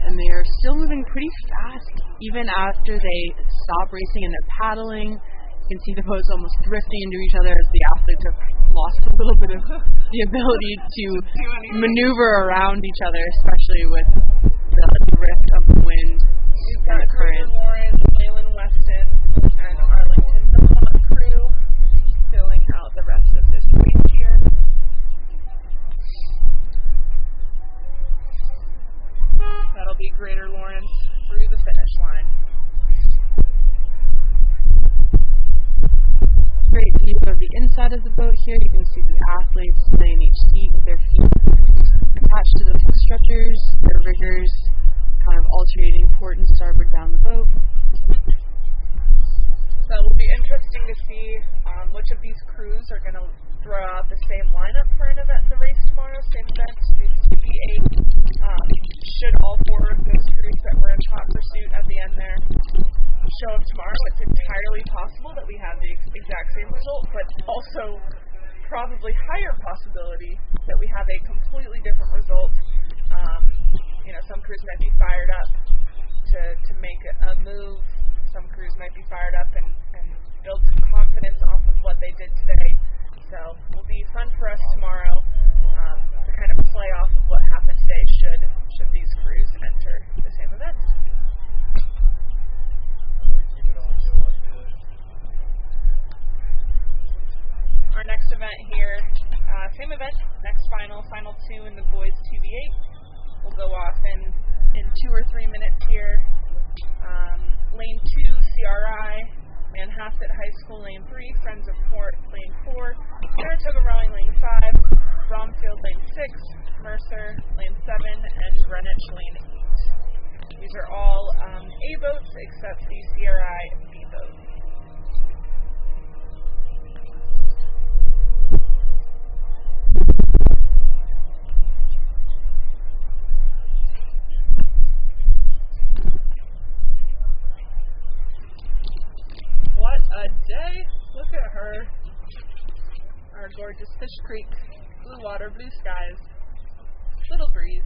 And they are still moving pretty fast, even after they stop racing and they're paddling. You can see the boats almost drifting into each other as the athletes have lost a little bit of the ability to maneuver around each other, especially with the drift of the wind and the current. Lauren, Waylon Weston, and Arlington Belmont crew filling out the rest of this race here. That'll be Greater Lawrence through the finish line. Great view of the inside of the boat here. You can see the athletes sitting in each seat with their feet attached to the stretchers, their riggers kind of alternating port and starboard down the boat. So it will be interesting to see which of these crews are going to throw out the same lineup for an event, the race tomorrow, same event, the 2v8. Should all four of those crews that were in hot pursuit at the end there show up tomorrow, it's entirely possible that we have the exact same result, but also probably higher possibility that we have a completely different result. Some crews might be fired up to make a move. Some crews might be fired up and build some confidence off of what they did today. So it will be fun for us tomorrow to kind of play off of what happened today should these crews enter the same event. Our next event here, same event, next final 2 in the boys 2v8. We'll go off in 2 or 3 minutes here. Lane 2, CRI, Manhasset High School, Lane 3, Friends of Port, Lane 4, Saratoga Rowing, Lane 5, Bromfield, Lane 6, Mercer, Lane 7, and Greenwich, Lane 8. These are all A boats except the CRI B boat. A day. Look at her. Our gorgeous Fish Creek. Blue water, blue skies. Little breeze.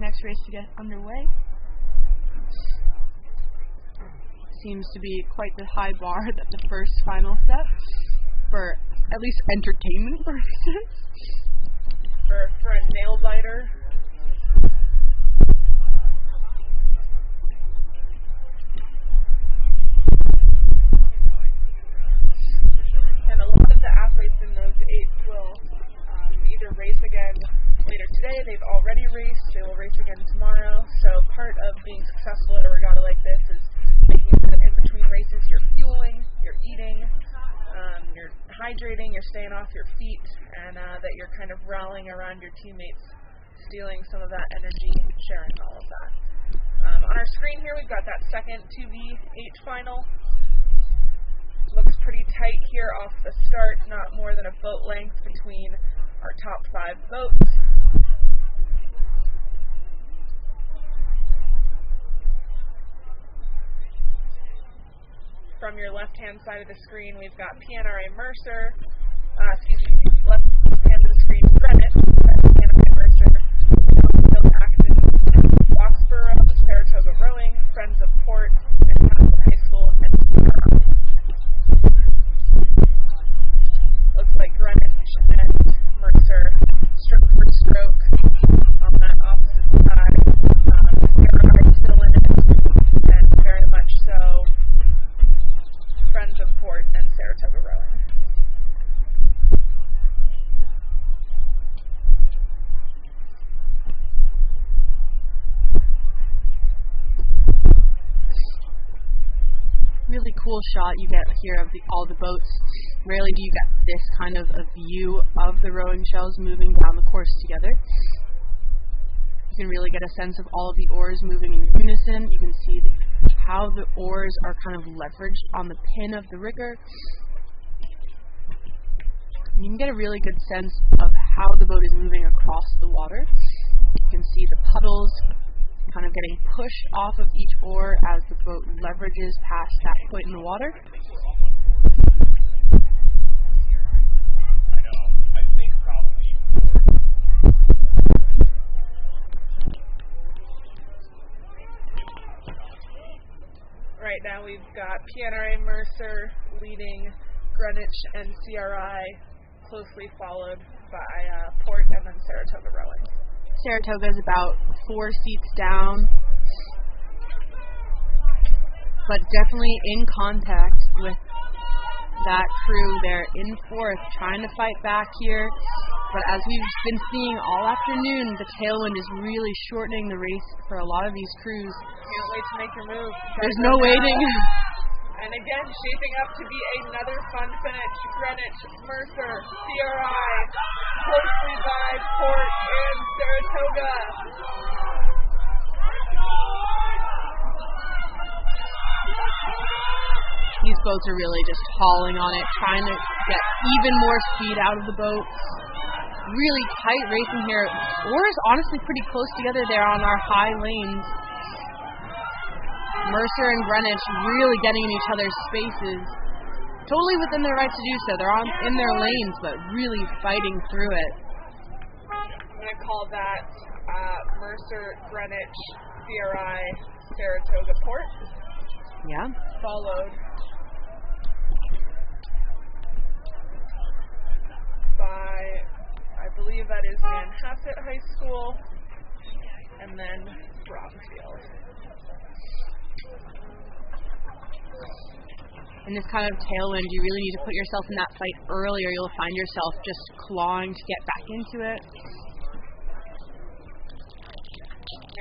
Next race to get underway. Seems to be quite the high bar that the first final step for at least entertainment purposes. For a nail biter. And a lot of the athletes in those 8 will either race again later today. They've already raced. They will race again tomorrow. So part of being successful at a regatta like this is making sure that in between races you're fueling, you're eating, you're hydrating, you're staying off your feet, and that you're kind of rallying around your teammates, stealing some of that energy, sharing all of that. On our screen here we've got that second 2v8 final. Looks pretty tight here off the start, not more than a boat length between our top 5 boats. From your left-hand side of the screen, we've got PNRA Mercer, left hand of the screen, Greenwich, PNRA Mercer, cool shot you get here of all the boats. Rarely do you get this kind of a view of the rowing shells moving down the course together. You can really get a sense of all of the oars moving in unison. You can see how the oars are kind of leveraged on the pin of the rigger. You can get a really good sense of how the boat is moving across the water. You can see the puddles kind of getting pushed off of each oar as the boat leverages past that point in the water. Right now we've got PNRA Mercer leading Greenwich and CRI, closely followed by Port and then Saratoga rowing. Saratoga is about 4 seats down, but definitely in contact with that crew. They're in fourth, trying to fight back here. But as we've been seeing all afternoon, the tailwind is really shortening the race for a lot of these crews. Can't wait to make your move. There's no waiting. And again, shaping up to be another fun finish. Greenwich, Mercer, CRI, closely by Port and Saratoga. These boats are really just hauling on it, trying to get even more speed out of the boat. Really tight racing here. Oars honestly pretty close together there on our high lanes. Mercer and Greenwich really getting in each other's spaces. Totally within their right to do so. They're in their lanes, but really fighting through it. I'm going to call that Mercer, Greenwich, CRI, Saratoga, Port. Yeah. Followed by, I believe that is Manhasset High School, and then Bronzefield. In this kind of tailwind, you really need to put yourself in that fight early, or you'll find yourself just clawing to get back into it.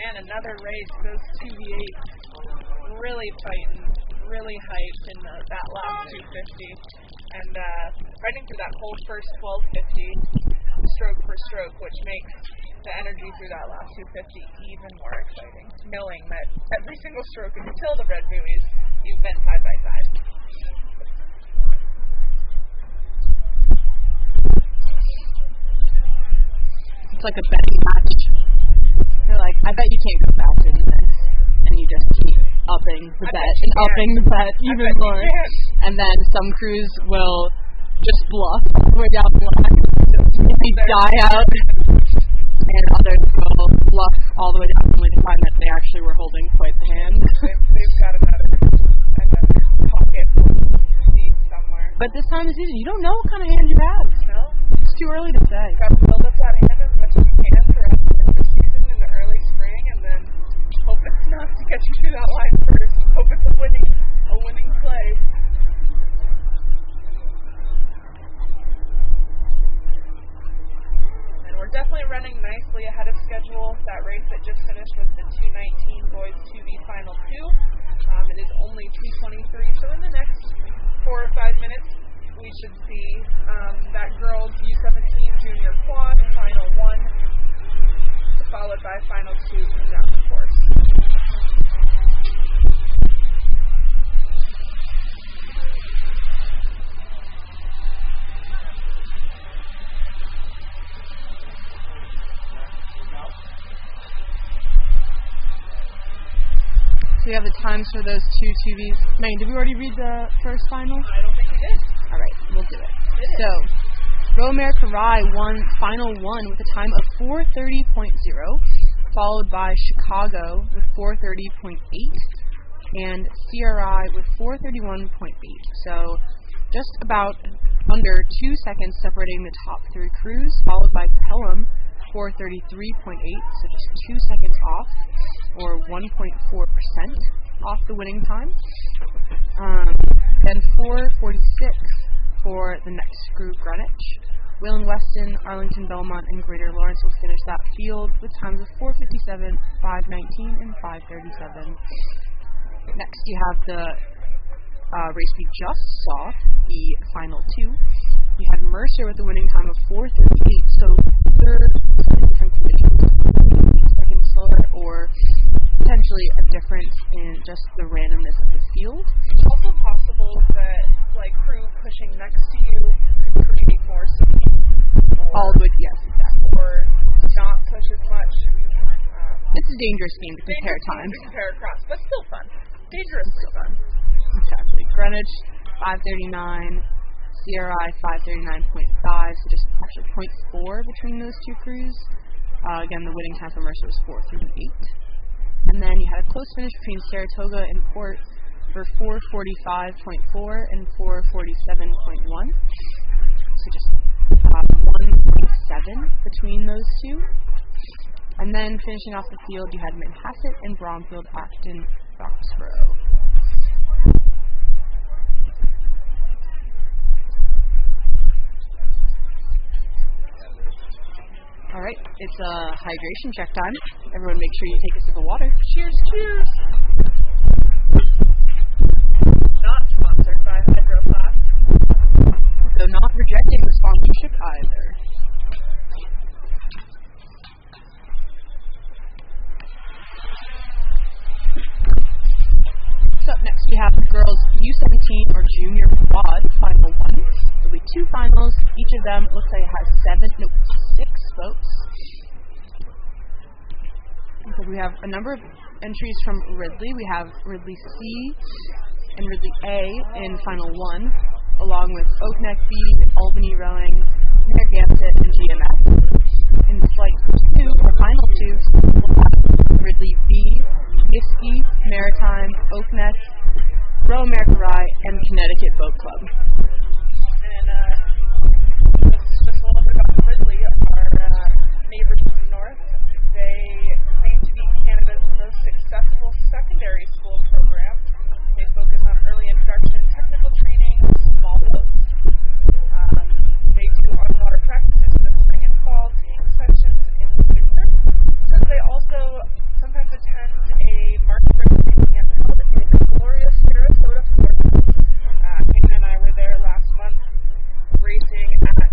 And another race, those 2v8s really fighting, really hyped in that last 250. And fighting through that whole first 1250, stroke for stroke, which makes the energy through that last 250 even more exciting. Knowing that every single stroke until the red buoys, you've been side by side. It's like a betting match. You're like, I bet you can't go faster than this. And you just keep upping the bet and upping the bet even more. And then some crews will just bluff all the way down the line. Maybe die out. And others will bluff all the way down only to find that they actually were holding quite the hand. They've got another pocket seat somewhere. But this time of season, you don't know what kind of hand you have. No. It's too early to say. Got to build up that hand as much as you can throughout the season in the early spring, and then hope it's enough to get you through that line first. Hope it's a winning play. And we're definitely running nicely ahead of schedule. That race that just finished was the 219 boys 2v final 2. It is only 2:23, so in the next 4 or 5 minutes, we should see that girls U17 junior quad final 1, followed by final 2 down the course. So we have the times for those two 2Vs. Megan, did we already read the first final? I don't think we did. All right, we'll do it. So, Row America Rye won final 1 with a time of 4:30.0, followed by Chicago with 4:30.8, and CRI with 4:31.8. So, just about under 2 seconds separating the top 3 crews, followed by Pelham 4:33.8, so just 2 seconds off, or 1.4% off the winning time. Then 4:46 for the next crew, Greenwich. Wheeling Weston, Arlington Belmont, and Greater Lawrence will finish that field with times of 4:57, 5:19, and 5:37. Next you have the race we just saw, the final two. We had Mercer with a winning time of 4:38, so either different conditions, second slower, or potentially a difference in just the randomness of the field. It's also possible that, like, crew pushing next to you could create more speed. All would, yes, exactly. Or not push as much. It's a dangerous game to compare time. To compare across, but still fun. Dangerously fun. Exactly. Greenwich, 5:39. CRI 5:39.5, so just actually 0.4 between those two crews. Again, the winning time for Mercer was 4:38. And then you had a close finish between Saratoga and Port for 4:45.4 and 4:47.1. So just 1.7 between those two. And then finishing off the field, you had Manhasset and Bromfield, Acton, Roxborough. Alright, it's hydration check time. Everyone make sure you take a sip of water. Cheers, cheers! Not sponsored by Hydro Flask. So not rejecting the sponsorship either. So up next we have the girls U17 or junior quad final one. There'll be two finals. Each of them looks like it has 6 votes. So we have a number of entries from Ridley. We have Ridley C and Ridley A in final one, along with Oakneck B, Albany Rowing, Narragansett, and GMS. In flight two, or final two, we'll have Ridley B, Iski, Maritime, Oakneck, Royal America Rye, and Connecticut Boat Club. And just a little bit about Ridley, our neighbors from the north. They claim to be Canada's most successful secondary school program. They focus on early introduction, technical training, small boats. They do on-water practices in the spring and fall, tank sessions in the winter. So they also sometimes attend a March break held in glorious Saratoga, Florida. Hannah and I were there last month, racing at the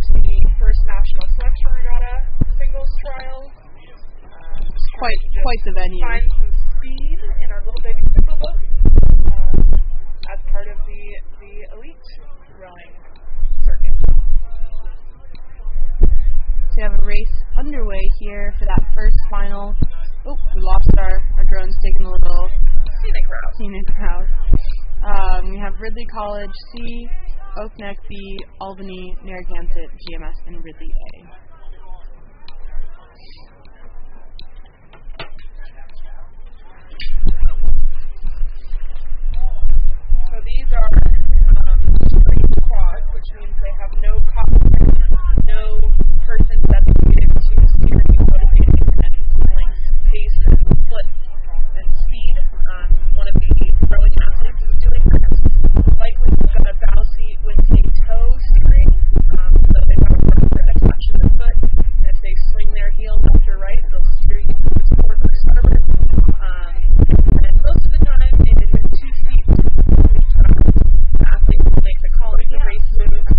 first national selection regatta singles trial. Quite the venue. Find some speed in our little baby single boat as part of the elite rowing circuit. So you have a race underway here for that first final. Oh, we lost our drones taking a little scenic route. We have Ridley College C, Oakneck B, Albany, Narragansett, GMS, and Ridley A. So these are straight quads, which means they have no cockpit, no person dedicated to steering, motivating, and controlling pace and split and speed. One of the rowing athletes is doing this. Likely we've got a bow seat with a toe steering, so they've got a rubber attached to the foot. And if they swing their heel left or right, it'll steer you to the port or starboard. And most of the time it is in 2 seats. The athlete will make the call as the race moves.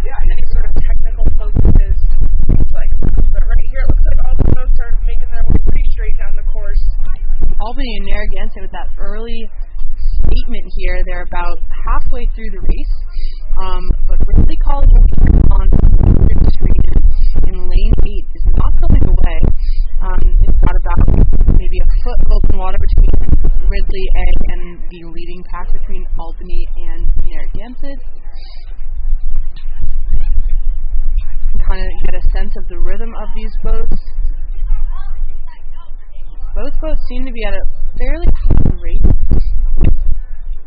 Any sort of technical focuses, things like that. But right here it looks like all the boats are making their way pretty straight down the course. Albany and Narragansett with that early statement here. They're about halfway through the race. But Ridley College on the screen in lane 8 is not going away. They've got about maybe a foot of open water between Ridley A and the leading pack between Albany and Narragansett. Kind of get a sense of the rhythm of these boats. Both boats seem to be at a fairly high rate.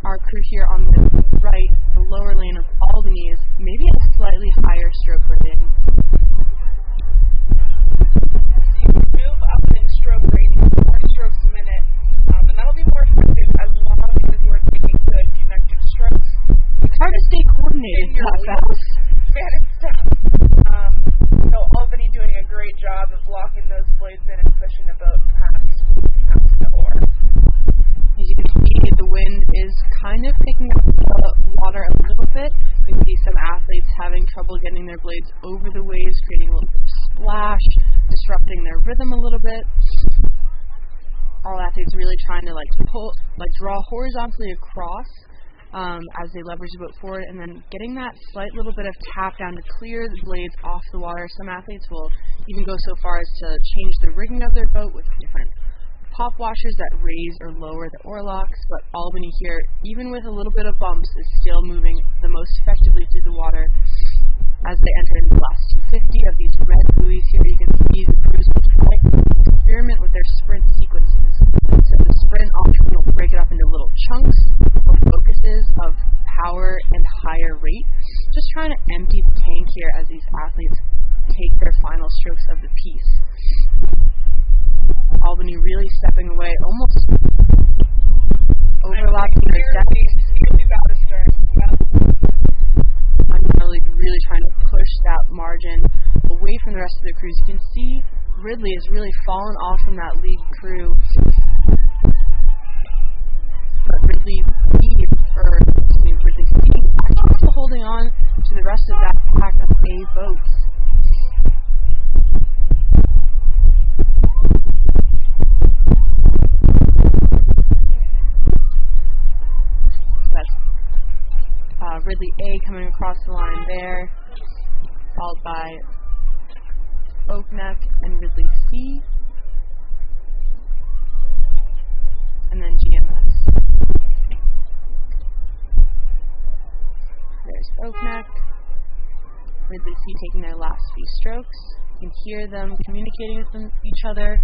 Our crew here on the right, the lower lane of Albany, is maybe a slightly higher stroke rating. You can move up in stroke rating, 4 strokes a minute, and that'll be more effective as long as you're taking good connected strokes. It's hard to stay coordinated that fast. Man, it's tough. So Albany doing a great job of locking those blades in and pushing the boat past the oar. As you can see, the wind is kind of picking up sending their blades over the waves, creating a little bit of splash, disrupting their rhythm a little bit. All athletes really trying to draw horizontally across as they leverage the boat forward, and then getting that slight little bit of tap down to clear the blades off the water. Some athletes will even go so far as to change the rigging of their boat with different pop washers that raise or lower the oarlocks, but Albany here, even with a little bit of bumps, is still moving the most effectively through the water. As they enter into the last 250 of these red buoys here, you can see the crews will try to experiment with their sprint sequences. So the sprint often will break it up into little chunks or focuses of power and higher rate, just trying to empty the tank here as these athletes take their final strokes of the piece. Albany really stepping away, almost overlapping their deck. Really trying to push that margin away from the rest of the crews. You can see Ridley has really fallen off from that lead crew. But Ridley actually still holding on to the rest of that pack of A boats. Ridley A coming across the line there, followed by Oakneck and Ridley C, and then GMS. There's Oakneck, Ridley C taking their last few strokes. You can hear them communicating with each other.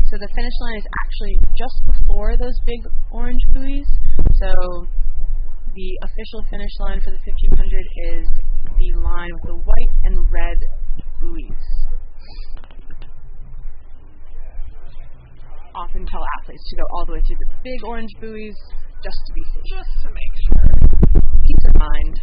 So the finish line is actually just before those big orange buoys. So the official finish line for the 1500 is the line with the white and red buoys. Often tell athletes to go all the way through the big orange buoys just to be safe. Just to make sure. Peace of mind.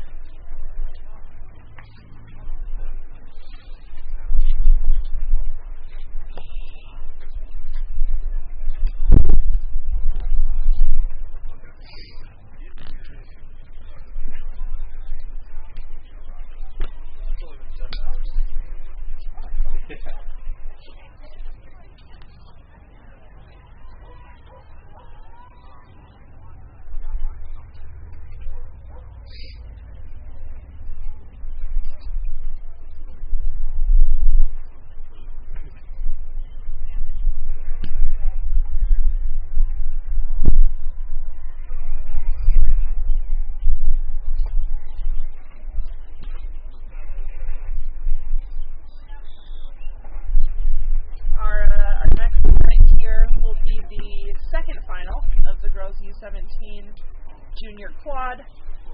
Junior quad.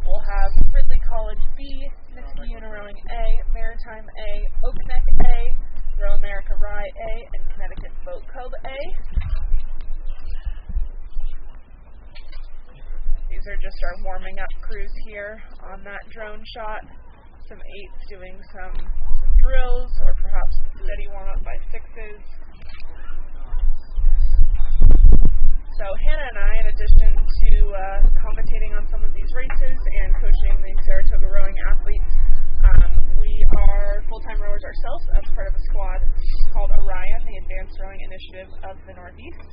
We'll have Ridley College B, Niskayuna Unirowing A, Maritime A, Oakneck A, Row America Rye A, and Connecticut Boat Club A. These are just our warming up crews here on that drone shot. Some 8s doing some drills or perhaps steady warm up by 6s. So Hannah and I, in addition to commentating on some of these races and coaching the Saratoga rowing athletes, we are full-time rowers ourselves as part of a squad called Orion, the Advanced Rowing Initiative of the Northeast.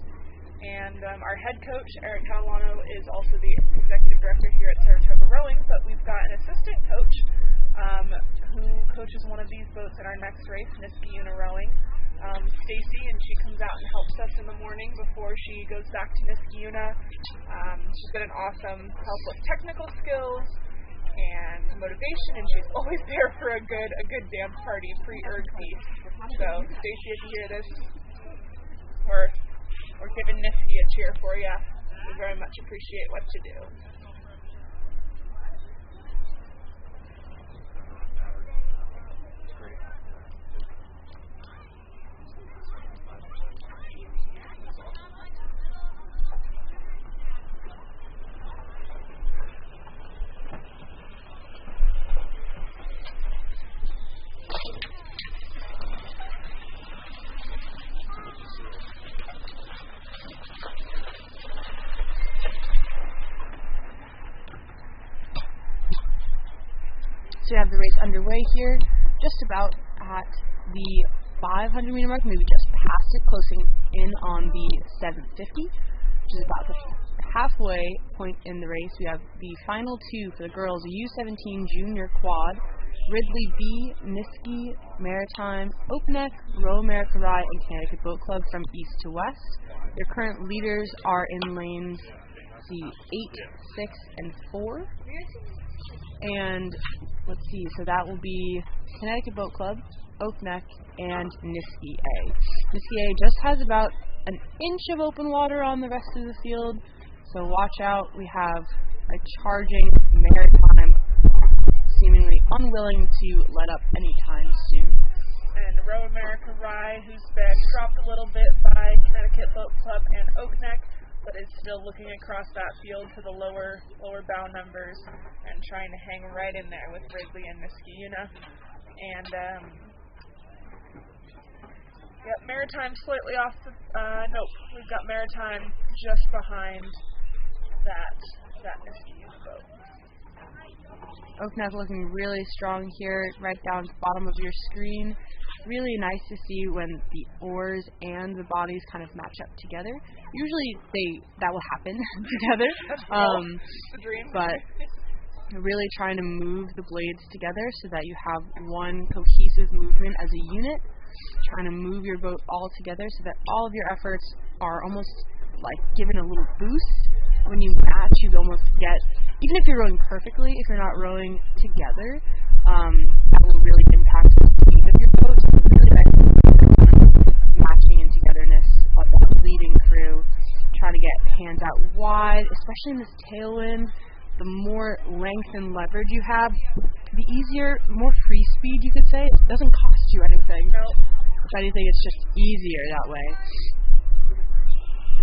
And our head coach, Eric Catalano, is also the executive director here at Saratoga Rowing, but we've got an assistant coach who coaches one of these boats in our next race, Niskayuna Rowing. Stacy, and she comes out and helps us in the morning before she goes back to Niskayuna. She's got an awesome help with technical skills and motivation, and she's always there for a good dance party pre-erg piece. So, Stacy, if you hear this, we're giving Nisky a cheer for you. We very much appreciate what you do. we have the race underway here, just about at the 500-meter mark, maybe just past it, closing in on the 750, which is about the halfway point in the race. We have the final two for the girls, a U17 junior quad, Ridley B, Niski, Maritime, Oakneck, Royal America Rye, and Connecticut Boat Club from east to west. Their current leaders are in lanes 8, 6, and 4. And let's see, so that will be Connecticut Boat Club, Oakneck, and Niski A. Niski A just has about an inch of open water on the rest of the field, so watch out. We have a charging Maritime, seemingly unwilling to let up anytime soon. And Row America Rye, who's been dropped a little bit by Connecticut Boat Club and Oakneck, but is still looking across that field to the lower bow numbers and trying to hang right in there with Ridley and Niskiuna. And Maritime slightly off the nope, we've got Maritime just behind that Niskiuna boat. Oakneck looking really strong here, right down to the bottom of your screen. Really nice to see when the oars and the bodies kind of match up together. Usually that will happen together, but really trying to move the blades together so that you have one cohesive movement as a unit, trying to move your boat all together so that all of your efforts are almost like given a little boost. When you match, you almost get, even if you're rowing perfectly, if you're not rowing together, that will really impact the speed of your boat. So really nice matching and togetherness of that leading crew. Try to get hands out wide, especially in this tailwind. The more length and leverage you have, the easier, more free speed you could say. It doesn't cost you anything. If anything, it's just easier that way.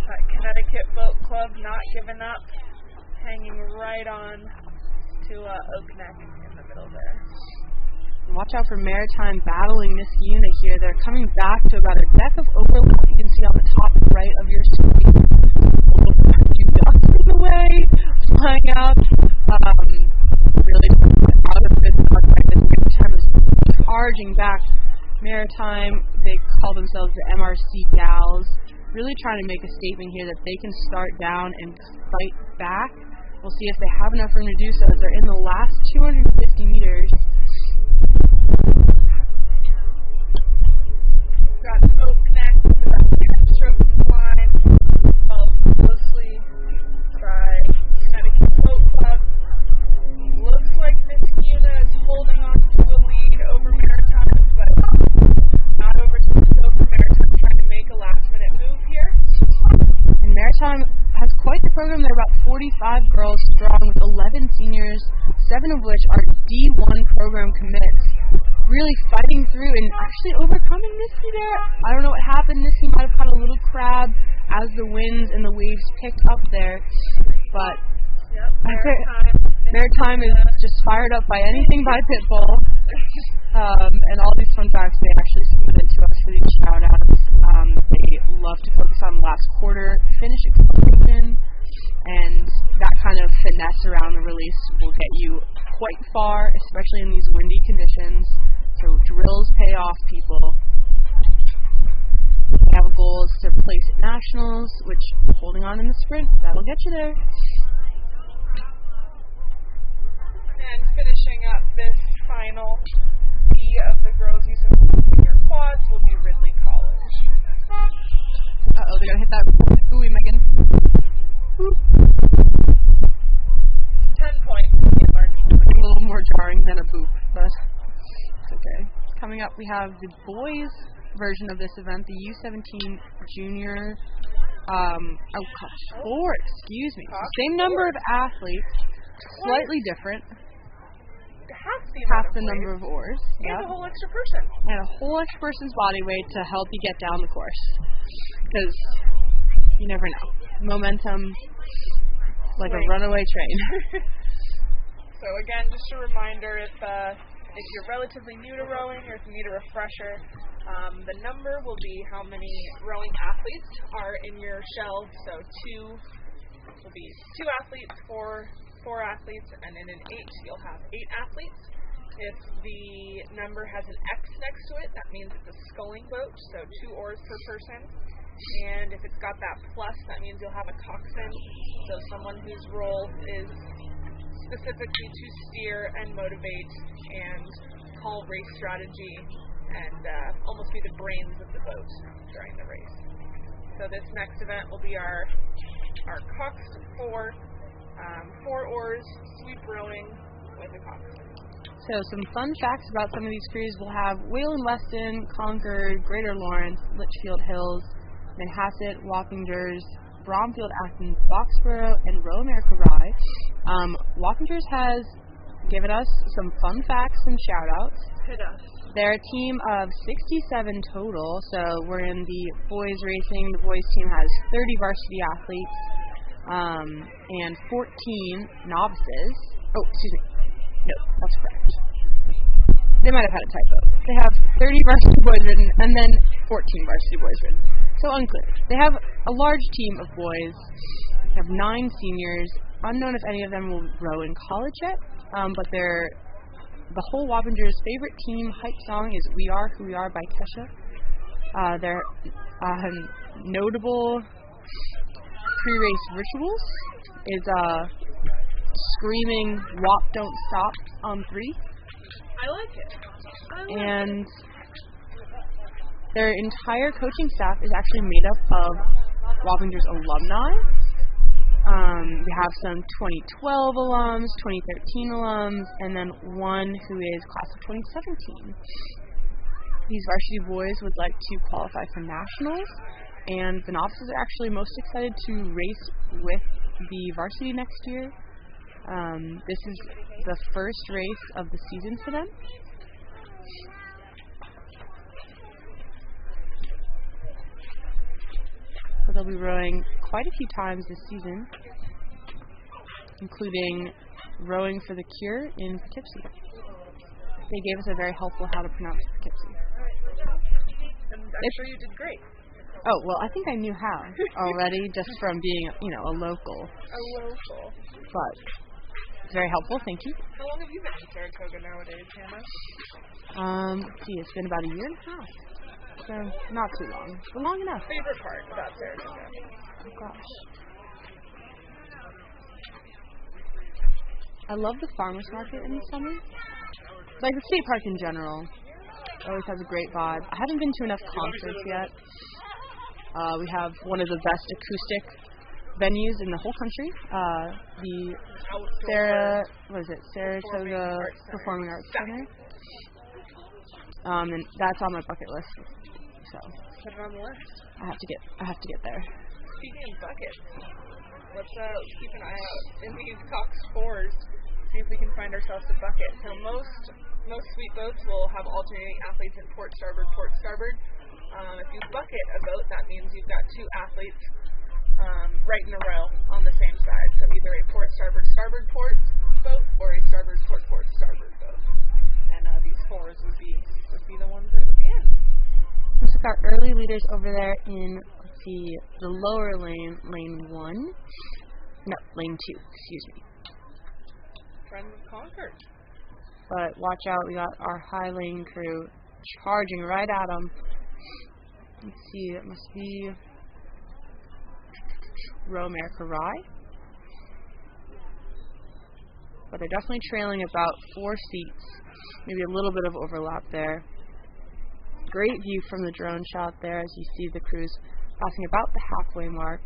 Connecticut Boat Club not giving up, hanging right on to Oakneck in the middle there. And watch out for Maritime battling Niskiuna here. They're coming back to about a deck of overlap. You can see on the top right of your screen. You ducks in the way, flying out. Really out of this project. Maritime is charging back. Maritime, they call themselves the MRC Gals. Really trying to make a statement here that they can start down and fight back. We'll see if they have enough room to do so as they're in the last 250 meters. Got Oakneck with the stroke line, followed closely by Connecticut Boat Club. Looks like Niskiuna is holding on to a lead over Maritime, but not overtaken over Maritime, trying to make a last-minute move here. And Maritime has quite the program. They're about 45 girls strong with 11 seniors, 7 of which are D1 program commits. Really fighting through and actually overcoming Niski there. I don't know what happened. Niski might have caught a little crab as the winds and the waves picked up there. But Maritime is just fired up by anything by Pitbull. And all these fun facts they actually submitted to us for these shout-outs. They love to focus on last quarter finish exploration, and that kind of finesse around the release will get you quite far, especially in these windy conditions. So drills pay off, people. We have a goal is to place at nationals, which holding on in the sprint, that'll get you there. And finishing up this final B of the girls using your quads will be Ridley College. Uh-oh, they're gonna hit that. Ooh, Megan. Ooh. 10 points. A little more jarring than a boop, but it's okay. Coming up, we have the boys' version of this event, the U17 junior. Excuse me. Same number of athletes, slightly different. Half the number of oars. And a whole extra person. And a whole extra person's body weight to help you get down the course. Because you never know. Momentum, like a runaway train. So again, just a reminder, if you're relatively new to rowing or if you need a refresher, the number will be how many rowing athletes are in your shell. So 2 will be 2 athletes, 4 athletes, and in an 8 you'll have 8 athletes. If the number has an X next to it, that means it's a sculling boat, so 2 oars per person. And if it's got that plus, that means you'll have a coxswain, so someone whose role is specifically to steer and motivate and call race strategy and almost be the brains of the boat during the race. So this next event will be our coxed 4 oars, sweep rowing with a coxswain. So some fun facts about some of these crews. We'll have Wayland Weston, Concord, Greater Lawrence, Litchfield Hills, Manhasset, Wappingers, Bromfield, Athens, Boxborough, and Row America Rye. Wappingers has given us some fun facts and shout-outs. Hit us. They're a team of 67 total, so we're in the boys racing. The boys team has 30 varsity athletes and 14 novices. Oh, excuse me. No, that's correct. They might have had a typo. They have 30 varsity boys ridden and then 14 varsity boys ridden. So unclear. They have a large team of boys. They have 9 seniors. Unknown if any of them will row in college yet, but they're the whole Wappingers' favorite team hype song is "We Are Who We Are" by Kesha. Their notable pre-race rituals is screaming "WAP Don't Stop" on 3. I like it. And their entire coaching staff is actually made up of Wappingers alumni. We have some 2012 alums, 2013 alums, and then one who is class of 2017. These varsity boys would like to qualify for nationals, and the novices are actually most excited to race with the varsity next year. This is the first race of the season for them. So they'll be rowing quite a few times this season, including rowing for the Cure in Poughkeepsie. They gave us a very helpful how to pronounce Poughkeepsie. And I'm sure you did great. Oh, well, I think I knew how already, just from being, a local. A local. But it's very helpful, thank you. How long have you been in Saratoga nowadays, Hannah? Let's see, it's been about a year and a half. So, not too long, but long enough. Favorite part about Saratoga? Oh, gosh. I love the farmers market in the summer. Like the state park in general. It always has a great vibe. I haven't been to enough concerts yet. We have one of the best acoustic venues in the whole country. The Saratoga Performing Arts Center. And that's on my bucket list. So put it on the list. I have to get there. Speaking of buckets, let's keep an eye out in these Cox 4s. See if we can find ourselves a bucket. So most sweet boats will have alternating athletes in port starboard. If you bucket a boat, that means you've got 2 athletes right in a row on the same side. So either a port starboard boat or a starboard port starboard boat. And these 4s would be the ones that would be in. Looks like our early leaders over there in the lower lane, lane 1. No, lane 2, excuse me. Friends of Concord. But watch out, we got our high lane crew charging right at them. Let's see, that must be Row America Rye. But they're definitely trailing about 4 seats. Maybe a little bit of overlap there. Great view from the drone shot there as you see the crews passing about the halfway mark.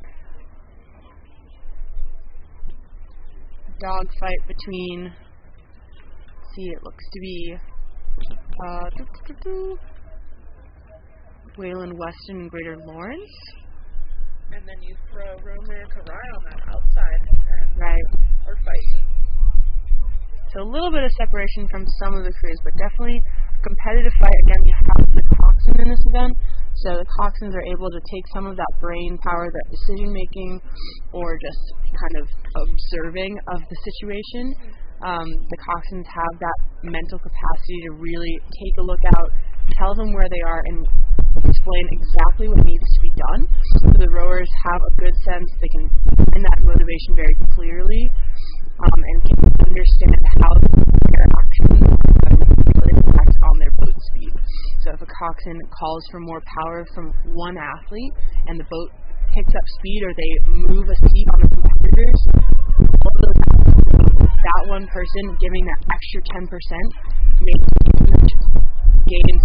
Dog fight between, it looks to be Wayland Weston and Greater Lawrence. And then you throw Row America Rye on that outside. And right. Or fight. So a little bit of separation from some of the crews, but definitely competitive fight. Again, you have the coxswain in this event, so the coxswains are able to take some of that brain power, that decision making, or just kind of observing of the situation. The coxswains have that mental capacity to really take a look out, tell them where they are, and explain exactly what needs to be done. So the rowers have a good sense, they can find that motivation very clearly, and can understand how their actions are coxswain calls for more power from one athlete and the boat picks up speed or they move a seat on the competitors, all of those athletes, that one person giving that extra 10% makes huge gains.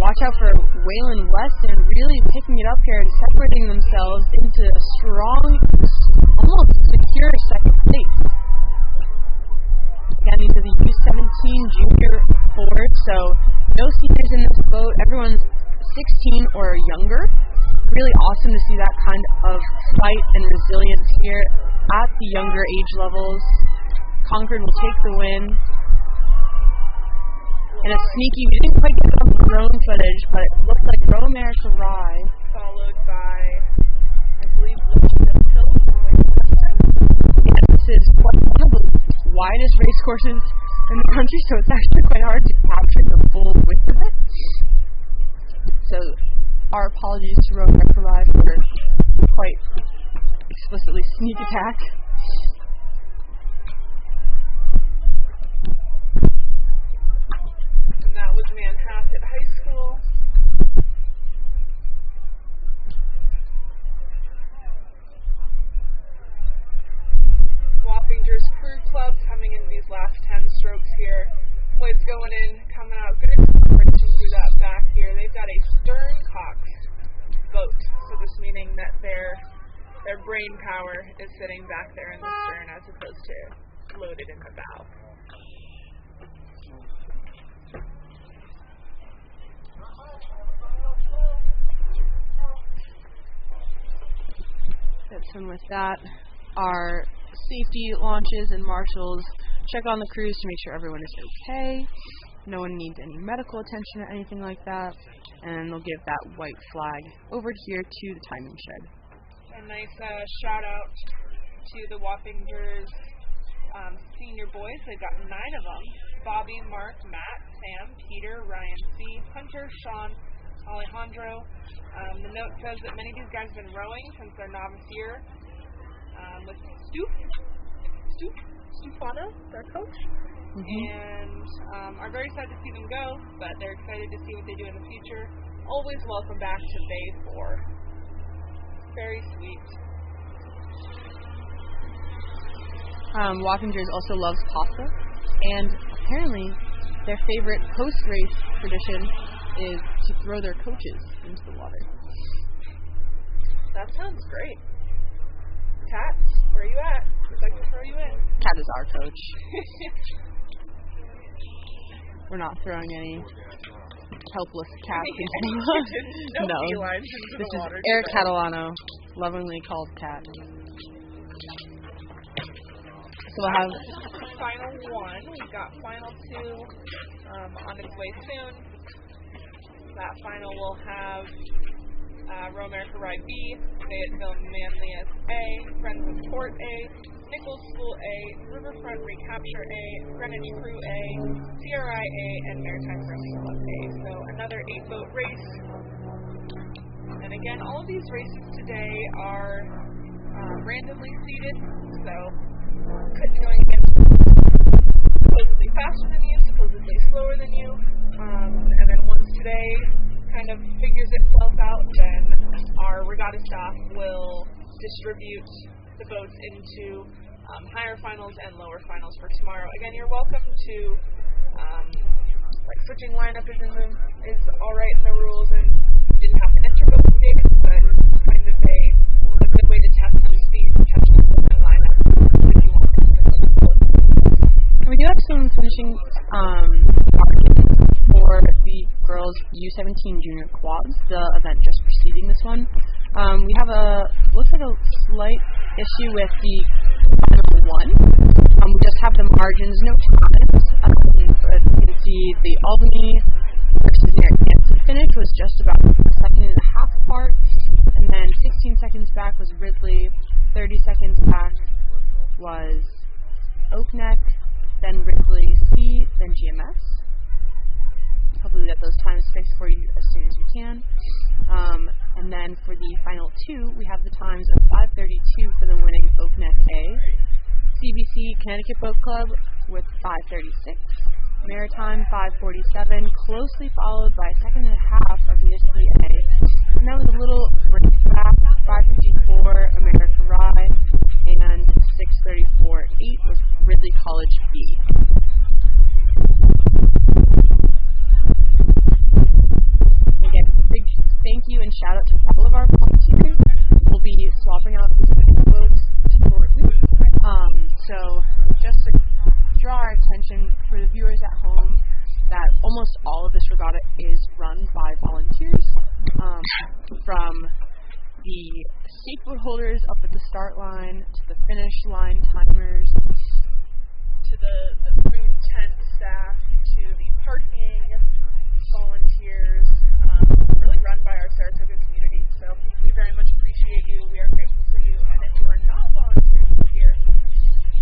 Watch out for Waylon Weston really picking it up here and separating themselves into a strong, almost secure second place. Again, these are the U17 junior forwards, so no seniors in this boat. Everyone's 16 or younger. Really awesome to see that kind of fight and resilience here at the younger age levels. Concord will take the win. And a sneaky, we didn't quite get it on the drone footage, but it looked like Romerica Rye. Followed by, I believe, Litchfield Hill from Wisconsin. Yeah, this is one of the widest race courses in the country, so it's actually quite hard to capture the full width of it. So, our apologies to Romerica Rye for quite explicitly sneak attack. That was Manhasset High School. Wappingers Crew Club coming in these last 10 strokes here. Wade's going in, coming out. Good acceleration through that back here. They've got a stern cox boat, so this meaning that their brain power is sitting back there in the stern as opposed to loaded in the bow. And with that, our safety launches and marshals check on the crews to make sure everyone is okay. No one needs any medical attention or anything like that. And they'll give that white flag over here to the timing shed. A nice shout out to the Wappingers senior boys. They've got 9 of them. Bobby, Mark, Matt, Sam, Peter, Ryan C., Hunter, Sean, Alejandro. The note says that many of these guys have been rowing since their novice year with Stufano, their coach, and are very excited to see them go, but they're excited to see what they do in the future. Always welcome back to Bay 4. Very sweet. Wappingers also loves pasta, and apparently their favorite post-race tradition is to throw their coaches into the water. That sounds great. Kat, where are you at? We'd like to throw you in. Kat is our coach. We're not throwing any helpless cats into the water. No. This is Eric Catalano, lovingly called Kat. So we'll have final 1. We've got final 2 on its way soon. That final will have Romerica Rye B, Fayetteville Manlius A, Friends of Port A, Nichols School A, Riverfront Recapture A, Greenwich Crew A, CRI A, and Maritime Rowing Club A. So another 8-boat race. And again, all of these races today are randomly seeded, so could be going against supposedly faster than you, supposedly slower than you. And then once today kind of figures itself out, then our regatta staff will distribute the boats into higher finals and lower finals for tomorrow. Again, you're welcome to switching lineup is all right in the rules, and you didn't have to enter both days, but it's kind of a good way to test some speed and test the lineup if you want. We do have some finishing margins for the girls U17 junior quads, the event just preceding this one. We have looks like a slight issue with the final 1. We just have the margins, no times. But you can see the Albany versus Narragansett finish was just about a second and a half apart, and then 16 seconds back was Ridley, 30 seconds back was Oak Neck, then Ridley C, then GMS. Hope hopefully get those times fixed for you as soon as you can. And then for the final two, we have the times of 5:32 for the winning Oakneck A, CBC Connecticut Boat Club with 5:36, Maritime 5:47, closely followed by a second and a half of Nisky A. And that was a little break back, 5:54 America Rye, and 6:34.8 was Ridley College B. Again, big thank you and shout out to all of our volunteers. We'll be swapping out the boats shortly. So just to draw our attention for the viewers at home that almost all of this regatta is run by volunteers, from the skateboard holders up at the start line to the finish line timers to the food tent staff to the parking volunteers, really run by our Saratoga community. So we very much appreciate you. We are grateful for you. And if you are not volunteering here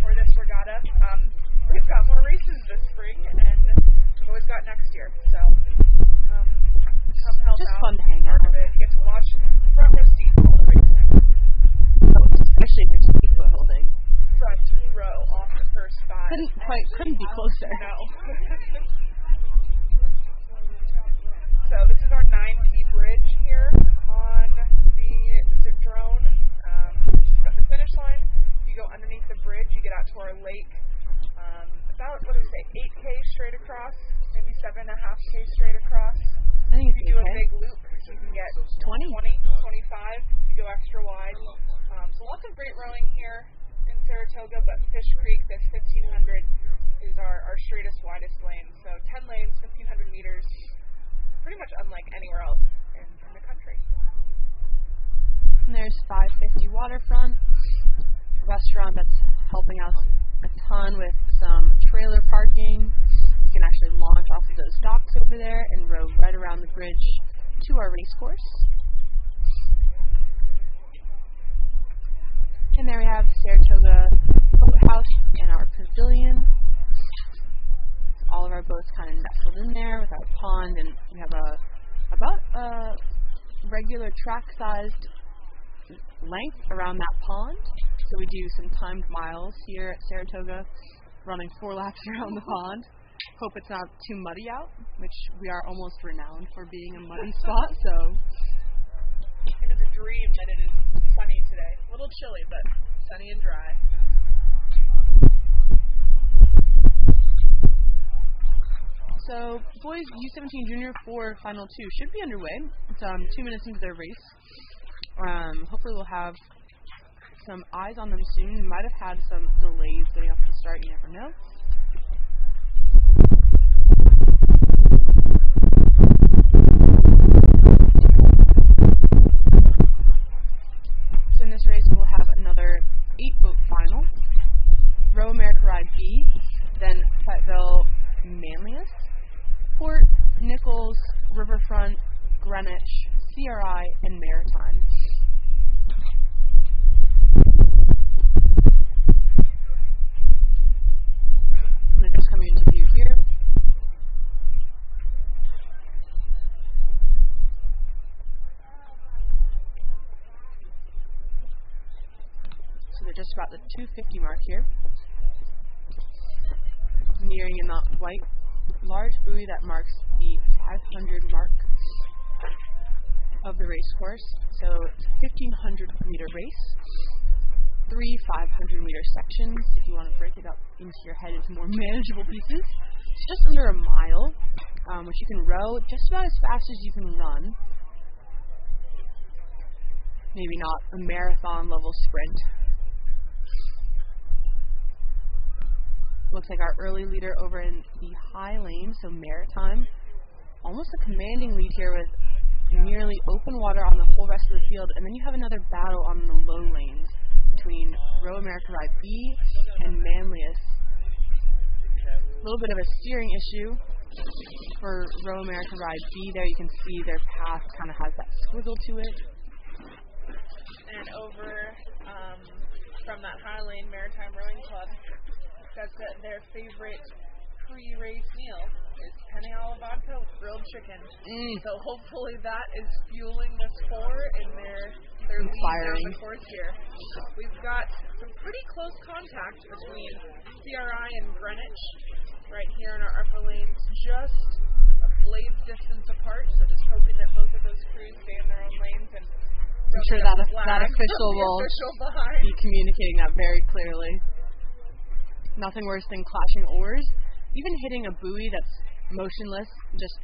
for this regatta, we've got more races this spring, and we've always got next year. So come help just out. Fun to hang out. You get to watch front row seats all the races. Especially if you're skateboard holding. Front row off the first spot. Couldn't be closer. No. So this is our 9P bridge here on the drone. At the finish line, you go underneath the bridge, you get out to our lake. About, 8K straight across, maybe 7.5K straight across. I think If you do a 8K. big loop, you can get 20, 25 if you go extra wide. So lots of great rowing here in Saratoga, but Fish Creek, this 1500, is our straightest, widest lane. So 10 lanes, 1500 meters, pretty much unlike anywhere else in the country. And there's 550 Waterfront, a restaurant that's helping us a ton with some trailer parking. You can actually launch off of those docks over there and row right around the bridge to our race course. And there we have Saratoga Boathouse and our pavilion. All of our boats kind of nestled in there with our pond, and we have about a regular track-sized length around that pond. So we do some timed miles here at Saratoga, running 4 laps around the pond. Hope it's not too muddy out, which we are almost renowned for being a muddy spot, so. It is a dream that it is sunny today. A little chilly, but sunny and dry. So, boys U17 Junior 4 Final 2 should be underway. It's 2 minutes into their race. Hopefully we'll have some eyes on them soon. We might have had some delays getting up to start, you never know. So in this race we'll have another 8-boat final. Row America Ride B, then Fayetteville Manlius, Port, Nichols, Riverfront, Greenwich, CRI, and Maritime. And they're just coming into view here. So they're just about the 250 mark here. Nearing in that white large buoy that marks the 500 mark of the race course. So it's a 1,500 meter race, 3 500-meter sections. If you want to break it up into your head into more manageable pieces, it's just under a mile, which you can row just about as fast as you can run. Maybe not a marathon level sprint. Looks like our early leader over in the high lane, so Maritime. Almost a commanding lead here with nearly open water on the whole rest of the field. And then you have another battle on the low lanes between Row America Ride B and Manlius. A little bit of a steering issue for Row America Ride B there. You can see their path kind of has that squiggle to it. And over from that high lane, Maritime Rowing Club says that their favorite pre-race meal is penne alla vodka with grilled chicken. So hopefully that is fueling this four in their lead down the course here. We've got some pretty close contact between CRI and Greenwich right here in our upper lanes, just a blade's distance apart. So just hoping that both of those crews stay in their own lanes and I'm sure that official will be communicating that very clearly. Nothing worse than clashing oars. Even hitting a buoy that's motionless, just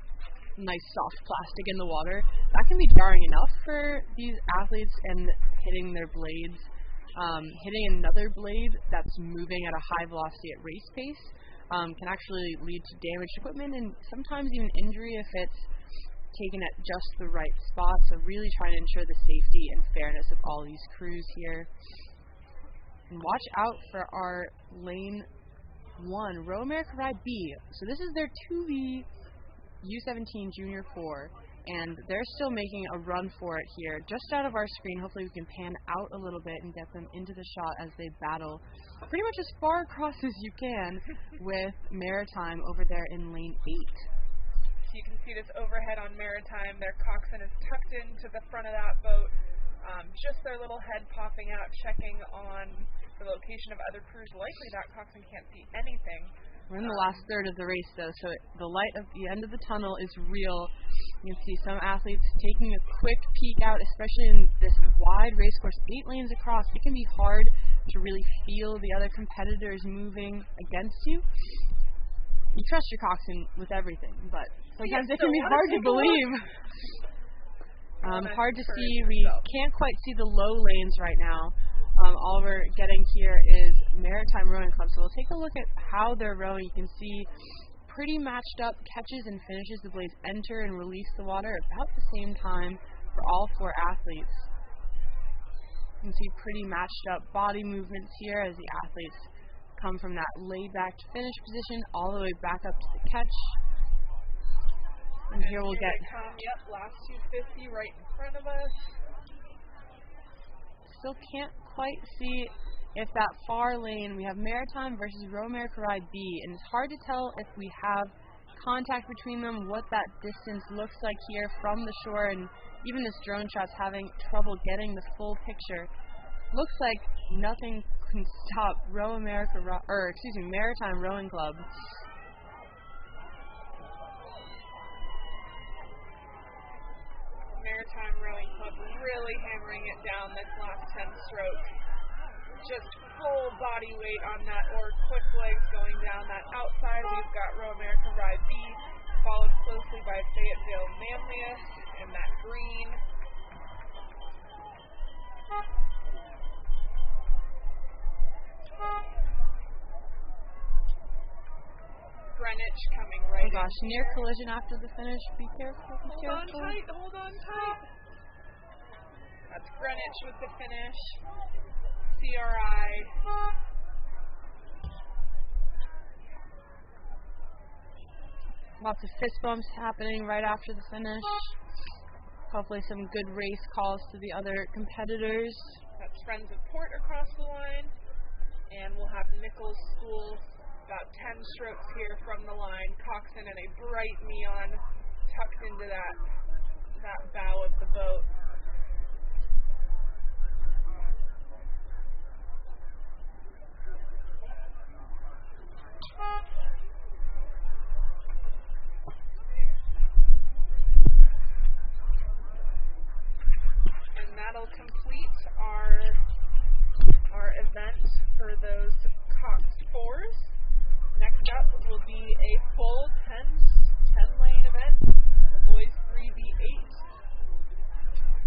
nice soft plastic in the water, that can be jarring enough for these athletes, and hitting their blades. Hitting another blade that's moving at a high velocity at race pace can actually lead to damaged equipment and sometimes even injury if it's taken at just the right spot. So really trying to ensure the safety and fairness of all these crews here. And watch out for our lane 1, Row America Ride B. So this is their 2V U17 Junior 4, and they're still making a run for it here. Just out of our screen, hopefully we can pan out a little bit and get them into the shot as they battle pretty much as far across as you can with Maritime over there in lane 8. You can see this overhead on Maritime. Their coxswain is tucked into the front of that boat. Just their little head popping out, checking on the location of other crews. Likely that coxswain can't see anything. We're in the last third of the race, though, so the light at the end of the tunnel is real. You can see some athletes taking a quick peek out, especially in this wide race course, 8 lanes across. It can be hard to really feel the other competitors moving against you. You trust your coxswain with everything, but sometimes it can be hard to believe. Hard to see. We can't quite see the low lanes right now. All we're getting here is Maritime Rowing Club. So we'll take a look at how they're rowing. You can see pretty matched up catches and finishes. The blades enter and release the water about the same time for all 4 athletes. You can see pretty matched up body movements here as the athletes come from that laid back to finish position all the way back up to the catch. And here we'll get... last 250 right in front of us. Still can't quite see if that far lane, we have Maritime versus Row America Ride B, and it's hard to tell if we have contact between them, what that distance looks like here from the shore, and even this drone shot's having trouble getting the full picture. Looks like nothing can stop Maritime Rowing Club. Maritime Rowing Club really hammering it down this last 10 strokes. Just full body weight on that oar, quick legs going down that outside. We've got Row America Ride B, followed closely by Fayetteville Manlius in that green. Greenwich coming right in. Oh gosh, near collision after the finish. Be careful, be careful. Hold on tight. That's Greenwich with the finish. CRI. Lots of fist bumps happening right after the finish. Hopefully some good race calls to the other competitors. That's Friends of Port across the line. And we'll have Nichols School about 10 strokes here from the line. Coxswain in a bright neon tucked into that bow of the boat. And that'll complete our event for those Cox 4s. Next up will be a full 10-lane event, the boys 3v8.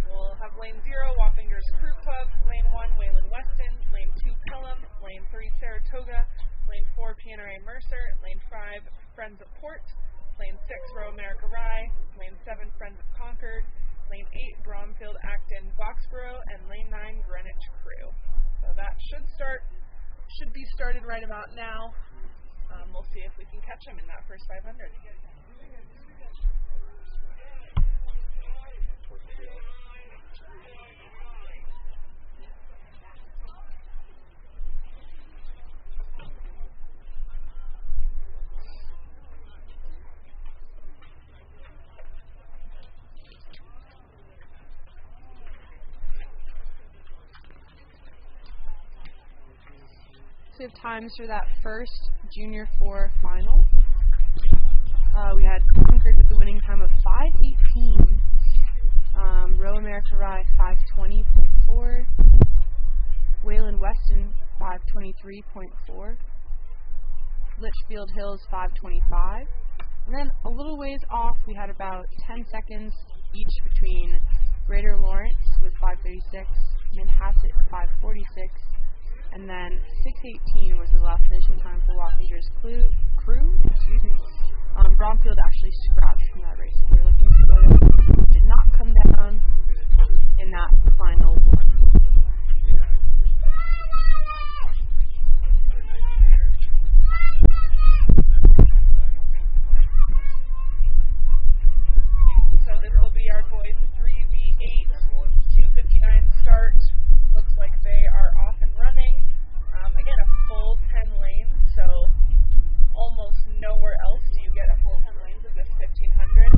We'll have lane 0, Wappingers Crew Club, lane 1, Wayland Weston, lane 2, Pelham, lane 3, Saratoga, lane 4, PNRA Mercer, lane 5, Friends of Port, lane 6, Row America Rye, lane 7, Friends of Concord, lane 8, Bromfield Acton Boxborough, and lane 9, Greenwich Crew. So that should be started right about now. We'll see if we can catch them in that first 500. have times for that first Junior 4 final. We had Concord with the winning time of 5:18. Row America Rye 5:20.4. Wayland Weston 5:23.4. Litchfield Hills 5:25. And then a little ways off, we had about 10 seconds each between Greater Lawrence with 5:36, Manhasset 5:46, and then 6:18 was the last finishing time for Wappinger's crew. Bromfield actually scratched from that race. We were looking for it. Did not come down in that final one. So this will be our boys 3v8, 2:59 start. Looks like they are off and running. Again, a full 10 lanes, so almost nowhere else do you get a full 10 lanes of this 1500.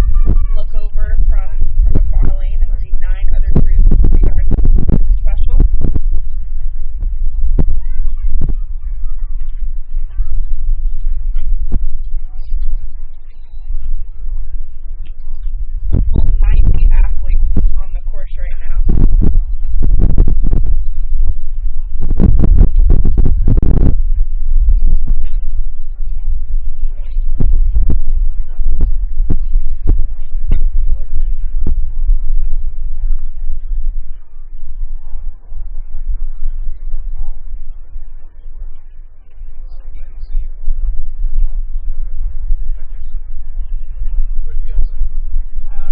Look over from the far lane and see 9 other crews. Pretty darn special. Full 90 athletes on the course right now.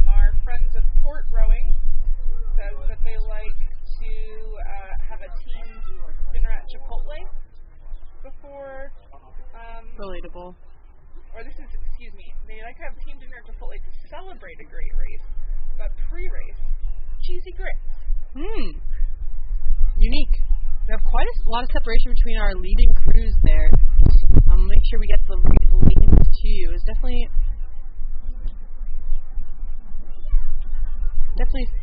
Our friends of Port Rowing says that they like to have a team dinner at Chipotle before, Relatable. or this is, excuse me, they like to have team dinner at Chipotle to celebrate a great race, but pre-race, cheesy grits. Unique. We have quite a lot of separation between our leading crews there. Make sure we get the right lanes too. It's definitely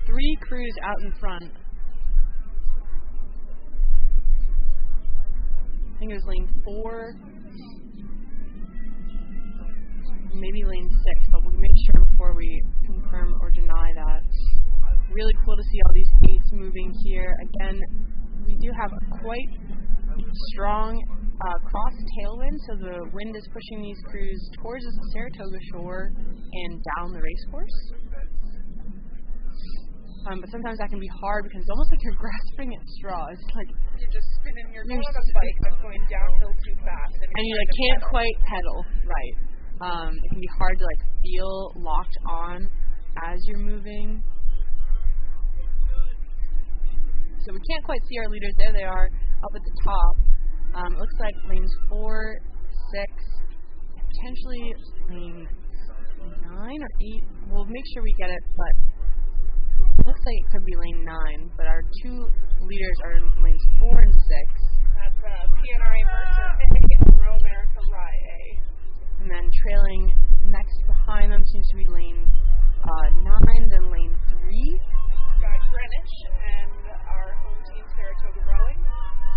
3 crews out in front. I think it was lane 4, maybe lane 6, but we'll make sure before we confirm or deny that. Really cool to see all these 8s moving here. Again, we do have a quite strong cross tailwind, so the wind is pushing these crews towards the Saratoga shore and down the race course. But sometimes that can be hard because it's almost like you're grasping at straws. Like You're just spinning your on a bike that's going downhill too fast. And you can't quite pedal right. It can be hard to feel locked on as you're moving. So we can't quite see our leaders. There they are up at the top. It looks like lanes 4, 6, potentially lane 9 or 8. We'll make sure we get it, but looks like it could be lane 9, but our 2 leaders are in lanes 4 and 6. That's PNRA Mercer A and Row America Rye A. And then trailing next behind them seems to be lane 9, then lane 3. Got Greenwich and our home team Saratoga Rowing.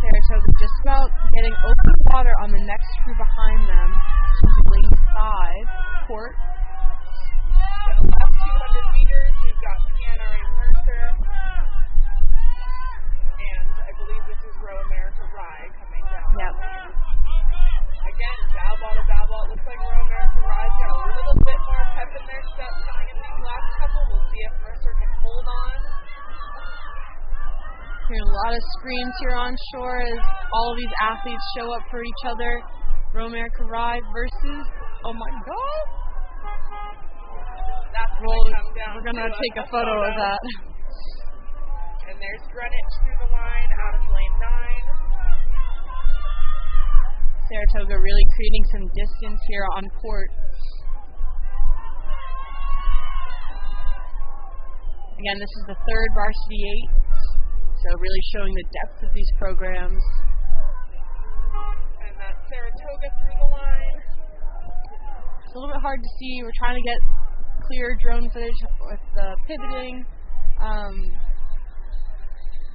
Saratoga just about getting open water on the next crew behind them. Seems to be lane 5, Port. So last 200 meters, we've got PNRA Mercer, and I believe this is Row America Rye coming down. Yep. Again, bow ball to bow ball. It looks like Row America Rye's got a little bit more pep in their step coming in these last couple. We'll see if Mercer can hold on. Hearing a lot of screams here on shore as all of these athletes show up for each other. Row America Rye versus, oh my god! We're going to take a photo of that. And there's Greenwich through the line out of lane 9. Saratoga really creating some distance here on Port. Again, this is the 3rd Varsity 8, so really showing the depth of these programs. And that's Saratoga through the line. It's a little bit hard to see. We're trying to get clear drone footage with the pivoting.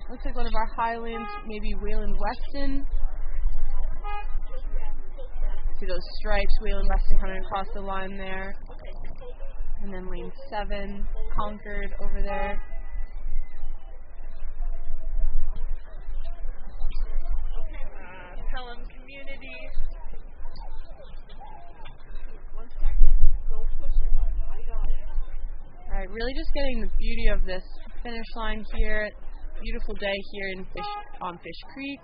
Looks like one of our Highlands, maybe Wayland Weston. See those stripes, Wheeling Weston coming across the line there. And then lane 7, Concord over there. Pelham Community. Alright, really just getting the beauty of this finish line here. Beautiful day here on Fish Creek.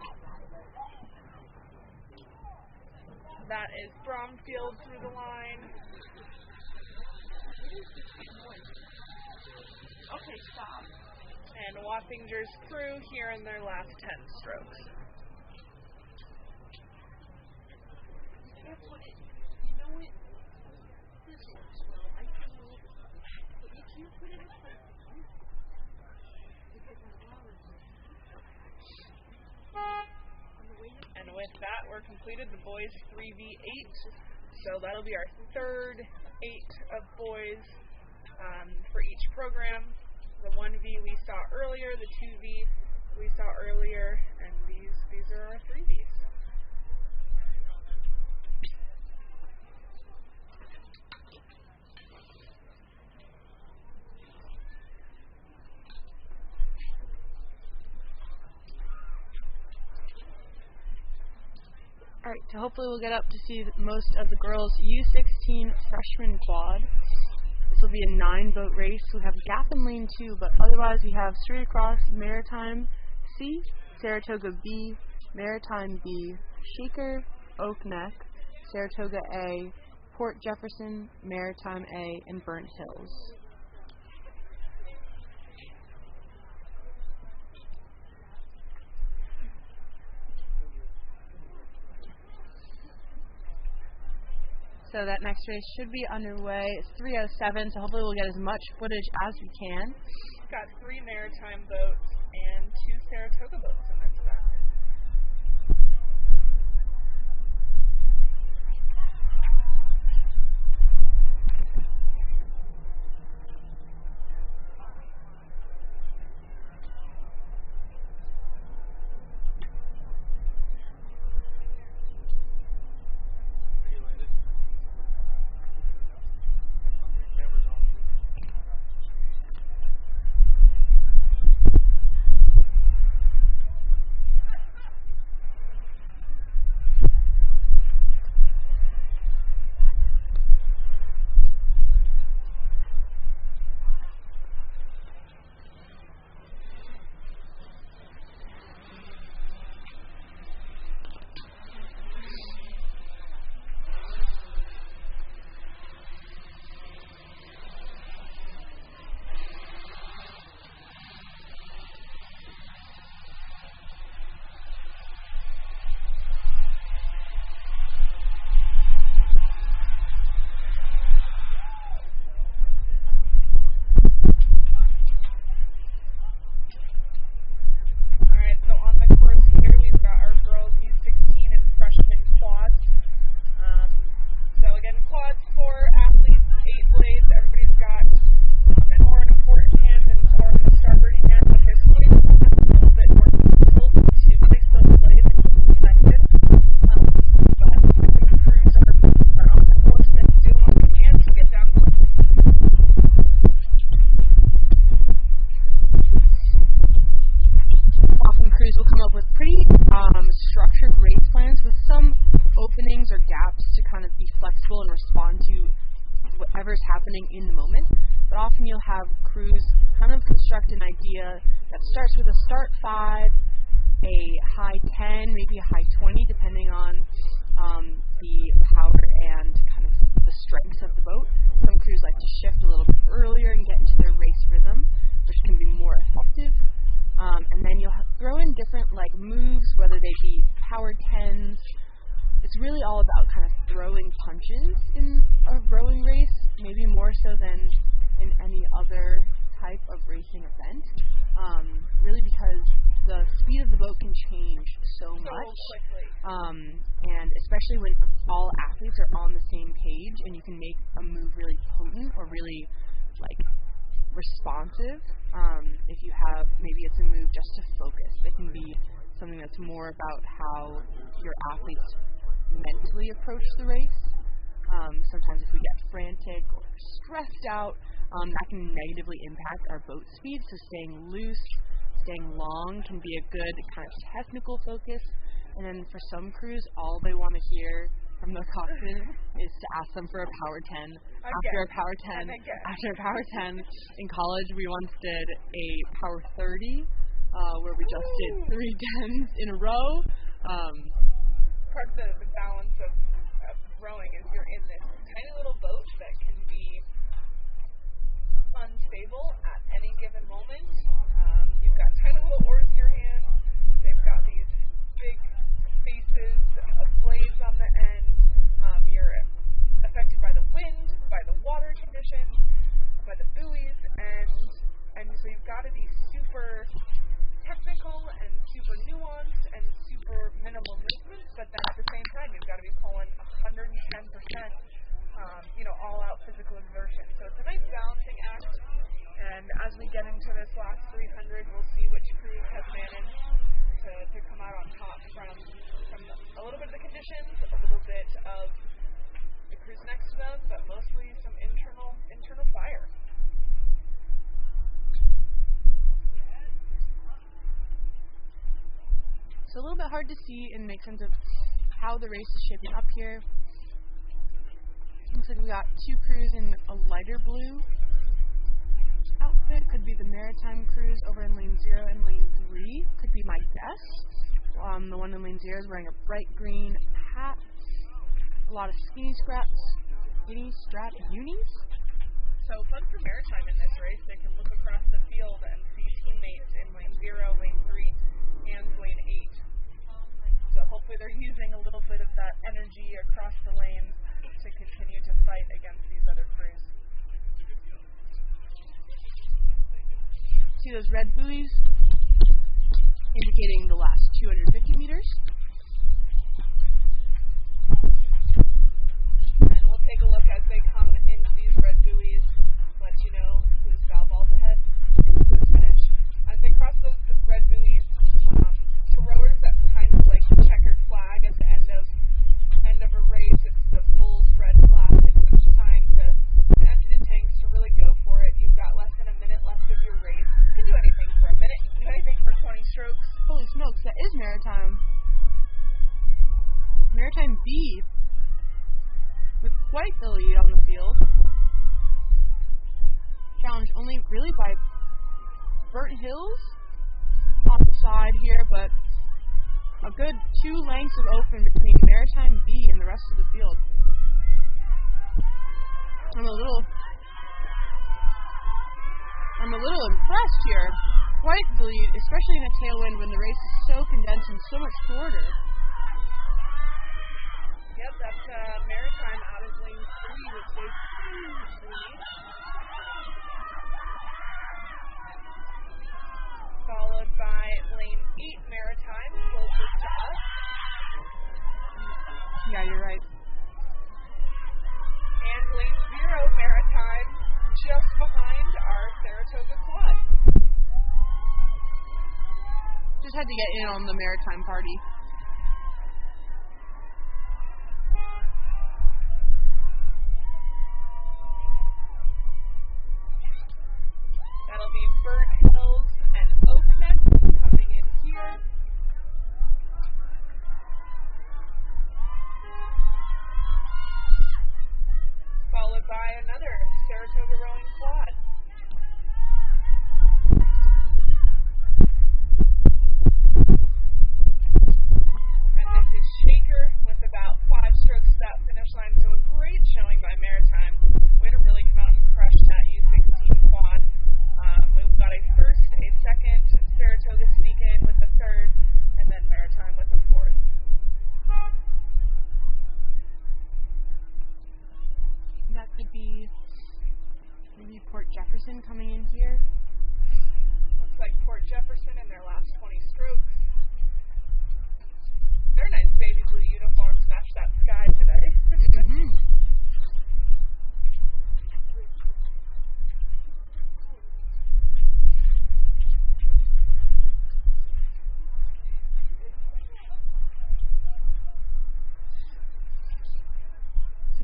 That is Bromfield through the line. Okay, stop. And Wappinger's crew here in their last 10 strokes. And with that, we're completed the boys 3v8. So that'll be our third 8 of boys for each program. The 1v we saw earlier, the 2v we saw earlier, and these are our 3vs. Alright, so hopefully we'll get up to see most of the girls' U16 freshman quad. This will be a 9-boat race. We have Gap in lane 2, but otherwise we have Surrey Cross, Maritime C, Saratoga B, Maritime B, Shaker, Oak Neck, Saratoga A, Port Jefferson, Maritime A, and Burnt Hills. So that next race should be underway. It's 3:07, so hopefully we'll get as much footage as we can. Got 3 Maritime boats and 2 Saratoga boats in this event. In the moment, but often you'll have crews kind of construct an idea that starts with a start 5, a high 10, maybe a high 20, depending on the power and kind of the strengths of the boat. Some crews like to shift a little bit earlier and get into their race rhythm, which can be more effective. And then you'll throw in different like moves, whether they be power 10s. It's really all about kind of throwing punches in a rowing race, maybe more so than in any other type of racing event. Really because the speed of the boat can change so much. And especially when all athletes are on the same page and you can make a move really potent or really like responsive. If you have, maybe it's a move just to focus. It can be something that's more about how your athletes mentally approach the race. Sometimes if we get frantic or stressed out, that can negatively impact our boat speed. So staying loose, staying long can be a good kind of technical focus. And then for some crews, all they want to hear from the cockpit is to ask them for a power 10. After a power 10 in college, we once did a power 30 where we just did 3 10s in a row. Part of the balance of rowing is you're in this tiny little boat that can be unstable at any given moment. You've got tiny little oars in your hand. They've got these big faces of blades on the end. You're affected by the wind, by the water conditions, by the buoys, and so you've got to be super technical and super nuanced and super minimal movements, but then at the same time you've got to be pulling 110%, all-out physical exertion. So it's a nice balancing act, and as we get into this last 300, we'll see which crews have managed to come out on top from a little bit of the conditions, a little bit of the crews next to them, but mostly some internal fire. It's a little bit hard to see and make sense of how the race is shaping up here. Looks like we got 2 crews in a lighter blue outfit. Could be the maritime crews over in lane 0 and lane 3. Could be my guess. The one in lane 0 is wearing a bright green hat. A lot of skinny strap unis. So fun for maritime in this race. They can look across the field and see teammates in lane 0, lane 3, and lane 8. So hopefully they're using a little bit of that energy across the lanes to continue to fight against these other crews. See those red buoys indicating the last 250 meters. And we'll take a look as they come into these red buoys, let you know whose foul ball's ahead into the finish. As they cross those red buoys, for rowers, that's kind of like the checkered flag at the end of a race. It's the bull's red flag. It's a sign to empty the tanks, to really go for it. You've got less than a minute left of your race. You can do anything for a minute. You can do anything for 20 strokes. Holy smokes, that is maritime. Maritime B with quite the lead on the field. Challenged only really by Burnt Hills on the side here, but a good 2 lengths of open between Maritime B and the rest of the field. I'm a little impressed here. Quite the lead, especially in a tailwind when the race is so condensed and so much shorter. Yep, that's Maritime out of lane 3 with a huge lead. Followed by lane 8 Maritime, closest to us. Yeah, you're right. And lane 0 Maritime, just behind our Saratoga quad. Just had to get in on the Maritime party. That'll be Burnt Hills and Oak Neck coming in here. Followed by another Saratoga rowing quad. And this is Shaker with about 5 strokes to that finish line. So a great showing by Maritime. Way to really come out and crush that U16 quad. We've got a first, a second, Saratoga sneak in with a third, and then Maritime with a fourth. That could be maybe Port Jefferson coming in here. Looks like Port Jefferson in their last 20 strokes. Their nice baby blue uniforms match that sky today. Mm-hmm.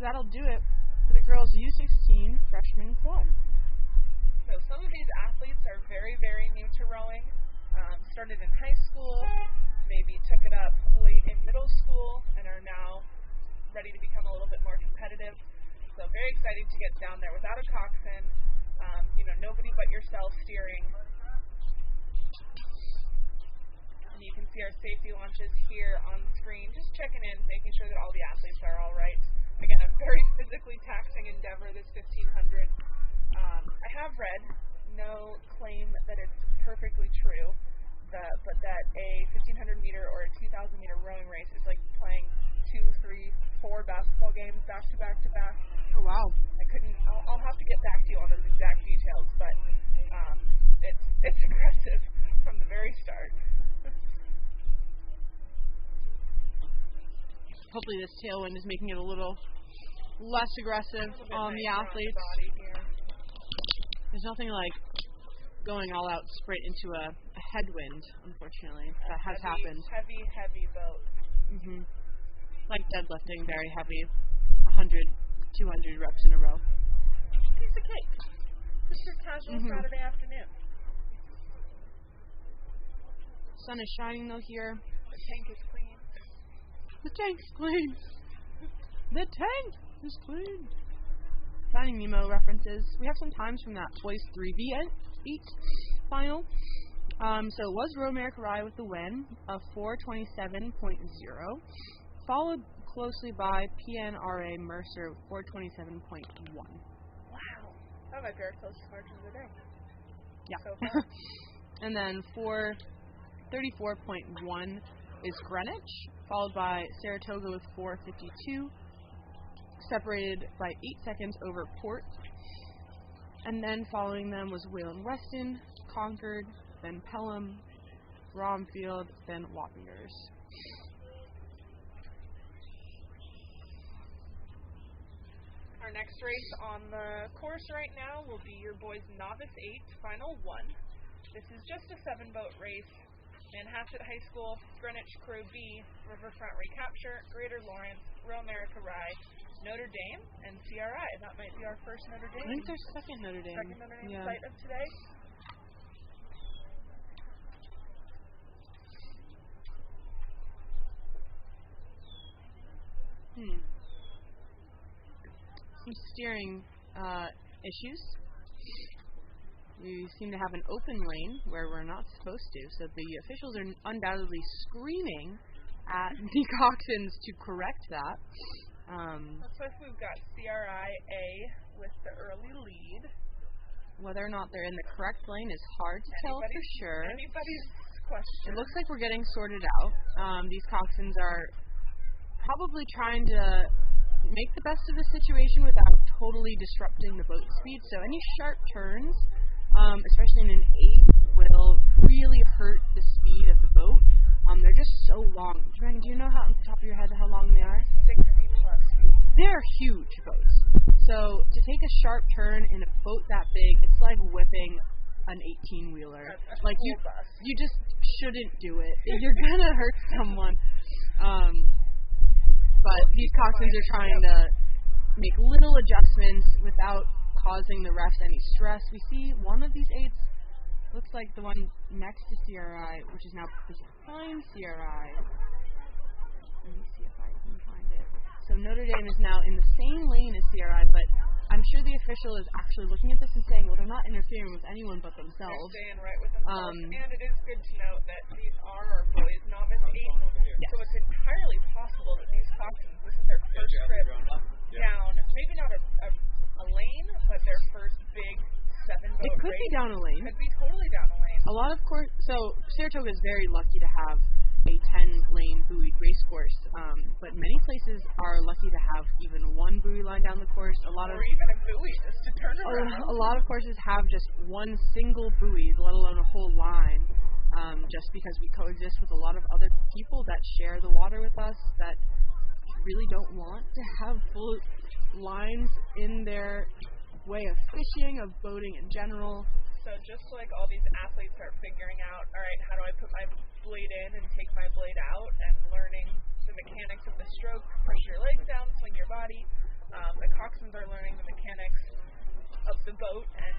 that'll do it for the girls U16 freshman quad. So some of these athletes are very, very new to rowing. Started in high school, maybe took it up late in middle school, and are now ready to become a little bit more competitive. So very excited to get down there without a coxswain. Nobody but yourself steering. And you can see our safety launches here on screen, just checking in, making sure that all the athletes are all right. Again, a very physically taxing endeavor, this 1500. I have read, no claim that it's perfectly true, but that a 1500 meter or a 2000 meter rowing race is like playing 2, 3, 4 basketball games back to back to back. Oh, wow. I'll have to get back to you on those exact details, but it's aggressive from the very start. Hopefully this tailwind is making it a little less aggressive on the athletes. There's nothing like going all out sprint into a headwind, unfortunately. That has happened. Heavy boat. Mm-hmm. Like deadlifting, very heavy. 100, 200 reps in a row. Piece of cake. Just your casual Saturday afternoon. Sun is shining though here. The tank is clean. The tank's clean. The tank is clean. Finding Nemo references. We have some times from that Boys 3v8 final. So it was Romerick Rye with the win of 4:27.0, followed closely by PNRA Mercer with 4:27.1. Wow. That might be our closest margin of the day. Yeah. So far. And then 4:34.1 is Greenwich, followed by Saratoga with 4:52, separated by 8 seconds over Port. And then following them was Wayland Weston, Concord, then Pelham, Bromfield, then Wappingers. Our next race on the course right now will be your boys Novice 8, Final 1. This is just a 7-boat race. Manhasset High School, Greenwich Crew B, Riverfront Recapture, Greater Lawrence, Royal America Rye, Notre Dame, and CRI. That might be our first Notre Dame. I think there's second Notre Dame. Second Notre Dame site of today. Some steering issues. We seem to have an open lane where we're not supposed to, so the officials are undoubtedly screaming at the coxswains to correct that. Looks like we've got CRI A with the early lead. Whether or not they're in the correct lane is hard to tell for sure. Anybody's question. It looks like we're getting sorted out. These coxswains are probably trying to make the best of the situation without totally disrupting the boat speed. So any sharp turns, especially in an 8, will really hurt the speed of the boat. They're just so long. Dragon, do you know how, off the top of your head, how long they are? 60 plus. They're huge boats. So to take a sharp turn in a boat that big, it's like whipping an 18-wheeler. Like you just shouldn't do it. You're gonna hurt someone. But these coxswains are trying to make little adjustments without causing the refs any stress. We see one of these 8s looks like the one next to CRI, which is now behind CRI. Let me see if I can find it. So Notre Dame is now in the same lane as CRI, but I'm sure the official is actually looking at this and saying, well, they're not interfering with anyone but themselves. They're staying right with themselves. And it is good to note that these are our boys Novice 8. Yes. So it's entirely possible that these coxswains, this is their first trip down, maybe not a lane, but their first big 7-boat race. It could be down a lane. Could be totally down a lane. A lot of so Saratoga is very lucky to have a 10-lane buoyed race course, but many places are lucky to have even one buoy line down the course. Or even a buoy just to turn around. A lot of courses have just one single buoy, let alone a whole line, just because we coexist with a lot of other people that share the water with us that really don't want to have full lines in their way of fishing, of boating in general. So just like all these athletes are figuring out, all right, how do I put my blade in and take my blade out, and learning the mechanics of the stroke, push your legs down, swing your body, The coxswains are learning the mechanics of the boat and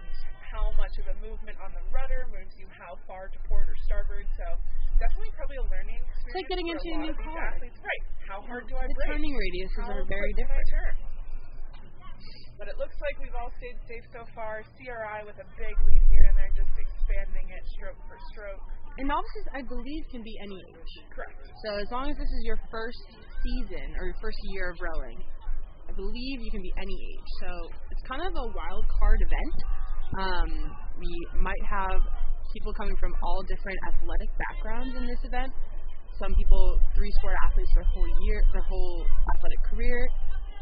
how much of a movement on the rudder moves you how far to port or starboard. So definitely probably a learning experience. It's like getting into a new car. Athletes. Right. How hard do I The brake? turning radiuses How are very quick can I different. turn? But it looks like we've all stayed safe so far. CRI with a big lead here, and they're just expanding it stroke for stroke. And novices, I believe, can be any age. Correct. So as long as this is your first season or your first year of rowing, I believe you can be any age. So it's kind of a wild card event. We might have people coming from all different athletic backgrounds in this event. Some people 3-sport athletes their whole athletic career.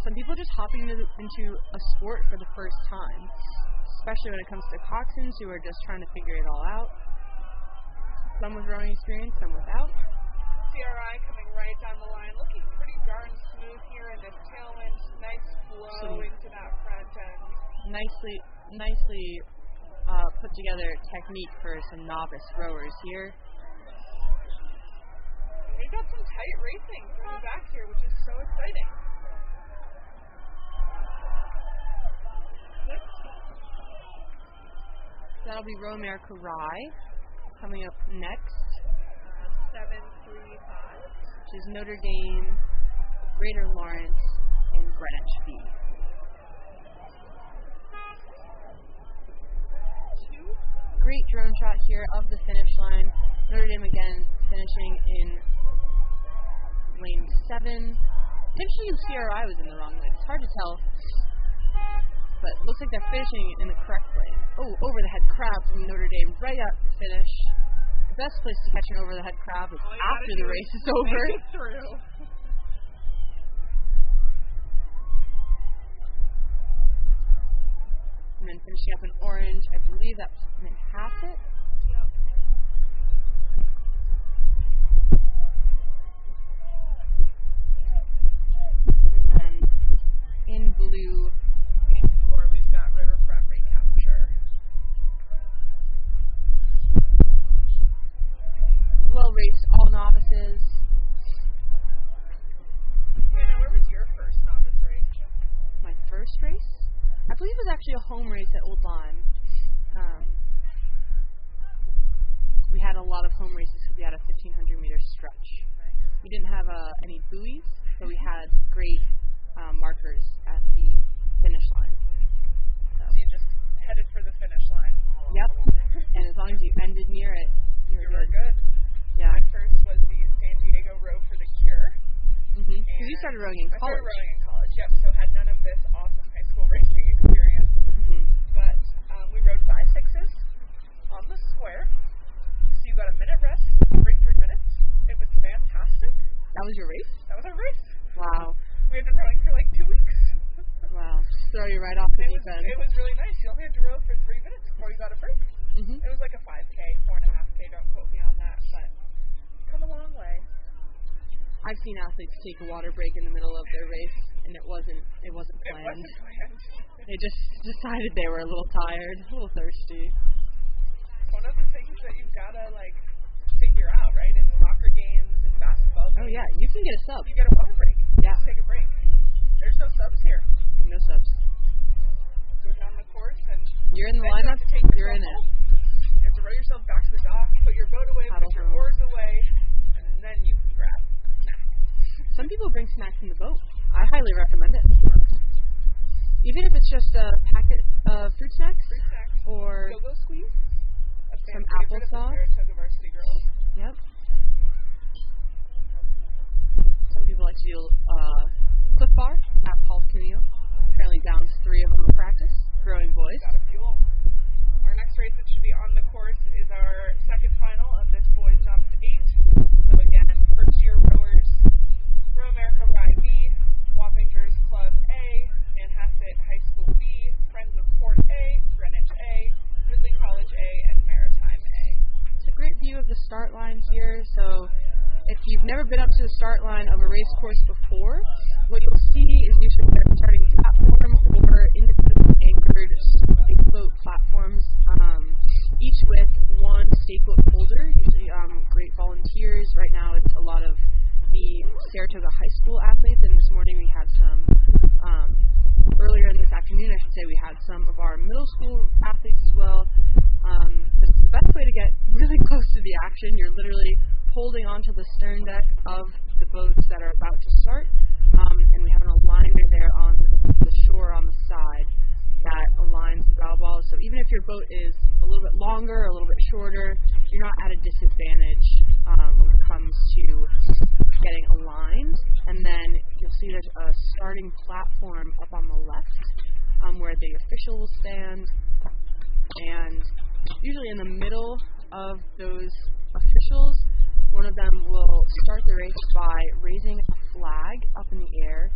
Some people just hopping into a sport for the first time, especially when it comes to coxswains who are just trying to figure it all out. Some with rowing experience, some without. CRI coming right down the line, looking pretty darn smooth here in this tailwind. Nice flow into that front end. Nicely put together technique for some novice rowers here. And we've got some tight racing coming back here, which is so exciting. That'll be Row America Rye coming up next. 7-3-5. Which is Notre Dame, Greater Lawrence, and Greenwich B. Great drone shot here of the finish line. Notre Dame again finishing in lane 7. Potentially CRI was in the wrong lane. It's hard to tell. But it looks like they're finishing in the correct lane. Oh, over the head crab from Notre Dame right up to finish. The best place to catch an over the head crab is after the race is over. Make it through. And then finishing up in orange, I believe that's Manhasset. Yep. And then in blue, we've got Riverfront Recapture. well raced, all novices. Hannah, where was your first novice race? My first race? I believe it was actually a home race at Old Lyme. We had a lot of home races because we had a 1,500-meter stretch. We didn't have any buoys, but we had great markers at the finish line. So you just headed for the finish line. Yep. And as long as you ended near it, you were good. Yeah. My first was the San Diego row for the Cure. Because you started rowing in I college. started rowing in college, yep, so had none of this awesome high school racing experience. But we rowed 5-6s on the square. So you got a minute rest every 3 minutes. It was fantastic. That was your race? That was our race. Wow. We had been rowing for like 2 weeks. Wow. Just throw you right off the deep end. It was really nice. You only had to row for 3 minutes before you got a break. It was like a 5K, 4.5K, don't quote me on that, but you've come a long way. I've seen athletes take a water break in the middle of their race, and it wasn't planned. They just decided they were a little tired, a little thirsty. One of the things that you've got to, like, figure out, right, in soccer games and basketball games. Oh, yeah, you can get a sub. You get a water break. Yeah. Just take a break. There's no subs here. No subs. Go down the course and You're in the then you lineup, have to take you're in yourself it. home. You have to row yourself back to the dock, put your boat away, Paddle put your home. oars away, and then you can grab a snack. Some people bring snacks in the boat. I highly recommend it. Even if it's just a packet of fruit snacks, or Go-Go Squeeze. A some fan favorite of the applesauce. Saratoga Varsity girls. Yep. Some people like to do Cliff Bar at Paul's Cuneo. Apparently downs 3 of them in practice. Growing boys. Got a fuel. Our next race that should be on the course is our second final of this boys novice 8. So again, first year rowers, Row America Rye B, Wappingers Club A, Manhasset High School B, Friends of Port A, Greenwich A, Ridley College A, and Maritime A. It's a great view of the start line here. So if you've never been up to the start line of a race course before, what you'll see is usually their starting platform or individually anchored stake-float platforms, each with one stake-float holder, usually great volunteers. Right now it's a lot of the Saratoga High School athletes, and this morning we had some really holding onto the stern deck of the boats that are about to start, and we have an aligner there on the shore on the side that aligns the bow ball. So even if your boat is a little bit longer, a little bit shorter, you're not at a disadvantage when it comes to getting aligned. And then you'll see there's a starting platform up on the left where the official will stand. And usually in the middle of those officials, one of them will start the race by raising a flag up in the air.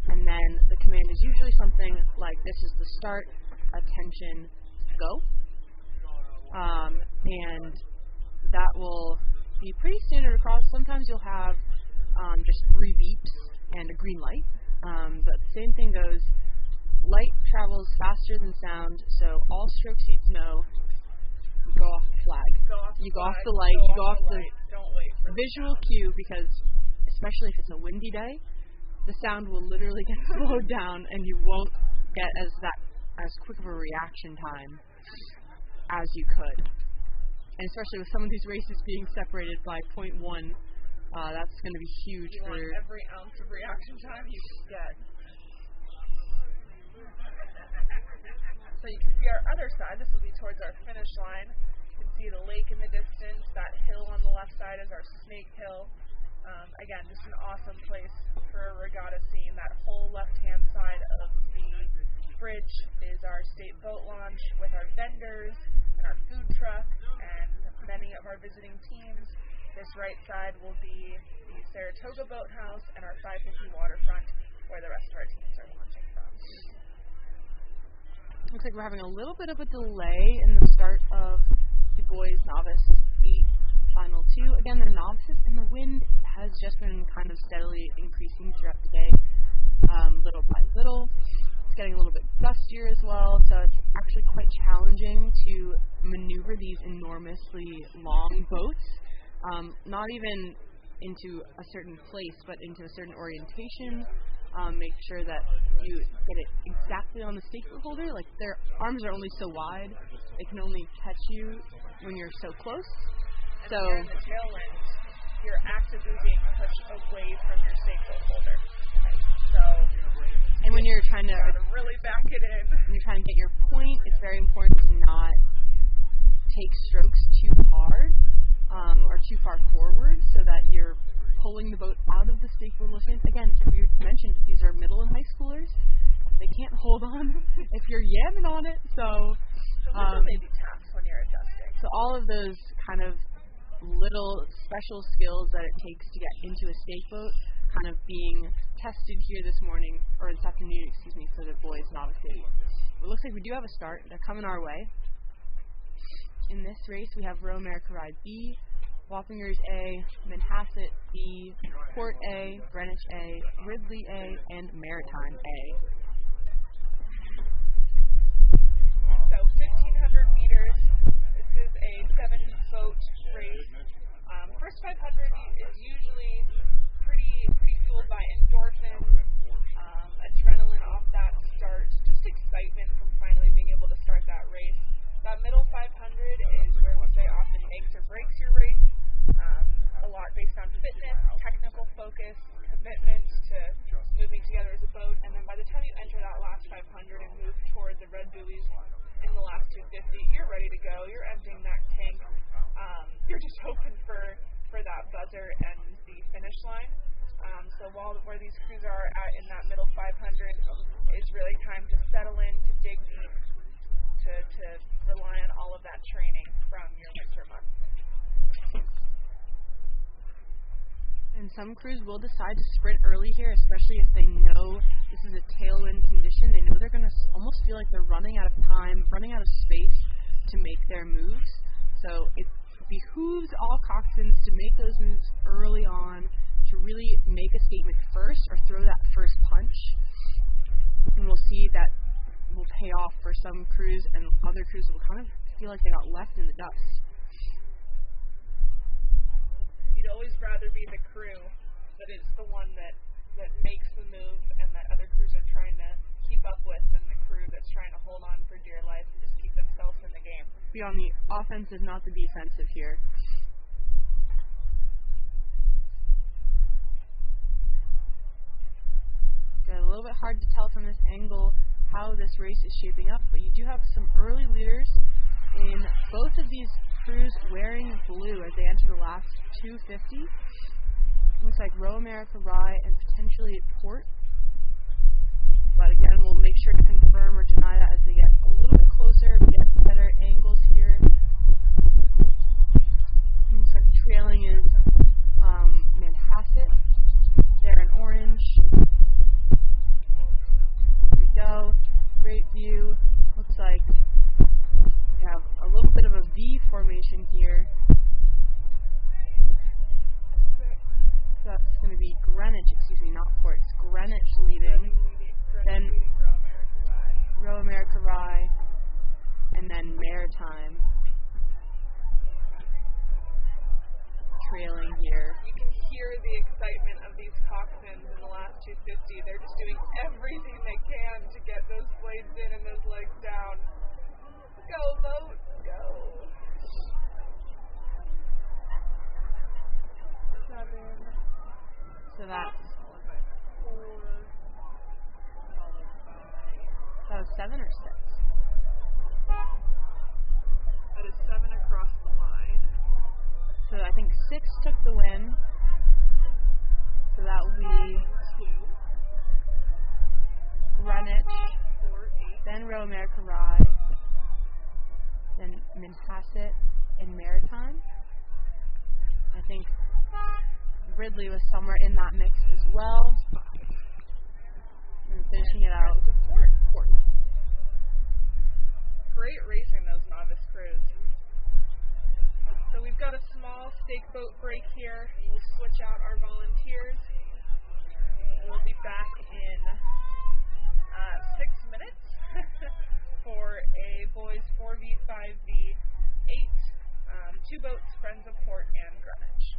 And then the command is usually something like, this is the start, attention, go. And that will be pretty standard across. Sometimes you'll have just 3 beeps and a green light. But the same thing goes, light travels faster than sound, so all stroke seats know you go off the flag. You go off the light, you go off the visual cue, because especially if it's a windy day, the sound will literally get slowed down, and you won't get as quick of a reaction time as you could. And especially with some of these races being separated by 0.1, that's going to be huge. You want every ounce of reaction time you can get. So you can see our other side. This will be towards our finish line. You can see the lake in the distance. That hill on the left side is our Snake Hill. Again, just an awesome place for a regatta scene. That whole left-hand side of the bridge is our state boat launch with our vendors and our food truck and many of our visiting teams. This right side will be the Saratoga Boathouse and our 550 waterfront, where the rest of our teams are launching from. Looks like we're having a little bit of a delay in the start of the boys' novice 8 final 2. Again, they're novices, and the wind has just been kind of steadily increasing throughout the day, little by little. It's getting a little bit gustier as well, so it's actually quite challenging to maneuver these enormously long boats, not even into a certain place, but into a certain orientation. Make sure that you get it exactly on the stake holder. Like, their arms are only so wide, they can only catch you when you're so close. And so in the tailwind, you're actively being pushed away from your stake holder. So, and when you're trying to really back it in, when you're trying to get your point, it's very important to not take strokes too hard or too far forward, so that you're pulling the boat out of the stake boat. Again, you mentioned these are middle and high schoolers. They can't hold on if you're yamming on it. So maybe taps when you're adjusting. So all of those kind of little special skills that it takes to get into a stake boat kind of being tested here this morning, or this afternoon, for the boys novice 8. It looks like we do have a start. They're coming our way. In this race, we have Royal America Ride B, Wappingers A, Manhasset B, Port A, Greenwich A, Ridley A, and Maritime A. So 1,500 meters. This is a 7-boat race. First 500 is usually pretty fueled by endorphins, adrenaline off that start, just excitement from finally being able to start that race. That middle 500 is where we say often makes or breaks your race. A lot based on fitness, technical focus, commitment to moving together as a boat, and then by the time you enter that last 500 and move toward the red buoys in the last 250, you're ready to go. You're emptying that tank. You're just hoping for that buzzer and the finish line. So where these crews are at in that middle 500 is really time to settle in, to dig deep, to rely on all of that training from your winter months. And some crews will decide to sprint early here, especially if they know this is a tailwind condition. They know they're going to almost feel like they're running out of time, running out of space to make their moves. So it behooves all coxswains to make those moves early on, to really make a statement first or throw that first punch. And we'll see that will pay off for some crews, and other crews will kind of feel like they got left in the dust. You'd always rather be the crew that is the one that makes the move and that other crews are trying to keep up with, than the crew that's trying to hold on for dear life and just keep themselves in the game. Be on the offensive, not the defensive here. hard to tell from this angle how this race is shaping up, but you do have some early leaders in both of these crews wearing blue as they enter the last 250. Looks like Row America Rye and potentially Port. But again, we'll make sure to confirm or deny that as they get a little bit closer. We get better angles here. Looks like trailing is Manhasset. They're in orange. Here we go. Great view. Looks like we have a little bit of a V formation here. So that's going to be Greenwich, not Port. It's Greenwich leading. Then Row America Rye. And then Maritime. Trailing here. You can hear the excitement of these coxswains in the last 250. They're just doing everything they can to get those blades in and those legs down. Go, boat, go. 7. So that's 4. that was 7 or 6? That is 7 across the line. So I think 6 took the win. So that will be 2. Greenwich, 4, 8. then Row America Rye, then Manhasset and Maritime. I think Ridley was somewhere in that mix as well. And finishing it out. Port. Great racing, those novice crews. So we've got a small stake boat break here. We'll switch out our volunteers. We'll be back in 6 minutes for a boys 4v5v8. 2 boats, Friends of Port and Greenwich.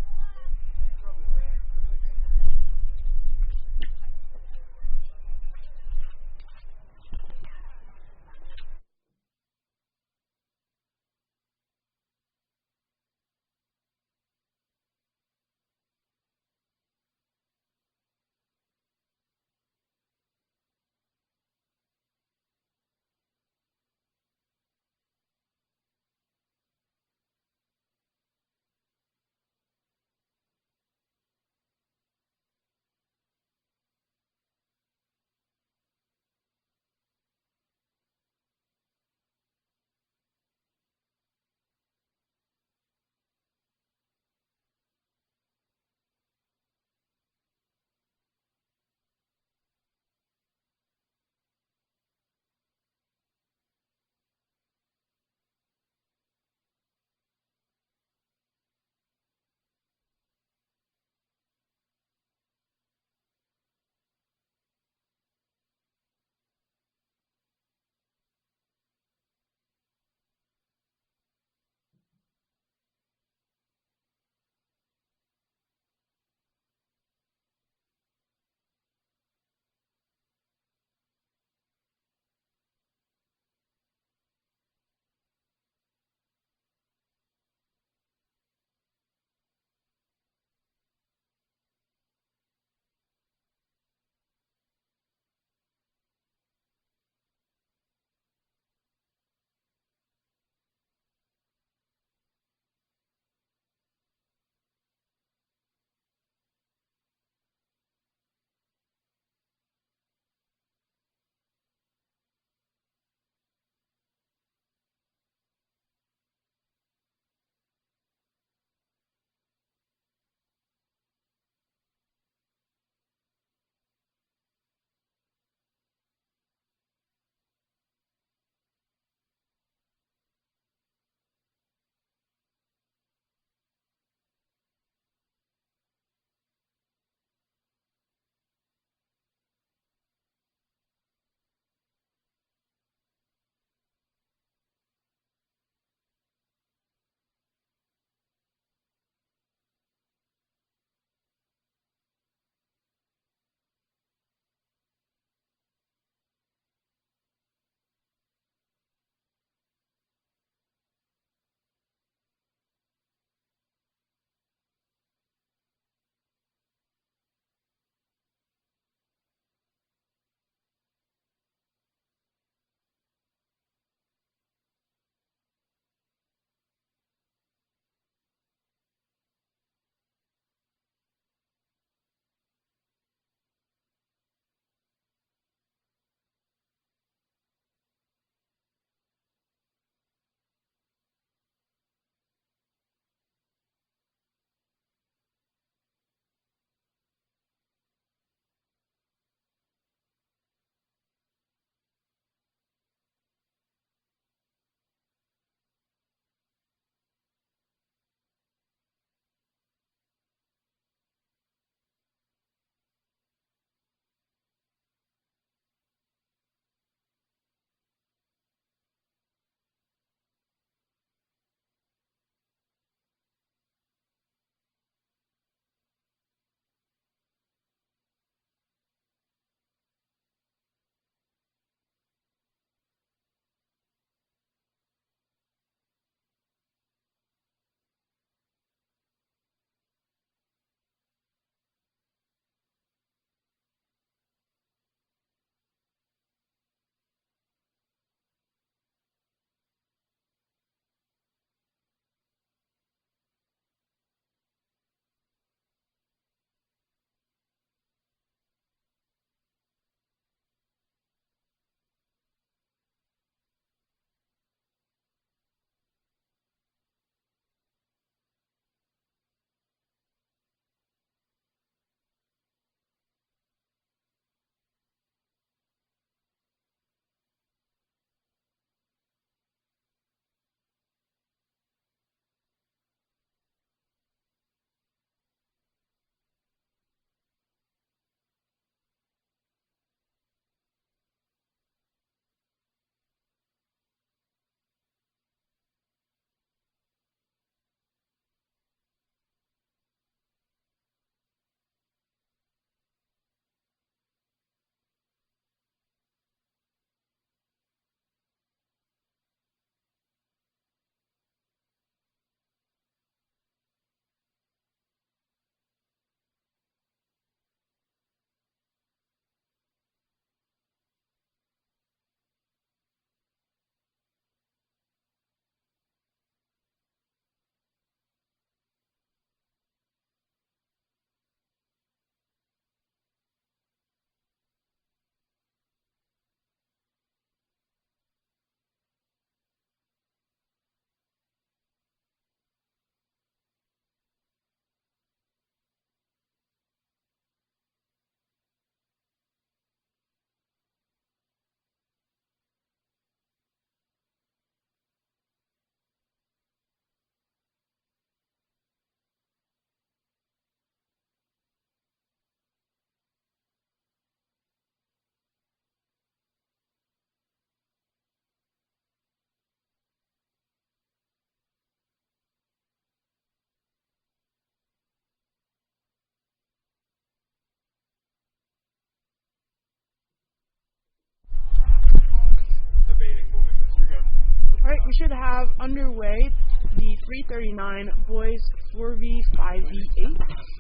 should have underway the 339 boys 4v 5v8.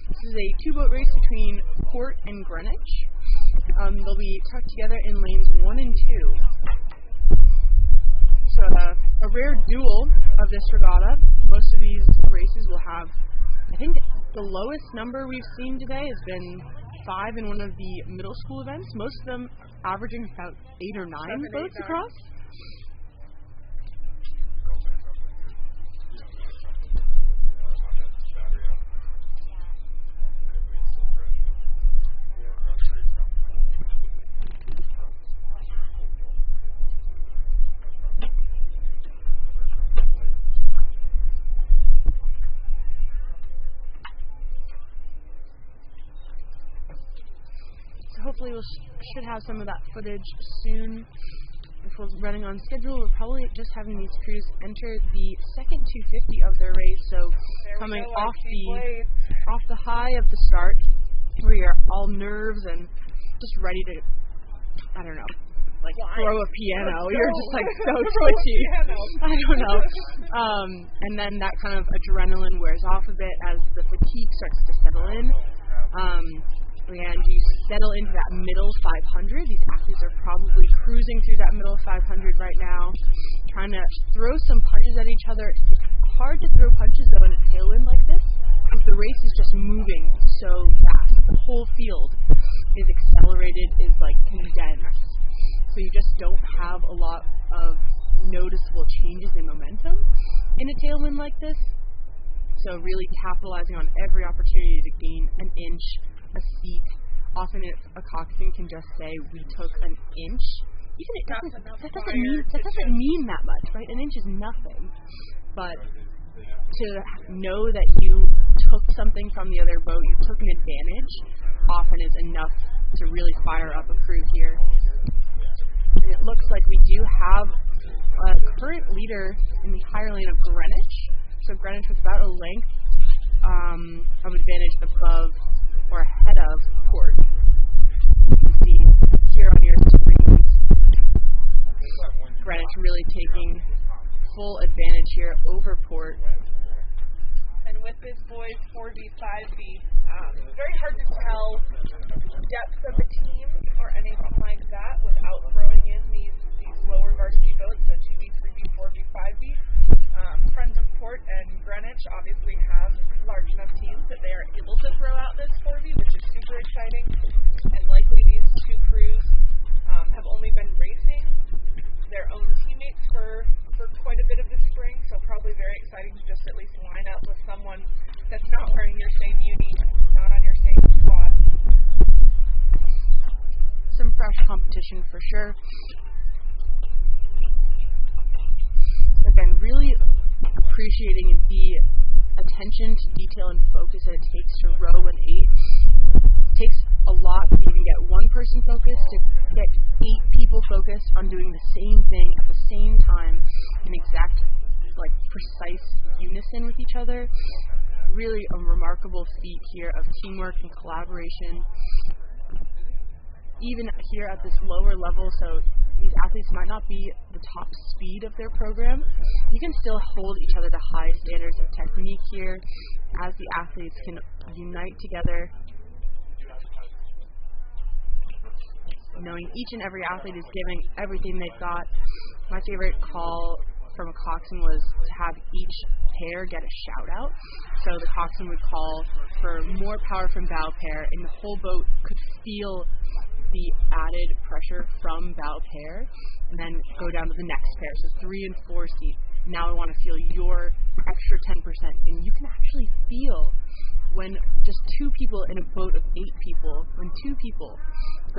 This is a two-boat race between Port and Greenwich. They'll be tucked together in lanes 1 and 2. So a rare duel of this regatta. Most of these races will have, I think the lowest number we've seen today has been 5 in one of the middle school events. Most of them averaging about 8 or 9 boats across. Hopefully we should have some of that footage soon. If we're running on schedule, we're probably just having these crews enter the second 250 of their race. So coming off the high of the start, where you're all nerves and just ready to, I don't know, like throw a piano. You're just like so twitchy. I don't know. And then that kind of adrenaline wears off a bit as the fatigue starts to settle in. And you settle into that middle 500. These athletes are probably cruising through that middle 500 right now, trying to throw some punches at each other. It's hard to throw punches, though, in a tailwind like this, because the race is just moving so fast. The whole field is accelerated, is like condensed. So you just don't have a lot of noticeable changes in momentum in a tailwind like this. So really capitalizing on every opportunity to gain an inch, a seat. Often if a coxswain can just say, we took an inch, even that doesn't mean that much, right? An inch is nothing. But to know that you took something from the other boat, you took an advantage, often is enough to really fire up a crew here. And it looks like we do have a current leader in the higher lane of Greenwich. So Greenwich with about a length of advantage above or ahead of Port. You can see here on your screens, Greenwich really taking full advantage here over Port. And with this boys 4v 5v, very hard to tell depth of the team or anything like that without throwing in these lower varsity boats, so 2v, 3v, 4v, 5v. Friends of Port and Greenwich obviously have large enough teams that they are able to throw out this 4v, which is super exciting. And likely these two crews have only been racing their own teammates for quite a bit of the spring, so probably very exciting to just at least line up with someone that's not wearing your same uni, not on your same squad. Some fresh competition for sure. Again, really appreciating the attention to detail and focus that it takes to row an 8. It takes a lot to even get one person focused, to get 8 people focused on doing the same thing at the same time in exact, like, precise unison with each other. Really a remarkable feat here of teamwork and collaboration. Even here at this lower level, so these athletes might not be the top speed of their program, you can still hold each other to high standards of technique here as the athletes can unite together, knowing each and every athlete is giving everything they've got. My favorite call from a coxswain was to have each pair get a shout out. So the coxswain would call for more power from bow pair, and the whole boat could feel the added pressure from bow pair, and then go down to the next pair, so 3 and 4 seat. Now I want to feel your extra 10%, and you can actually feel when just 2 people in a boat of 8 people, when 2 people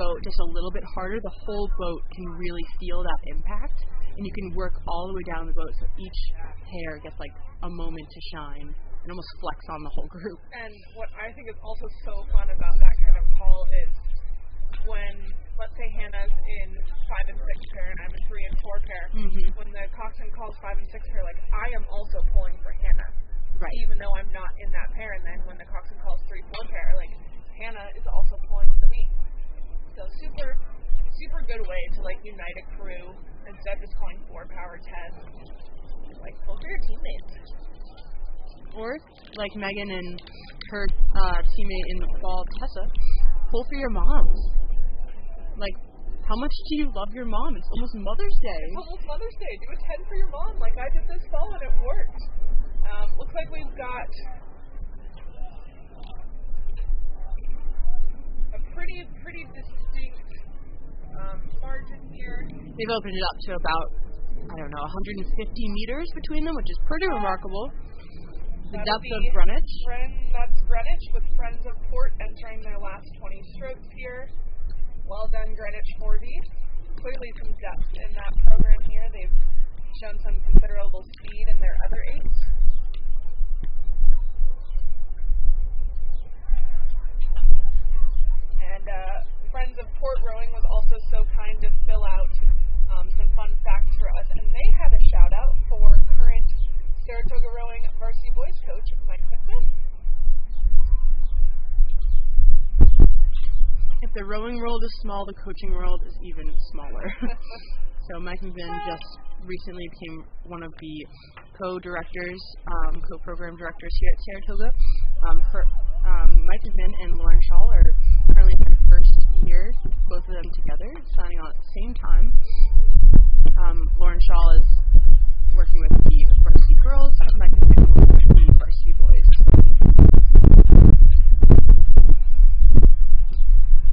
go just a little bit harder, the whole boat can really feel that impact, and you can work all the way down the boat, so each pair gets like a moment to shine and almost flex on the whole group. And what I think is also so fun about that kind of call is when, let's say Hannah's in 5 and 6 pair and I'm in 3 and 4 pair, when the coxswain calls 5 and 6 pair, like, I am also pulling for Hannah. Right. Even though I'm not in that pair, and then when the coxswain calls 3-4 pair, like, Hannah is also pulling for me. So super good way to, like, unite a crew instead of just calling 4 power 10. Like, pull for your teammates. Or, like Megan and her teammate in the fall, Tessa, pull for your moms. Like, how much do you love your mom? It's almost Mother's Day. It's almost Mother's Day. Do a 10 for your mom like I did this fall and it worked. Looks like we've got a pretty distinct margin here. They've opened it up to about, 150 meters between them, which is pretty remarkable. The depth of Greenwich. That's Greenwich with Friends of Port entering their last 20 strokes here. Well done, Greenwich 4V. Clearly some depth in that program here. They've shown some considerable speed in their other 8s. And Friends of Port Rowing was also so kind to fill out some fun facts for us, and they had a shout out for current Saratoga Rowing Varsity Boys coach Mike McMinn. If the rowing world is small, the coaching world is even smaller. So Mike McMinn just recently became one of the co-directors, co-program directors here at Saratoga. Mike McMinn and Lauren Shaw are currently in their first year, both of them together, signing on at the same time. Lauren Shaw is working with the varsity girls, Mike McMinn working with the varsity boys.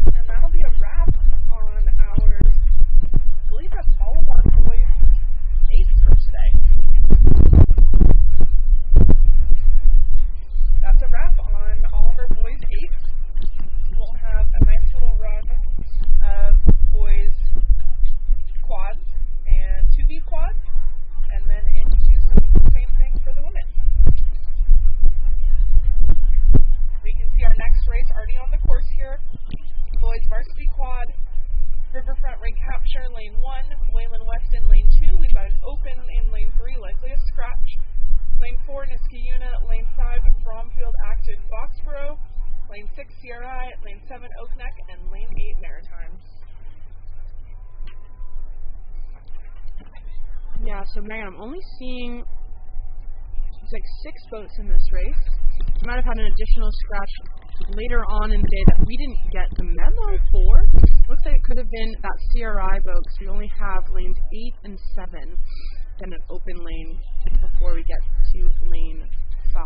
And that'll be a wrap on our, I believe that's all of our boys' 8s for today. That's a wrap on all of our boys' 8s. We'll have a nice little run of boys' quads and 2V quads, and then into some of the same thing for the women. We can see our next race already on the course here. Boys varsity quad, Riverfront Recapture, lane 1, Wayland West in lane 2. We've got an open in lane 3, likely a scratch. Lane 4, Niskayuna, lane 5, Bromfield Acton, Boxborough, lane 6, CRI, lane 7, Oakneck, and lane 8, Maritime. Yeah, so Megan, I'm only seeing, it's like 6 boats in this race. We might have had an additional scratch later on in the day that we didn't get the memo for. Looks like it could have been that CRI boat, because we only have lanes 8 and 7, then an open lane before we get to lane 5.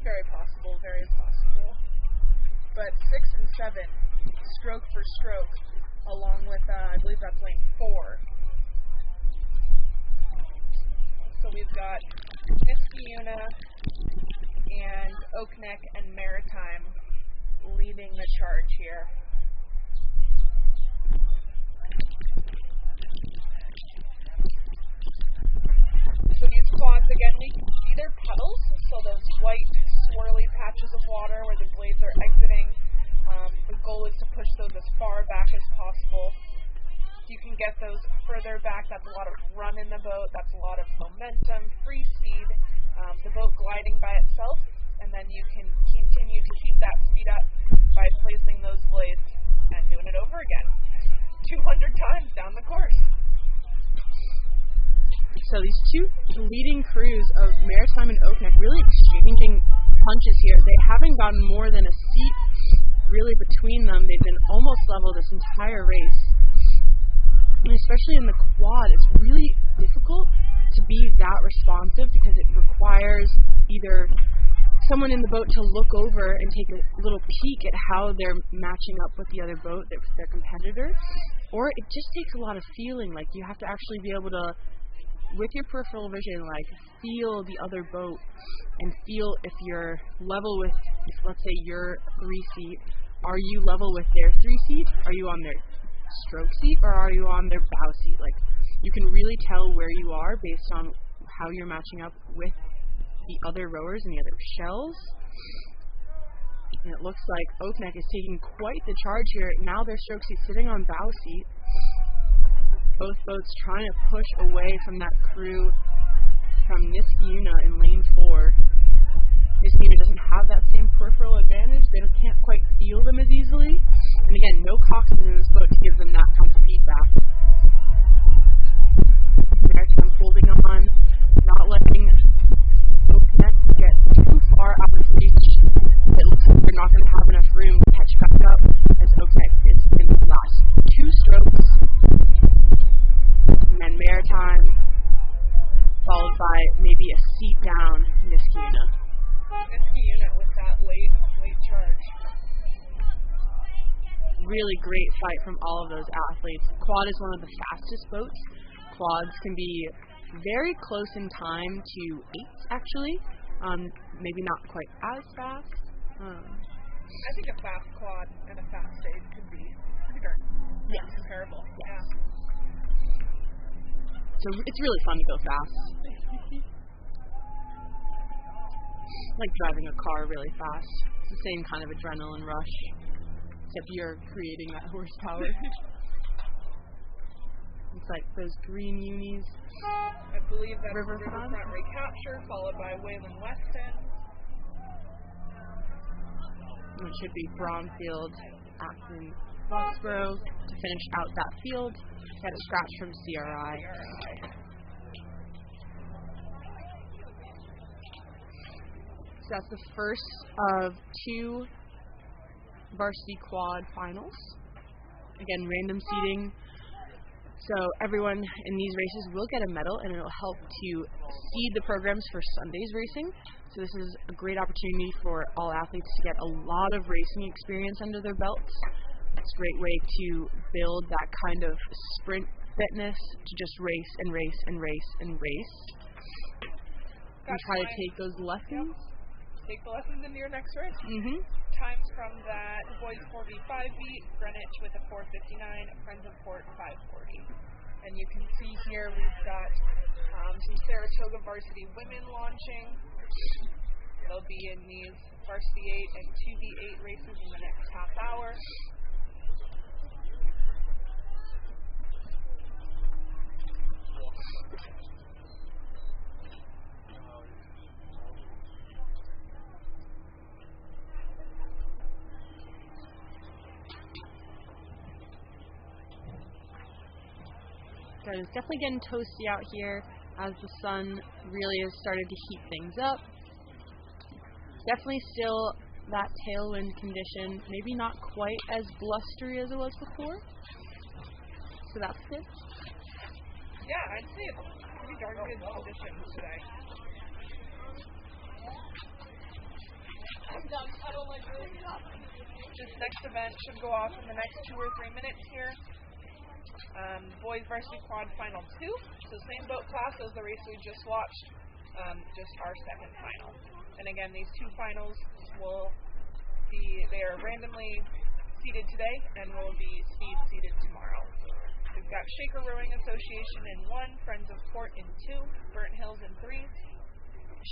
Very possible, very possible. But 6 and 7, stroke for stroke, along with, I believe that's lane 4. So we've got Niskayuna and Oakneck and Maritime leading the charge here. So these quads, again, we can see their puddles, so those white swirly patches of water where the blades are exiting. The goal is to push those as far back as possible. You can get those further back. That's a lot of run in the boat. That's a lot of momentum, free speed, the boat gliding by itself, and then you can continue to keep that speed up by placing those blades and doing it over again 200 times down the course. So these two leading crews of Maritime and Oakneck really exchanging punches here. They haven't gotten more than a seat really between them. They've been almost level this entire race. And especially in the quad, it's really difficult to be that responsive because it requires either someone in the boat to look over and take a little peek at how they're matching up with the other boat, their competitor, or it just takes a lot of feeling. Like, you have to actually be able to, with your peripheral vision, like, feel the other boat and feel if you're level with, let's say, your 3-seat. Are you level with their 3-seat? Are you on their stroke seat, or are you on their bow seat? Like, you can really tell where you are based on how you're matching up with the other rowers and the other shells. And it looks like Oakneck is taking quite the charge here. Now their stroke seat sitting on bow seat. Both boats trying to push away from that crew from Niskayuna in lane 4. Niskayuna doesn't have that same peripheral advantage. They can't quite feel them as easily. And again, no coxswain in this boat to give them that kind of feedback. Maritime holding on. really great fight from all of those athletes. Quad is one of the fastest boats. Quads can be very close in time to eights, actually. Maybe not quite as fast. I think a fast quad and a fast stage could be pretty darn comparable. Yes. So it's really fun to go fast. Like driving a car really fast. It's the same kind of adrenaline rush, except you're creating that horsepower. It's like those green unis. I believe that's Riverfront Recapture, followed by Wayland Weston. It should be Bromfield, Acton, Foxborough to finish out that field. Got a scratch from CRI. So that's the first of 2 varsity quad finals. Again, random seeding. So everyone in these races will get a medal, and it'll help to seed the programs for Sunday's racing. So this is a great opportunity for all athletes to get a lot of racing experience under their belts. It's a great way to build that kind of sprint fitness to just race and race and race and race. And try to take those lessons. Take the lessons into your next race. Mm-hmm. Times from that boys 4v5 beat, Greenwich with a 4:59, Friends of Port 5:40. And you can see here we've got some Saratoga varsity women launching. They'll be in these varsity 8 and 2v8 races in the next half hour. So it's definitely getting toasty out here as the sun really has started to heat things up. Definitely still that tailwind condition, maybe not quite as blustery as it was before. So that's good. Yeah, I'd say it's pretty darn good conditions today. This next event should go off in the next 2 or 3 minutes here. Boys varsity quad final 2, so same boat class as the race we just watched, just our second final. And again, these 2 finals they are randomly seeded today and will be speed seeded tomorrow. We've got Shaker Rowing Association in 1, Friends of Port in 2, Burnt Hills in 3,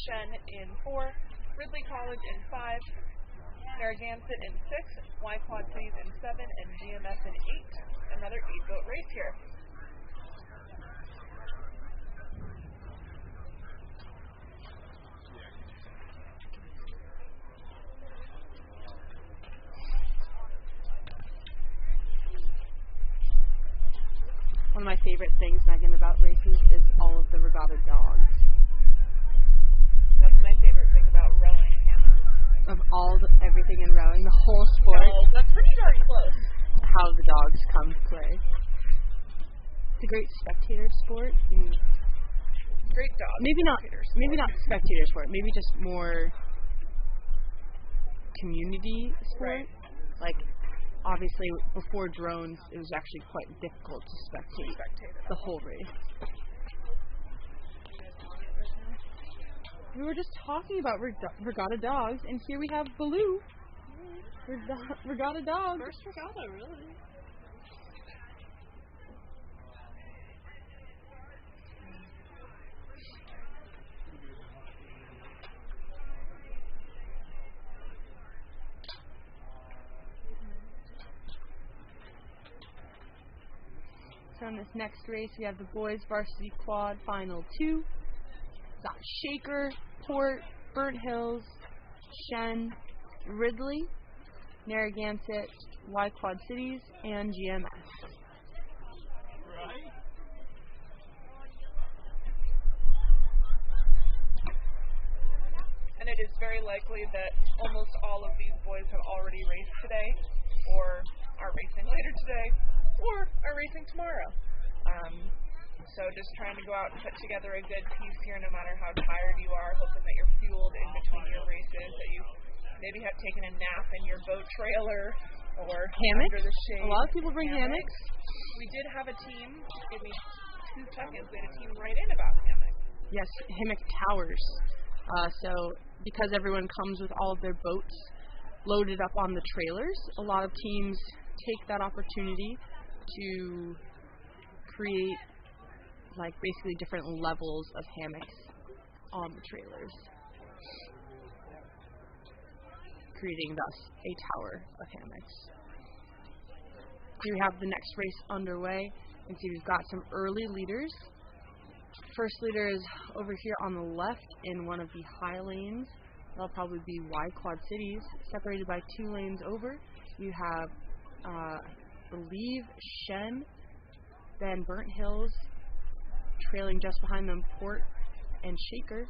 Shen in 4, Ridley College in 5, Narragansett in 6, Y-Quad Cities in 7, and GMS in 8. Another 8-boat race here. One of my favorite things, Megan, about races is all of the regatta dogs. That's my favorite thing about rowing, Hannah. Of everything in rowing, the whole sport. No, that's pretty darn close. How the dogs come to play. It's a great spectator sport. Great dog. Maybe not spectator sport. Maybe just more community sport. Right. Like, obviously, before drones, it was actually quite difficult to spectate the whole race. We were just talking about regatta dogs, and here we have Baloo. Regatta dogs. First regatta, really. So in this next race, we have the boys varsity quad final 2. Got Shaker, Port, Burnt Hills, Shen, Ridley, Narragansett, Y-Quad Cities, and GMS. Right. And it is very likely that almost all of these boys have already raced today, or are racing later today, or are racing tomorrow. So just trying to go out and put together a good piece here, no matter how tired you are, hoping that you're fueled in between your races, that you maybe have taken a nap in your boat trailer, or hammocks. under the shade. A lot of people bring hammocks. We did have a team. Give me 2 seconds. We had a team write in about hammocks. Yes, hammock towers. So because everyone comes with all of their boats loaded up on the trailers, a lot of teams take that opportunity to create like basically different levels of hammocks on the trailers, creating thus a tower of hammocks. Here we have the next race underway, and see we've got some early leaders. First leader is over here on the left in one of the high lanes. That'll probably be Y Quad Cities, separated by 2 lanes over. You have, I believe, Shen, then Burnt Hills, trailing just behind them, Port and Shaker,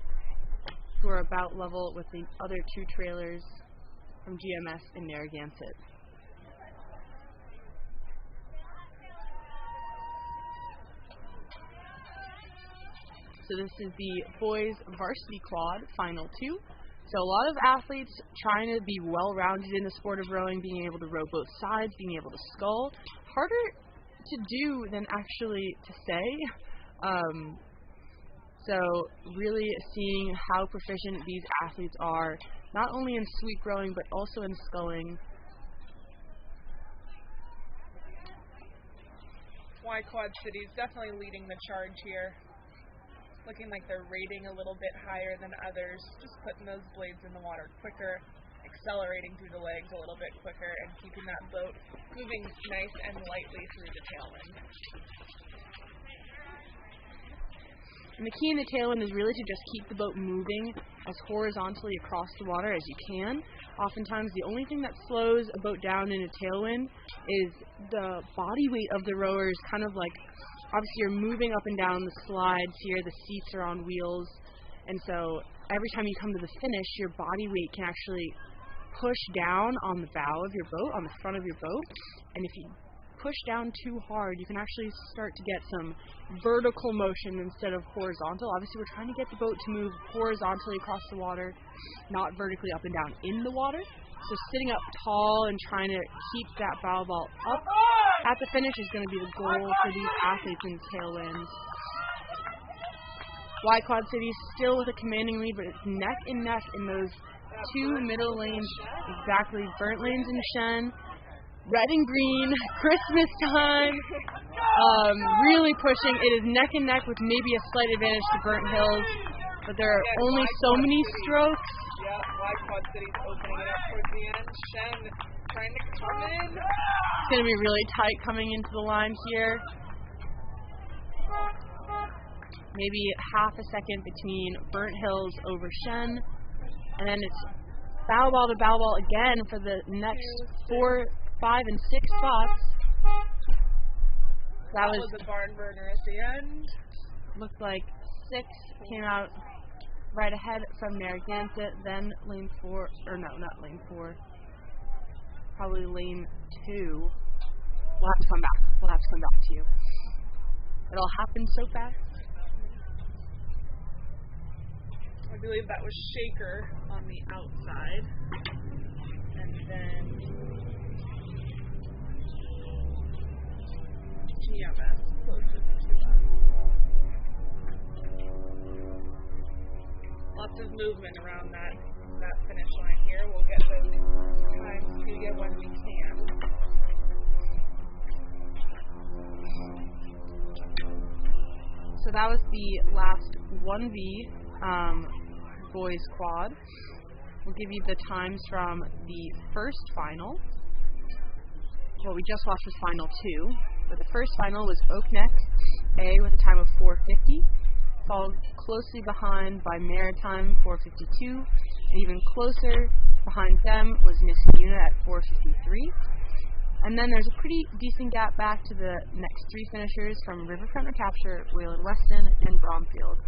who are about level with the other 2 trailers from GMS and Narragansett. So this is the boys varsity quad, final 2. So a lot of athletes trying to be well-rounded in the sport of rowing, being able to row both sides, being able to scull. Harder to do than actually to say. So really seeing how proficient these athletes are, not only in sweep rowing, but also in sculling. Y Quad Cities definitely leading the charge here. Looking like they're rating a little bit higher than others, just putting those blades in the water quicker, accelerating through the legs a little bit quicker, and keeping that boat moving nice and lightly through the tailwind. And the key in the tailwind is really to just keep the boat moving as horizontally across the water as you can. Oftentimes the only thing that slows a boat down in a tailwind is the body weight of the rowers, kind of like, obviously you're moving up and down the slides here, the seats are on wheels, and so every time you come to the finish, your body weight can actually push down on the bow of your boat, on the front of your boat, and if you push down too hard, you can actually start to get some vertical motion instead of horizontal. Obviously, we're trying to get the boat to move horizontally across the water, not vertically up and down in the water. So sitting up tall and trying to keep that bow ball up at the finish is going to be the goal for these athletes in tailwinds. Y Quad City still with a commanding lead, but it's neck and neck in those 2 middle lanes. Exactly, Burnt Lanes and Shen. Red and green, Christmas time, really pushing. It is neck and neck with maybe a slight advantage to Burnt Hills, but there are only so many strokes. Yeah, Y Quad City's opening it up towards the end. Shen trying to come in. It's going to be really tight coming into the line here. Maybe half a second between Burnt Hills over Shen, and then it's bow ball to bow ball again for the next 4, 5, and 6 spots. That was a barn burner at the end. Looked like 6 came out right ahead from Narragansett, then lane 4, or no, not lane 4, probably lane 2. We'll have to come back. We'll have to come back to you. It all happened so fast. I believe that was Shaker on the outside. And then GMS closest to us. Lots of movement around that finish line here. We'll get those times to you when we can. So that was the last 1V boys quad. We'll give you the times from the first final. What we just watched was final 2. But the first final was Oak Neck A with a time of 4:50, followed closely behind by Maritime 4:52, and even closer behind them was Niskayuna at 4:53. And then there's a pretty decent gap back to the next 3 finishers from Riverfront Recapture, Wayland Weston, and Bromfield.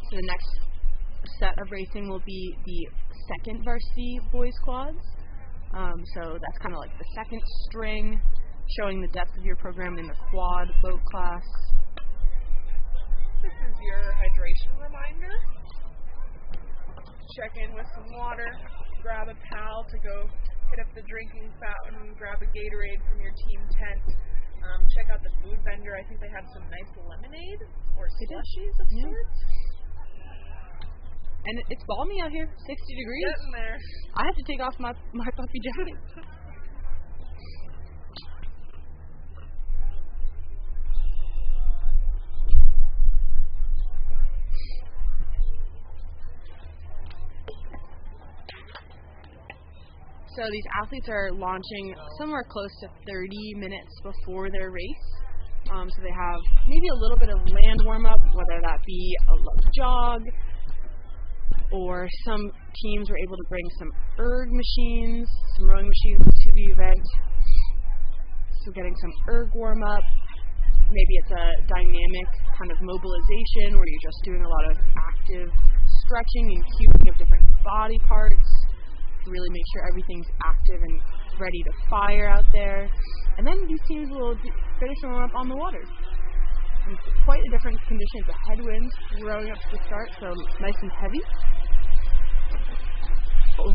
So the next set of racing will be the second varsity boys quads. So that's kind of like the second string showing the depth of your program in the quad boat class. This is your hydration reminder. Check in with some water, grab a pal to go hit up the drinking fountain, grab a Gatorade from your team tent. Check out the food vendor. I think they have some nice lemonade or slushies of sorts. And it's balmy out here, 60 degrees. Getting there. I have to take off my puffy jacket. So these athletes are launching somewhere close to 30 minutes before their race. So they have maybe a little bit of land warm-up, whether that be a light jog, or some teams were able to bring some erg machines, some rowing machines to the event. So getting some erg warm-up. Maybe it's a dynamic kind of mobilization where you're just doing a lot of active stretching and cueing of different body parts. Really make sure everything's active and ready to fire out there. And then these teams will finish them up on the water. It's quite a different condition. It's a headwind rowing up to the start, so nice and heavy.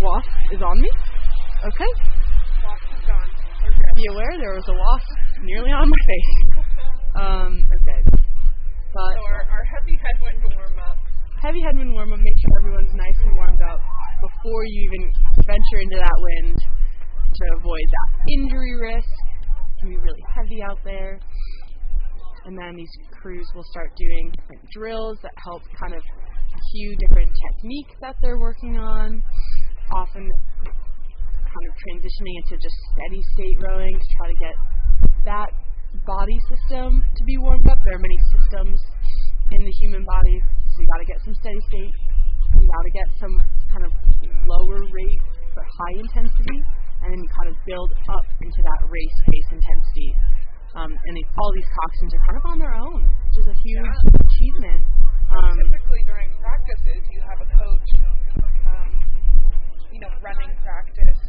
Wasp is on me. Okay. Wasp is gone. Be aware there was a wasp nearly on my face. Okay. But so our heavy headwind warm-up. Heavy headwind warm-up, make sure everyone's nice and warmed up before you even venture into that wind to avoid that injury risk. It can be really heavy out there. And then these crews will start doing different drills that help kind of cue different techniques that they're working on, often kind of transitioning into just steady state rowing to try to get that body system to be warmed up. There are many systems in the human body, so you got to get some steady state. You got to get some kind of lower rate for high intensity, and then you kind of build up into that race pace intensity. And all these coxswains are kind of on their own, which is a huge achievement. Typically during practices, you have a coach, running practice,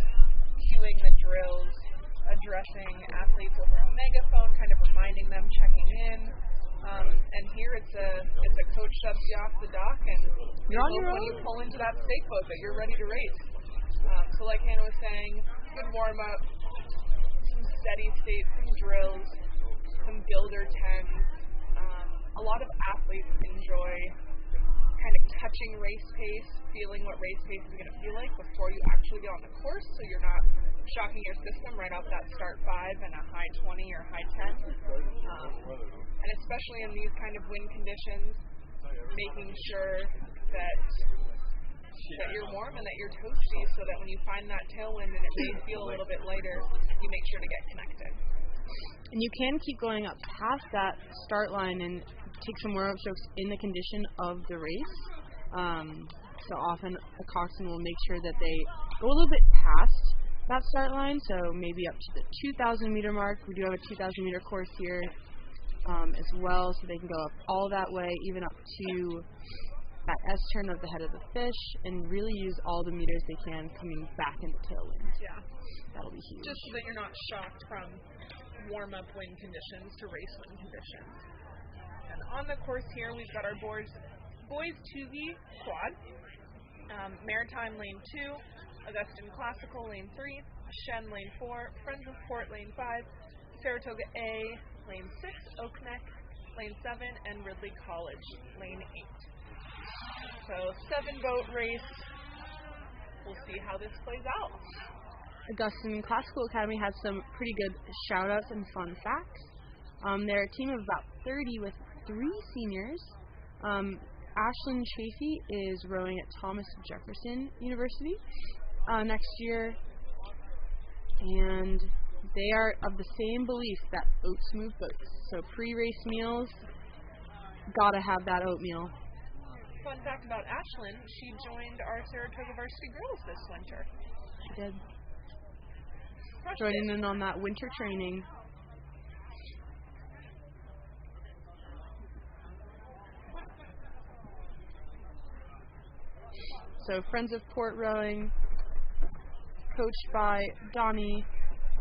cueing the drills, addressing athletes over a megaphone, kind of reminding them, checking in. And here it's a coach shoves you off the dock, and you're on your own. When you pull into that stake boat that you're ready to race. So like Hannah was saying, good warm up, some steady state, some drills, some builder tens. A lot of athletes enjoy kind of touching race pace, feeling what race pace is going to feel like before you actually get on the course, so you're not shocking your system right off that start 5 and a high 20 or high 10. And especially in these kind of wind conditions, making sure that you're warm and that you're toasty, so that when you find that tailwind and it may feel a little bit lighter, you make sure to get connected. And you can keep going up past that start line and take some warm-up strokes in the condition of the race. So often a coxswain will make sure that they go a little bit past that start line, so maybe up to the 2,000 meter mark. We do have a 2,000 meter course here as well, so they can go up all that way, even up to that S-turn of the head of the fish, and really use all the meters they can coming back into tailwind. Yeah. That'll be huge. Just so that you're not shocked from warm-up wind conditions to race wind conditions. And on the course here, we've got our boys 2V quad, Maritime lane 2, Augustine Classical lane 3, Shen lane 4, Friends of Port lane 5, Saratoga A lane 6, Oak Neck lane 7, and Ridley College lane 8. So 7-boat race. We'll see how this plays out. Augustine Classical Academy has some pretty good shout-outs and fun facts. They're a team of about 30 with 3 seniors. Ashlyn Chafee is rowing at Thomas Jefferson University next year. And they are of the same belief that oats move boats. So pre-race meals, gotta have that oatmeal. Fun fact about Ashlyn, she joined our Saratoga Varsity Girls this winter. She did. Joining in on that winter training. So Friends of Port Rowing, coached by Donnie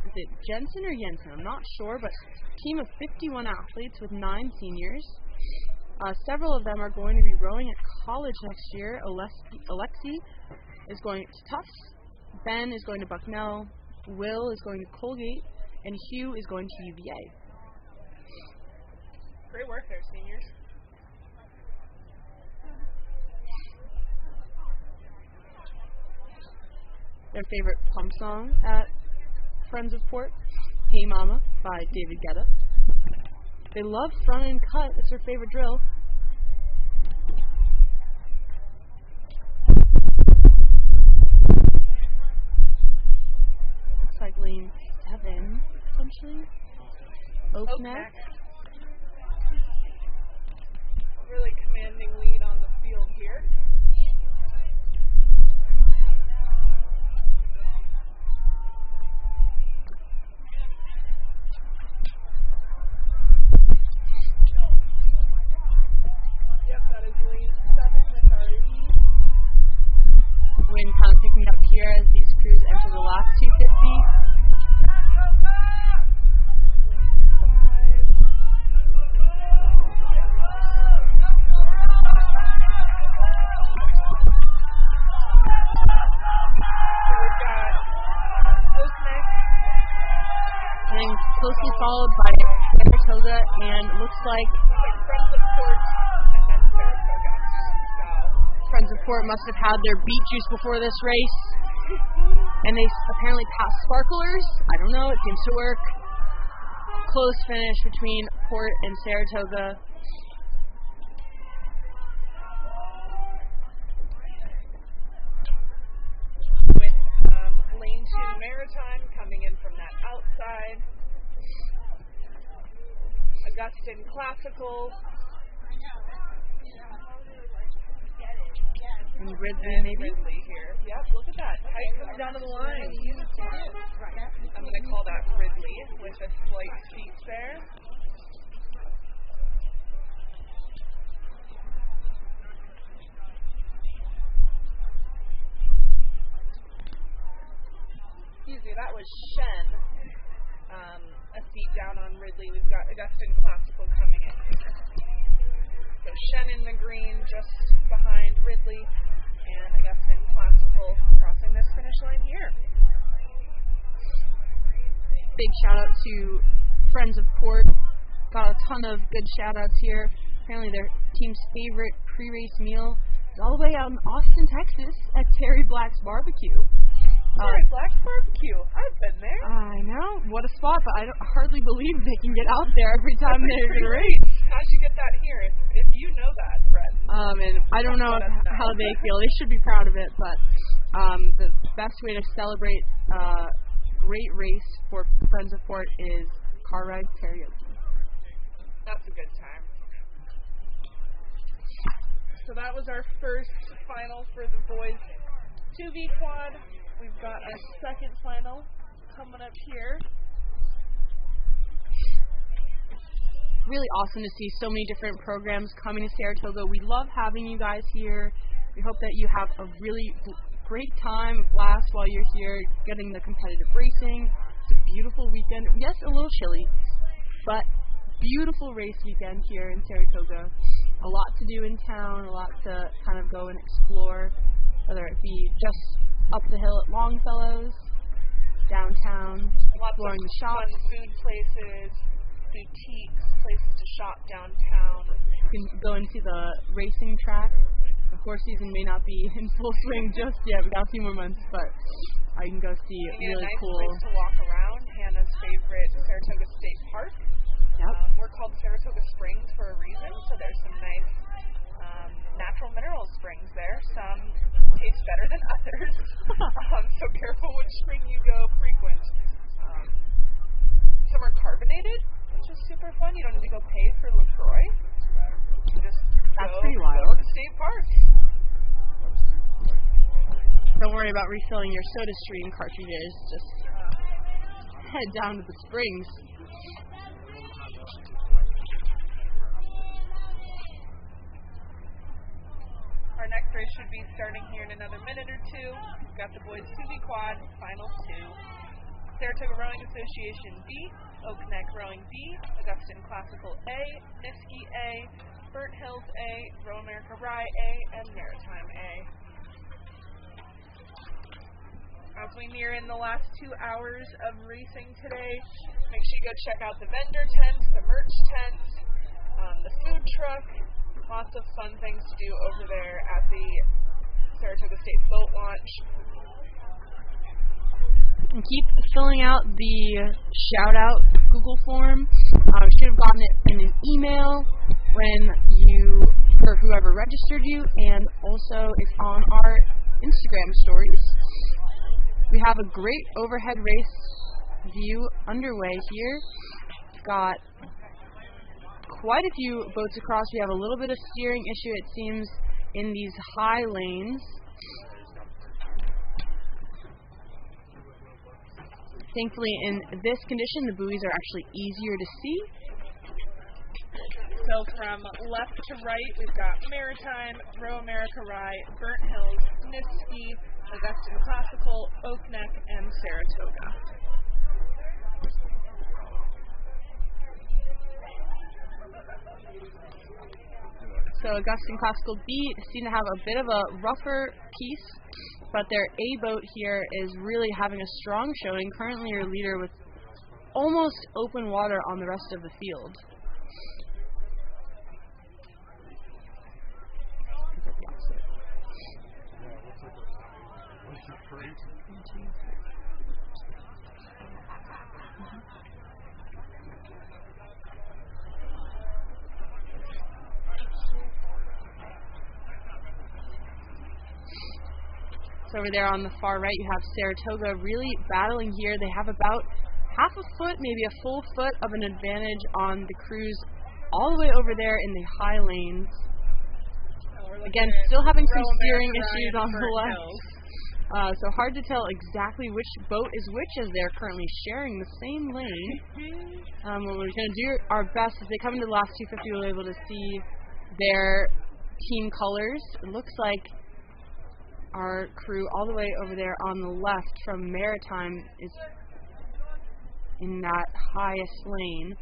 is it Jensen or Jensen? I'm not sure, but team of 51 athletes with 9 seniors. Several of them are going to be rowing at college next year. Alexi is going to Tufts. Ben is going to Bucknell. Will is going to Colgate. And Hugh is going to UVA. Great work there, seniors. Their favorite pump song at Friends of Port, Hey Mama by David Guetta. They love front and cut. It's their favorite drill. Looks like lane 7, essentially. Oak Neck. Really commanding lead on the field here. Wind kind of picking up here as these crews enter the last 250. And closely followed by Saratoga, and looks like Friends of Port and then Saratoga. Friends of Port must have had their beet juice before this race, and they apparently passed Sparklers. I don't know, it seems to work. Close finish between Port and Saratoga. With lane 2 Maritime coming in from that outside. Augustine Classical. And Ridley, maybe? Ridley here. Yep, look at that. Tight coming down to the line. I'm going to call that Ridley with a slight seat there. Excuse me, that was Shen. A seat down on Ridley. We've got Augustine Classical coming in here. So Shen in the green just behind Ridley, and Augustine Classical crossing this finish line here. Big shout out to Friends of Port. Got a ton of good shout outs here. Apparently their team's favorite pre-race meal is all the way out in Austin, Texas at Terry Black's Barbecue. Terry Black's Barbecue. I've been there. I know. What a spot, but I hardly believe they can get out there every time they're going to race. How'd you get that here? If you know that, friend. And I don't know how they feel. They should be proud of it, but the best way to celebrate great race for Friends of Port is car ride karaoke. That's a good time. So that was our first final for the boys 2V quad. We've got a second final coming up here. Really awesome to see so many different programs coming to Saratoga. We love having you guys here. We hope that you have a really great time, a blast while you're here, getting the competitive racing. It's a beautiful weekend. Yes, a little chilly, but beautiful race weekend here in Saratoga. A lot to do in town, a lot to kind of go and explore, whether it be just up the hill at Longfellows, downtown, exploring the shops. Fun food places, boutiques, places to shop downtown. You can go and see the racing track. The horse season may not be in full swing just yet. We got a few more months, but I can go see really nice cool. Place to walk around. Hannah's favorite Saratoga State Park. Yep. We're called Saratoga Springs for a reason, so there's some nice natural mineral springs there. Some taste better than others, so careful which spring you go frequent. Some are carbonated, which is super fun. You don't need to go pay for LaCroix. You just That's pretty wild. Go to state parks. Don't worry about refilling your SodaStream cartridges. Just head down to the springs. Our next race should be starting here in another minute or two. We've got the boys 2V quad, final 2. Saratoga Rowing Association B, Oak Neck Rowing B, Augustine Classical A, Niski A, Burnt Hills A, Row America Rye A, and Maritime A. As we near in the last 2 hours of racing today, make sure you go check out the vendor tent, the merch tent, the food truck. Lots of fun things to do over there at the Saratoga State Boat Launch. And keep filling out the shout-out Google form. You should have gotten it in an email for whoever registered you, and also it's on our Instagram stories. We have a great overhead race view underway here. We've got quite a few boats across. We have a little bit of steering issue, it seems, in these high lanes. Thankfully, in this condition, the buoys are actually easier to see. So from left to right, we've got Maritime, Row America Rye, Burnt Hills, Niski, Augustine Classical, Oak Neck, and Saratoga. So Augustine Classical B seem to have a bit of a rougher piece, but their A boat here is really having a strong showing. Currently your leader with almost open water on the rest of the field. Over there on the far right, you have Saratoga really battling here. They have about half a foot, maybe a full foot of an advantage on the crews all the way over there in the high lanes. Again, still having some steering issues on the left. So hard to tell exactly which boat is which as they're currently sharing the same lane. What we're going to do our best as they come into the last 250, we'll be able to see their team colors. It looks like our crew all the way over there on the left from Maritime is in that highest lane.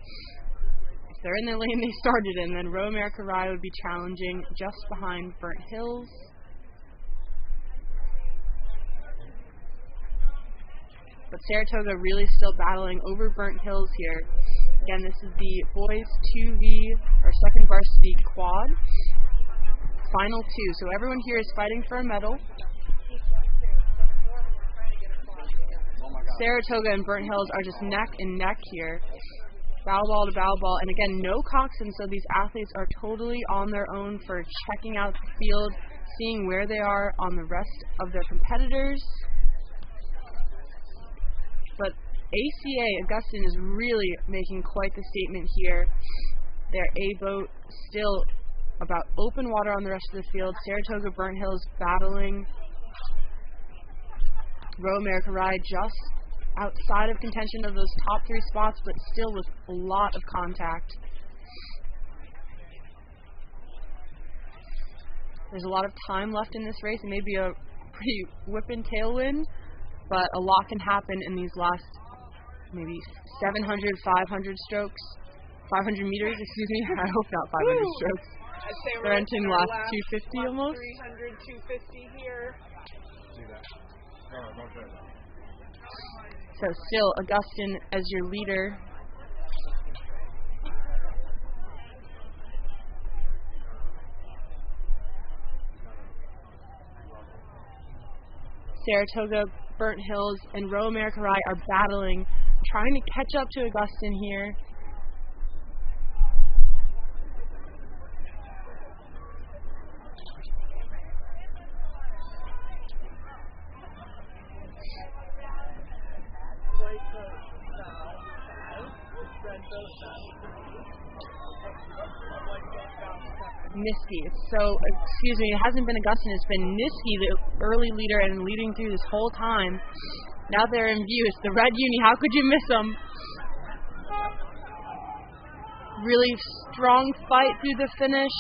If they're in the lane they started in, then Row America Rye would be challenging just behind Burnt Hills. But Saratoga really still battling over Burnt Hills here. Again, this is the boys 2V or second varsity quad. Final 2, so everyone here is fighting for a medal. Saratoga and Burnt Hills are just neck and neck here. Bow ball to bow ball, and again, no coxswain, so these athletes are totally on their own for checking out the field, seeing where they are on the rest of their competitors. But ACA, Augustine, is really making quite the statement here. Their A boat still about open water on the rest of the field. Saratoga, Burnt Hills battling. Row America Rye just outside of contention of those top 3 spots, but still with a lot of contact. There's a lot of time left in this race. It may be a pretty whipping tailwind, but a lot can happen in these last maybe 700, 500 strokes. 500 meters, excuse me. I hope not 500 strokes. I'd say we're entering the last 250 almost. 300, 250 here. See that? No, don't do that. So still Augustine as your leader. Saratoga, Burnt Hills, and Row America Rye are battling, trying to catch up to Augustine here. Niski. Excuse me, it hasn't been Augustine, it's been Niski, the early leader and leading through this whole time. Now they're in view. It's the red uni. How could you miss them? Really strong fight through the finish.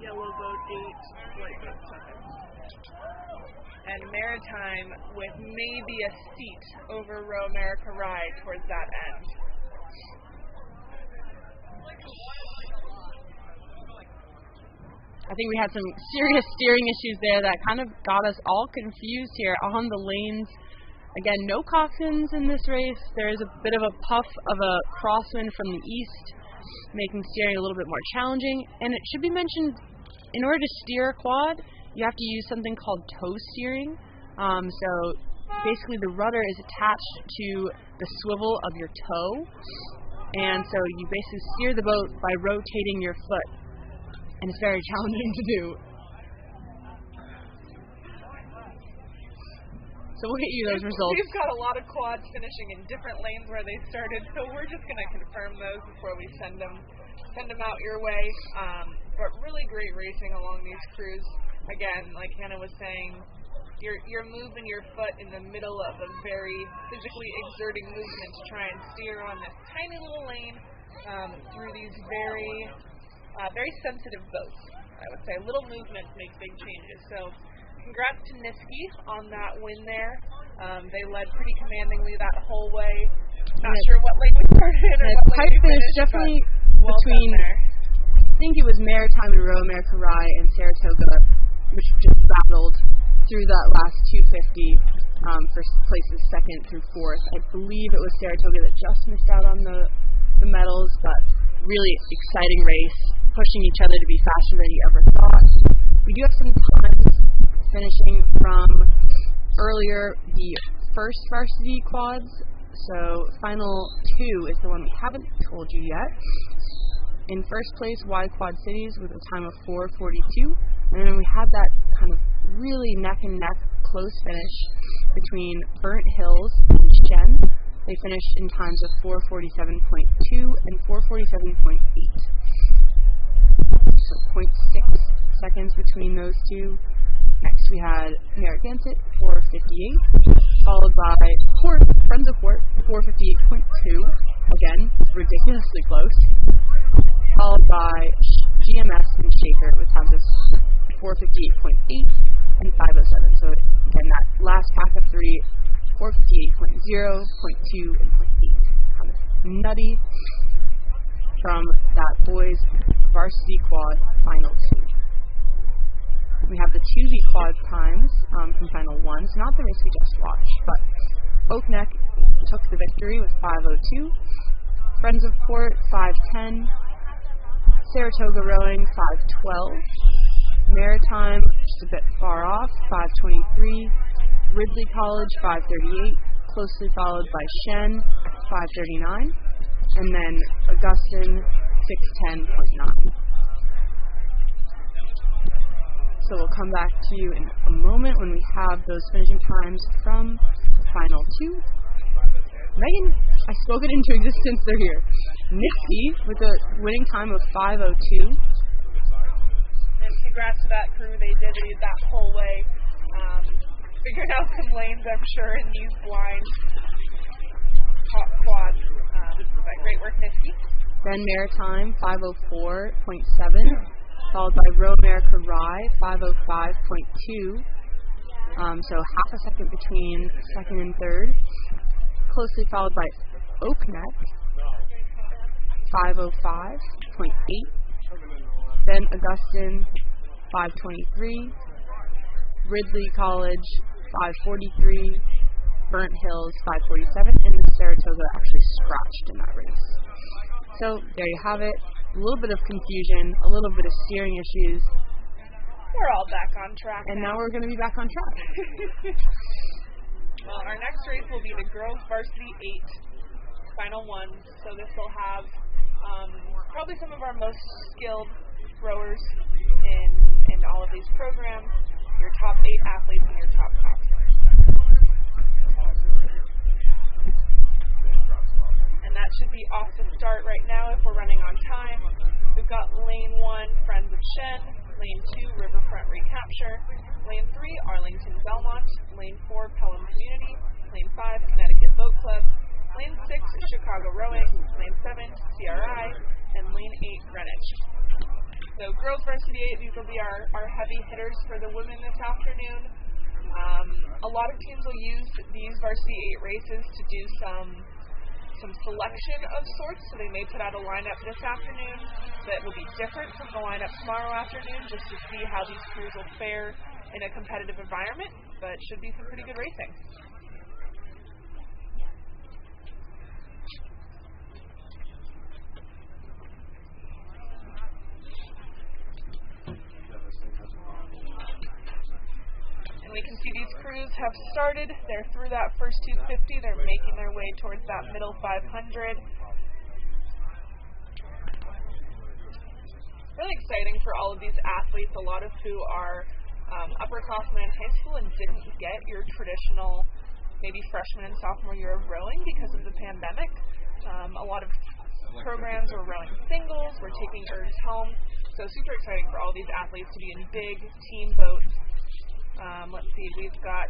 Yellow boat 8, white boat 7. and Maritime with maybe a seat over Row America Ride towards that end. I think we had some serious steering issues there that kind of got us all confused here on the lanes. Again, no coxswains in this race. There is a bit of a puff of a crosswind from the east, making steering a little bit more challenging. And it should be mentioned, in order to steer a quad, you have to use something called toe steering. So basically the rudder is attached to the swivel of your toe. And so you basically steer the boat by rotating your foot. And it's very challenging to do. So we'll get you those results. We've got a lot of quads finishing in different lanes where they started, so we're just going to confirm those before we send them out your way. But really great racing along these crews. Again, like Hannah was saying, you're moving your foot in the middle of a very physically exerting movement to try and steer on this tiny little lane through these very sensitive boats. I would say little movements make big changes. So congrats to Niski on that win there. They led pretty commandingly that whole way. Not sure what lane we started in or what lane we finished, definitely well between, I think it was Maritime and Row America Rye and Saratoga, which just battled through that last 250 for places second through fourth. I believe it was Saratoga that just missed out on the medals, but really exciting race, pushing each other to be faster than you ever thought. We do have some times finishing from earlier the first varsity quads. So final two is the one we haven't told you yet. In first place, Y Quad Cities with a time of 4:42, and then we had that kind of really neck and neck close finish between Burnt Hills and Shen. They finished in times of 4:47.2 and 4:47.8. So 0.6 seconds between those two. Next we had Narragansett, 4:58, followed by Friends of Port, 4:58.2. Again, ridiculously close. Followed by GMS and Shaker with times of 4:58.8 and 5:07. So again, that last pack of three, 4:58.0, 0.2, and 0.8. Kind of nutty from that boys varsity quad final two. We have the 2V quad times from final one. It's not the race we just watched, but Oak Neck took the victory with 5:02. Friends of Port, 5:10. Saratoga Rowing, 5:12. Maritime, just a bit far off, 5:23. Ridley College, 5:38. Closely followed by Shen, 5:39. And then Augustine, 6:10.9. So we'll come back to you in a moment when we have those finishing times from final two. Megan, I spoke it into existence, they're here. Niski with a winning time of 5:02. And congrats to that crew, they did lead that whole way. Figuring out some lanes, I'm sure, in these blind top quads. But great work, Niski. Then Maritime, 5:04.7. Followed by Row America Rye, 5:05.2. So half a second between second and third. Closely followed by Oak Neck, 5:05.8. Then Augustine, 5:23. Ridley College, 5:43. Burnt Hills, 5:47. And Saratoga actually scratched in that race. So there you have it. A little bit of confusion, a little bit of steering issues. We're all back on track. And now we're going to be back on track. Well, our next race will be the Girls Varsity 8 final one. So this will have probably some of our most skilled rowers in all of these programs, your top 8 athletes and your top coxswains. And that should be off to start right now if we're running on time. We've got lane 1, Friends of Shen, lane 2, Riverfront Recapture, lane 3, Arlington Belmont, lane 4, Pelham Community, lane 5, Connecticut Boat Club, lane 6, Chicago Rowing, lane 7, CRI, and lane 8, Greenwich. So Girls Varsity 8, these will be our heavy hitters for the women this afternoon. A lot of teams will use these Varsity 8 races to do some selection of sorts, so they may put out a lineup this afternoon that will be different from the lineup tomorrow afternoon, just to see how these crews will fare in a competitive environment, but should be some pretty good racing. And we can see these crews have started. They're through that first 250. They're making their way towards that middle 500. Really exciting for all of these athletes, a lot of who are upperclassmen in high school and didn't get your traditional maybe freshman and sophomore year of rowing because of the pandemic. A lot of programs were rowing singles, were taking ergs home. So super exciting for all these athletes to be in big team boats. Let's see, we've got,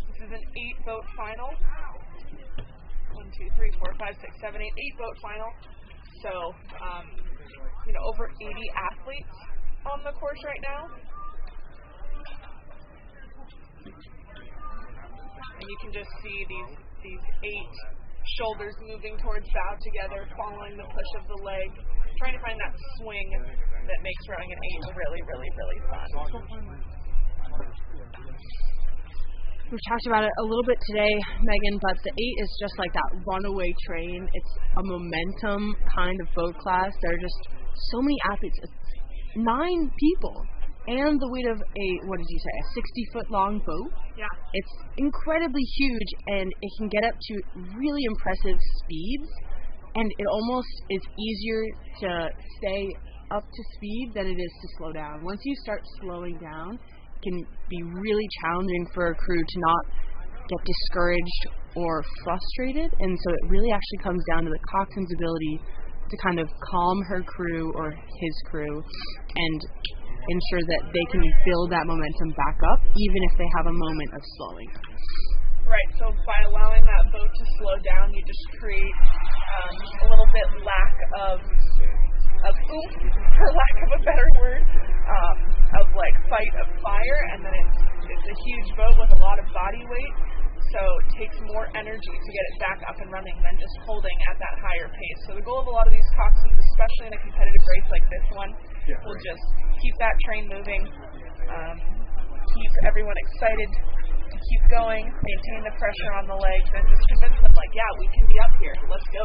this is an 8-boat final. 1, 2, 3, 4, 5, 6, 7, 8, 8-boat final. So, over 80 athletes on the course right now. And you can just see these 8 shoulders moving towards bow together, following the push of the leg, trying to find that swing that makes rowing an 8 really, really, really fun. We've talked about it a little bit today, Megan, but the 8 is just like that runaway train. It's a momentum kind of boat class. There are just so many athletes. It's 9 people. And the weight of a 60-foot long boat. Yeah. It's incredibly huge, and it can get up to really impressive speeds. And it almost is easier to stay up to speed than it is to slow down. Once you start slowing down, it can be really challenging for a crew to not get discouraged or frustrated. And so it really actually comes down to the coxswain's ability to kind of calm her crew or his crew and ensure that they can build that momentum back up even if they have a moment of slowing. Right, so by allowing that boat to slow down, you just create a little bit lack of oomph, for lack of a better word, of like fight of fire, and then it's a huge boat with a lot of body weight, so it takes more energy to get it back up and running than just holding at that higher pace. So the goal of a lot of these coxswains, especially in a competitive race like this one, will just keep that train moving, keep everyone excited to keep going, maintain the pressure on the legs, and just convince them, like, yeah, we can be up here, let's go.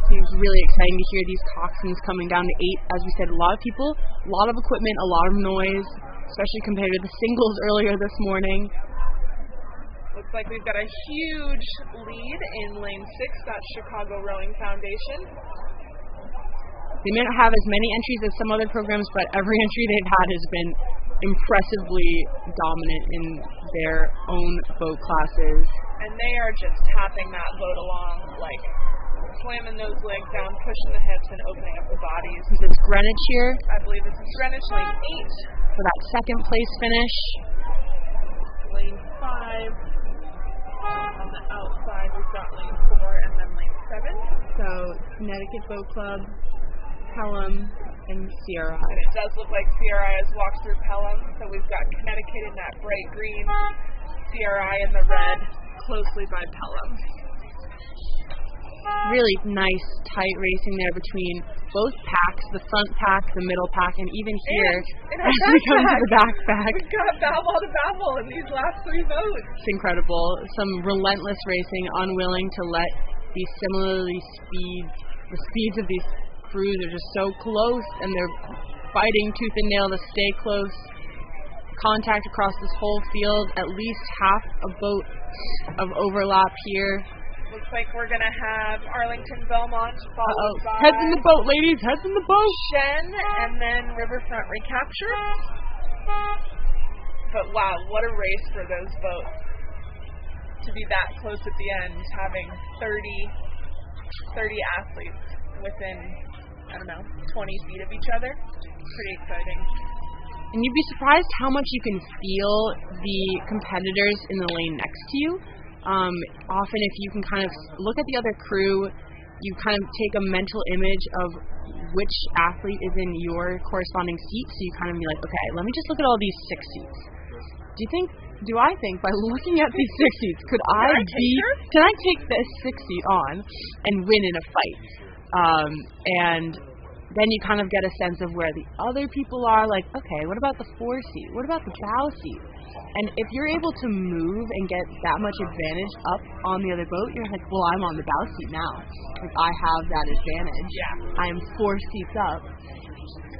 It's really exciting to hear these coxswains coming down to 8. As we said, a lot of people, a lot of equipment, a lot of noise, especially compared to the singles earlier this morning. Looks like we've got a huge lead in lane 6, that's Chicago Rowing Foundation. They may not have as many entries as some other programs, but every entry they've had has been impressively dominant in their own boat classes. And they are just tapping that boat along, like slamming those legs down, pushing the hips, and opening up the bodies. This is Greenwich here. I believe this is Greenwich, lane 8. For that second place finish. Lane 5. On the outside, we've got lane 4 and then lane 7. So, Connecticut Boat Club, Pelham, and CRI. And it does look like CRI has walked through Pelham, so we've got Connecticut in that bright green, CRI in the red, closely by Pelham. Really nice, tight racing there between both packs, the front pack, the middle pack, and even here, as we come to the back pack. We've got babble to babble in these last 3 boats. It's incredible. Some relentless racing, unwilling to let these the speeds of these crews are just so close, and they're fighting tooth and nail to stay close. Contact across this whole field, at least half a boat of overlap here. Looks like we're going to have Arlington Belmont followed by... Heads in the boat, ladies! Heads in the boat! Shen, and then Riverfront Recapture. But wow, what a race for those boats. To be that close at the end, having 30 athletes within, 20 feet of each other. Pretty exciting. And you'd be surprised how much you can feel the competitors in the lane next to you. Often if you can kind of look at the other crew you kind of take a mental image of which athlete is in your corresponding seat, so you kind of be like, okay, let me just look at all these 6 seats. Do I think by looking at these 6 seats, can I take this 6 seat on and win in a fight? And then you kind of get a sense of where the other people are, like, okay, what about the 4 seat? What about the bow seat? And if you're able to move and get that much advantage up on the other boat, you're like, well, I'm on the bow seat now. Like, I have that advantage. Yeah. I am 4 seats up, 5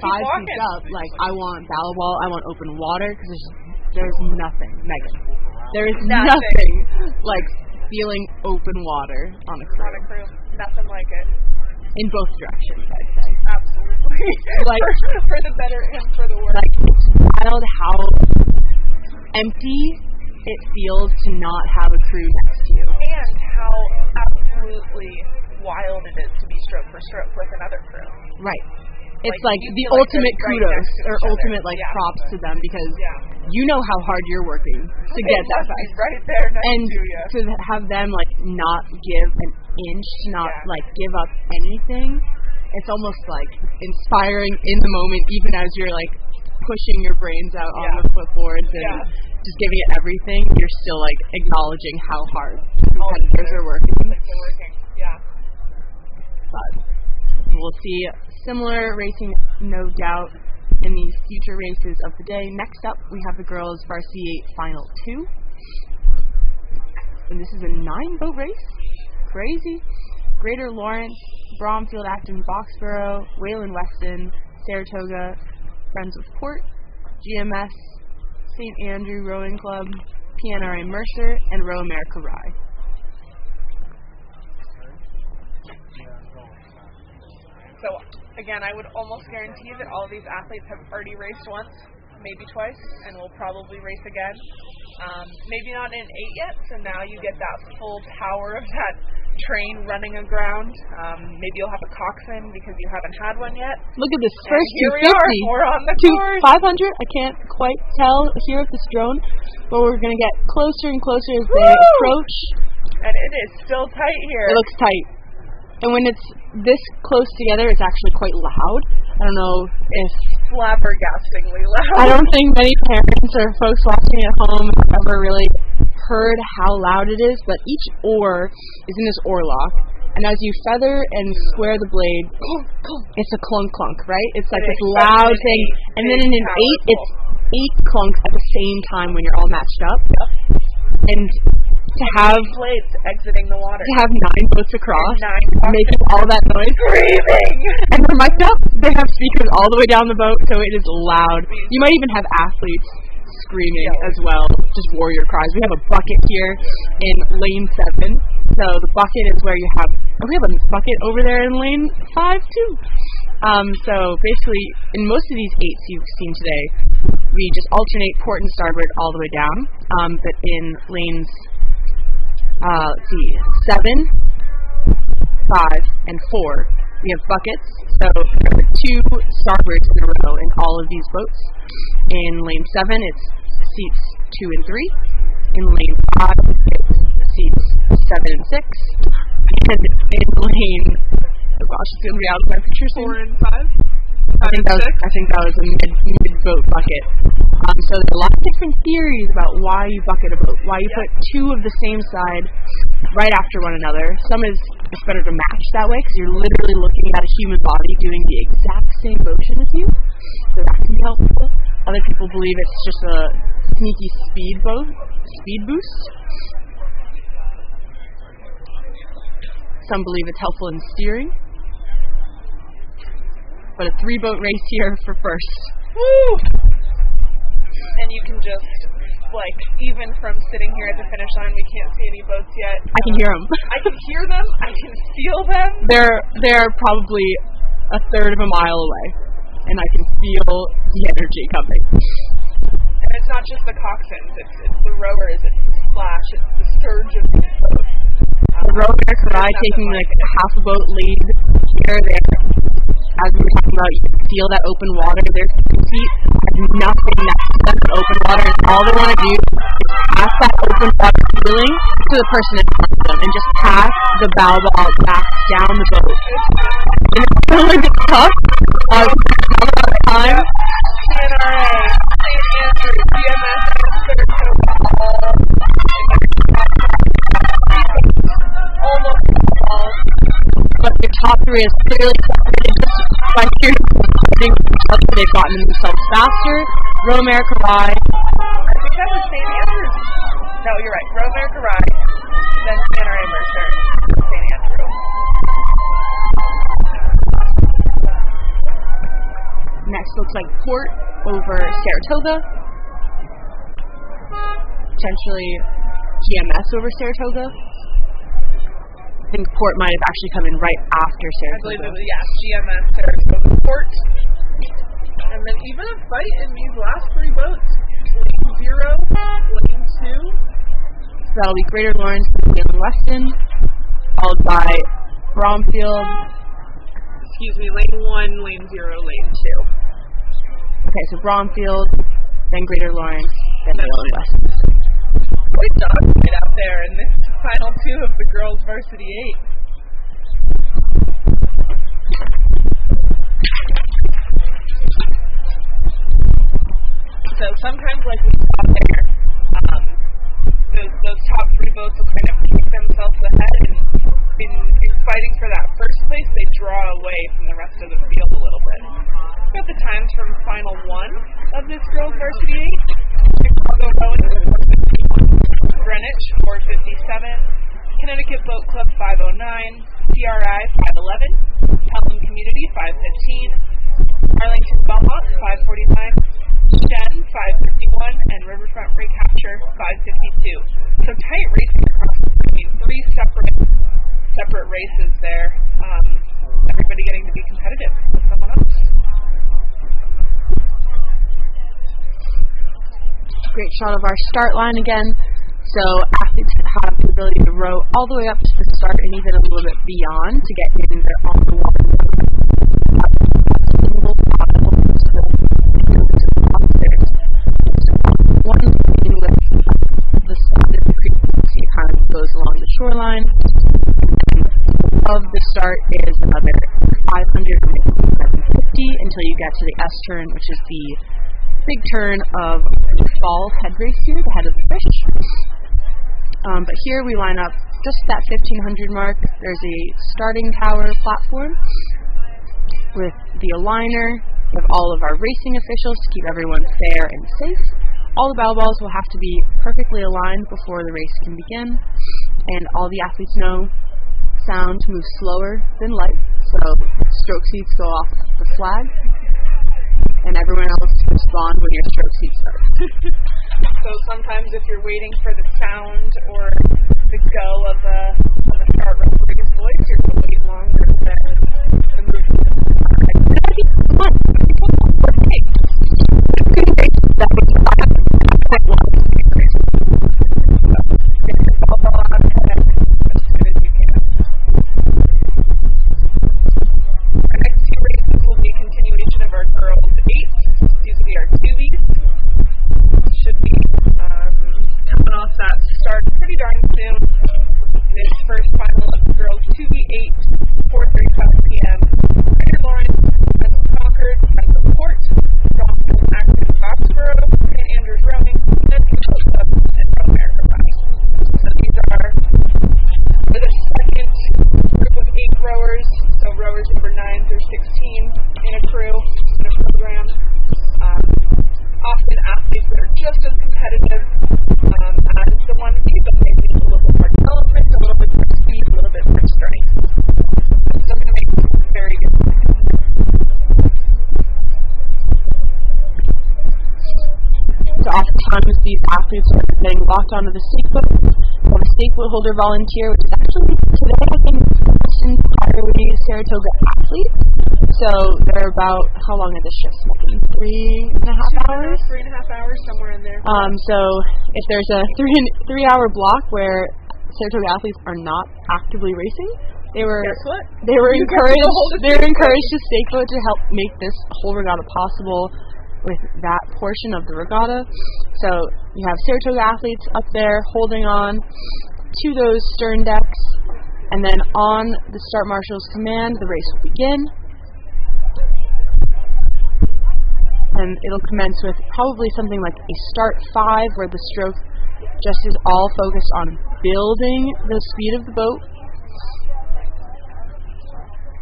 seats up. Like, I want bow wall, I want open water, because there's nothing, Megan. There is nothing like feeling open water on a crew. Nothing like it. In both directions, I'd say. Absolutely. Like for the better and for the worse. Like, it's wild how empty it feels to not have a crew next to you. And how absolutely wild it is to be stroke for stroke with another crew. Right. It's like the ultimate kudos or ultimate props to them, because you know how hard you're working to get that fast. Right there next and to you. To have them not give an inch, to not give up anything, it's almost inspiring in the moment, even as you're pushing your brains out on the footboards and just giving it everything. You're still acknowledging how hard competitors are working. Yeah. But we'll see similar racing, no doubt, in the future races of the day. Next up, we have the girls' Varsity Final 2. And this is a 9-boat race. Crazy. Greater Lawrence, Bromfield, Acton, Boxborough, Wayland Weston, Saratoga, Friends of Port, GMS, St. Andrew Rowing Club, PNRA Mercer, and Row America Rye. So, again, I would almost guarantee that all of these athletes have already raced once, maybe twice, and will probably race again. Maybe not in 8 yet, so now you get that full power of that train running aground. Maybe you'll have a coxswain because you haven't had one yet. Look at this first 250. We're on the course. 500. I can't quite tell here with this drone, but we're going to get closer and closer as they approach. And it is still tight here. It looks tight. And when it's this close together, it's actually quite loud. I don't know if... Flabbergastingly loud. I don't think many parents or folks watching at home have ever really heard how loud it is, but each oar is in this oar lock. And as you feather and square the blade, it's a clunk, right? It's like this loud thing. And then in an 8, it's 8 clunks at the same time when you're all matched up. And to have blades exiting the water, to have 9 boats across, making all that noise, screaming, and they're mic'd up. They have speakers all the way down the boat, so it is loud. You might even have athletes screaming as well, just warrior cries. We have a bucket here in lane 7. So the bucket is where you have. We have a bucket over there in lane 5 too. So basically, in most of these 8s you've seen today, we just alternate port and starboard all the way down. But in lanes 7, 5, and 4, we have buckets. So there are 2 starboards in a row in all of these boats. In lane 7, it's seats 2 and 3. In lane 5, it's seats 7 and 6. And in lane, oh gosh, it's gonna be out of my picture soon. 4 and 5. I think that was a mid boat bucket. So there's a lot of different theories about why you bucket a boat, why you put 2 of the same side right after one another. Some is it's better to match that way because you're literally looking at a human body doing the exact same motion with you, so that can be helpful. Other people believe it's just a sneaky speed boost. Some believe it's helpful in steering. But a 3-boat race here for first. Woo! And you can just, even from sitting here at the finish line, we can't see any boats yet. I can hear them. I can hear them. I can feel them. They're probably a third of a mile away, and I can feel the energy coming. And it's not just the coxswains. It's the rowers. It's the splash. It's the surge of these boats. The Row America Rye taking half a boat lead here or there. As we were talking about, you can feel that open water. There's nothing next to them but open water, and all they want to do is pass that open water feeling to the person in front of them and just pass the bow ball back down the boat. And it's really tough. Not a lot of time. CNRA, St. Andrews, GMS, Saratoga, almost all. But the top three is clearly separated just by sheer holding themselves. They've gotten themselves faster. Row America Rye. I think that was St. Andrews. No, you're right. Row America Rye, then CNRA Mercer, St. Andrews. Next looks like Port over Saratoga. Potentially GMS over Saratoga. I think Port might have actually come in right after I Saratoga. believe it was, GMS, Saratoga, Port. And then even a fight in these last three boats. Lane 0, Lane 2. So that'll be Greater Lawrence and Weston, followed by Bromfield. Excuse me, Lane 1, Lane 0, Lane 2. Okay, so Bromfield, then Greater Lawrence, then Yale and Weston. Great dog fight out there in this final two of the girls' Varsity 8. So sometimes, like we saw there, those top three boats will kind of keep themselves ahead, and in fighting for that first place, they draw away from the rest of the field a little bit. Got the times from final one of this girls' Varsity 8. Chicago Rowing, Greenwich 4:57, Connecticut Boat Club 5:09, PRI 5:11, Pelham Community 5:15, Arlington Belmont 5:49, Shen 5:51, and Riverfront Recapture 5:52. So tight racing across the board. I mean, three separate races there. Everybody getting to be competitive with someone else. Great shot of our start line again. So athletes have the ability to row all the way up to the start and even a little bit beyond to get in there on the water. One thing with the southern frequency kind of goes along the shoreline. Of the start is another 500 and 750 until you get to the S turn, which is the big turn of the fall head race here, the head of the fish. But here we line up just that 1500 mark. There's a starting tower platform with the aligner. We have all of our racing officials to keep everyone fair and safe. All the bow balls will have to be perfectly aligned before the race can begin. And all the athletes know sound moves slower than light, so stroke seats go off the flag. And everyone else respond when your stroke seat starts. So sometimes if you're waiting for the sound or the go of a start referee's voice, you're going to wait longer than the movement. Our next two races will be a continuation of our girls' 8. These will be our 2Bs. Should be coming off that start pretty darn soon. This first final of the girls' 2B8, 4:35 p.m. Greater Lawrence, Concord, Central Port, Brompton, Acton, Foxborough, St. Andrews Rowing, Connecticut Boat Club, and Row America Rye. So these are the second group of 8 rowers, so rowers number 9 through 16 in a crew, in a program. Often athletes that are just as competitive as the 1B, but maybe a little bit more development, a little bit more speed, a little bit more strength. So I'm going to make it very good. So oftentimes these athletes are getting locked onto the stake boat. We have a stake boat holder volunteer, which is actually today I think entirely Saratoga athlete. So they're about, how long are the shifts? 3.5 hours? 3.5 hours, somewhere in there. So if there's a 3-hour block where Saratoga athletes are not actively racing, they were encouraged to stake boat to help make this whole regatta possible with that portion of the regatta. So you have Saratoga athletes up there holding on to those stern decks, and then on the start marshal's command, the race will begin. And it'll commence with probably something like a start 5, where the stroke just is all focused on building the speed of the boat.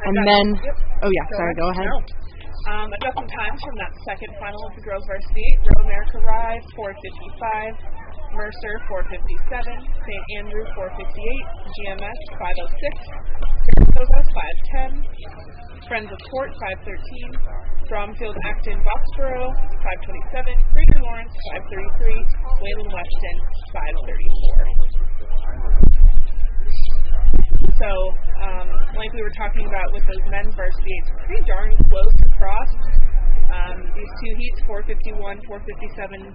And then, go ahead. Adjustment times from that second final of the girls' varsity. Row America Rye, 4:55. Mercer, 4:57. St. Andrew, 4:58. GMS, 5:06. Saratoga, 5:10. Friends of Port, 5:13. Bromfield Acton Boxborough, 5:27. Greater Lawrence, 5:33. Wayland Weston, 5:34. So, like we were talking about with those men's varsity, it's pretty darn close across. These two heats, 4:51, 4:57,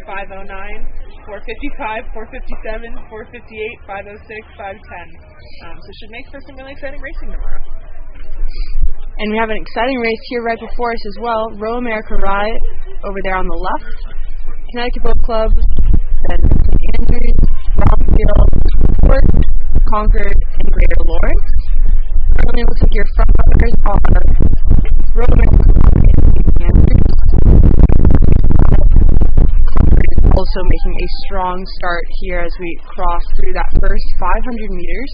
5:09, 4:55, 4:57, 4:58, 5:06, 5:10. So it should make for some really exciting racing tomorrow. And we have an exciting race here right before us as well. Row America Rye over there on the left. Connecticut Boat Club, then St. Andrews, Bromfield, Port, Concord, and Greater Lawrence. Currently, it looks like your front runners are Row America Rye and St. Andrews. Concord is also making a strong start here as we cross through that first 500 meters.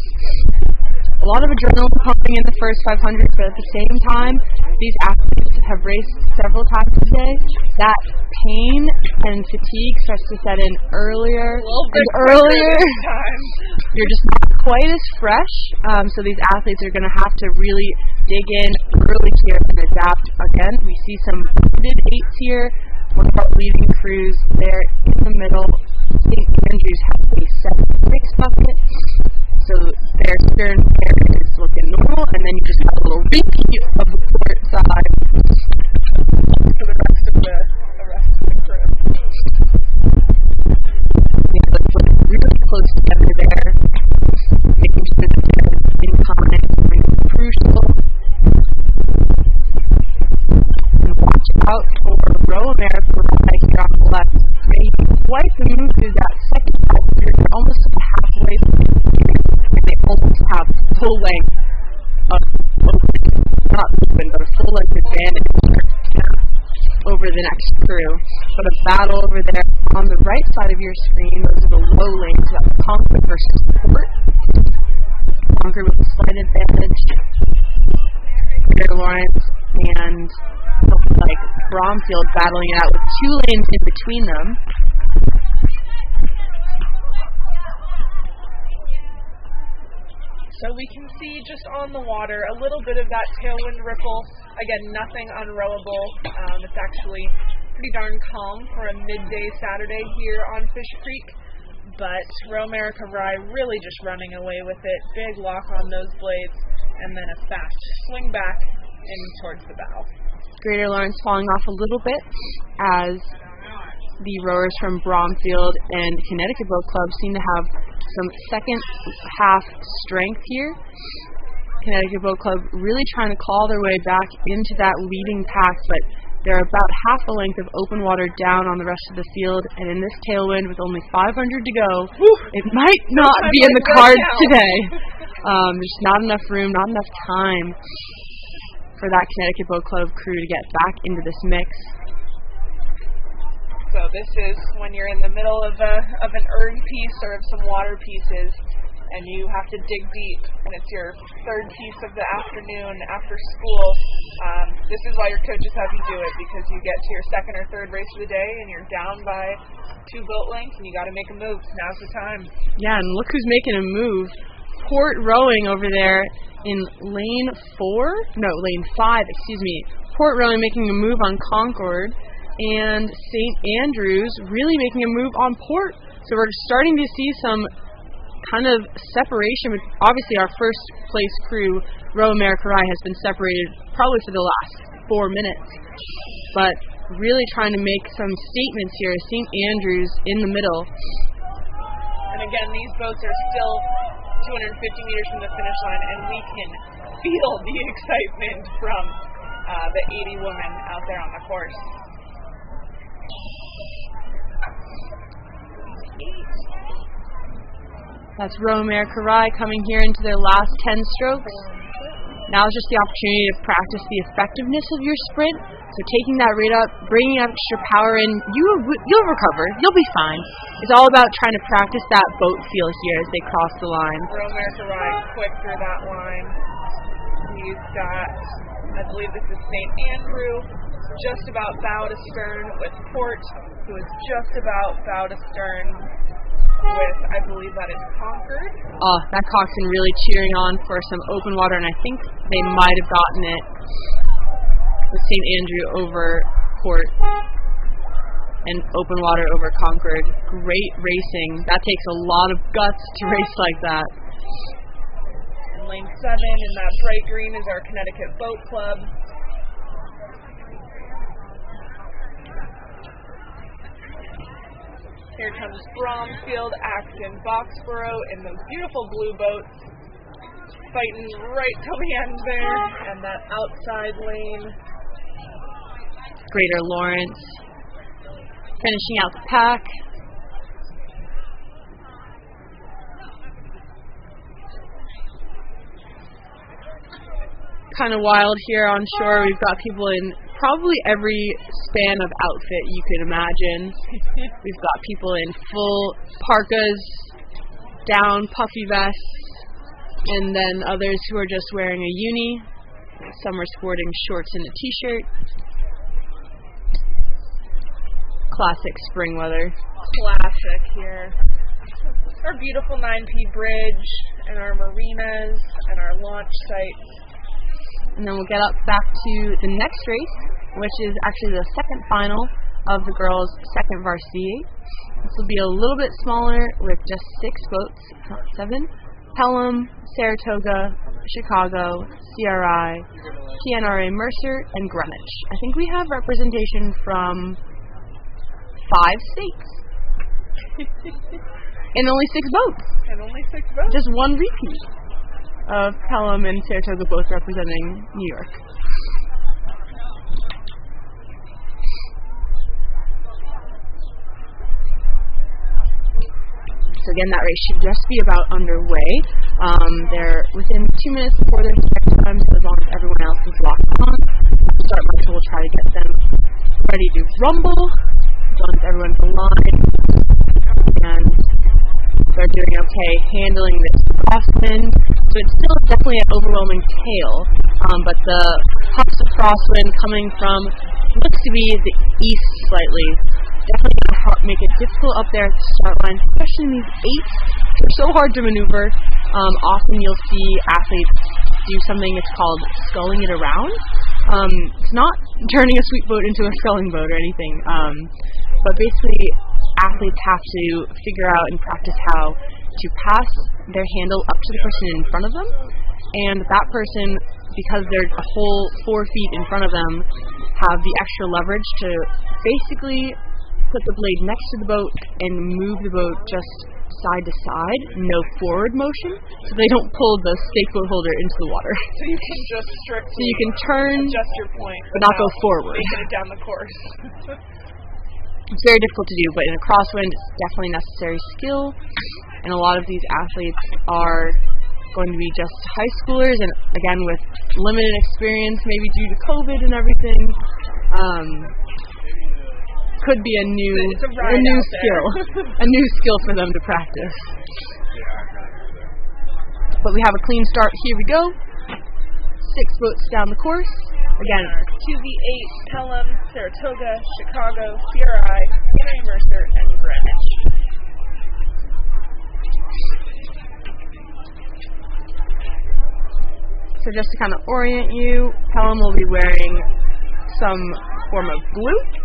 A lot of adrenaline pumping in the first 500, but at the same time, these athletes have raced several times today. That pain and fatigue starts to set in earlier and earlier. You're just not quite as fresh, so these athletes are going to have to really dig in early here and adapt. Again, we see some booted 8s here. One of our leading crews there in the middle. St. Andrews has a 7-6 bucket. So their stern pair is looking normal, and then you just got a little repeat of the port side for the rest of the crew. Yeah, let's look really close together there, making sure that they're in contact is crucial. And watch out for Row America right here on the left. Making quite the move through that second 500. They're almost at the halfway point. They almost have full length of not open, but a full length advantage over the next crew. But a battle over there on the right side of your screen, those are the low lanes, so that's Concord versus Port. Concord with a slight advantage. Greater Lawrence and like Bromfield battling it out with 2 lanes in between them. So we can see just on the water a little bit of that tailwind ripple. Again, nothing unrowable. It's actually pretty darn calm for a midday Saturday here on Fish Creek. But Row America Rye really just running away with it. Big lock on those blades, and then a fast swing back in towards the bow. Greater Lawrence falling off a little bit as the rowers from Bromfield and Connecticut Boat Club seem to have some second half strength here. Connecticut Boat Club really trying to claw their way back into that leading pack, but they're about half a length of open water down on the rest of the field, and in this tailwind with only 500 to go, it might not be in the cards today. There's not enough room, not enough time for that Connecticut Boat Club crew to get back into this mix. So this is when you're in the middle of an erg piece or of some water pieces, and you have to dig deep, and it's your third piece of the afternoon after school. This is why your coaches have you do it, because you get to your second or third race of the day, and you're down by 2 boat lengths, and you got to make a move. Now's the time. Yeah, and look who's making a move. Port rowing over there in lane 5, Port rowing making a move on Concord, and St. Andrews really making a move on Port. So we're starting to see some kind of separation. Obviously our first place crew, Row America Rye, has been separated probably for the last 4 minutes. But really trying to make some statements here. St. Andrews in the middle. And again, these boats are still 250 meters from the finish line, and we can feel the excitement from the 80 women out there on the course. That's Romare Karai coming here into their last 10 strokes. Now is just the opportunity to practice the effectiveness of your sprint. So taking that rate up, bringing extra power in, you'll recover. You'll be fine. It's all about trying to practice that boat feel here as they cross the line. Romare Karai quick through that line. He's got, I believe this is St. Andrew, just about bow to stern with Port, who is just about bow to stern with, I believe that is Concord. That coxswain really cheering on for some open water, and I think they might have gotten it with St. Andrew over Port and open water over Concord. Great racing. That takes a lot of guts to race like that. In lane 7 in that bright green is our Connecticut Boat Club. Here comes Bromfield, Acton, Boxborough in those beautiful blue boats, fighting right till the end there, and that outside lane. Greater Lawrence finishing out the pack. Kind of wild here on shore. We've got people in probably every span of outfit you could imagine. We've got people in full parkas, down puffy vests, and then others who are just wearing a uni. Some are sporting shorts and a t-shirt. Classic spring weather. Classic here. Our beautiful 9P bridge and our marinas and our launch sites. And then we'll get up back to the next race, which is actually the second final of the girls' second varsity. This will be a little bit smaller with just 6 boats, not 7. Pelham, Saratoga, Chicago, CRI, PNRA Mercer, and Greenwich. I think we have representation from 5 states. And only 6 boats. And only 6 boats. Just 1 repeat of Pelham and Saratoga both representing New York. So again, that race should just be about underway. They're within 2 minutes before their start time, so as long as everyone else is locked on, the start marshal will try to get them ready to rumble, as long as everyone's aligned, and they're doing okay handling this crosswind. So it's still definitely an overwhelming tail, but the puffs of crosswind coming from looks to be the east slightly. Definitely going to make it difficult up there at the start line, especially in these 8s. They're so hard to maneuver. Often you'll see athletes do something that's called sculling it around. It's not turning a sweet boat into a sculling boat or anything, but basically athletes have to figure out and practice how to pass their handle up to the person in front of them, and that person, because they're a whole 4 feet in front of them, have the extra leverage to basically put the blade next to the boat and move the boat just side to side, no forward motion, so they don't pull the stake boat holder into the water. So you can just strictly so you can turn, adjust your point, but not go forward. Making it down the course. It's very difficult to do, but in a crosswind, it's definitely necessary skill, and a lot of these athletes are going to be just high schoolers, and again, with limited experience, maybe due to COVID and everything. Could be a new skill, a new skill for them to practice. But we have a clean start. Here we go. 6 boats down the course. Again, QV8, Pelham, Saratoga, Chicago, CRI, PNRA Mercer, and Greenwich. So just to kind of orient you, Pelham will be wearing some form of blue.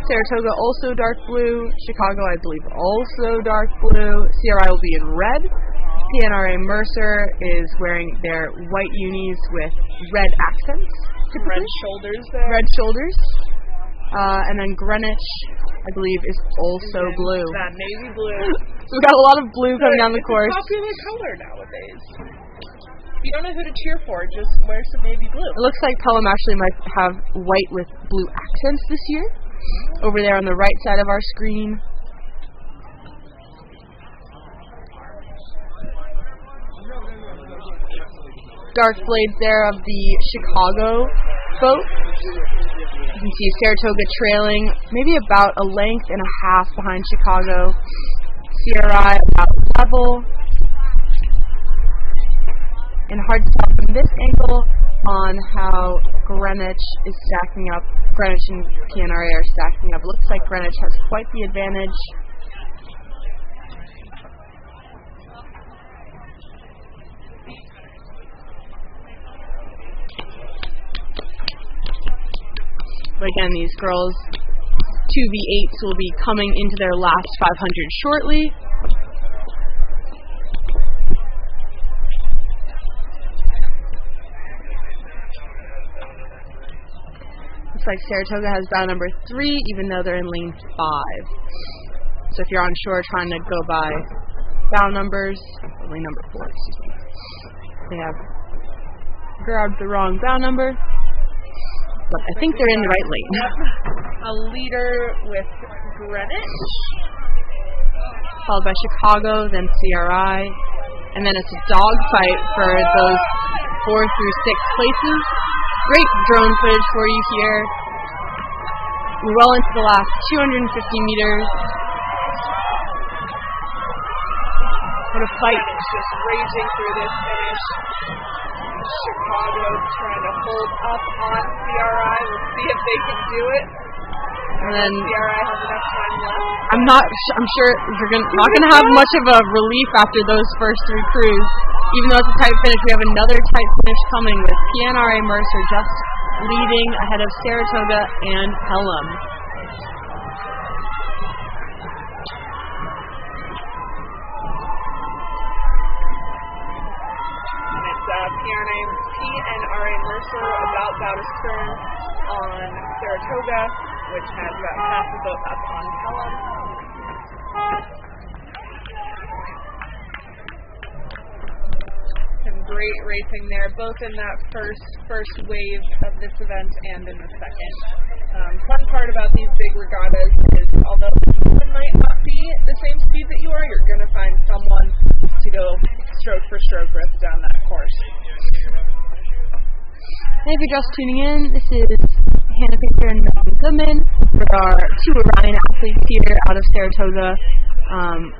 Saratoga also dark blue. Chicago, I believe, also dark blue. CRI will be in red. PNRA Mercer is wearing their white unis with red accents. Red shoulders there. Red shoulders. And then Greenwich, I believe, is also blue. That navy blue. So we've got a lot of blue coming down the course. It's a popular color nowadays. If you don't know who to cheer for, just wear some navy blue. It looks like Pelham actually might have white with blue accents this year. Over there on the right side of our screen. dark blades there of the Chicago boat. You can see Saratoga trailing maybe about a length and a half behind Chicago. CRI about level. And hard to tell from this angle on how Greenwich is stacking up. Greenwich and PNRA are stacking up. It looks like Greenwich has quite the advantage. But again, these girls, 2v8s, will be coming into their last 500 shortly. Looks like Saratoga has bow number 3, even though they're in lane 5. So if you're on shore trying to go by bow numbers, lane number 4, excuse me, they have grabbed the wrong bow number. But I think they're in the right lane. A leader with Greenwich, followed by Chicago, then CRI, and then it's a dogfight for those 4 through 6 places. Great drone footage for you here. We're well into the last 250 meters. What a fight. Just raging through this finish. Chicago trying to hold up on CRI. We'll see if they can do it. And then CRI has enough time left. I'm sure you're not going to have much of a relief after those first 3 crews. Even though it's a tight finish, we have another tight finish coming with PNRA Mercer just leading ahead of Saratoga and Pelham. PNRA Mercer about to stern on Saratoga, which has about half the boat up on Pelham. Some great racing there, both in that first wave of this event and in the second. Fun part about these big regattas is, although someone might not be the same speed that you are, you're going to find someone to go stroke for stroke with down that course. If you're just tuning in, this is Hannah Pinker and Megan Goodman. There are 2 Orion athletes here out of Saratoga.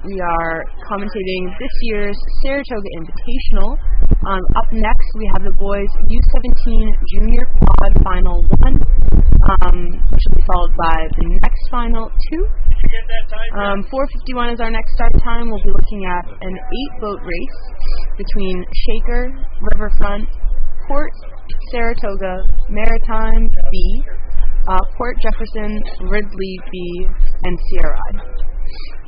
We are commentating this year's Saratoga Invitational. Up next, we have the boys U17 Junior Quad Final 1, which will be followed by the next Final 2. 4:51 is our next start time. We'll be looking at an 8-boat race between Shaker, Riverfront, Port, Saratoga, Maritime B, Port Jefferson, Ridley B, and CRI.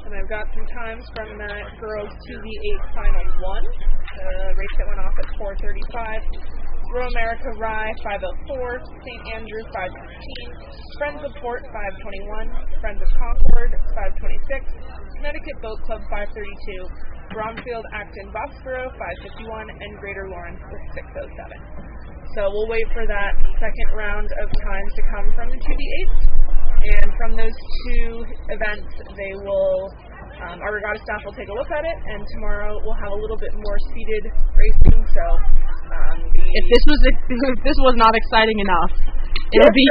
And I've got some times from that girls 2v8 Final 1, the race that went off at 4:35. Row America Rye 5:04, St. Andrew 5:15, Friends of Port 5:21, Friends of Concord 5:26, Connecticut Boat Club 5:32, Bromfield Acton Bosboro 5:51, and Greater Lawrence with 6:07. So we'll wait for that second round of times to come from the 2v8s. And from those 2 events, they will, our regatta staff will take a look at it, and tomorrow we'll have a little bit more seated racing. So if this was not exciting enough, it'll be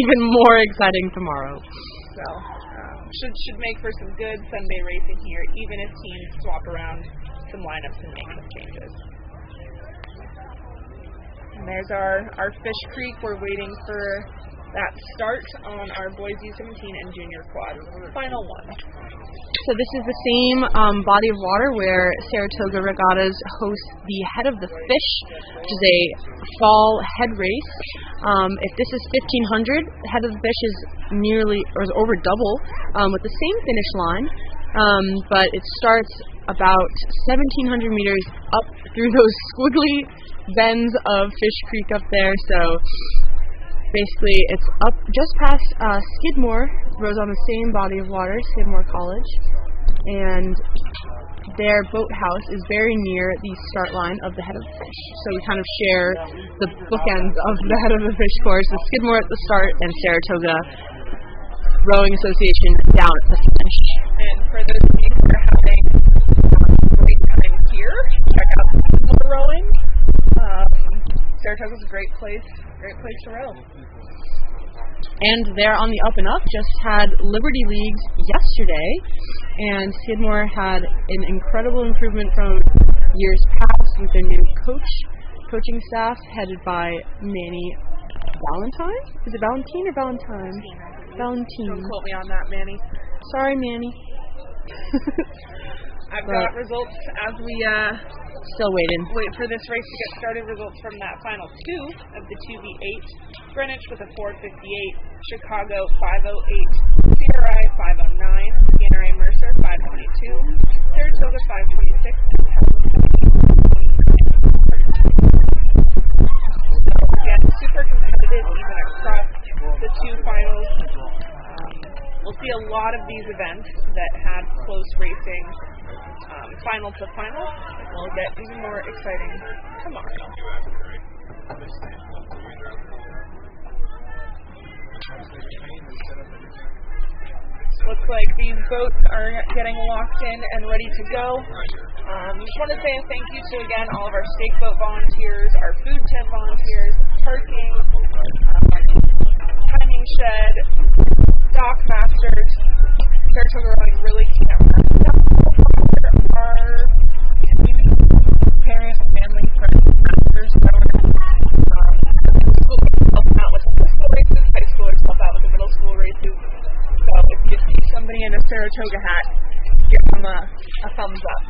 even more exciting tomorrow. So should make for some good Sunday racing here, even if teams swap around some lineups and make some changes. And there's our Fish Creek. We're waiting for that start on our boys U17 and junior quad Final 1. So this is the same body of water where Saratoga Regattas host the Head of the Fish, which is a fall head race. If this is 1500, Head of the Fish is is over double with the same finish line, but it starts about 1700 meters up through those squiggly bends of Fish Creek up there. So basically, it's up just past Skidmore, rows on the same body of water, Skidmore College, and their boathouse is very near the start line of the Head of the Fish. So we kind of share the bookends of the Head of the Fish course, with Skidmore at the start and Saratoga Rowing Association down at the finish. And for those of you who are having a great time here, check out Skidmore Rowing. place to row. And they're on the up and up. Just had Liberty Leagues yesterday, and Skidmore had an incredible improvement from years past with their new coaching staff headed by Manny Valentine. Is it Valentine or Valentine? Valentine. Don't quote me on that, Manny. Sorry, Manny. I've got results as we still waiting. Wait for this race to get started. Results from that final two of the 2v8. Greenwich with a 4:58, Chicago 5:08, CRI 5:09, Ganneray Mercer 5:22, Saratoga 5:26, and again, super competitive even across the two finals. We'll see a lot of these events that had close racing final to final. Will get even more exciting tomorrow. Looks like these boats are getting locked in and ready to go. Just want to say a thank you to, again, all of our stake boat volunteers, our food tent volunteers, parking, timing shed, dock masters. Saratoga Rowing really can't rest up. Our parents, family, friends, masters, school help out with the school races, high schoolers help out with the middle school races. So if you see somebody in a Saratoga hat, give them a thumbs up.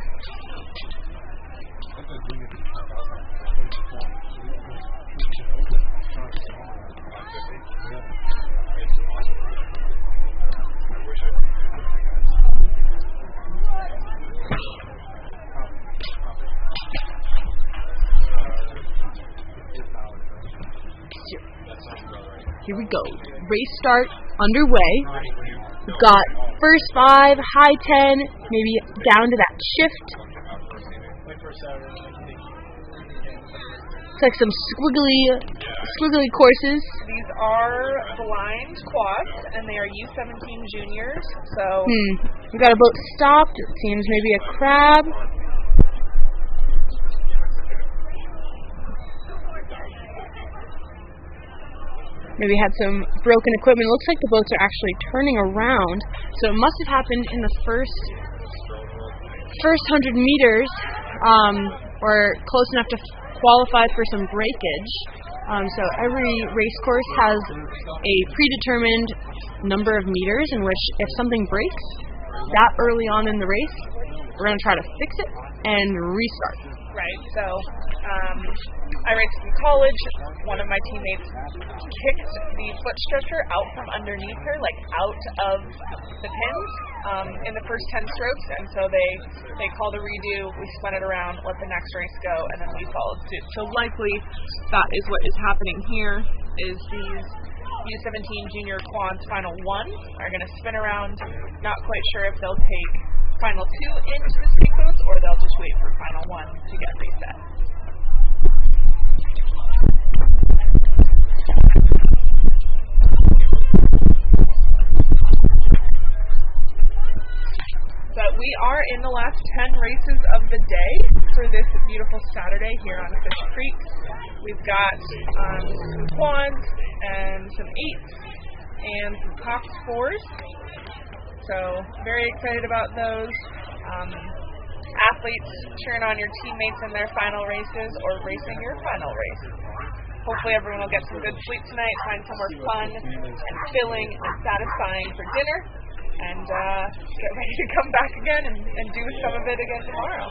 Here we go. Race start underway. Got first 5, high 10, maybe down to that shift. It's like some squiggly courses. These are blind quads, and they are U17 juniors. So we got a boat stopped. It seems maybe a crab. Maybe had some broken equipment. It looks like the boats are actually turning around. So it must have happened in the first 100 meters, or close enough to qualify for some breakage. So every race course has a predetermined number of meters in which if something breaks that early on in the race, we're going to try to fix it and restart. Right, so I raced in college. One of my teammates kicked the foot stretcher out from underneath her, like out of the pins in the first 10 strokes, and so they called a redo, we spun it around, let the next race go, and then we followed suit. So likely that is what is happening here, is these U17 junior quads final 1 are going to spin around. Not quite sure if they'll take final 2 into the stake boats, or they'll just wait for final 1 to get reset. But we are in the last 10 races of the day for this beautiful Saturday here on Fish Creek. We've got some quads and some 8s and some Cox 4s. So very excited about those. Athletes cheering on your teammates in their final races or racing your final race. Hopefully everyone will get some good sleep tonight, find somewhere fun and filling and satisfying for dinner, and get ready to come back again and do some of it again tomorrow.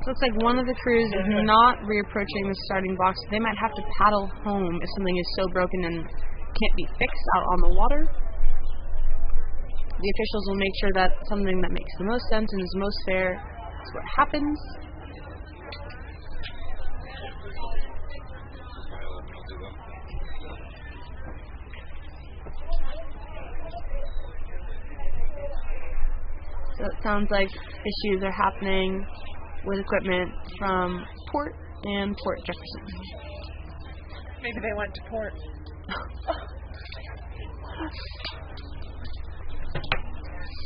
Looks like one of the crews is not reapproaching the starting box. They might have to paddle home if something is so broken and can't be fixed out on the water. The officials will make sure that something that makes the most sense and is most fair is what happens. So it sounds like issues are happening with equipment from Port and Port Jefferson. Maybe they went to Port.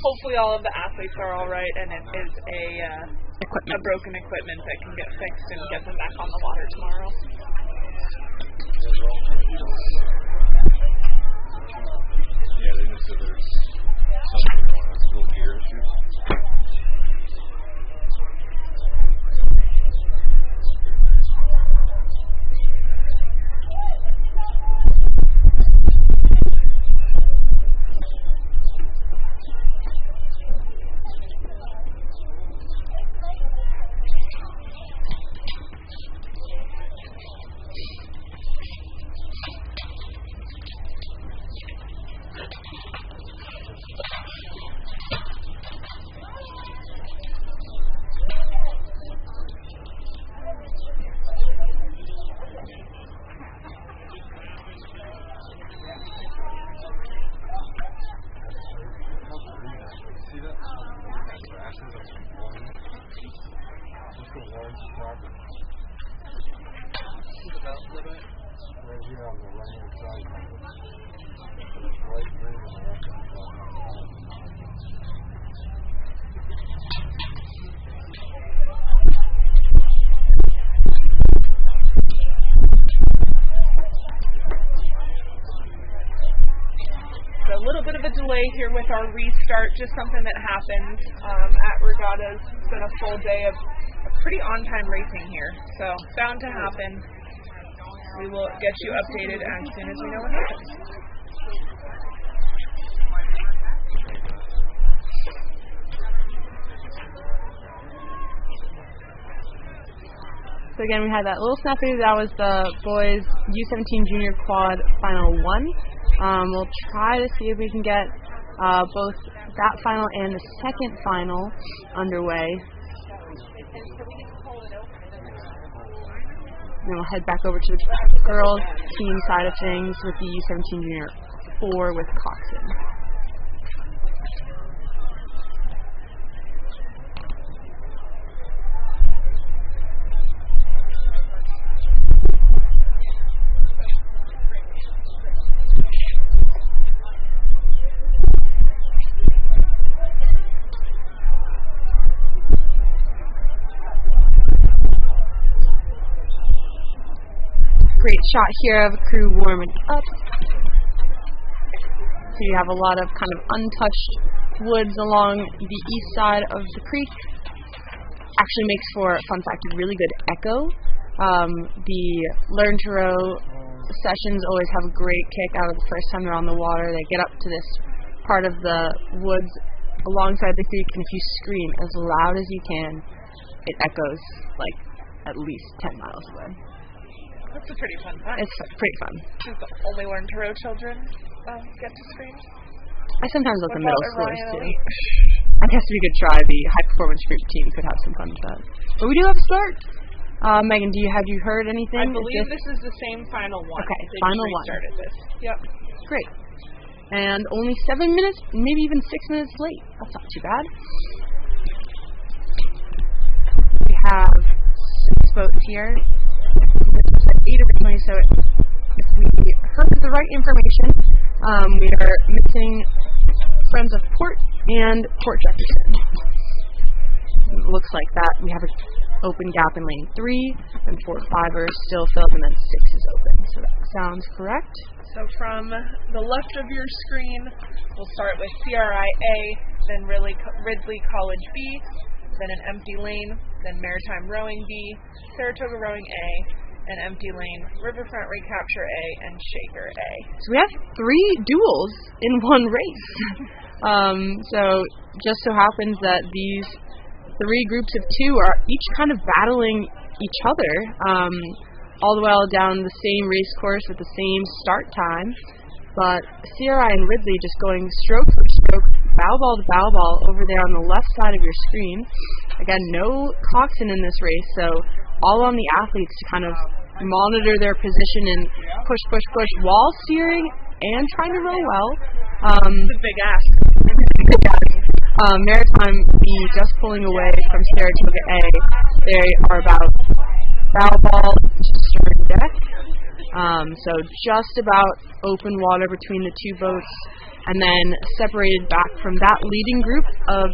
hopefully all of the athletes are all right, and it is a broken equipment that can get fixed and get them back on the water tomorrow. Yeah, they just said there's something going on, little gear issues. A little bit of a delay here with our restart, just something that happened at Regatta. It's been a full day of pretty on-time racing here, so bound to happen. We will get you updated as soon as we know what happens. So again, we had that little snafu. That was the boys U17 Junior Quad Final 1. We'll try to see if we can get both that final and the second final underway. Then we'll head back over to the girls' team side of things with the U17 Junior 4 with Coxon. Great shot here of a crew warming up. So you have a lot of kind of untouched woods along the east side of the creek. Actually makes for, fun fact, a really good echo. The Learn to Row sessions always have a great kick out of the first time they're on the water. They get up to this part of the woods alongside the creek, and if you scream as loud as you can, it echoes like at least 10 miles away. That's a pretty fun time. It's pretty fun. Does the only Learn to Row children get to scream? I sometimes let the middle schoolers too. Elite? I guess we could try the high performance group team could have some fun with that. But we do have a start. Megan, have you heard anything? I believe this is the same final one. Okay, they final just one. restarted this. Yep. Great. And only 7 minutes, maybe even 6 minutes late. That's not too bad. We have 6 boats here. 8 originally, so if we heard the right information, we are missing Friends of Port and Port Jefferson. It looks like that. We have an open gap in lane 3, and 4, 5 are still filled, and then 6 is open. So that sounds correct. So from the left of your screen, we'll start with CRI A, then Ridley College B, then an empty lane, then Maritime Rowing B, Saratoga Rowing A, an empty lane, Riverfront Recapture A, and Shaker A. So we have 3 duels in one race. So just so happens that these 3 groups of 2 are each kind of battling each other, all the way down the same race course with the same start time. But CRI and Ridley just going stroke for stroke, bow ball to bow ball over there on the left side of your screen. Again, no coxswain in this race, so all on the athletes to kind of monitor their position and push while steering and trying to row well. It's a big ask. Maritime B just pulling away from Saratoga A. They are about bow ball to stern deck. So just about open water between the two boats, and then separated back from that leading group of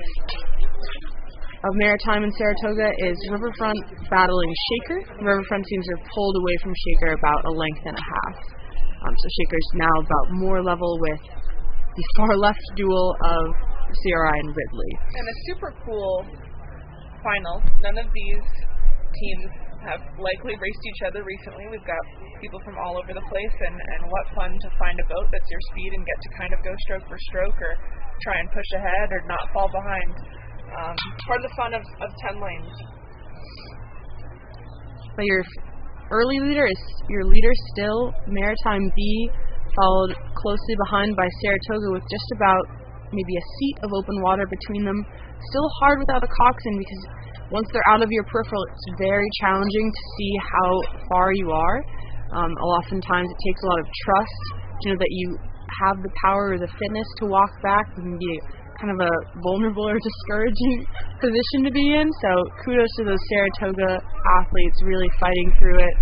Maritime and Saratoga is Riverfront battling Shaker. Riverfront teams are pulled away from Shaker about a length and a half. So Shaker's now about more level with the far left duel of CRI and Ridley. And a super cool final. None of these teams have likely raced each other recently. We've got people from all over the place, and what fun to find a boat that's your speed and get to kind of go stroke for stroke or try and push ahead or not fall behind. Part of the fun of 10 lanes. But your early leader is your leader still, Maritime B, followed closely behind by Saratoga with just about maybe a seat of open water between them. Still hard without a coxswain because once they're out of your peripheral, it's very challenging to see how far you are. Oftentimes it takes a lot of trust to know that you have the power or the fitness to walk back. It can be kind of a vulnerable or discouraging position to be in. So kudos to those Saratoga athletes really fighting through it,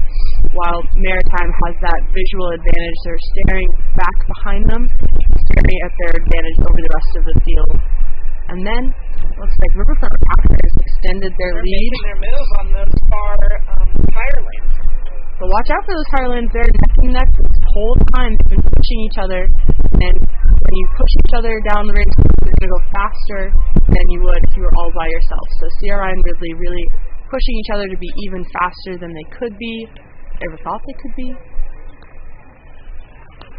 while Maritime has that visual advantage. They're staring back behind them, staring at their advantage over the rest of the field. And then looks like Riverfront Raptors extended their They're lead. Making their move on those far tire lanes. But watch out for those tire lanes. They're neck and neck this whole time. They've been pushing each other. And when you push each other down the race, you're going to go faster than you would if you were all by yourself. So CRI and Ridley really pushing each other to be even faster than they could be, ever thought they could be.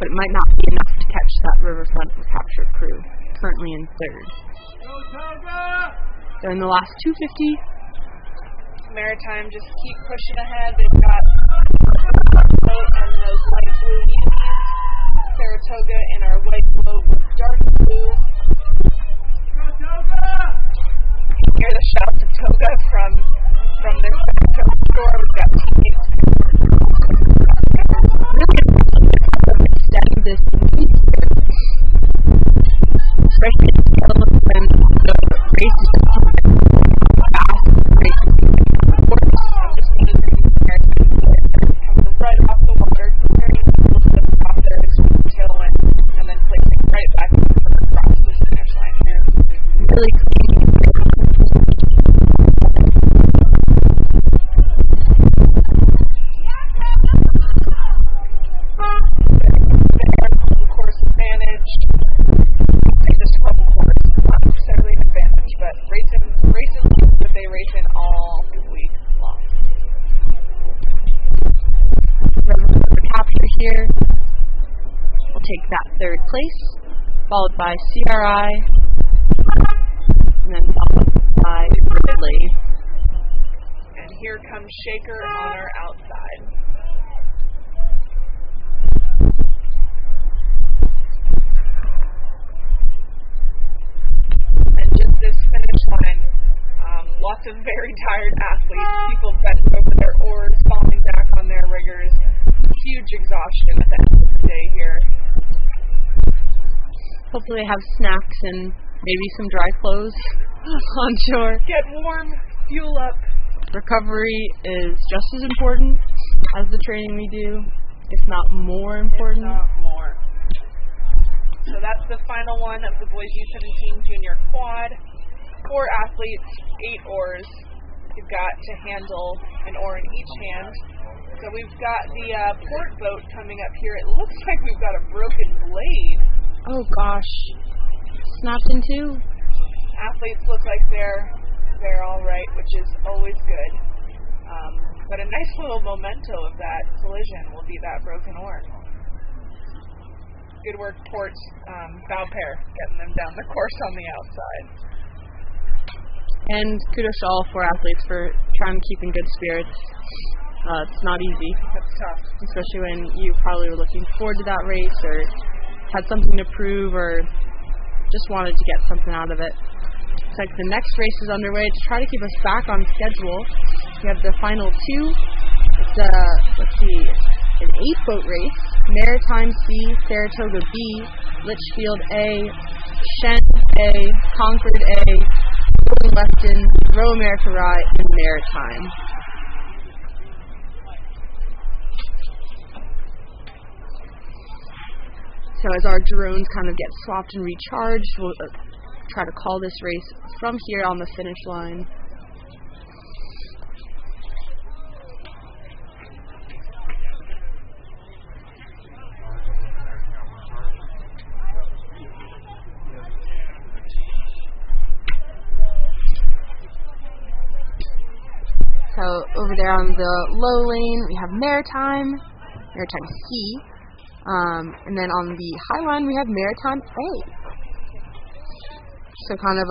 But it might not be enough to catch that Riverfront Capture crew, currently in third. They're in the last 250. Maritime just keep pushing ahead. They've got boat and those light blue unis. Saratoga in our white boat with dark blue. Hear the shouts of Toga from their Saratoga store. We've got teammates. Really extend this lead here, especially when the race is fast. I'm just noticing coming right off the water, carrying a little bit off there as we tailwind, and then placing right back across the finish line here. Really clean. Course advantage. They just run the course, not necessarily an advantage, but racing lanes that they race in all week long. The capture here will take that third place, followed by CRI, and then followed by Ridley. And here comes Shaker on our outside. And just this finish line, lots of very tired athletes, people bent over their oars, falling back on their riggers. Huge exhaustion at the end of the day here. Hopefully they have snacks and maybe some dry clothes on shore. Get warm, fuel up. Recovery is just as important as the training we do, if not more important. If not more. So that's the final one of the boys U17 junior quad. 4 athletes, 8 oars. You've got to handle an oar in each hand. So we've got the port boat coming up here. It looks like we've got a broken blade. Oh gosh. Snapped in two. Athletes look like they're all right, which is always good. But a nice little memento of that collision will be that broken oar. Good work, ports, bow pair, getting them down the course on the outside. And kudos to all 4 athletes for trying to keep in good spirits. It's not easy. That's tough. Especially when you probably were looking forward to that race or had something to prove or just wanted to get something out of it. Looks like the next race is underway to try to keep us back on schedule. We have the final 2. It's an 8-boat race. Maritime C, Saratoga B, Litchfield A, Shen A, Concord A, Golden Weston, Row America Rye, and Maritime. So as our drones kind of get swapped and recharged, we'll try to call this race from here on the finish line. So over there on the low lane, we have Maritime C, and then on the high line, we have Maritime A. So kind of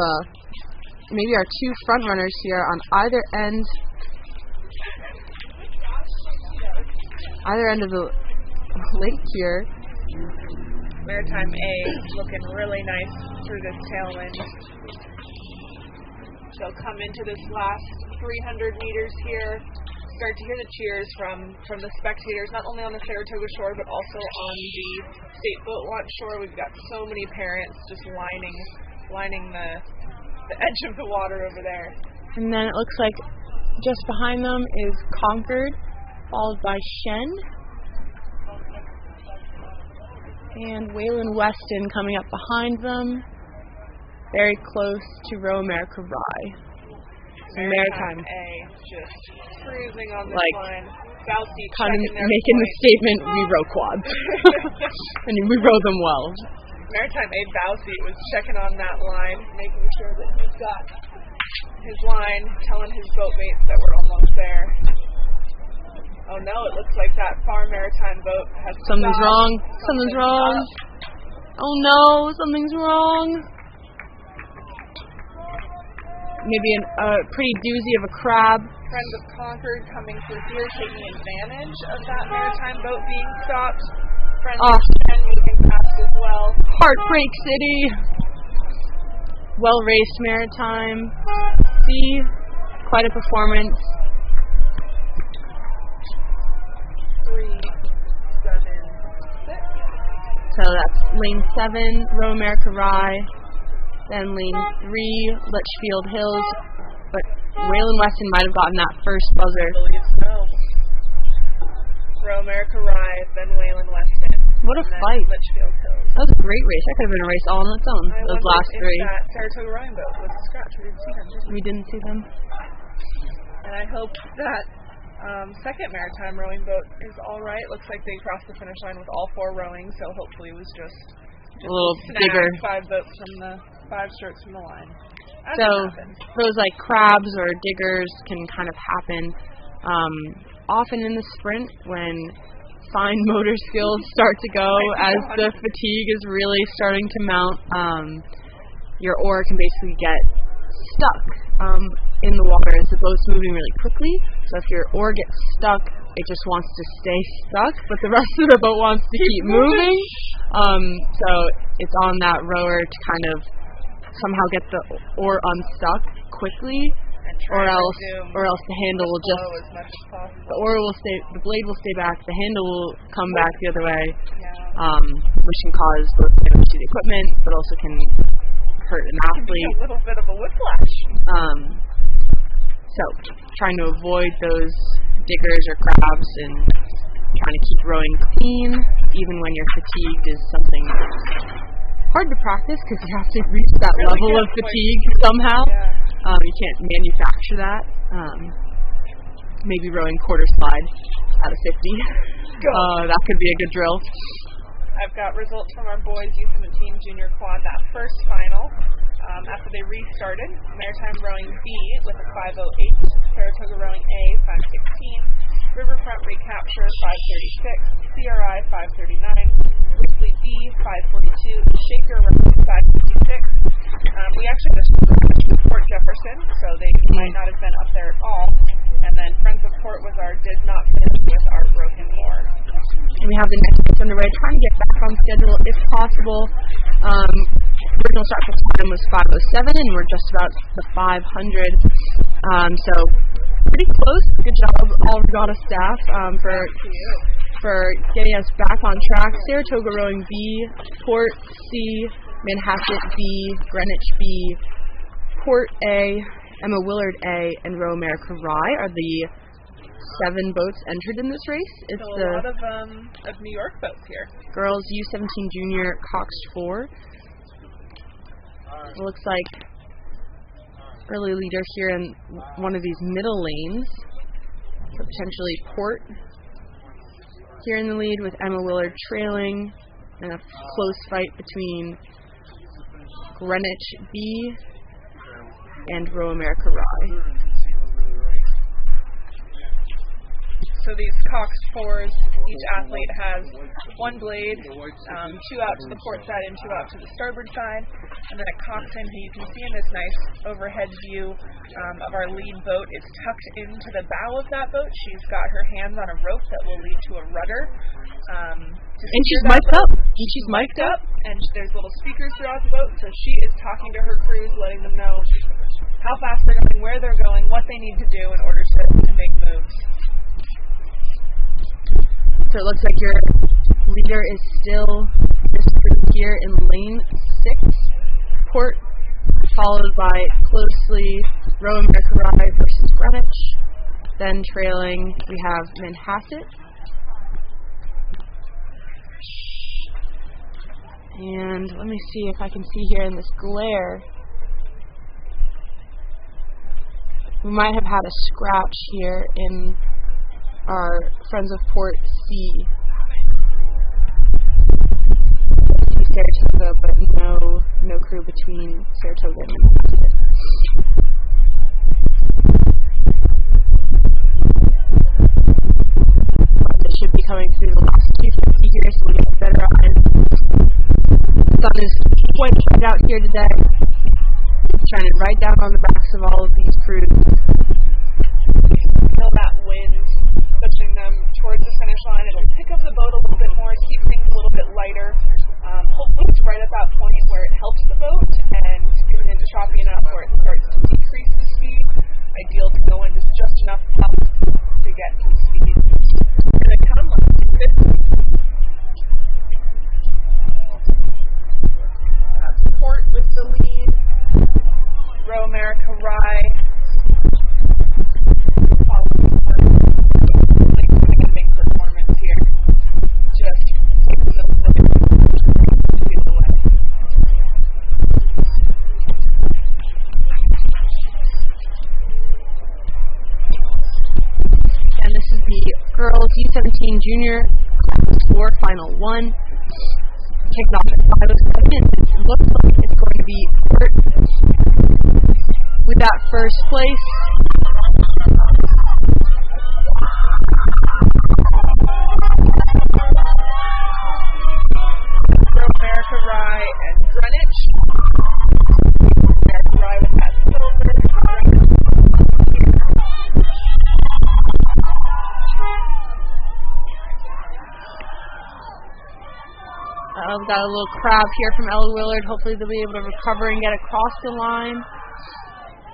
maybe our two front runners here on either end of the lake here. Maritime A looking really nice through this tailwind. They'll come into this last 300 meters here, start to hear the cheers from the spectators, not only on the Saratoga shore, but also on the state boat launch shore. We've got so many parents just lining the edge of the water over there. And then it looks like just behind them is Concord, followed by Shen. And Waylon Weston coming up behind them, very close to Row America Rye. Maritime A just cruising on this line. Varsity kind of making the statement, we row quads. And we row them well. Maritime A Varsity was checking on that line, making sure that he's got his line, telling his boatmates that we're almost there. Oh no, it looks like that far Maritime boat has Something's wrong. Something's wrong. Oh no, something's wrong. Maybe a pretty doozy of a crab. Friends of Concord coming through here, taking advantage of that Maritime boat being stopped. Friends of Shen moving past as well. Heartbreak City. Well raced Maritime. See, quite a performance. 3, 7, 6. So that's lane 7, Row America Rye. Then lane 3, Litchfield Hills. But Waylon Weston might have gotten that first buzzer. I believe so. Row America Rye, then Waylon Weston. What a fight. Litchfield Hills. That was a great race. That could have been a race all on its own. Those last 3. That Saratoga Ryan boat with the scratch. We didn't see them. And I hope that second Maritime rowing boat is all right. Looks like they crossed the finish line with all 4 rowing, so hopefully it was just a little bigger. 5 boats from the 5 strokes from the line. So those like crabs or diggers can kind of happen often in the sprint when fine motor skills start to go as the fatigue is really starting to mount. Your oar can basically get stuck in the water as the boat's moving really quickly. So if your oar gets stuck, it just wants to stay stuck, but the rest of the boat wants to keep moving. So it's on that rower to kind of somehow get the oar unstuck quickly, or else the handle will just the blade will stay back, the handle will come back the other way, which can cause both damage to the equipment, but also can hurt an athlete. A little bit of a whiplash. So trying to avoid those diggers or crabs and trying to keep rowing clean, even when you're fatigued, is something hard to practice because you have to reach that level of fatigue somehow. You can't manufacture that. Maybe rowing quarter slide out of 50. That could be a good drill. I've got results from our boys U17 junior quad, that first final. After they restarted, Maritime rowing B with a 5:08, Saratoga rowing A 5:16, Riverfront recapture 5:36, CRI 5:39, Ripley B 5:42, Shaker rowing 5:56. We actually just crashed Port Jefferson, so they might not have been up there at all. And then Friends of Port was our did not finish with our broken oar. And we have the next race underway, trying to get back on schedule if possible. Original start for time was 5:07, and we're just about the 500. So pretty close. Good job, all Regatta staff, for getting us back on track. Saratoga rowing B, Port C, Manhasset B, Greenwich B, Port A, Emma Willard A, and Row America Rye are the 7 boats entered in this race. It's so a lot of New York boats here. Girls U17 Junior Cox 4. It looks like early leader here in one of these middle lanes. So potentially Port here in the lead with Emma Willard trailing, and a close fight between Greenwich B and Row America Rye. So these Cox 4s, each athlete has 1 blade, 2 out to the port side and 2 out to the starboard side, and then a coxswain who you can see in this nice overhead view of our lead boat is tucked into the bow of that boat. She's got her hands on a rope that will lead to a rudder. And she's mic'd up. And there's little speakers throughout the boat, so she is talking to her crews, letting them know how fast they're going, where they're going, what they need to do in order to make moves. So it looks like your leader is still this group here in lane 6, Port, followed by closely Row America Rye versus Greenwich. Then trailing, we have Manhasset. And let me see if I can see here in this glare. We might have had a scratch here in our Friends of Port C. Saratoga, but no crew between Saratoga and Manhasset. It should be coming through the last 250 here, so we get a better eye. The sun is quite bright out here today, shining right down on the backs of all of these crews. Feel that wind pushing them towards the finish line. It'll pick up the boat a little bit more, keep things a little bit lighter. Hopefully it's right at that point where it helps the boat and isn't into choppy enough where it starts to decrease the speed. Ideal to go in just enough help to get some speed. And it come like 50. Port with the lead. Row America Rye. Big performance here. Just taking the and this is the girls U17 Junior Class 4 Final 1. Kicked off at 5:07. It looks like it's going to be Port with that first place. America Rye and Greenwich. America Rye with that silver. We've got a little crab here from Ella Willard. Hopefully they'll be able to recover and get across the line.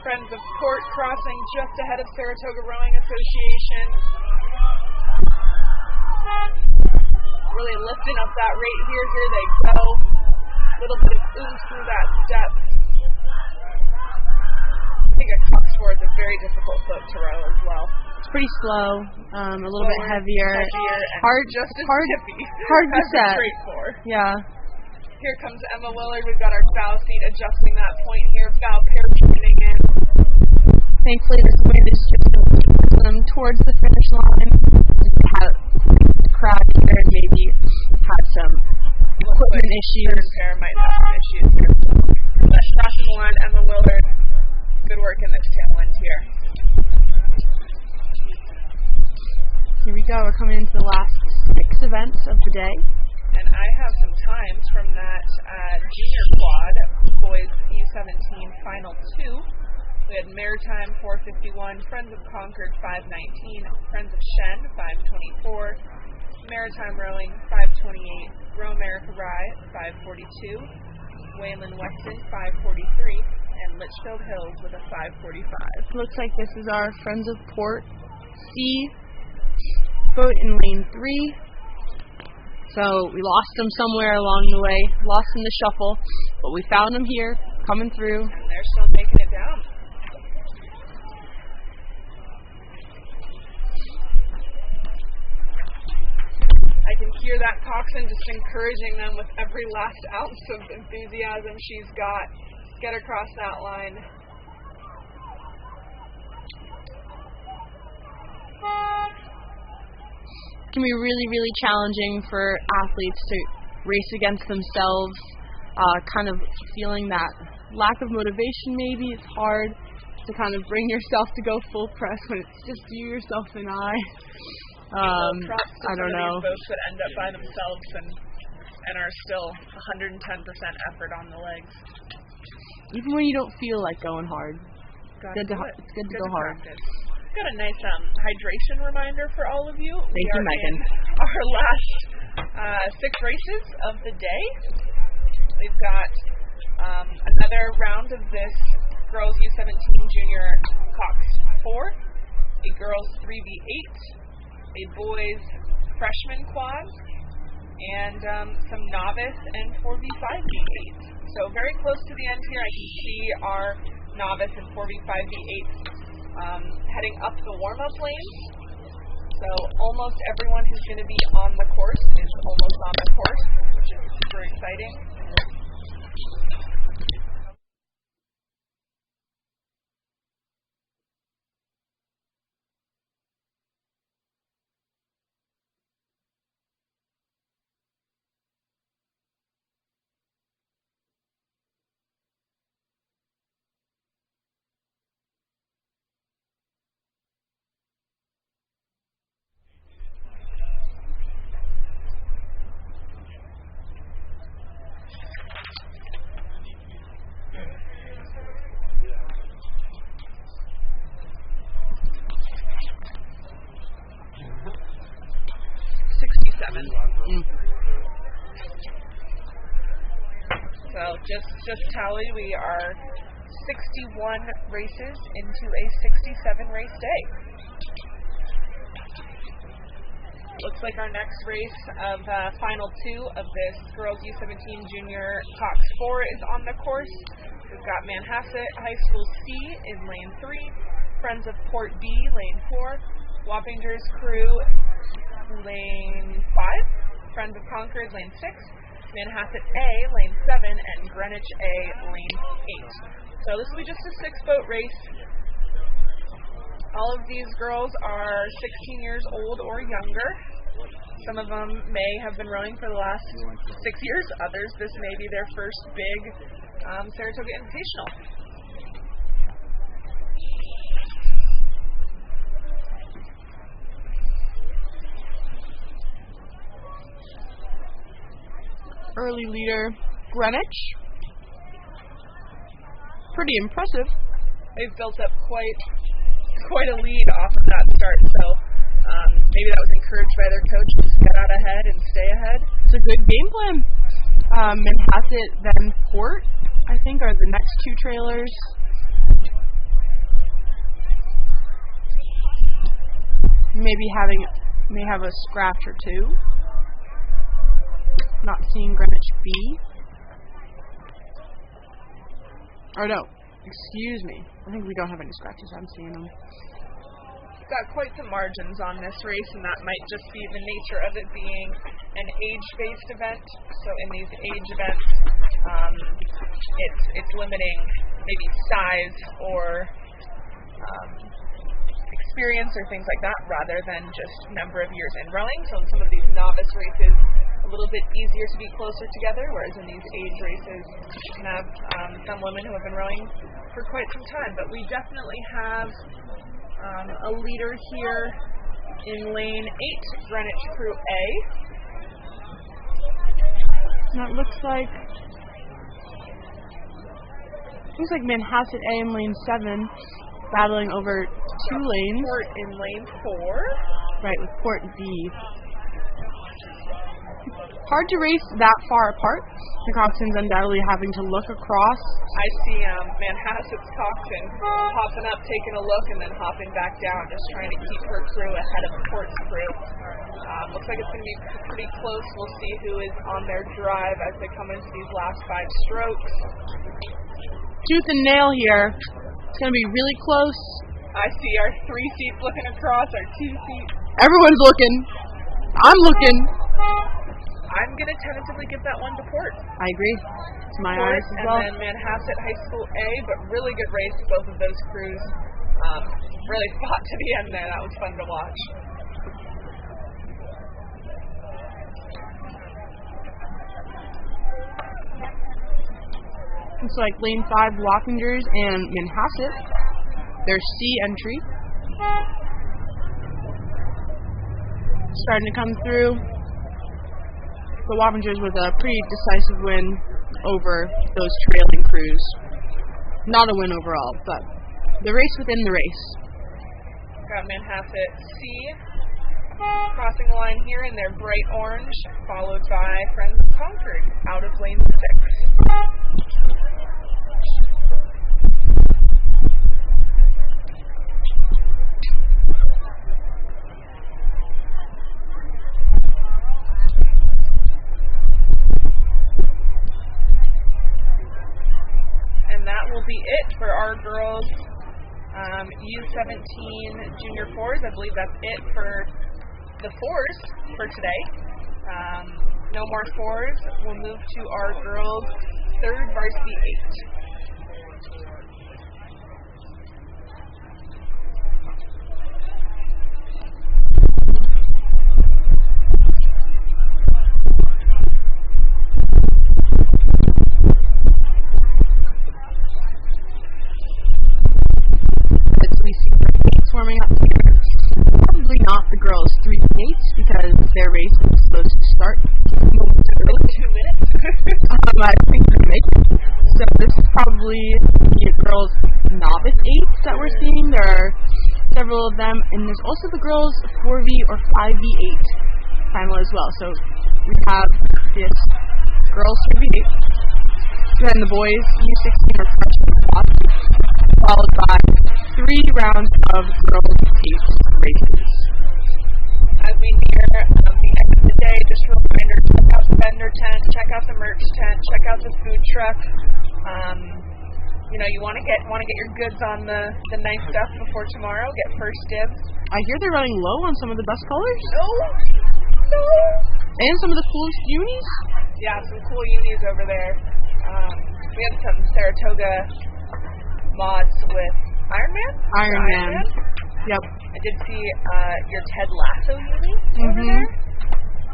Friends of Port crossing just ahead of Saratoga Rowing Association. Really lifting up that rate here. Here they go. A little bit of ooze through that step. I think a Cox 4 is a very difficult boat to row as well. It's pretty slow, a little bit heavier, hard to set. Straight for. Yeah. Here comes Emma Willard. We've got our bow seat adjusting that point here. Bow pair tuning in. Thankfully, this wind is just going to push them towards the finish line. Had a crowd here and maybe had some equipment issues. Third pair might have some issues here. But crossing the line, Emma Willard. Good work in this tailwind here. Here we go. We're coming into the last 6 events of the day. And I have some times from that junior quad, boys U17 Final 2. We had Maritime 4:51, Friends of Concord 5:19, Friends of Shen 5:24, Maritime Rowing 5:28, Row America Rye 5:42, Wayland Weston 5:43, and Litchfield Hills with a 5:45. Looks like this is our Friends of Port C boat in lane 3. So we lost them somewhere along the way, lost in the shuffle, but we found them here, coming through. And they're still making it down. hear that coxswain just encouraging them with every last ounce of enthusiasm she's got. Get across that line. It can be really, really challenging for athletes to race against themselves, kind of feeling that lack of motivation maybe. It's hard to kind of bring yourself to go full press when it's just you, yourself, and I. I don't know. These folks that end up by themselves and are still 110% effort on the legs. Even when you don't feel like going hard, it's good to go hard. Practice. Got a nice hydration reminder for all of you. Thank you, Megan. Our last 6 races of the day. We've got another round of this girls U17 junior Cox 4, a girls 3v8, a boys freshman quad, and some novice and 4v5v8. So very close to the end here. I can see our novice and 4v5v8 heading up the warm-up lanes. So almost everyone who's going to be on the course is almost on the course, which is super exciting. So just tally, we are 61 races into a 67 race day. Looks like our next race of final 2 of this girls U17 junior Cox 4 is on the course. We've got Manhasset High School C in lane 3, Friends of Port B lane 4, Wappingers Crew lane 5, Friends of Concord lane 6, Manhasset A lane 7, and Greenwich A lane 8. So this will be just a 6-boat race. All of these girls are 16 years old or younger. Some of them may have been rowing for the last 6 years. Others, this may be their first big Saratoga Invitational. Early leader, Greenwich. Pretty impressive. They've built up quite a lead off of that start, so maybe that was encouraged by their coach to get out ahead and stay ahead. It's a good game plan. Manhasset, then Port, I think, are the next 2 trailers. May have a scratch or 2. Not seeing Greenwich B. Or no, excuse me. I think we don't have any scratches. I'm seeing them. We've got quite some margins on this race, and that might just be the nature of it being an age-based event. So in these age events, it's limiting maybe size or experience or things like that, rather than just number of years in rowing. So in some of these novice races, a little bit easier to be closer together, whereas in these age races, you can have some women who have been rowing for quite some time. But we definitely have a leader here in lane 8, Greenwich Crew A. Now it looks like Manhasset A in lane 7, battling over 2 lanes. Port in lane 4. Right, with Port B. Hard to race that far apart. The coxswain's undoubtedly having to look across. I see Manhasset's coxswain hopping up, taking a look, and then hopping back down, just trying to keep her crew ahead of the Port's crew. Looks like it's going to be pretty close. We'll see who is on their drive as they come into these last 5 strokes. Tooth and nail here. It's going to be really close. I see our 3 seats looking across, our 2 seats. Everyone's looking. I'm looking. I'm going to tentatively give that one to Port. I agree. It's my Port, honors as well. and then Manhasset High School A, but really good race, both of those crews. Really fought to the end there. That was fun to watch. Looks like lane 5, Wappingers and Manhasset. Their C entry. Starting to come through. The Wappingers with a pretty decisive win over those trailing crews. Not a win overall, but the race within the race. Got Manhasset C crossing the line here in their bright orange, followed by Friends of Concord out of lane 6. And that will be it for our girls U17 junior fours. I believe that's it for the fours for today. No more fours. We'll move to our girls' third varsity 8. Warming up here. Probably not the girls' 3 8s because their race is supposed to start momentarily. 2 minutes. I think they're making it. So this is probably the girls' novice 8s that we're seeing. There are several of them, and there's also the girls' 4V or 5V8 final as well. So we have this girls' 3V8, then the boys' U16 or freshman quad, followed by 3 rounds of girls' 8 races. As we near the end of the day, just a reminder, check out the vendor tent, check out the merch tent, check out the food truck. You want to get your goods on the nice stuff before tomorrow. Get first dibs. I hear they're running low on some of the best colors. No. And some of the coolest unis. Yeah, some cool unis over there. We had some Saratoga mods with Iron Man. Yep. I did see your Ted Lasso uni over there.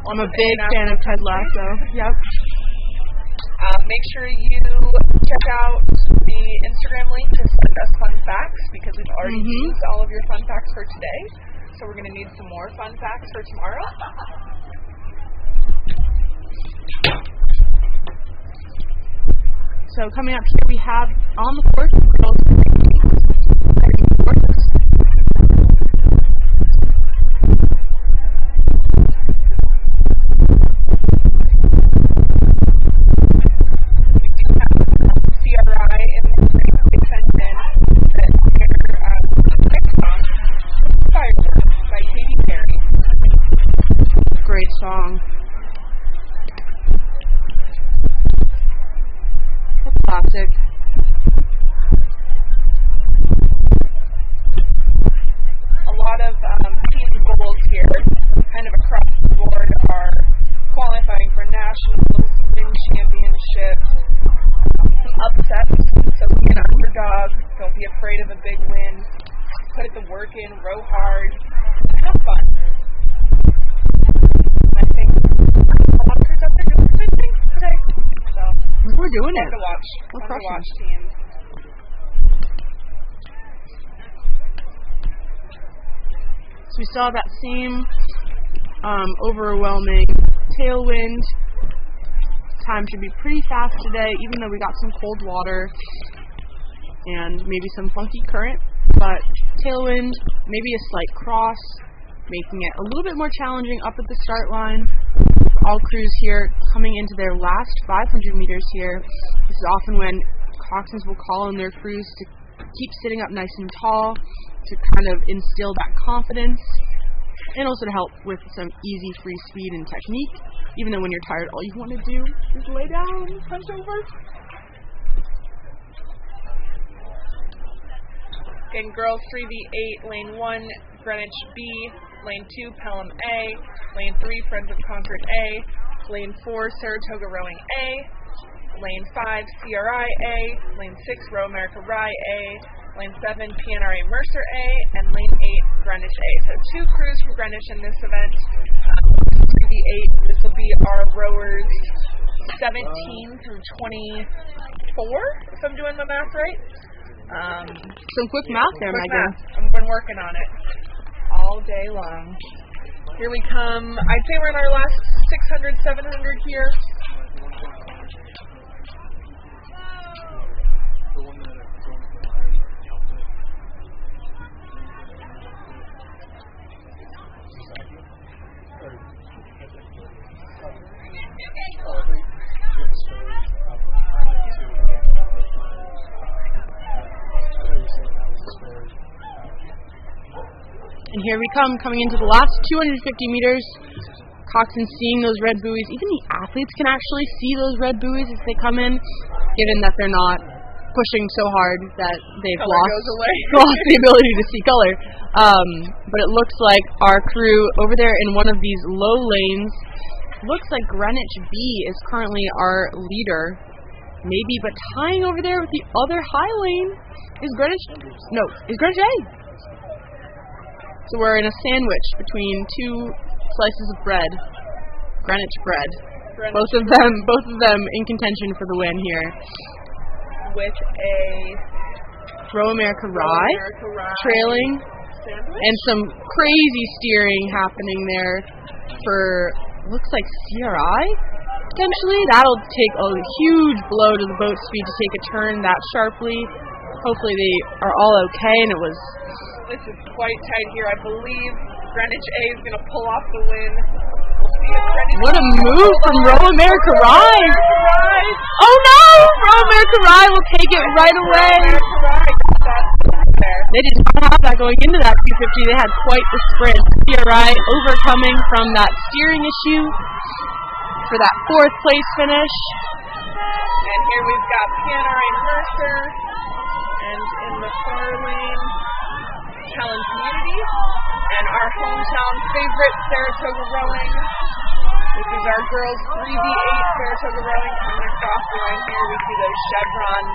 I'm a big fan of Ted Lasso. Yep. Make sure you check out the Instagram link to send us fun facts because we've already used all of your fun facts for today. So we're going to need some more fun facts for tomorrow. So coming up here we have on the court girls. Great song. A classic. A lot of team goals here, kind of across the board, are qualifying for nationals, win championships, some upsets. So be an underdog. Don't be afraid of a big win. Put the work in, row hard, have fun. I think Oscars up there doing a good thing today. So we're doing it. Fun to watch. We're Fun to watch crushing. teams. So we saw that same overwhelming tailwind. Time should be pretty fast today, even though we got some cold water and maybe some funky current. But tailwind, maybe a slight cross, making it a little bit more challenging up at the start line. All crews here coming into their last 500 meters here. This is often when coxswains will call on their crews to keep sitting up nice and tall, to kind of instill that confidence, and also to help with some easy free speed and technique. Even though when you're tired, all you want to do is lay down, punch over. In girls 3v8, lane 1, Greenwich B, lane 2, Pelham A, Lane 3, Friends of Concord A. Lane 4, Saratoga Rowing A. Lane 5, CRI A. Lane 6, Row America Rye A. Lane 7, PNRA Mercer A. And Lane 8, Greenwich A. So 2 crews from Greenwich in this event. 3v8. This will be our rowers 17 through 24, if I'm doing my math right. Some quick math there, Megan. I've been working on it all day long. Here we come. I'd say we're in our last 600, 700 here. And here we come, coming into the last 250 meters. Coxswain seeing those red buoys. Even the athletes can actually see those red buoys as they come in, given that they're not pushing so hard that they've lost the ability to see color. But it looks like our crew over there in one of these low lanes, looks like Greenwich B is currently our leader. Maybe, but tying over there with the other high lane is Greenwich A. So we're in a sandwich between 2 slices of bread, Greenwich bread. Both of them in contention for the win here. With a Row America Rye trailing, sandwich. and some crazy steering happening there for looks like CRI potentially. That'll take a huge blow to the boat speed to take a turn that sharply. Hopefully they are all okay, and it was. This is quite tight here. I believe Greenwich A is going to pull off the win. We'll see if Greenwich What a move from Row America Rye! Oh no! Row America Rye will take it right away. They did not have that going into that 250. They had quite the sprint. CRI overcoming from that steering issue for that 4th place finish. And here we've got PNRA Mercer, and in the far lane, Talon Community, and our hometown favorite, Saratoga Rowing. This is our girls 3v8 Saratoga Rowing coming across the line here. We see those chevrons.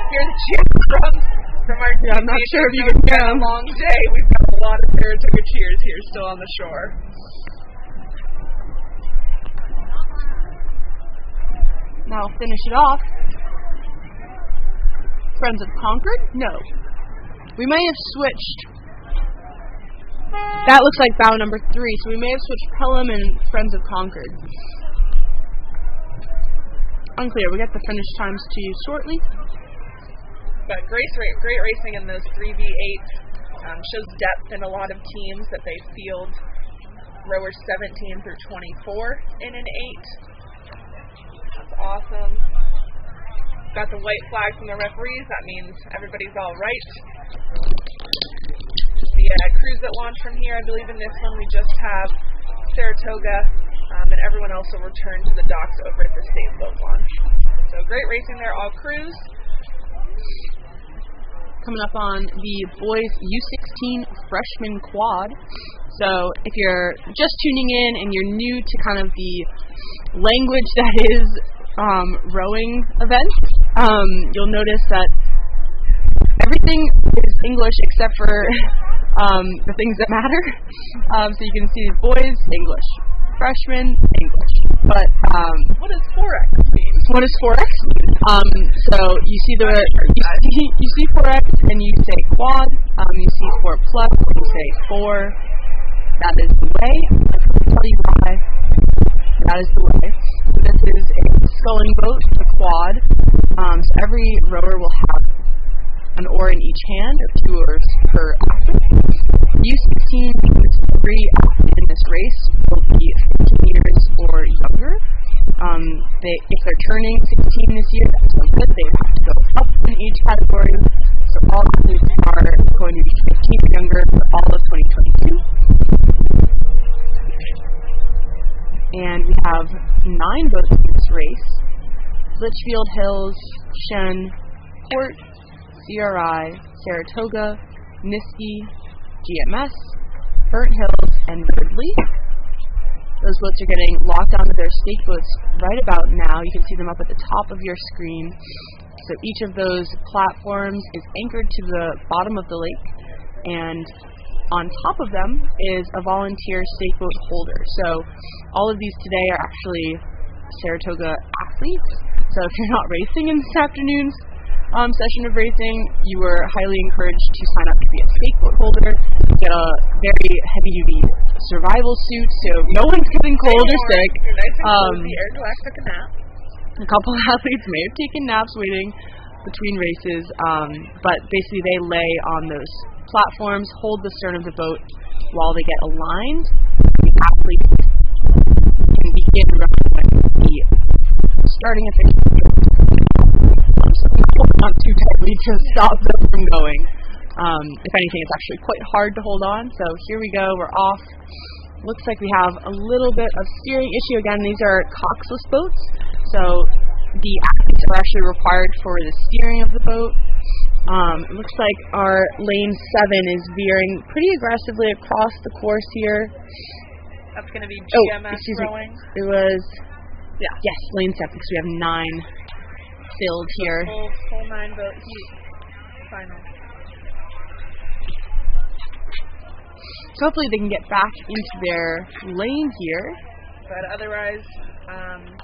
Here's the cheers from our team. I'm not sure if you can hear them. It's been a long day. We've got a lot of Saratoga cheers here still on the shore. Now I'll finish it off. Friends of Concord? No. We may have switched. That looks like bow number 3, so we may have switched Pelham and Friends of Concord. Unclear. We'll get the finish times to you shortly. But great racing in those 3v8. Shows depth in a lot of teams that they field rowers 17 through 24 in an 8. That's awesome. Got the white flag from the referees. That means everybody's all right. The crews that launch from here, I believe in this one we just have Saratoga, and everyone else will return to the docks over at the State Boat Launch. So great racing there, all crews. Coming up on the boys U16 freshman quad. So if you're just tuning in and you're new to kind of the language that is rowing events, you'll notice that everything is English except for the things that matter. So you can see boys, English. Freshmen, English. But what does 4X mean? What is 4X? So you see you see 4X and you say quad. You see 4 plus and you say 4. That is the way. I'll tell you why. That is the way. This is a sculling boat, a quad. So every rower will have an oar in each hand, or 2 oars per athlete. U16 means every athlete in this race will be 15 years or younger. If they're turning 16 this year, that's so good. They have to go up in each category. So all athletes are going to be 15 or younger for all of 2022. And we have 9 boats in this race. Litchfield Hills, Shen, Port, CRI, Saratoga, Niski, GMS, Burnt Hills and Ridley. Those boats are getting locked onto their stake boats right about now. You can see them up at the top of your screen. So each of those platforms is anchored to the bottom of the lake, and on top of them is a volunteer stake boat holder. So all of these today are actually Saratoga athletes. So if you're not racing in this afternoon's session of racing, you were highly encouraged to sign up to be a stake boat holder. You get a very heavy-duty survival suit, so no one's getting cold or sick. A couple of athletes may have taken naps waiting between races, but basically they lay on those platforms, hold the stern of the boat while they get aligned. The athletes can begin running with the starting official. Not too tightly to stop them from going. If anything, it's actually quite hard to hold on. So here we go, we're off. Looks like we have a little bit of steering issue. Again, these are coxless boats, so the athletes are actually required for the steering of the boat. It looks like our lane 7 is veering pretty aggressively across the course here. That's going to be GMS rowing. It was, yes, lane 7, because we have 9 filled here. Full 9 boat heat final. So hopefully they can get back into their lane here. But otherwise,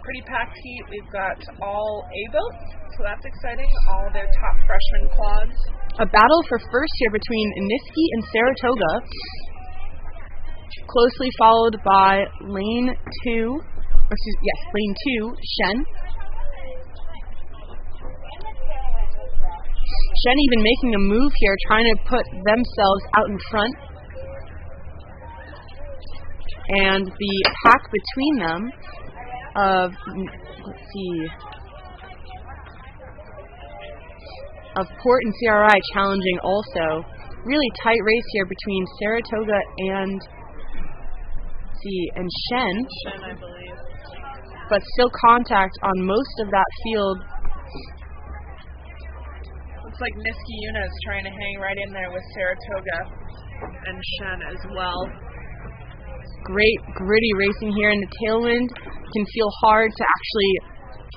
pretty packed heat. We've got all A boats, so that's exciting. All their top freshman quads. A battle for first here between Niski and Saratoga, closely followed by lane 2, lane 2, Shen. Shen even making a move here, trying to put themselves out in front. And the pack between them of, of Port and CRI challenging also. Really tight race here between Saratoga and Shen. Shen, I believe. But still contact on most of that field. Looks like Niski Yuna is trying to hang right in there with Saratoga and Shen as well. Great gritty racing here in the tailwind. Can feel hard to actually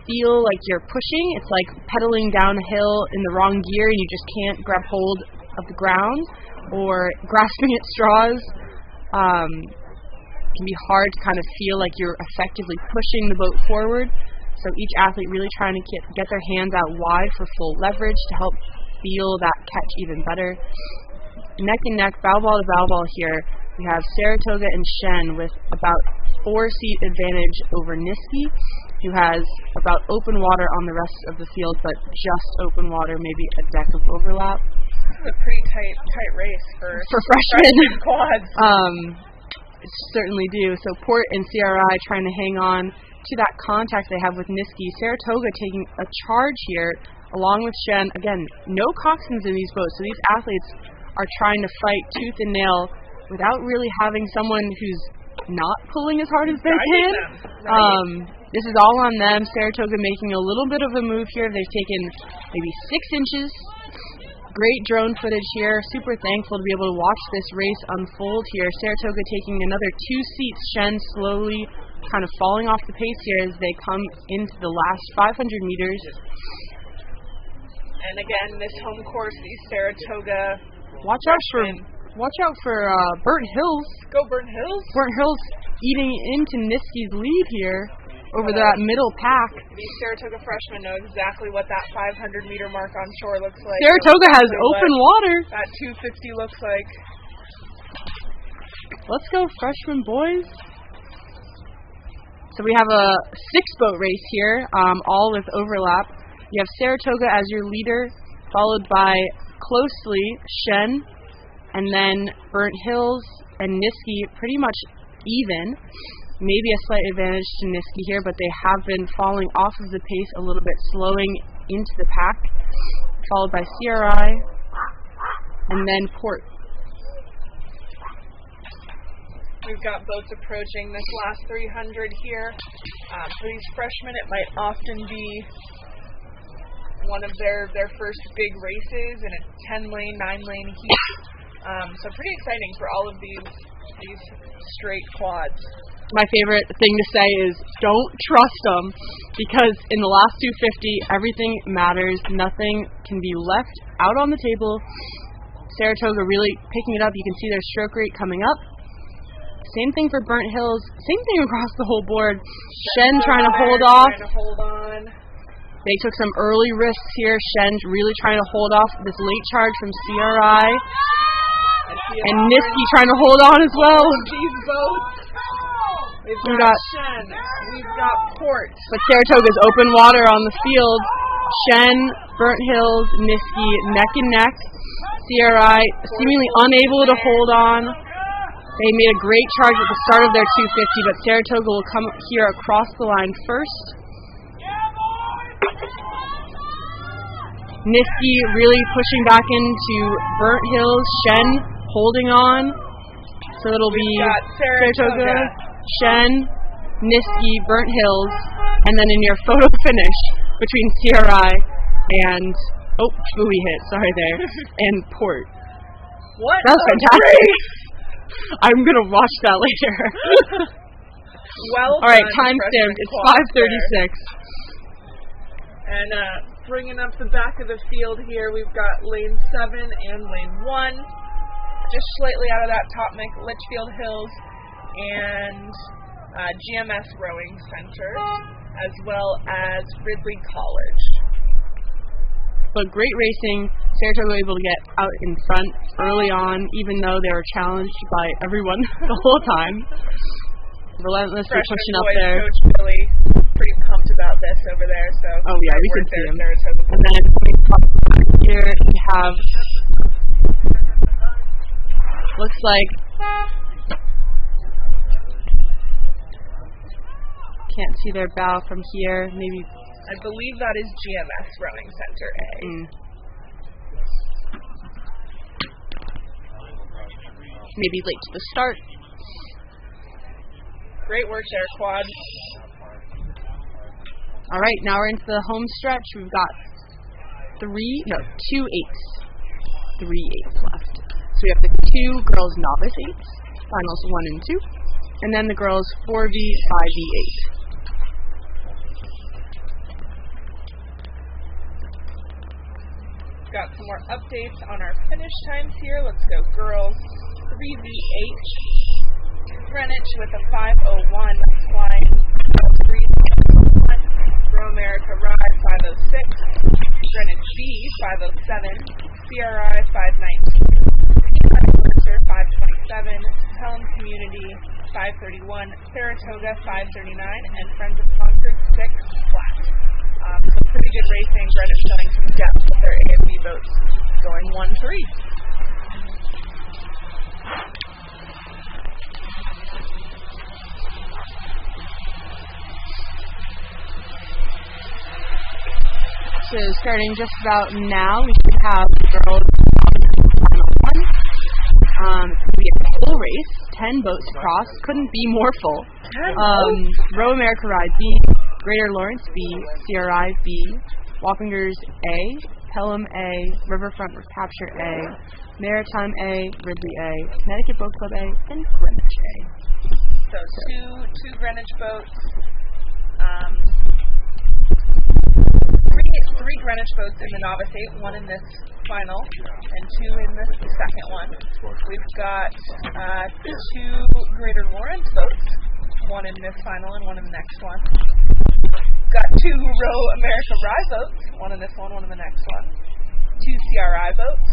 feel like you're pushing. It's like pedaling down a hill in the wrong gear and you just can't grab hold of the ground, or grasping at straws. Can be hard to kind of feel like you're effectively pushing the boat forward. So each athlete really trying to get their hands out wide for full leverage to help feel that catch even better. Neck and neck, bow ball to bow ball here. We have Saratoga and Shen with about 4-seat advantage over Niski, who has about open water on the rest of the field, but just open water, maybe a deck of overlap. This is a pretty tight race for freshmen quads. Certainly do. So Port and CRI trying to hang on to that contact they have with Niski. Saratoga taking a charge here, along with Shen. Again, no coxswains in these boats, so these athletes are trying to fight tooth and nail without really having someone who's not pulling as hard as they can. This is all on them. Saratoga making a little bit of a move here. They've taken maybe 6 inches. Great drone footage here. Super thankful to be able to watch this race unfold here. Saratoga taking another 2 seats. Shen slowly kind of falling off the pace here as they come into the last 500 meters. And again, this home course, these Saratoga Watch out for Burnt Hills. Go Burnt Hills. Burnt Hills eating into Niski's lead here over that middle pack. These Saratoga freshmen know exactly what that 500-meter mark on shore looks like. Saratoga has open water. That 250 looks like. Let's go, freshman boys. So we have a 6-boat race here, all with overlap. You have Saratoga as your leader, followed by closely Shen, and then Burnt Hills and Niski pretty much even. Maybe a slight advantage to Niski here, but they have been falling off of the pace a little bit, slowing into the pack, followed by CRI, and then Port. We've got boats approaching this last 300 here. For these freshmen, it might often be one of their first big races in a 10-lane, 9-lane heat. So pretty exciting for all of these these straight quads. My favorite thing to say is don't trust them, because in the last 250, everything matters. Nothing can be left out on the table. Saratoga really picking it up. You can see their stroke rate coming up. Same thing for Burnt Hills. Same thing across the whole board. Shen trying to hold off. They took some early risks here. Shen's really trying to hold off this late charge from CRI. And Niski trying to hold on as well. These boats. We've got Shen. We've got Port. But Saratoga's open water on the field. Shen, Burnt Hills, Niski neck and neck. CRI seemingly unable to hold on. They made a great charge at the start of their 250, but Saratoga will come here across the line first. Niski really pushing back into Burnt Hills. Shen holding on. So it'll be Saratoga, Shen, Niski, Burnt Hills, and then in your photo finish between CRI and buoy hit, sorry there, and Port. What? That was fantastic. I'm gonna watch that later. Well, all right, timestamp. It's 5:36. And bringing up the back of the field here, we've got lane 7 and lane 1, just slightly out of that top mix, Litchfield Hills and GMS Rowing Center, as well as Ridley College. But great racing. Saratoga able to get out in front early on, even though they were challenged by everyone the whole time. Relentlessly pushing up there. Coach Billy, pretty pumped about this over there. So oh yeah, we can see him. And then here we have, looks like, can't see their bow from here. Maybe. I believe that is GMS Rowing Center A. Maybe late to the start. Great work there, quad. All right, now we're into the home stretch. We've got 2 8s. 3 8s left. So we have the 2 girls novice 8s, finals 1 and 2, and then the girls 4V, 5V 8. Got some more updates on our finish times here. Let's go girls. 3V8. Greenwich with a 5:01 flying 3:01. Row America Ride 5:06. Greenwich B 5:07. CRI 5:19. 5:27. Pelham Community 5:31. Saratoga 5:39. And Friends of Concord 6 flat. So pretty good racing. Greenwich showing some depth with their A and B boats going 1-3. So starting just about now, we should have girls final 1. It's going to be a full race, 10 boats across. Couldn't be more full. Row America Ride B, Greater Lawrence B, CRI B, Wappingers A, Pelham A, Riverfront Capture A, Maritime A, Ridley A, Connecticut Boat Club A, and Greenwich A. So two Greenwich boats. Three Greenwich boats in the novice 8, 1 in this final, and 2 in this second one. We've got 2 Greater Lawrence boats, 1 in this final and 1 in the next one. Got 2 Row America Ride boats, 1 in this one, 1 in the next one. 2 CRI boats.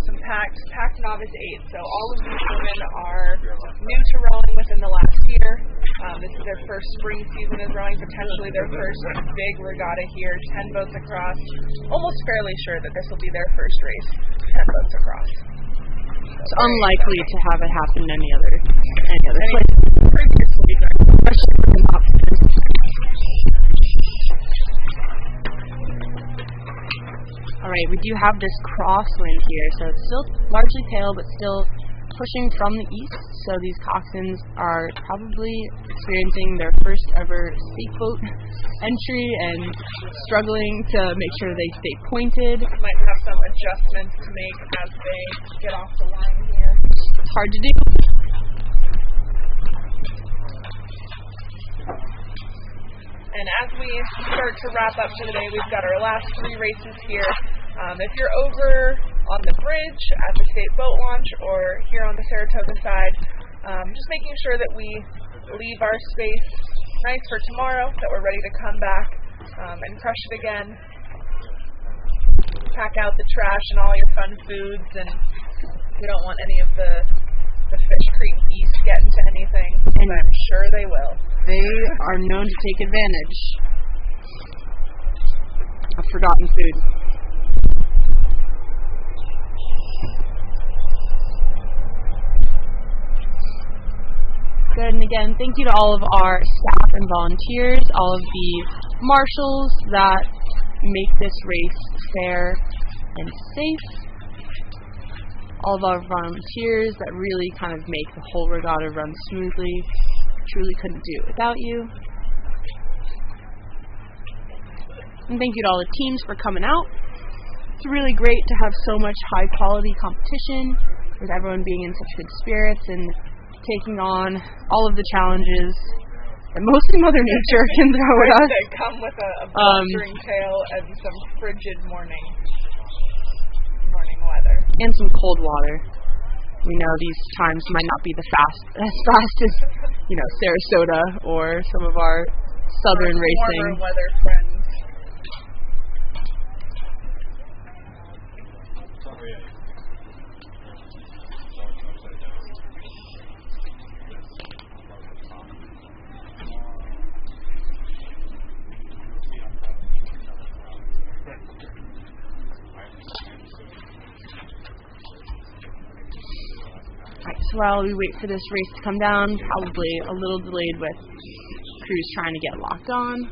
Some packed novice 8. So all of these women are new to rowing within the last year. This is their first spring season of rowing, potentially their first big regatta here. 10 boats across. Almost fairly sure that this will be their first race. 10 boats across. It's unlikely to have it happen any other place. Previously, especially for the novices. Alright, we do have this crosswind here, so it's still largely pale, but still pushing from the east. so these coxswains are probably experiencing their first ever stake boat entry and struggling to make sure they stay pointed. Might have some adjustments to make as they get off the line here. It's hard to do. And as we start to wrap up for the day, we've got our last 3 races here. If you're over on the bridge at the state boat launch or here on the Saratoga side, just making sure that we leave our space nice for tomorrow, that we're ready to come back and crush it again. Pack out the trash and all your fun foods, and we don't want any of the Fish Creek beast getting to anything, and I'm sure they will. They are known to take advantage of forgotten food. Good, and again, thank you to all of our staff and volunteers, all of the marshals that make this race fair and safe, all of our volunteers that really kind of make the whole regatta run smoothly. Truly couldn't do it without you. And thank you to all the teams for coming out. It's really great to have so much high quality competition, with everyone being in such good spirits and taking on all of the challenges that mostly Mother Nature can throw at us. They come with a blustering tail and some frigid morning weather. And some cold water. We know these times might not be as fast as, Saratoga or some of our southern racing. Warmer weather friends. So while we wait for this race to come down, probably a little delayed with crews trying to get locked on.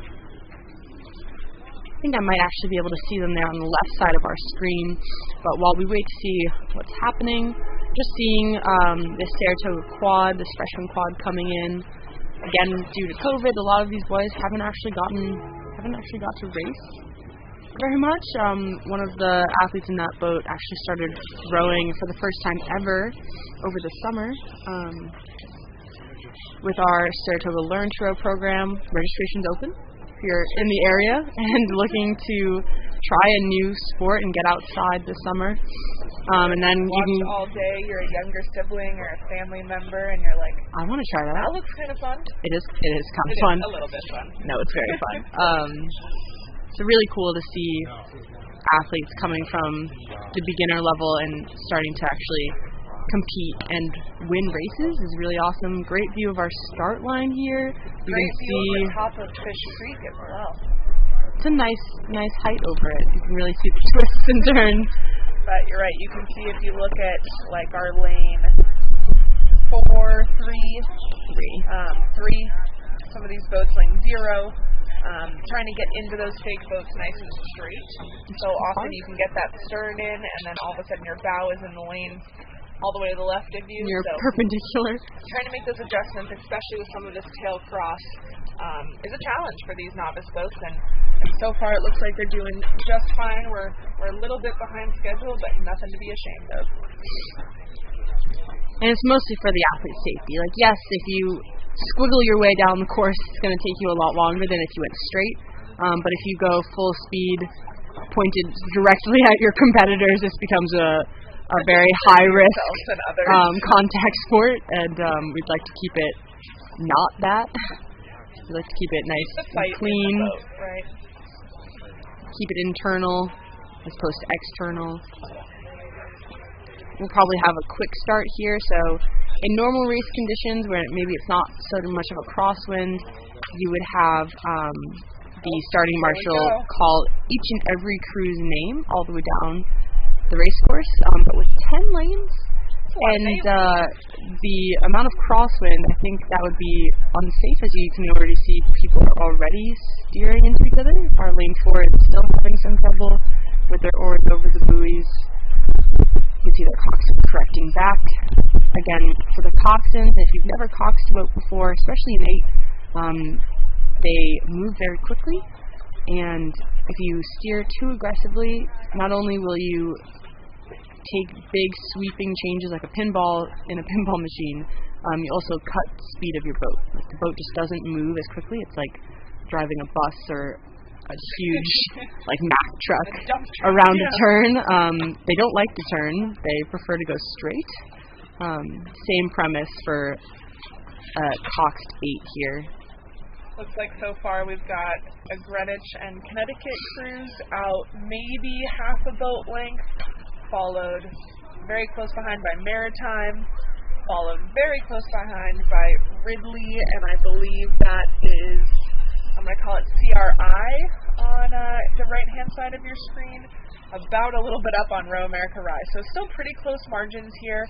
I think I might actually be able to see them there on the left side of our screen. But while we wait to see what's happening, just seeing this Saratoga quad, this freshman quad coming in. Again, due to COVID, a lot of these boys haven't actually got to race very much. One of the athletes in that boat actually started rowing for the first time ever over the summer with our Saratoga Learn to Row program. Registration's open if you're in the area and looking to try a new sport and get outside this summer. And then you can all day. You're a younger sibling or a family member, and you're like, I want to try that. That looks kind of fun. It is kind of fun. It is a little bit fun. No, it's very fun. It's really cool to see athletes coming from the beginner level and starting to actually compete and win races is really awesome. Great view of our start line here. You Great can view see of the top of Fish Creek as well. It's a nice height over it. You can really see the twists and turns. But you're right. You can see if you look at like our lane 4, 3. Some of these boats lane 0. Trying to get into those fake boats nice and straight. So often you can get that stern in, and then all of a sudden your bow is in the lane all the way to the left of you. You're perpendicular. Trying to make those adjustments, especially with some of this tail cross, is a challenge for these novice boats. And so far it looks like they're doing just fine. We're a little bit behind schedule, but nothing to be ashamed of. And it's mostly for the athlete's safety. Like, yes, if you squiggle your way down the course, it's going to take you a lot longer than if you went straight. But if you go full speed, pointed directly at your competitors, this becomes a very high risk contact sport, and we'd like to keep it not that. We'd like to keep it nice and clean. Right. Keep it internal as opposed to external. We'll probably have a quick start here, so in normal race conditions where maybe it's not so much of a crosswind, you would have the starting marshal call each and every crew's name all the way down the race course, but with 10 lanes and the amount of crosswind, I think that would be unsafe, as you can already see people are already steering into each other. Our lane 4 is still having some trouble with their oars over the buoys. You can see their coxswain correcting back. Again, for the coxswains, if you've never coxed a boat before, especially an 8, they move very quickly, and if you steer too aggressively, not only will you take big sweeping changes like a pinball in a pinball machine, you also cut the speed of your boat. Like, the boat just doesn't move as quickly. It's like driving a bus or a huge like Mack truck around a turn. They don't like to turn. They prefer to go straight. Same premise for coxed 8 here. Looks like so far we've got a Greenwich and Connecticut cruise out maybe half a boat length, followed very close behind by Maritime, followed very close behind by Ridley, and I believe that is, I'm going to call it CRI on the right-hand side of your screen, about a little bit up on Row America Rye. So still pretty close margins here.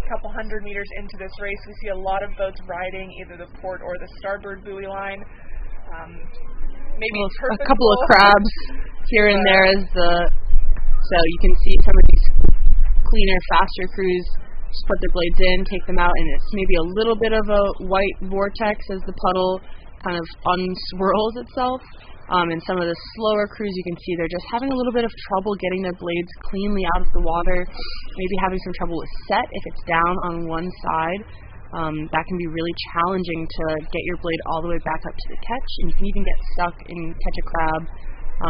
Couple hundred meters into this race, we see a lot of boats riding either the port or the starboard buoy line. Maybe a couple of crabs here and there as so you can see some of these cleaner, faster crews just put their blades in, take them out, and it's maybe a little bit of a white vortex as the puddle kind of unswirls itself. And some of the slower crews, you can see they're just having a little bit of trouble getting their blades cleanly out of the water, maybe having some trouble with set if it's down on one side. That can be really challenging to get your blade all the way back up to the catch, and you can even get stuck and catch a crab,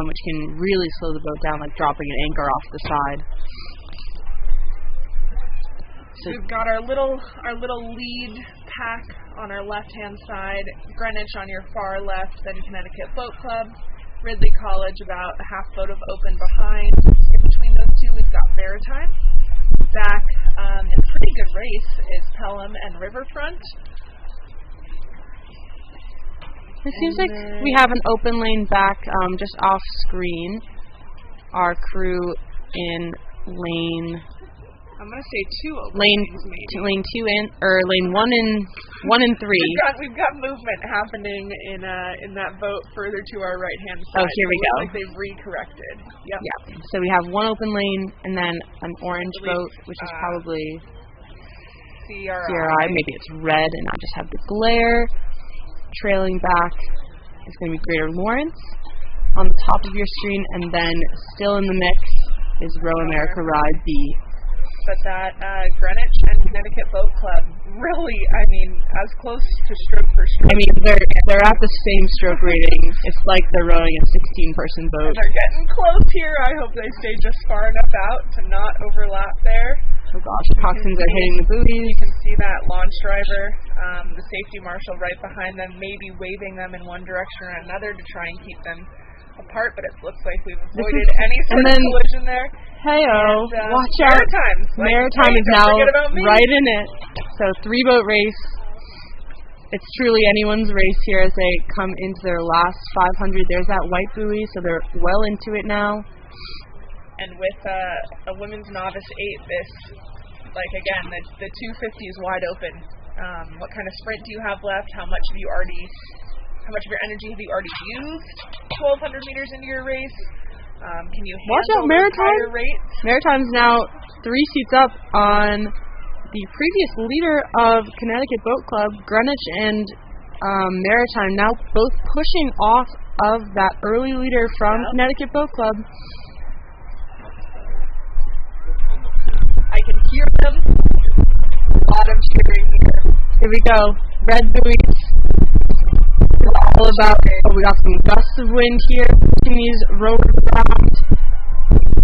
which can really slow the boat down, like dropping an anchor off the side. So we've got our little lead pack on our left-hand side, Greenwich on your far left, then Connecticut Boat Club, Ridley College about a half boat of open behind. In between those two, we've got Maritime. Back in pretty good race is Pelham and Riverfront. It seems like we have an open lane back just off screen. Our crew in lane... I'm going to say 2 open lane lanes, lane 2 or lane 1 and 3. We've got movement happening in that boat further to our right hand side. Oh, here we go. Like they've recorrected. Yep. Yeah. So we have one open lane and then an orange boat, which is probably CRI. Maybe it's red, and I just have the glare. Trailing back is going to be Greater Lawrence on the top of your screen, and then still in the mix is Row America Rye B. But that Greenwich and Connecticut Boat Club, really, I mean, as close to stroke for stroke. I mean, they're at the same stroke rating. It's like they're rowing a 16-person boat. And they're getting close here. I hope they stay just far enough out to not overlap there. Oh gosh, coxswains are hitting the buoys. You can see that launch driver, the safety marshal right behind them, maybe waving them in one direction or another to try and keep them apart, but it looks like we've avoided any sort of collision there. Hey-oh, watch out. Maritime is now right in it. So 3-boat race. It's truly anyone's race here as they come into their last 500. There's that white buoy, so they're well into it now. And with a women's novice 8, this, like again, the 250 is wide open. What kind of sprint do you have left? How much of your energy have you already used 1,200 meters into your race? Can you handle higher rates? Maritime's now 3 seats up on the previous leader of Connecticut Boat Club, Greenwich and Maritime, now both pushing off of that early leader from Connecticut Boat Club. I can hear them. A lot of cheering here. Here we go. Red buoys. All about, we got some gusts of wind here, pushing these rowers around.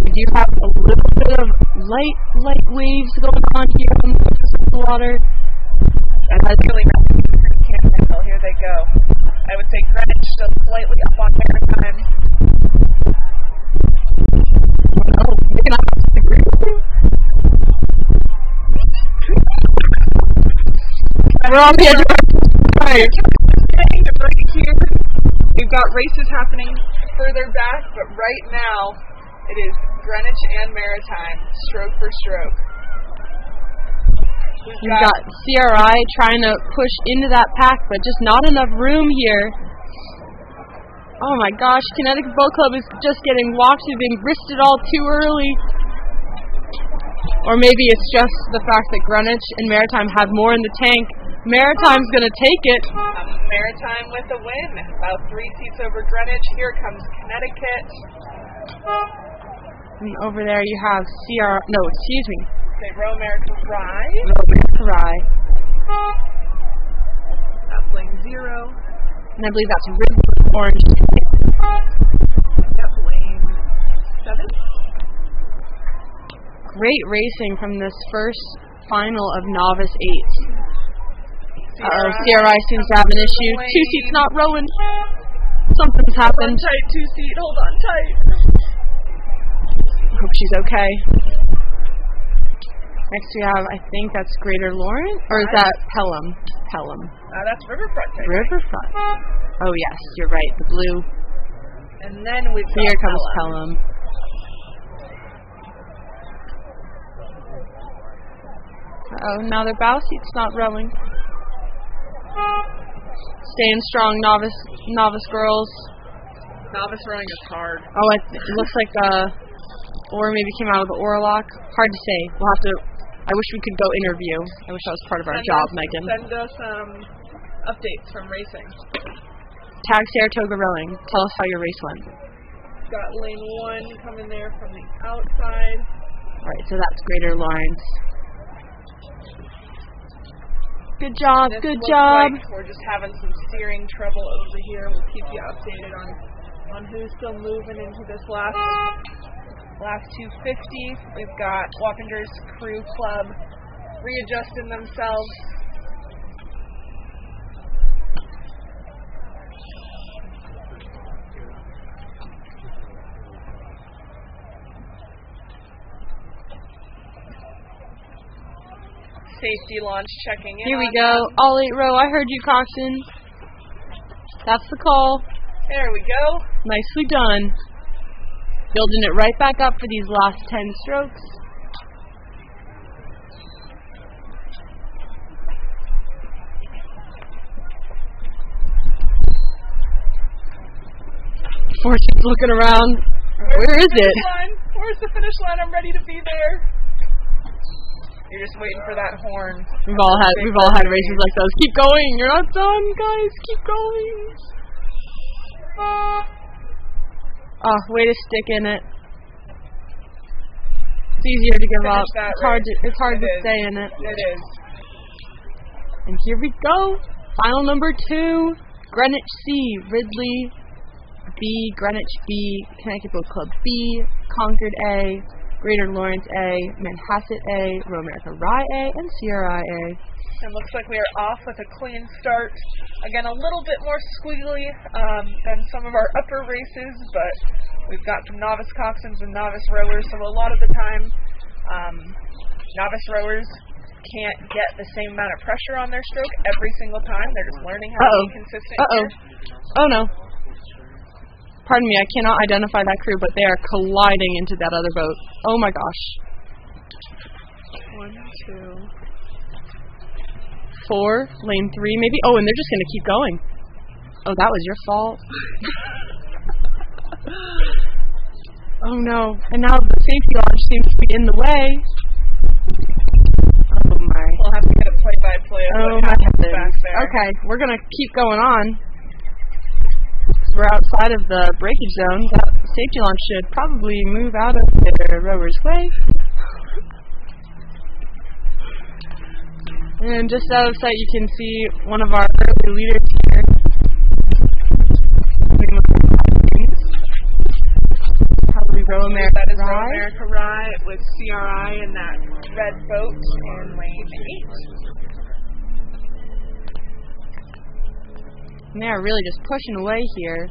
We do have a little bit of light waves going on here on the surface of the water. And that's really nothing you can't handle. Here they go. I would say Greenwich still slightly up on Maritime. Oh, you're not have to agree with me. We're on the edge of our here. We've got races happening further back, but right now it is Greenwich and Maritime, stroke for stroke. We've got CRI trying to push into that pack, but just not enough room here. Oh my gosh, Connecticut Boat Club is just getting walked. They've been wristed all too early. Or maybe it's just the fact that Greenwich and Maritime have more in the tank. Maritime's going to take it. Maritime with a win. About 3 seats over Greenwich. Here comes Connecticut. And over there you have Row-America Rye. Row-America Rye. That's lane 0. And I believe that's Ridley Orange. Yep, lane 7. Great racing from this first final of Novice 8. CRI seems to have an issue. 2 seats not rowing. Something's happened. Hold on tight, 2 seat. Hold on tight. Hope she's okay. Next we have, I think that's Greater Lawrence, or is that Pelham? Pelham. That's Riverfront. Riverfront. Oh yes, you're right. The blue. And then we've got Here comes Pelham. Oh, now their bow seat's not rowing. Staying strong, novice girls. Novice rowing is hard. Oh, it looks like oar maybe came out of the oar lock. Hard to say. We'll have to. I wish we could go interview. I wish that was part of our job, Megan. Send us updates from racing. Tag Saratoga rowing. Tell us how your race went. Got lane 1 coming there from the outside. Alright, so that's Greater Lawrence. Good job, good job. Like we're just having some steering trouble over here. We'll keep you updated on who's still moving into this last 250. We've got Wappingers Crew Club readjusting themselves. Safety launch checking in. Here we go. All 8 row. I heard you, Coxon. That's the call. There we go. Nicely done. Building it right back up for these last 10 strokes. Fortune's looking around. Where is it? Where's the finish line? I'm ready to be there. You're just waiting for that horn. We've all had races like those. Keep going. You're not done, guys. Keep going. Way to stick in it. It's easier to give up. It's hard to stay in it. It is. And here we go. Final number 2. Greenwich C, Ridley B, Greenwich B, Connecticut Boat Club B, Concord A, Greater Lawrence A, Manhasset A, Row-America Rye A, and CRI A. It looks like we are off with a clean start. Again, a little bit more squiggly than some of our upper races, but we've got some novice coxswains and novice rowers, so a lot of the time novice rowers can't get the same amount of pressure on their stroke every single time. They're just learning how to be consistent here. Oh no. Pardon me, I cannot identify that crew, but they are colliding into that other boat. Oh my gosh. 1, 2, 4, lane 3 maybe. Oh, and they're just going to keep going. Oh, that was your fault. Oh no. And now the safety launch seems to be in the way. Oh my. We'll have to get a play-by-play of what happens back there. Okay, we're going to keep going on. We're outside of the breakage zone. That safety launch should probably move out of their rower's way. And just out of sight, you can see one of our early leaders here. Probably Row-America Rye. That is Rye. Row-America Rye with CRI in that red boat in lane 8. And they are really just pushing away here,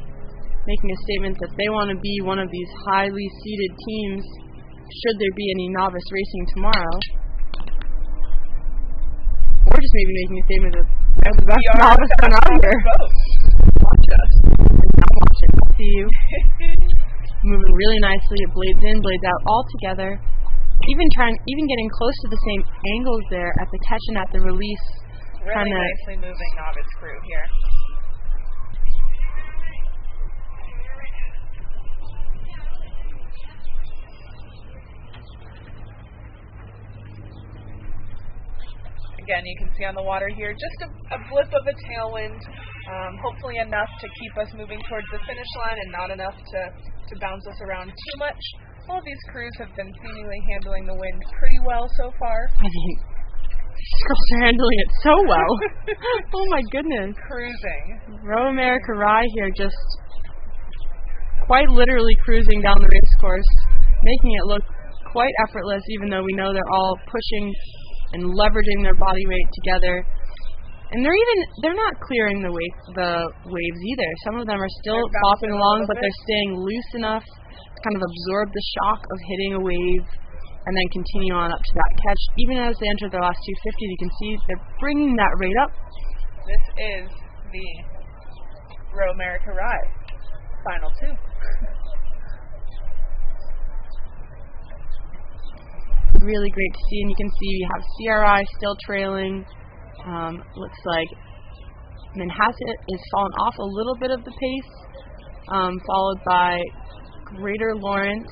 making a statement that they want to be one of these highly seeded teams should there be any novice racing tomorrow. Or just maybe making a statement that they're the best novice one out here. Watch us. Now watch it. I'll see you. Moving really nicely. It blades in, blades out all together. Even getting close to the same angles there at the catch and at the release. Really nicely moving novice crew here. Again, you can see on the water here just a blip of a tailwind, hopefully enough to keep us moving towards the finish line and not enough to bounce us around too much. All of these crews have been seemingly handling the wind pretty well so far. I mean, girls are handling it so well. Oh my goodness. Cruising. Row America Rye here just quite literally cruising down the race course, making it look quite effortless, even though we know they're all pushing and leveraging their body weight together. And they're not clearing the waves either. Some of them are still bopping along, but they're staying loose enough to kind of absorb the shock of hitting a wave and then continue on up to that catch. Even as they enter their last 250s, you can see they're bringing that rate up. This is the Row America Rye final two. Really great to see, and you can see we have CRI still trailing. Looks like Manhasset is fallen off a little bit of the pace, followed by Greater Lawrence,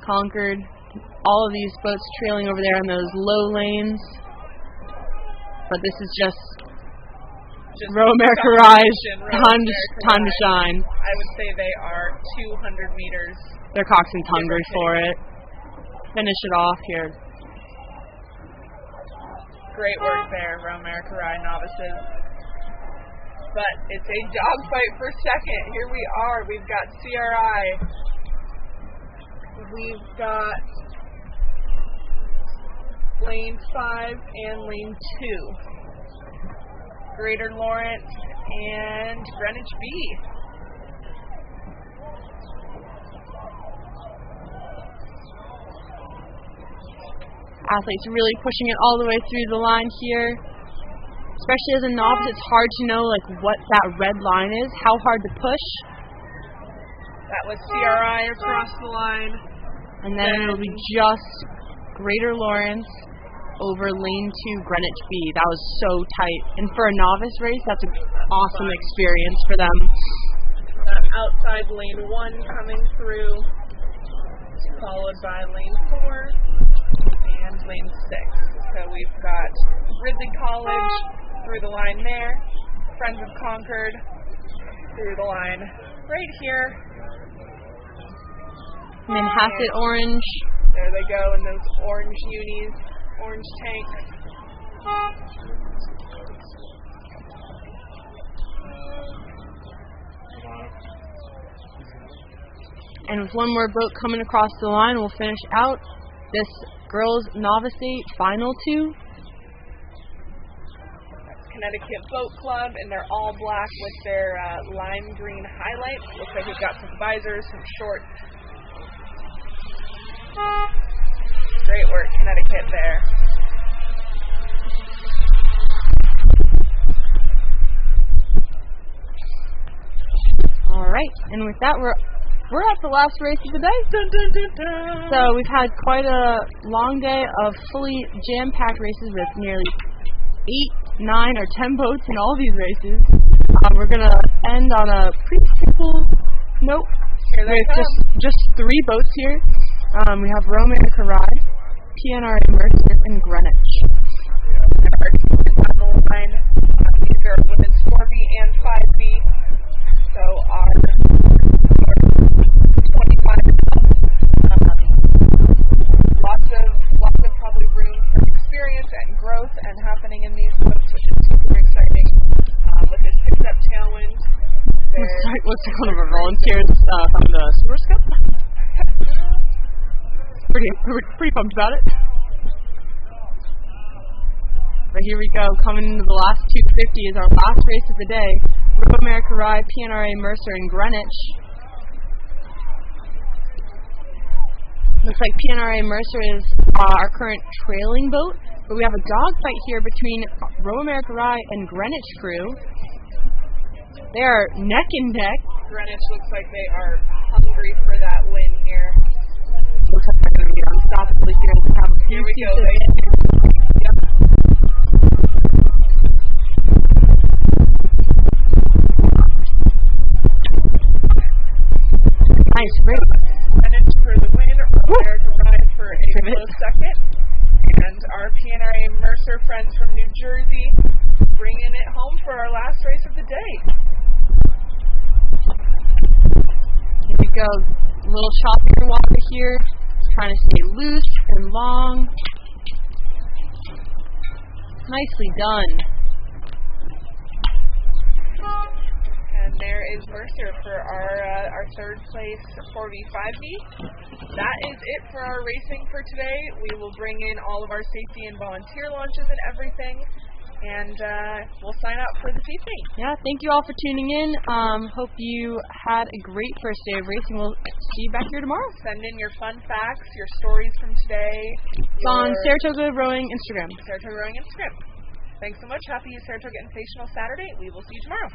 Concord, all of these boats trailing over there in those low lanes. But this is just Row America Rise, time to shine. I would say they are 200 meters. Their coxswain's hungry for it. Finish it off here. Great work there, Row America Rye novices. But it's a dogfight for second. Here we are. We've got CRI. We've got lane 5 and lane 2. Greater Lawrence and Greenwich B. Athletes really pushing it all the way through the line here. Especially as a novice, it's hard to know like what that red line is, how hard to push. That was CRI across the line. And then it'll be just Greater Lawrence over lane 2 Greenwich B. That was so tight. And for a novice race, that's an awesome experience for them. Outside lane 1 coming through, followed by lane 4. And lane 6. So we've got Ridley College through the line there, Friends of Concord through the line right here. Manhasset orange. There they go in those orange unis, orange tanks. And with one more boat coming across the line, we'll finish out this girls novice 8 final 2. Connecticut Boat Club, and they're all black with their lime green highlights. Looks like we've got some visors, some shorts. Great work, Connecticut there. All right, and with that, we're at the last race of the day. Dun, dun, dun, dun. So we've had quite a long day of fully jam-packed races with nearly 8, 9, or 10 boats in all these races. We're going to end on a pretty simple note with just 3 boats here. We have Row America Rye, PNRA Mercer, and Greenwich. On the line, these are women's 4B and 5B. So our 25 lots of probably room for experience and growth and happening in these boats, which is super exciting. With this picked up tailwind, looks like one of our volunteers from the Source Cup. Pretty pumped about it. But here we go, coming into the last 250 is our last race of the day. Row America Rye, PNRA Mercer, and Greenwich. Looks like PNRA Mercer is our current trailing boat, but we have a dogfight here between Row America Rye and Greenwich crew. They are neck and neck. Greenwich looks like they are hungry for that win here. Looks like they're going to be unstoppably here. Here we go. Nice, great. Greenwich for the win, Row America Rye for a close second. And our PNRA Mercer friends from New Jersey, bringing it home for our last race of the day. Here we go. A little choppier water here. Trying to stay loose and long. Nicely done. And there is Mercer for our third place 4v5v. That is it for our racing for today. We will bring in all of our safety and volunteer launches and everything, and we'll sign up for this evening. Yeah, thank you all for tuning in. Hope you had a great first day of racing. We'll see you back here tomorrow. Send in your fun facts, your stories from today. It's on Saratoga Rowing Instagram. Saratoga Rowing Instagram. Thanks so much. Happy Saratoga Invitational Saturday. We will see you tomorrow.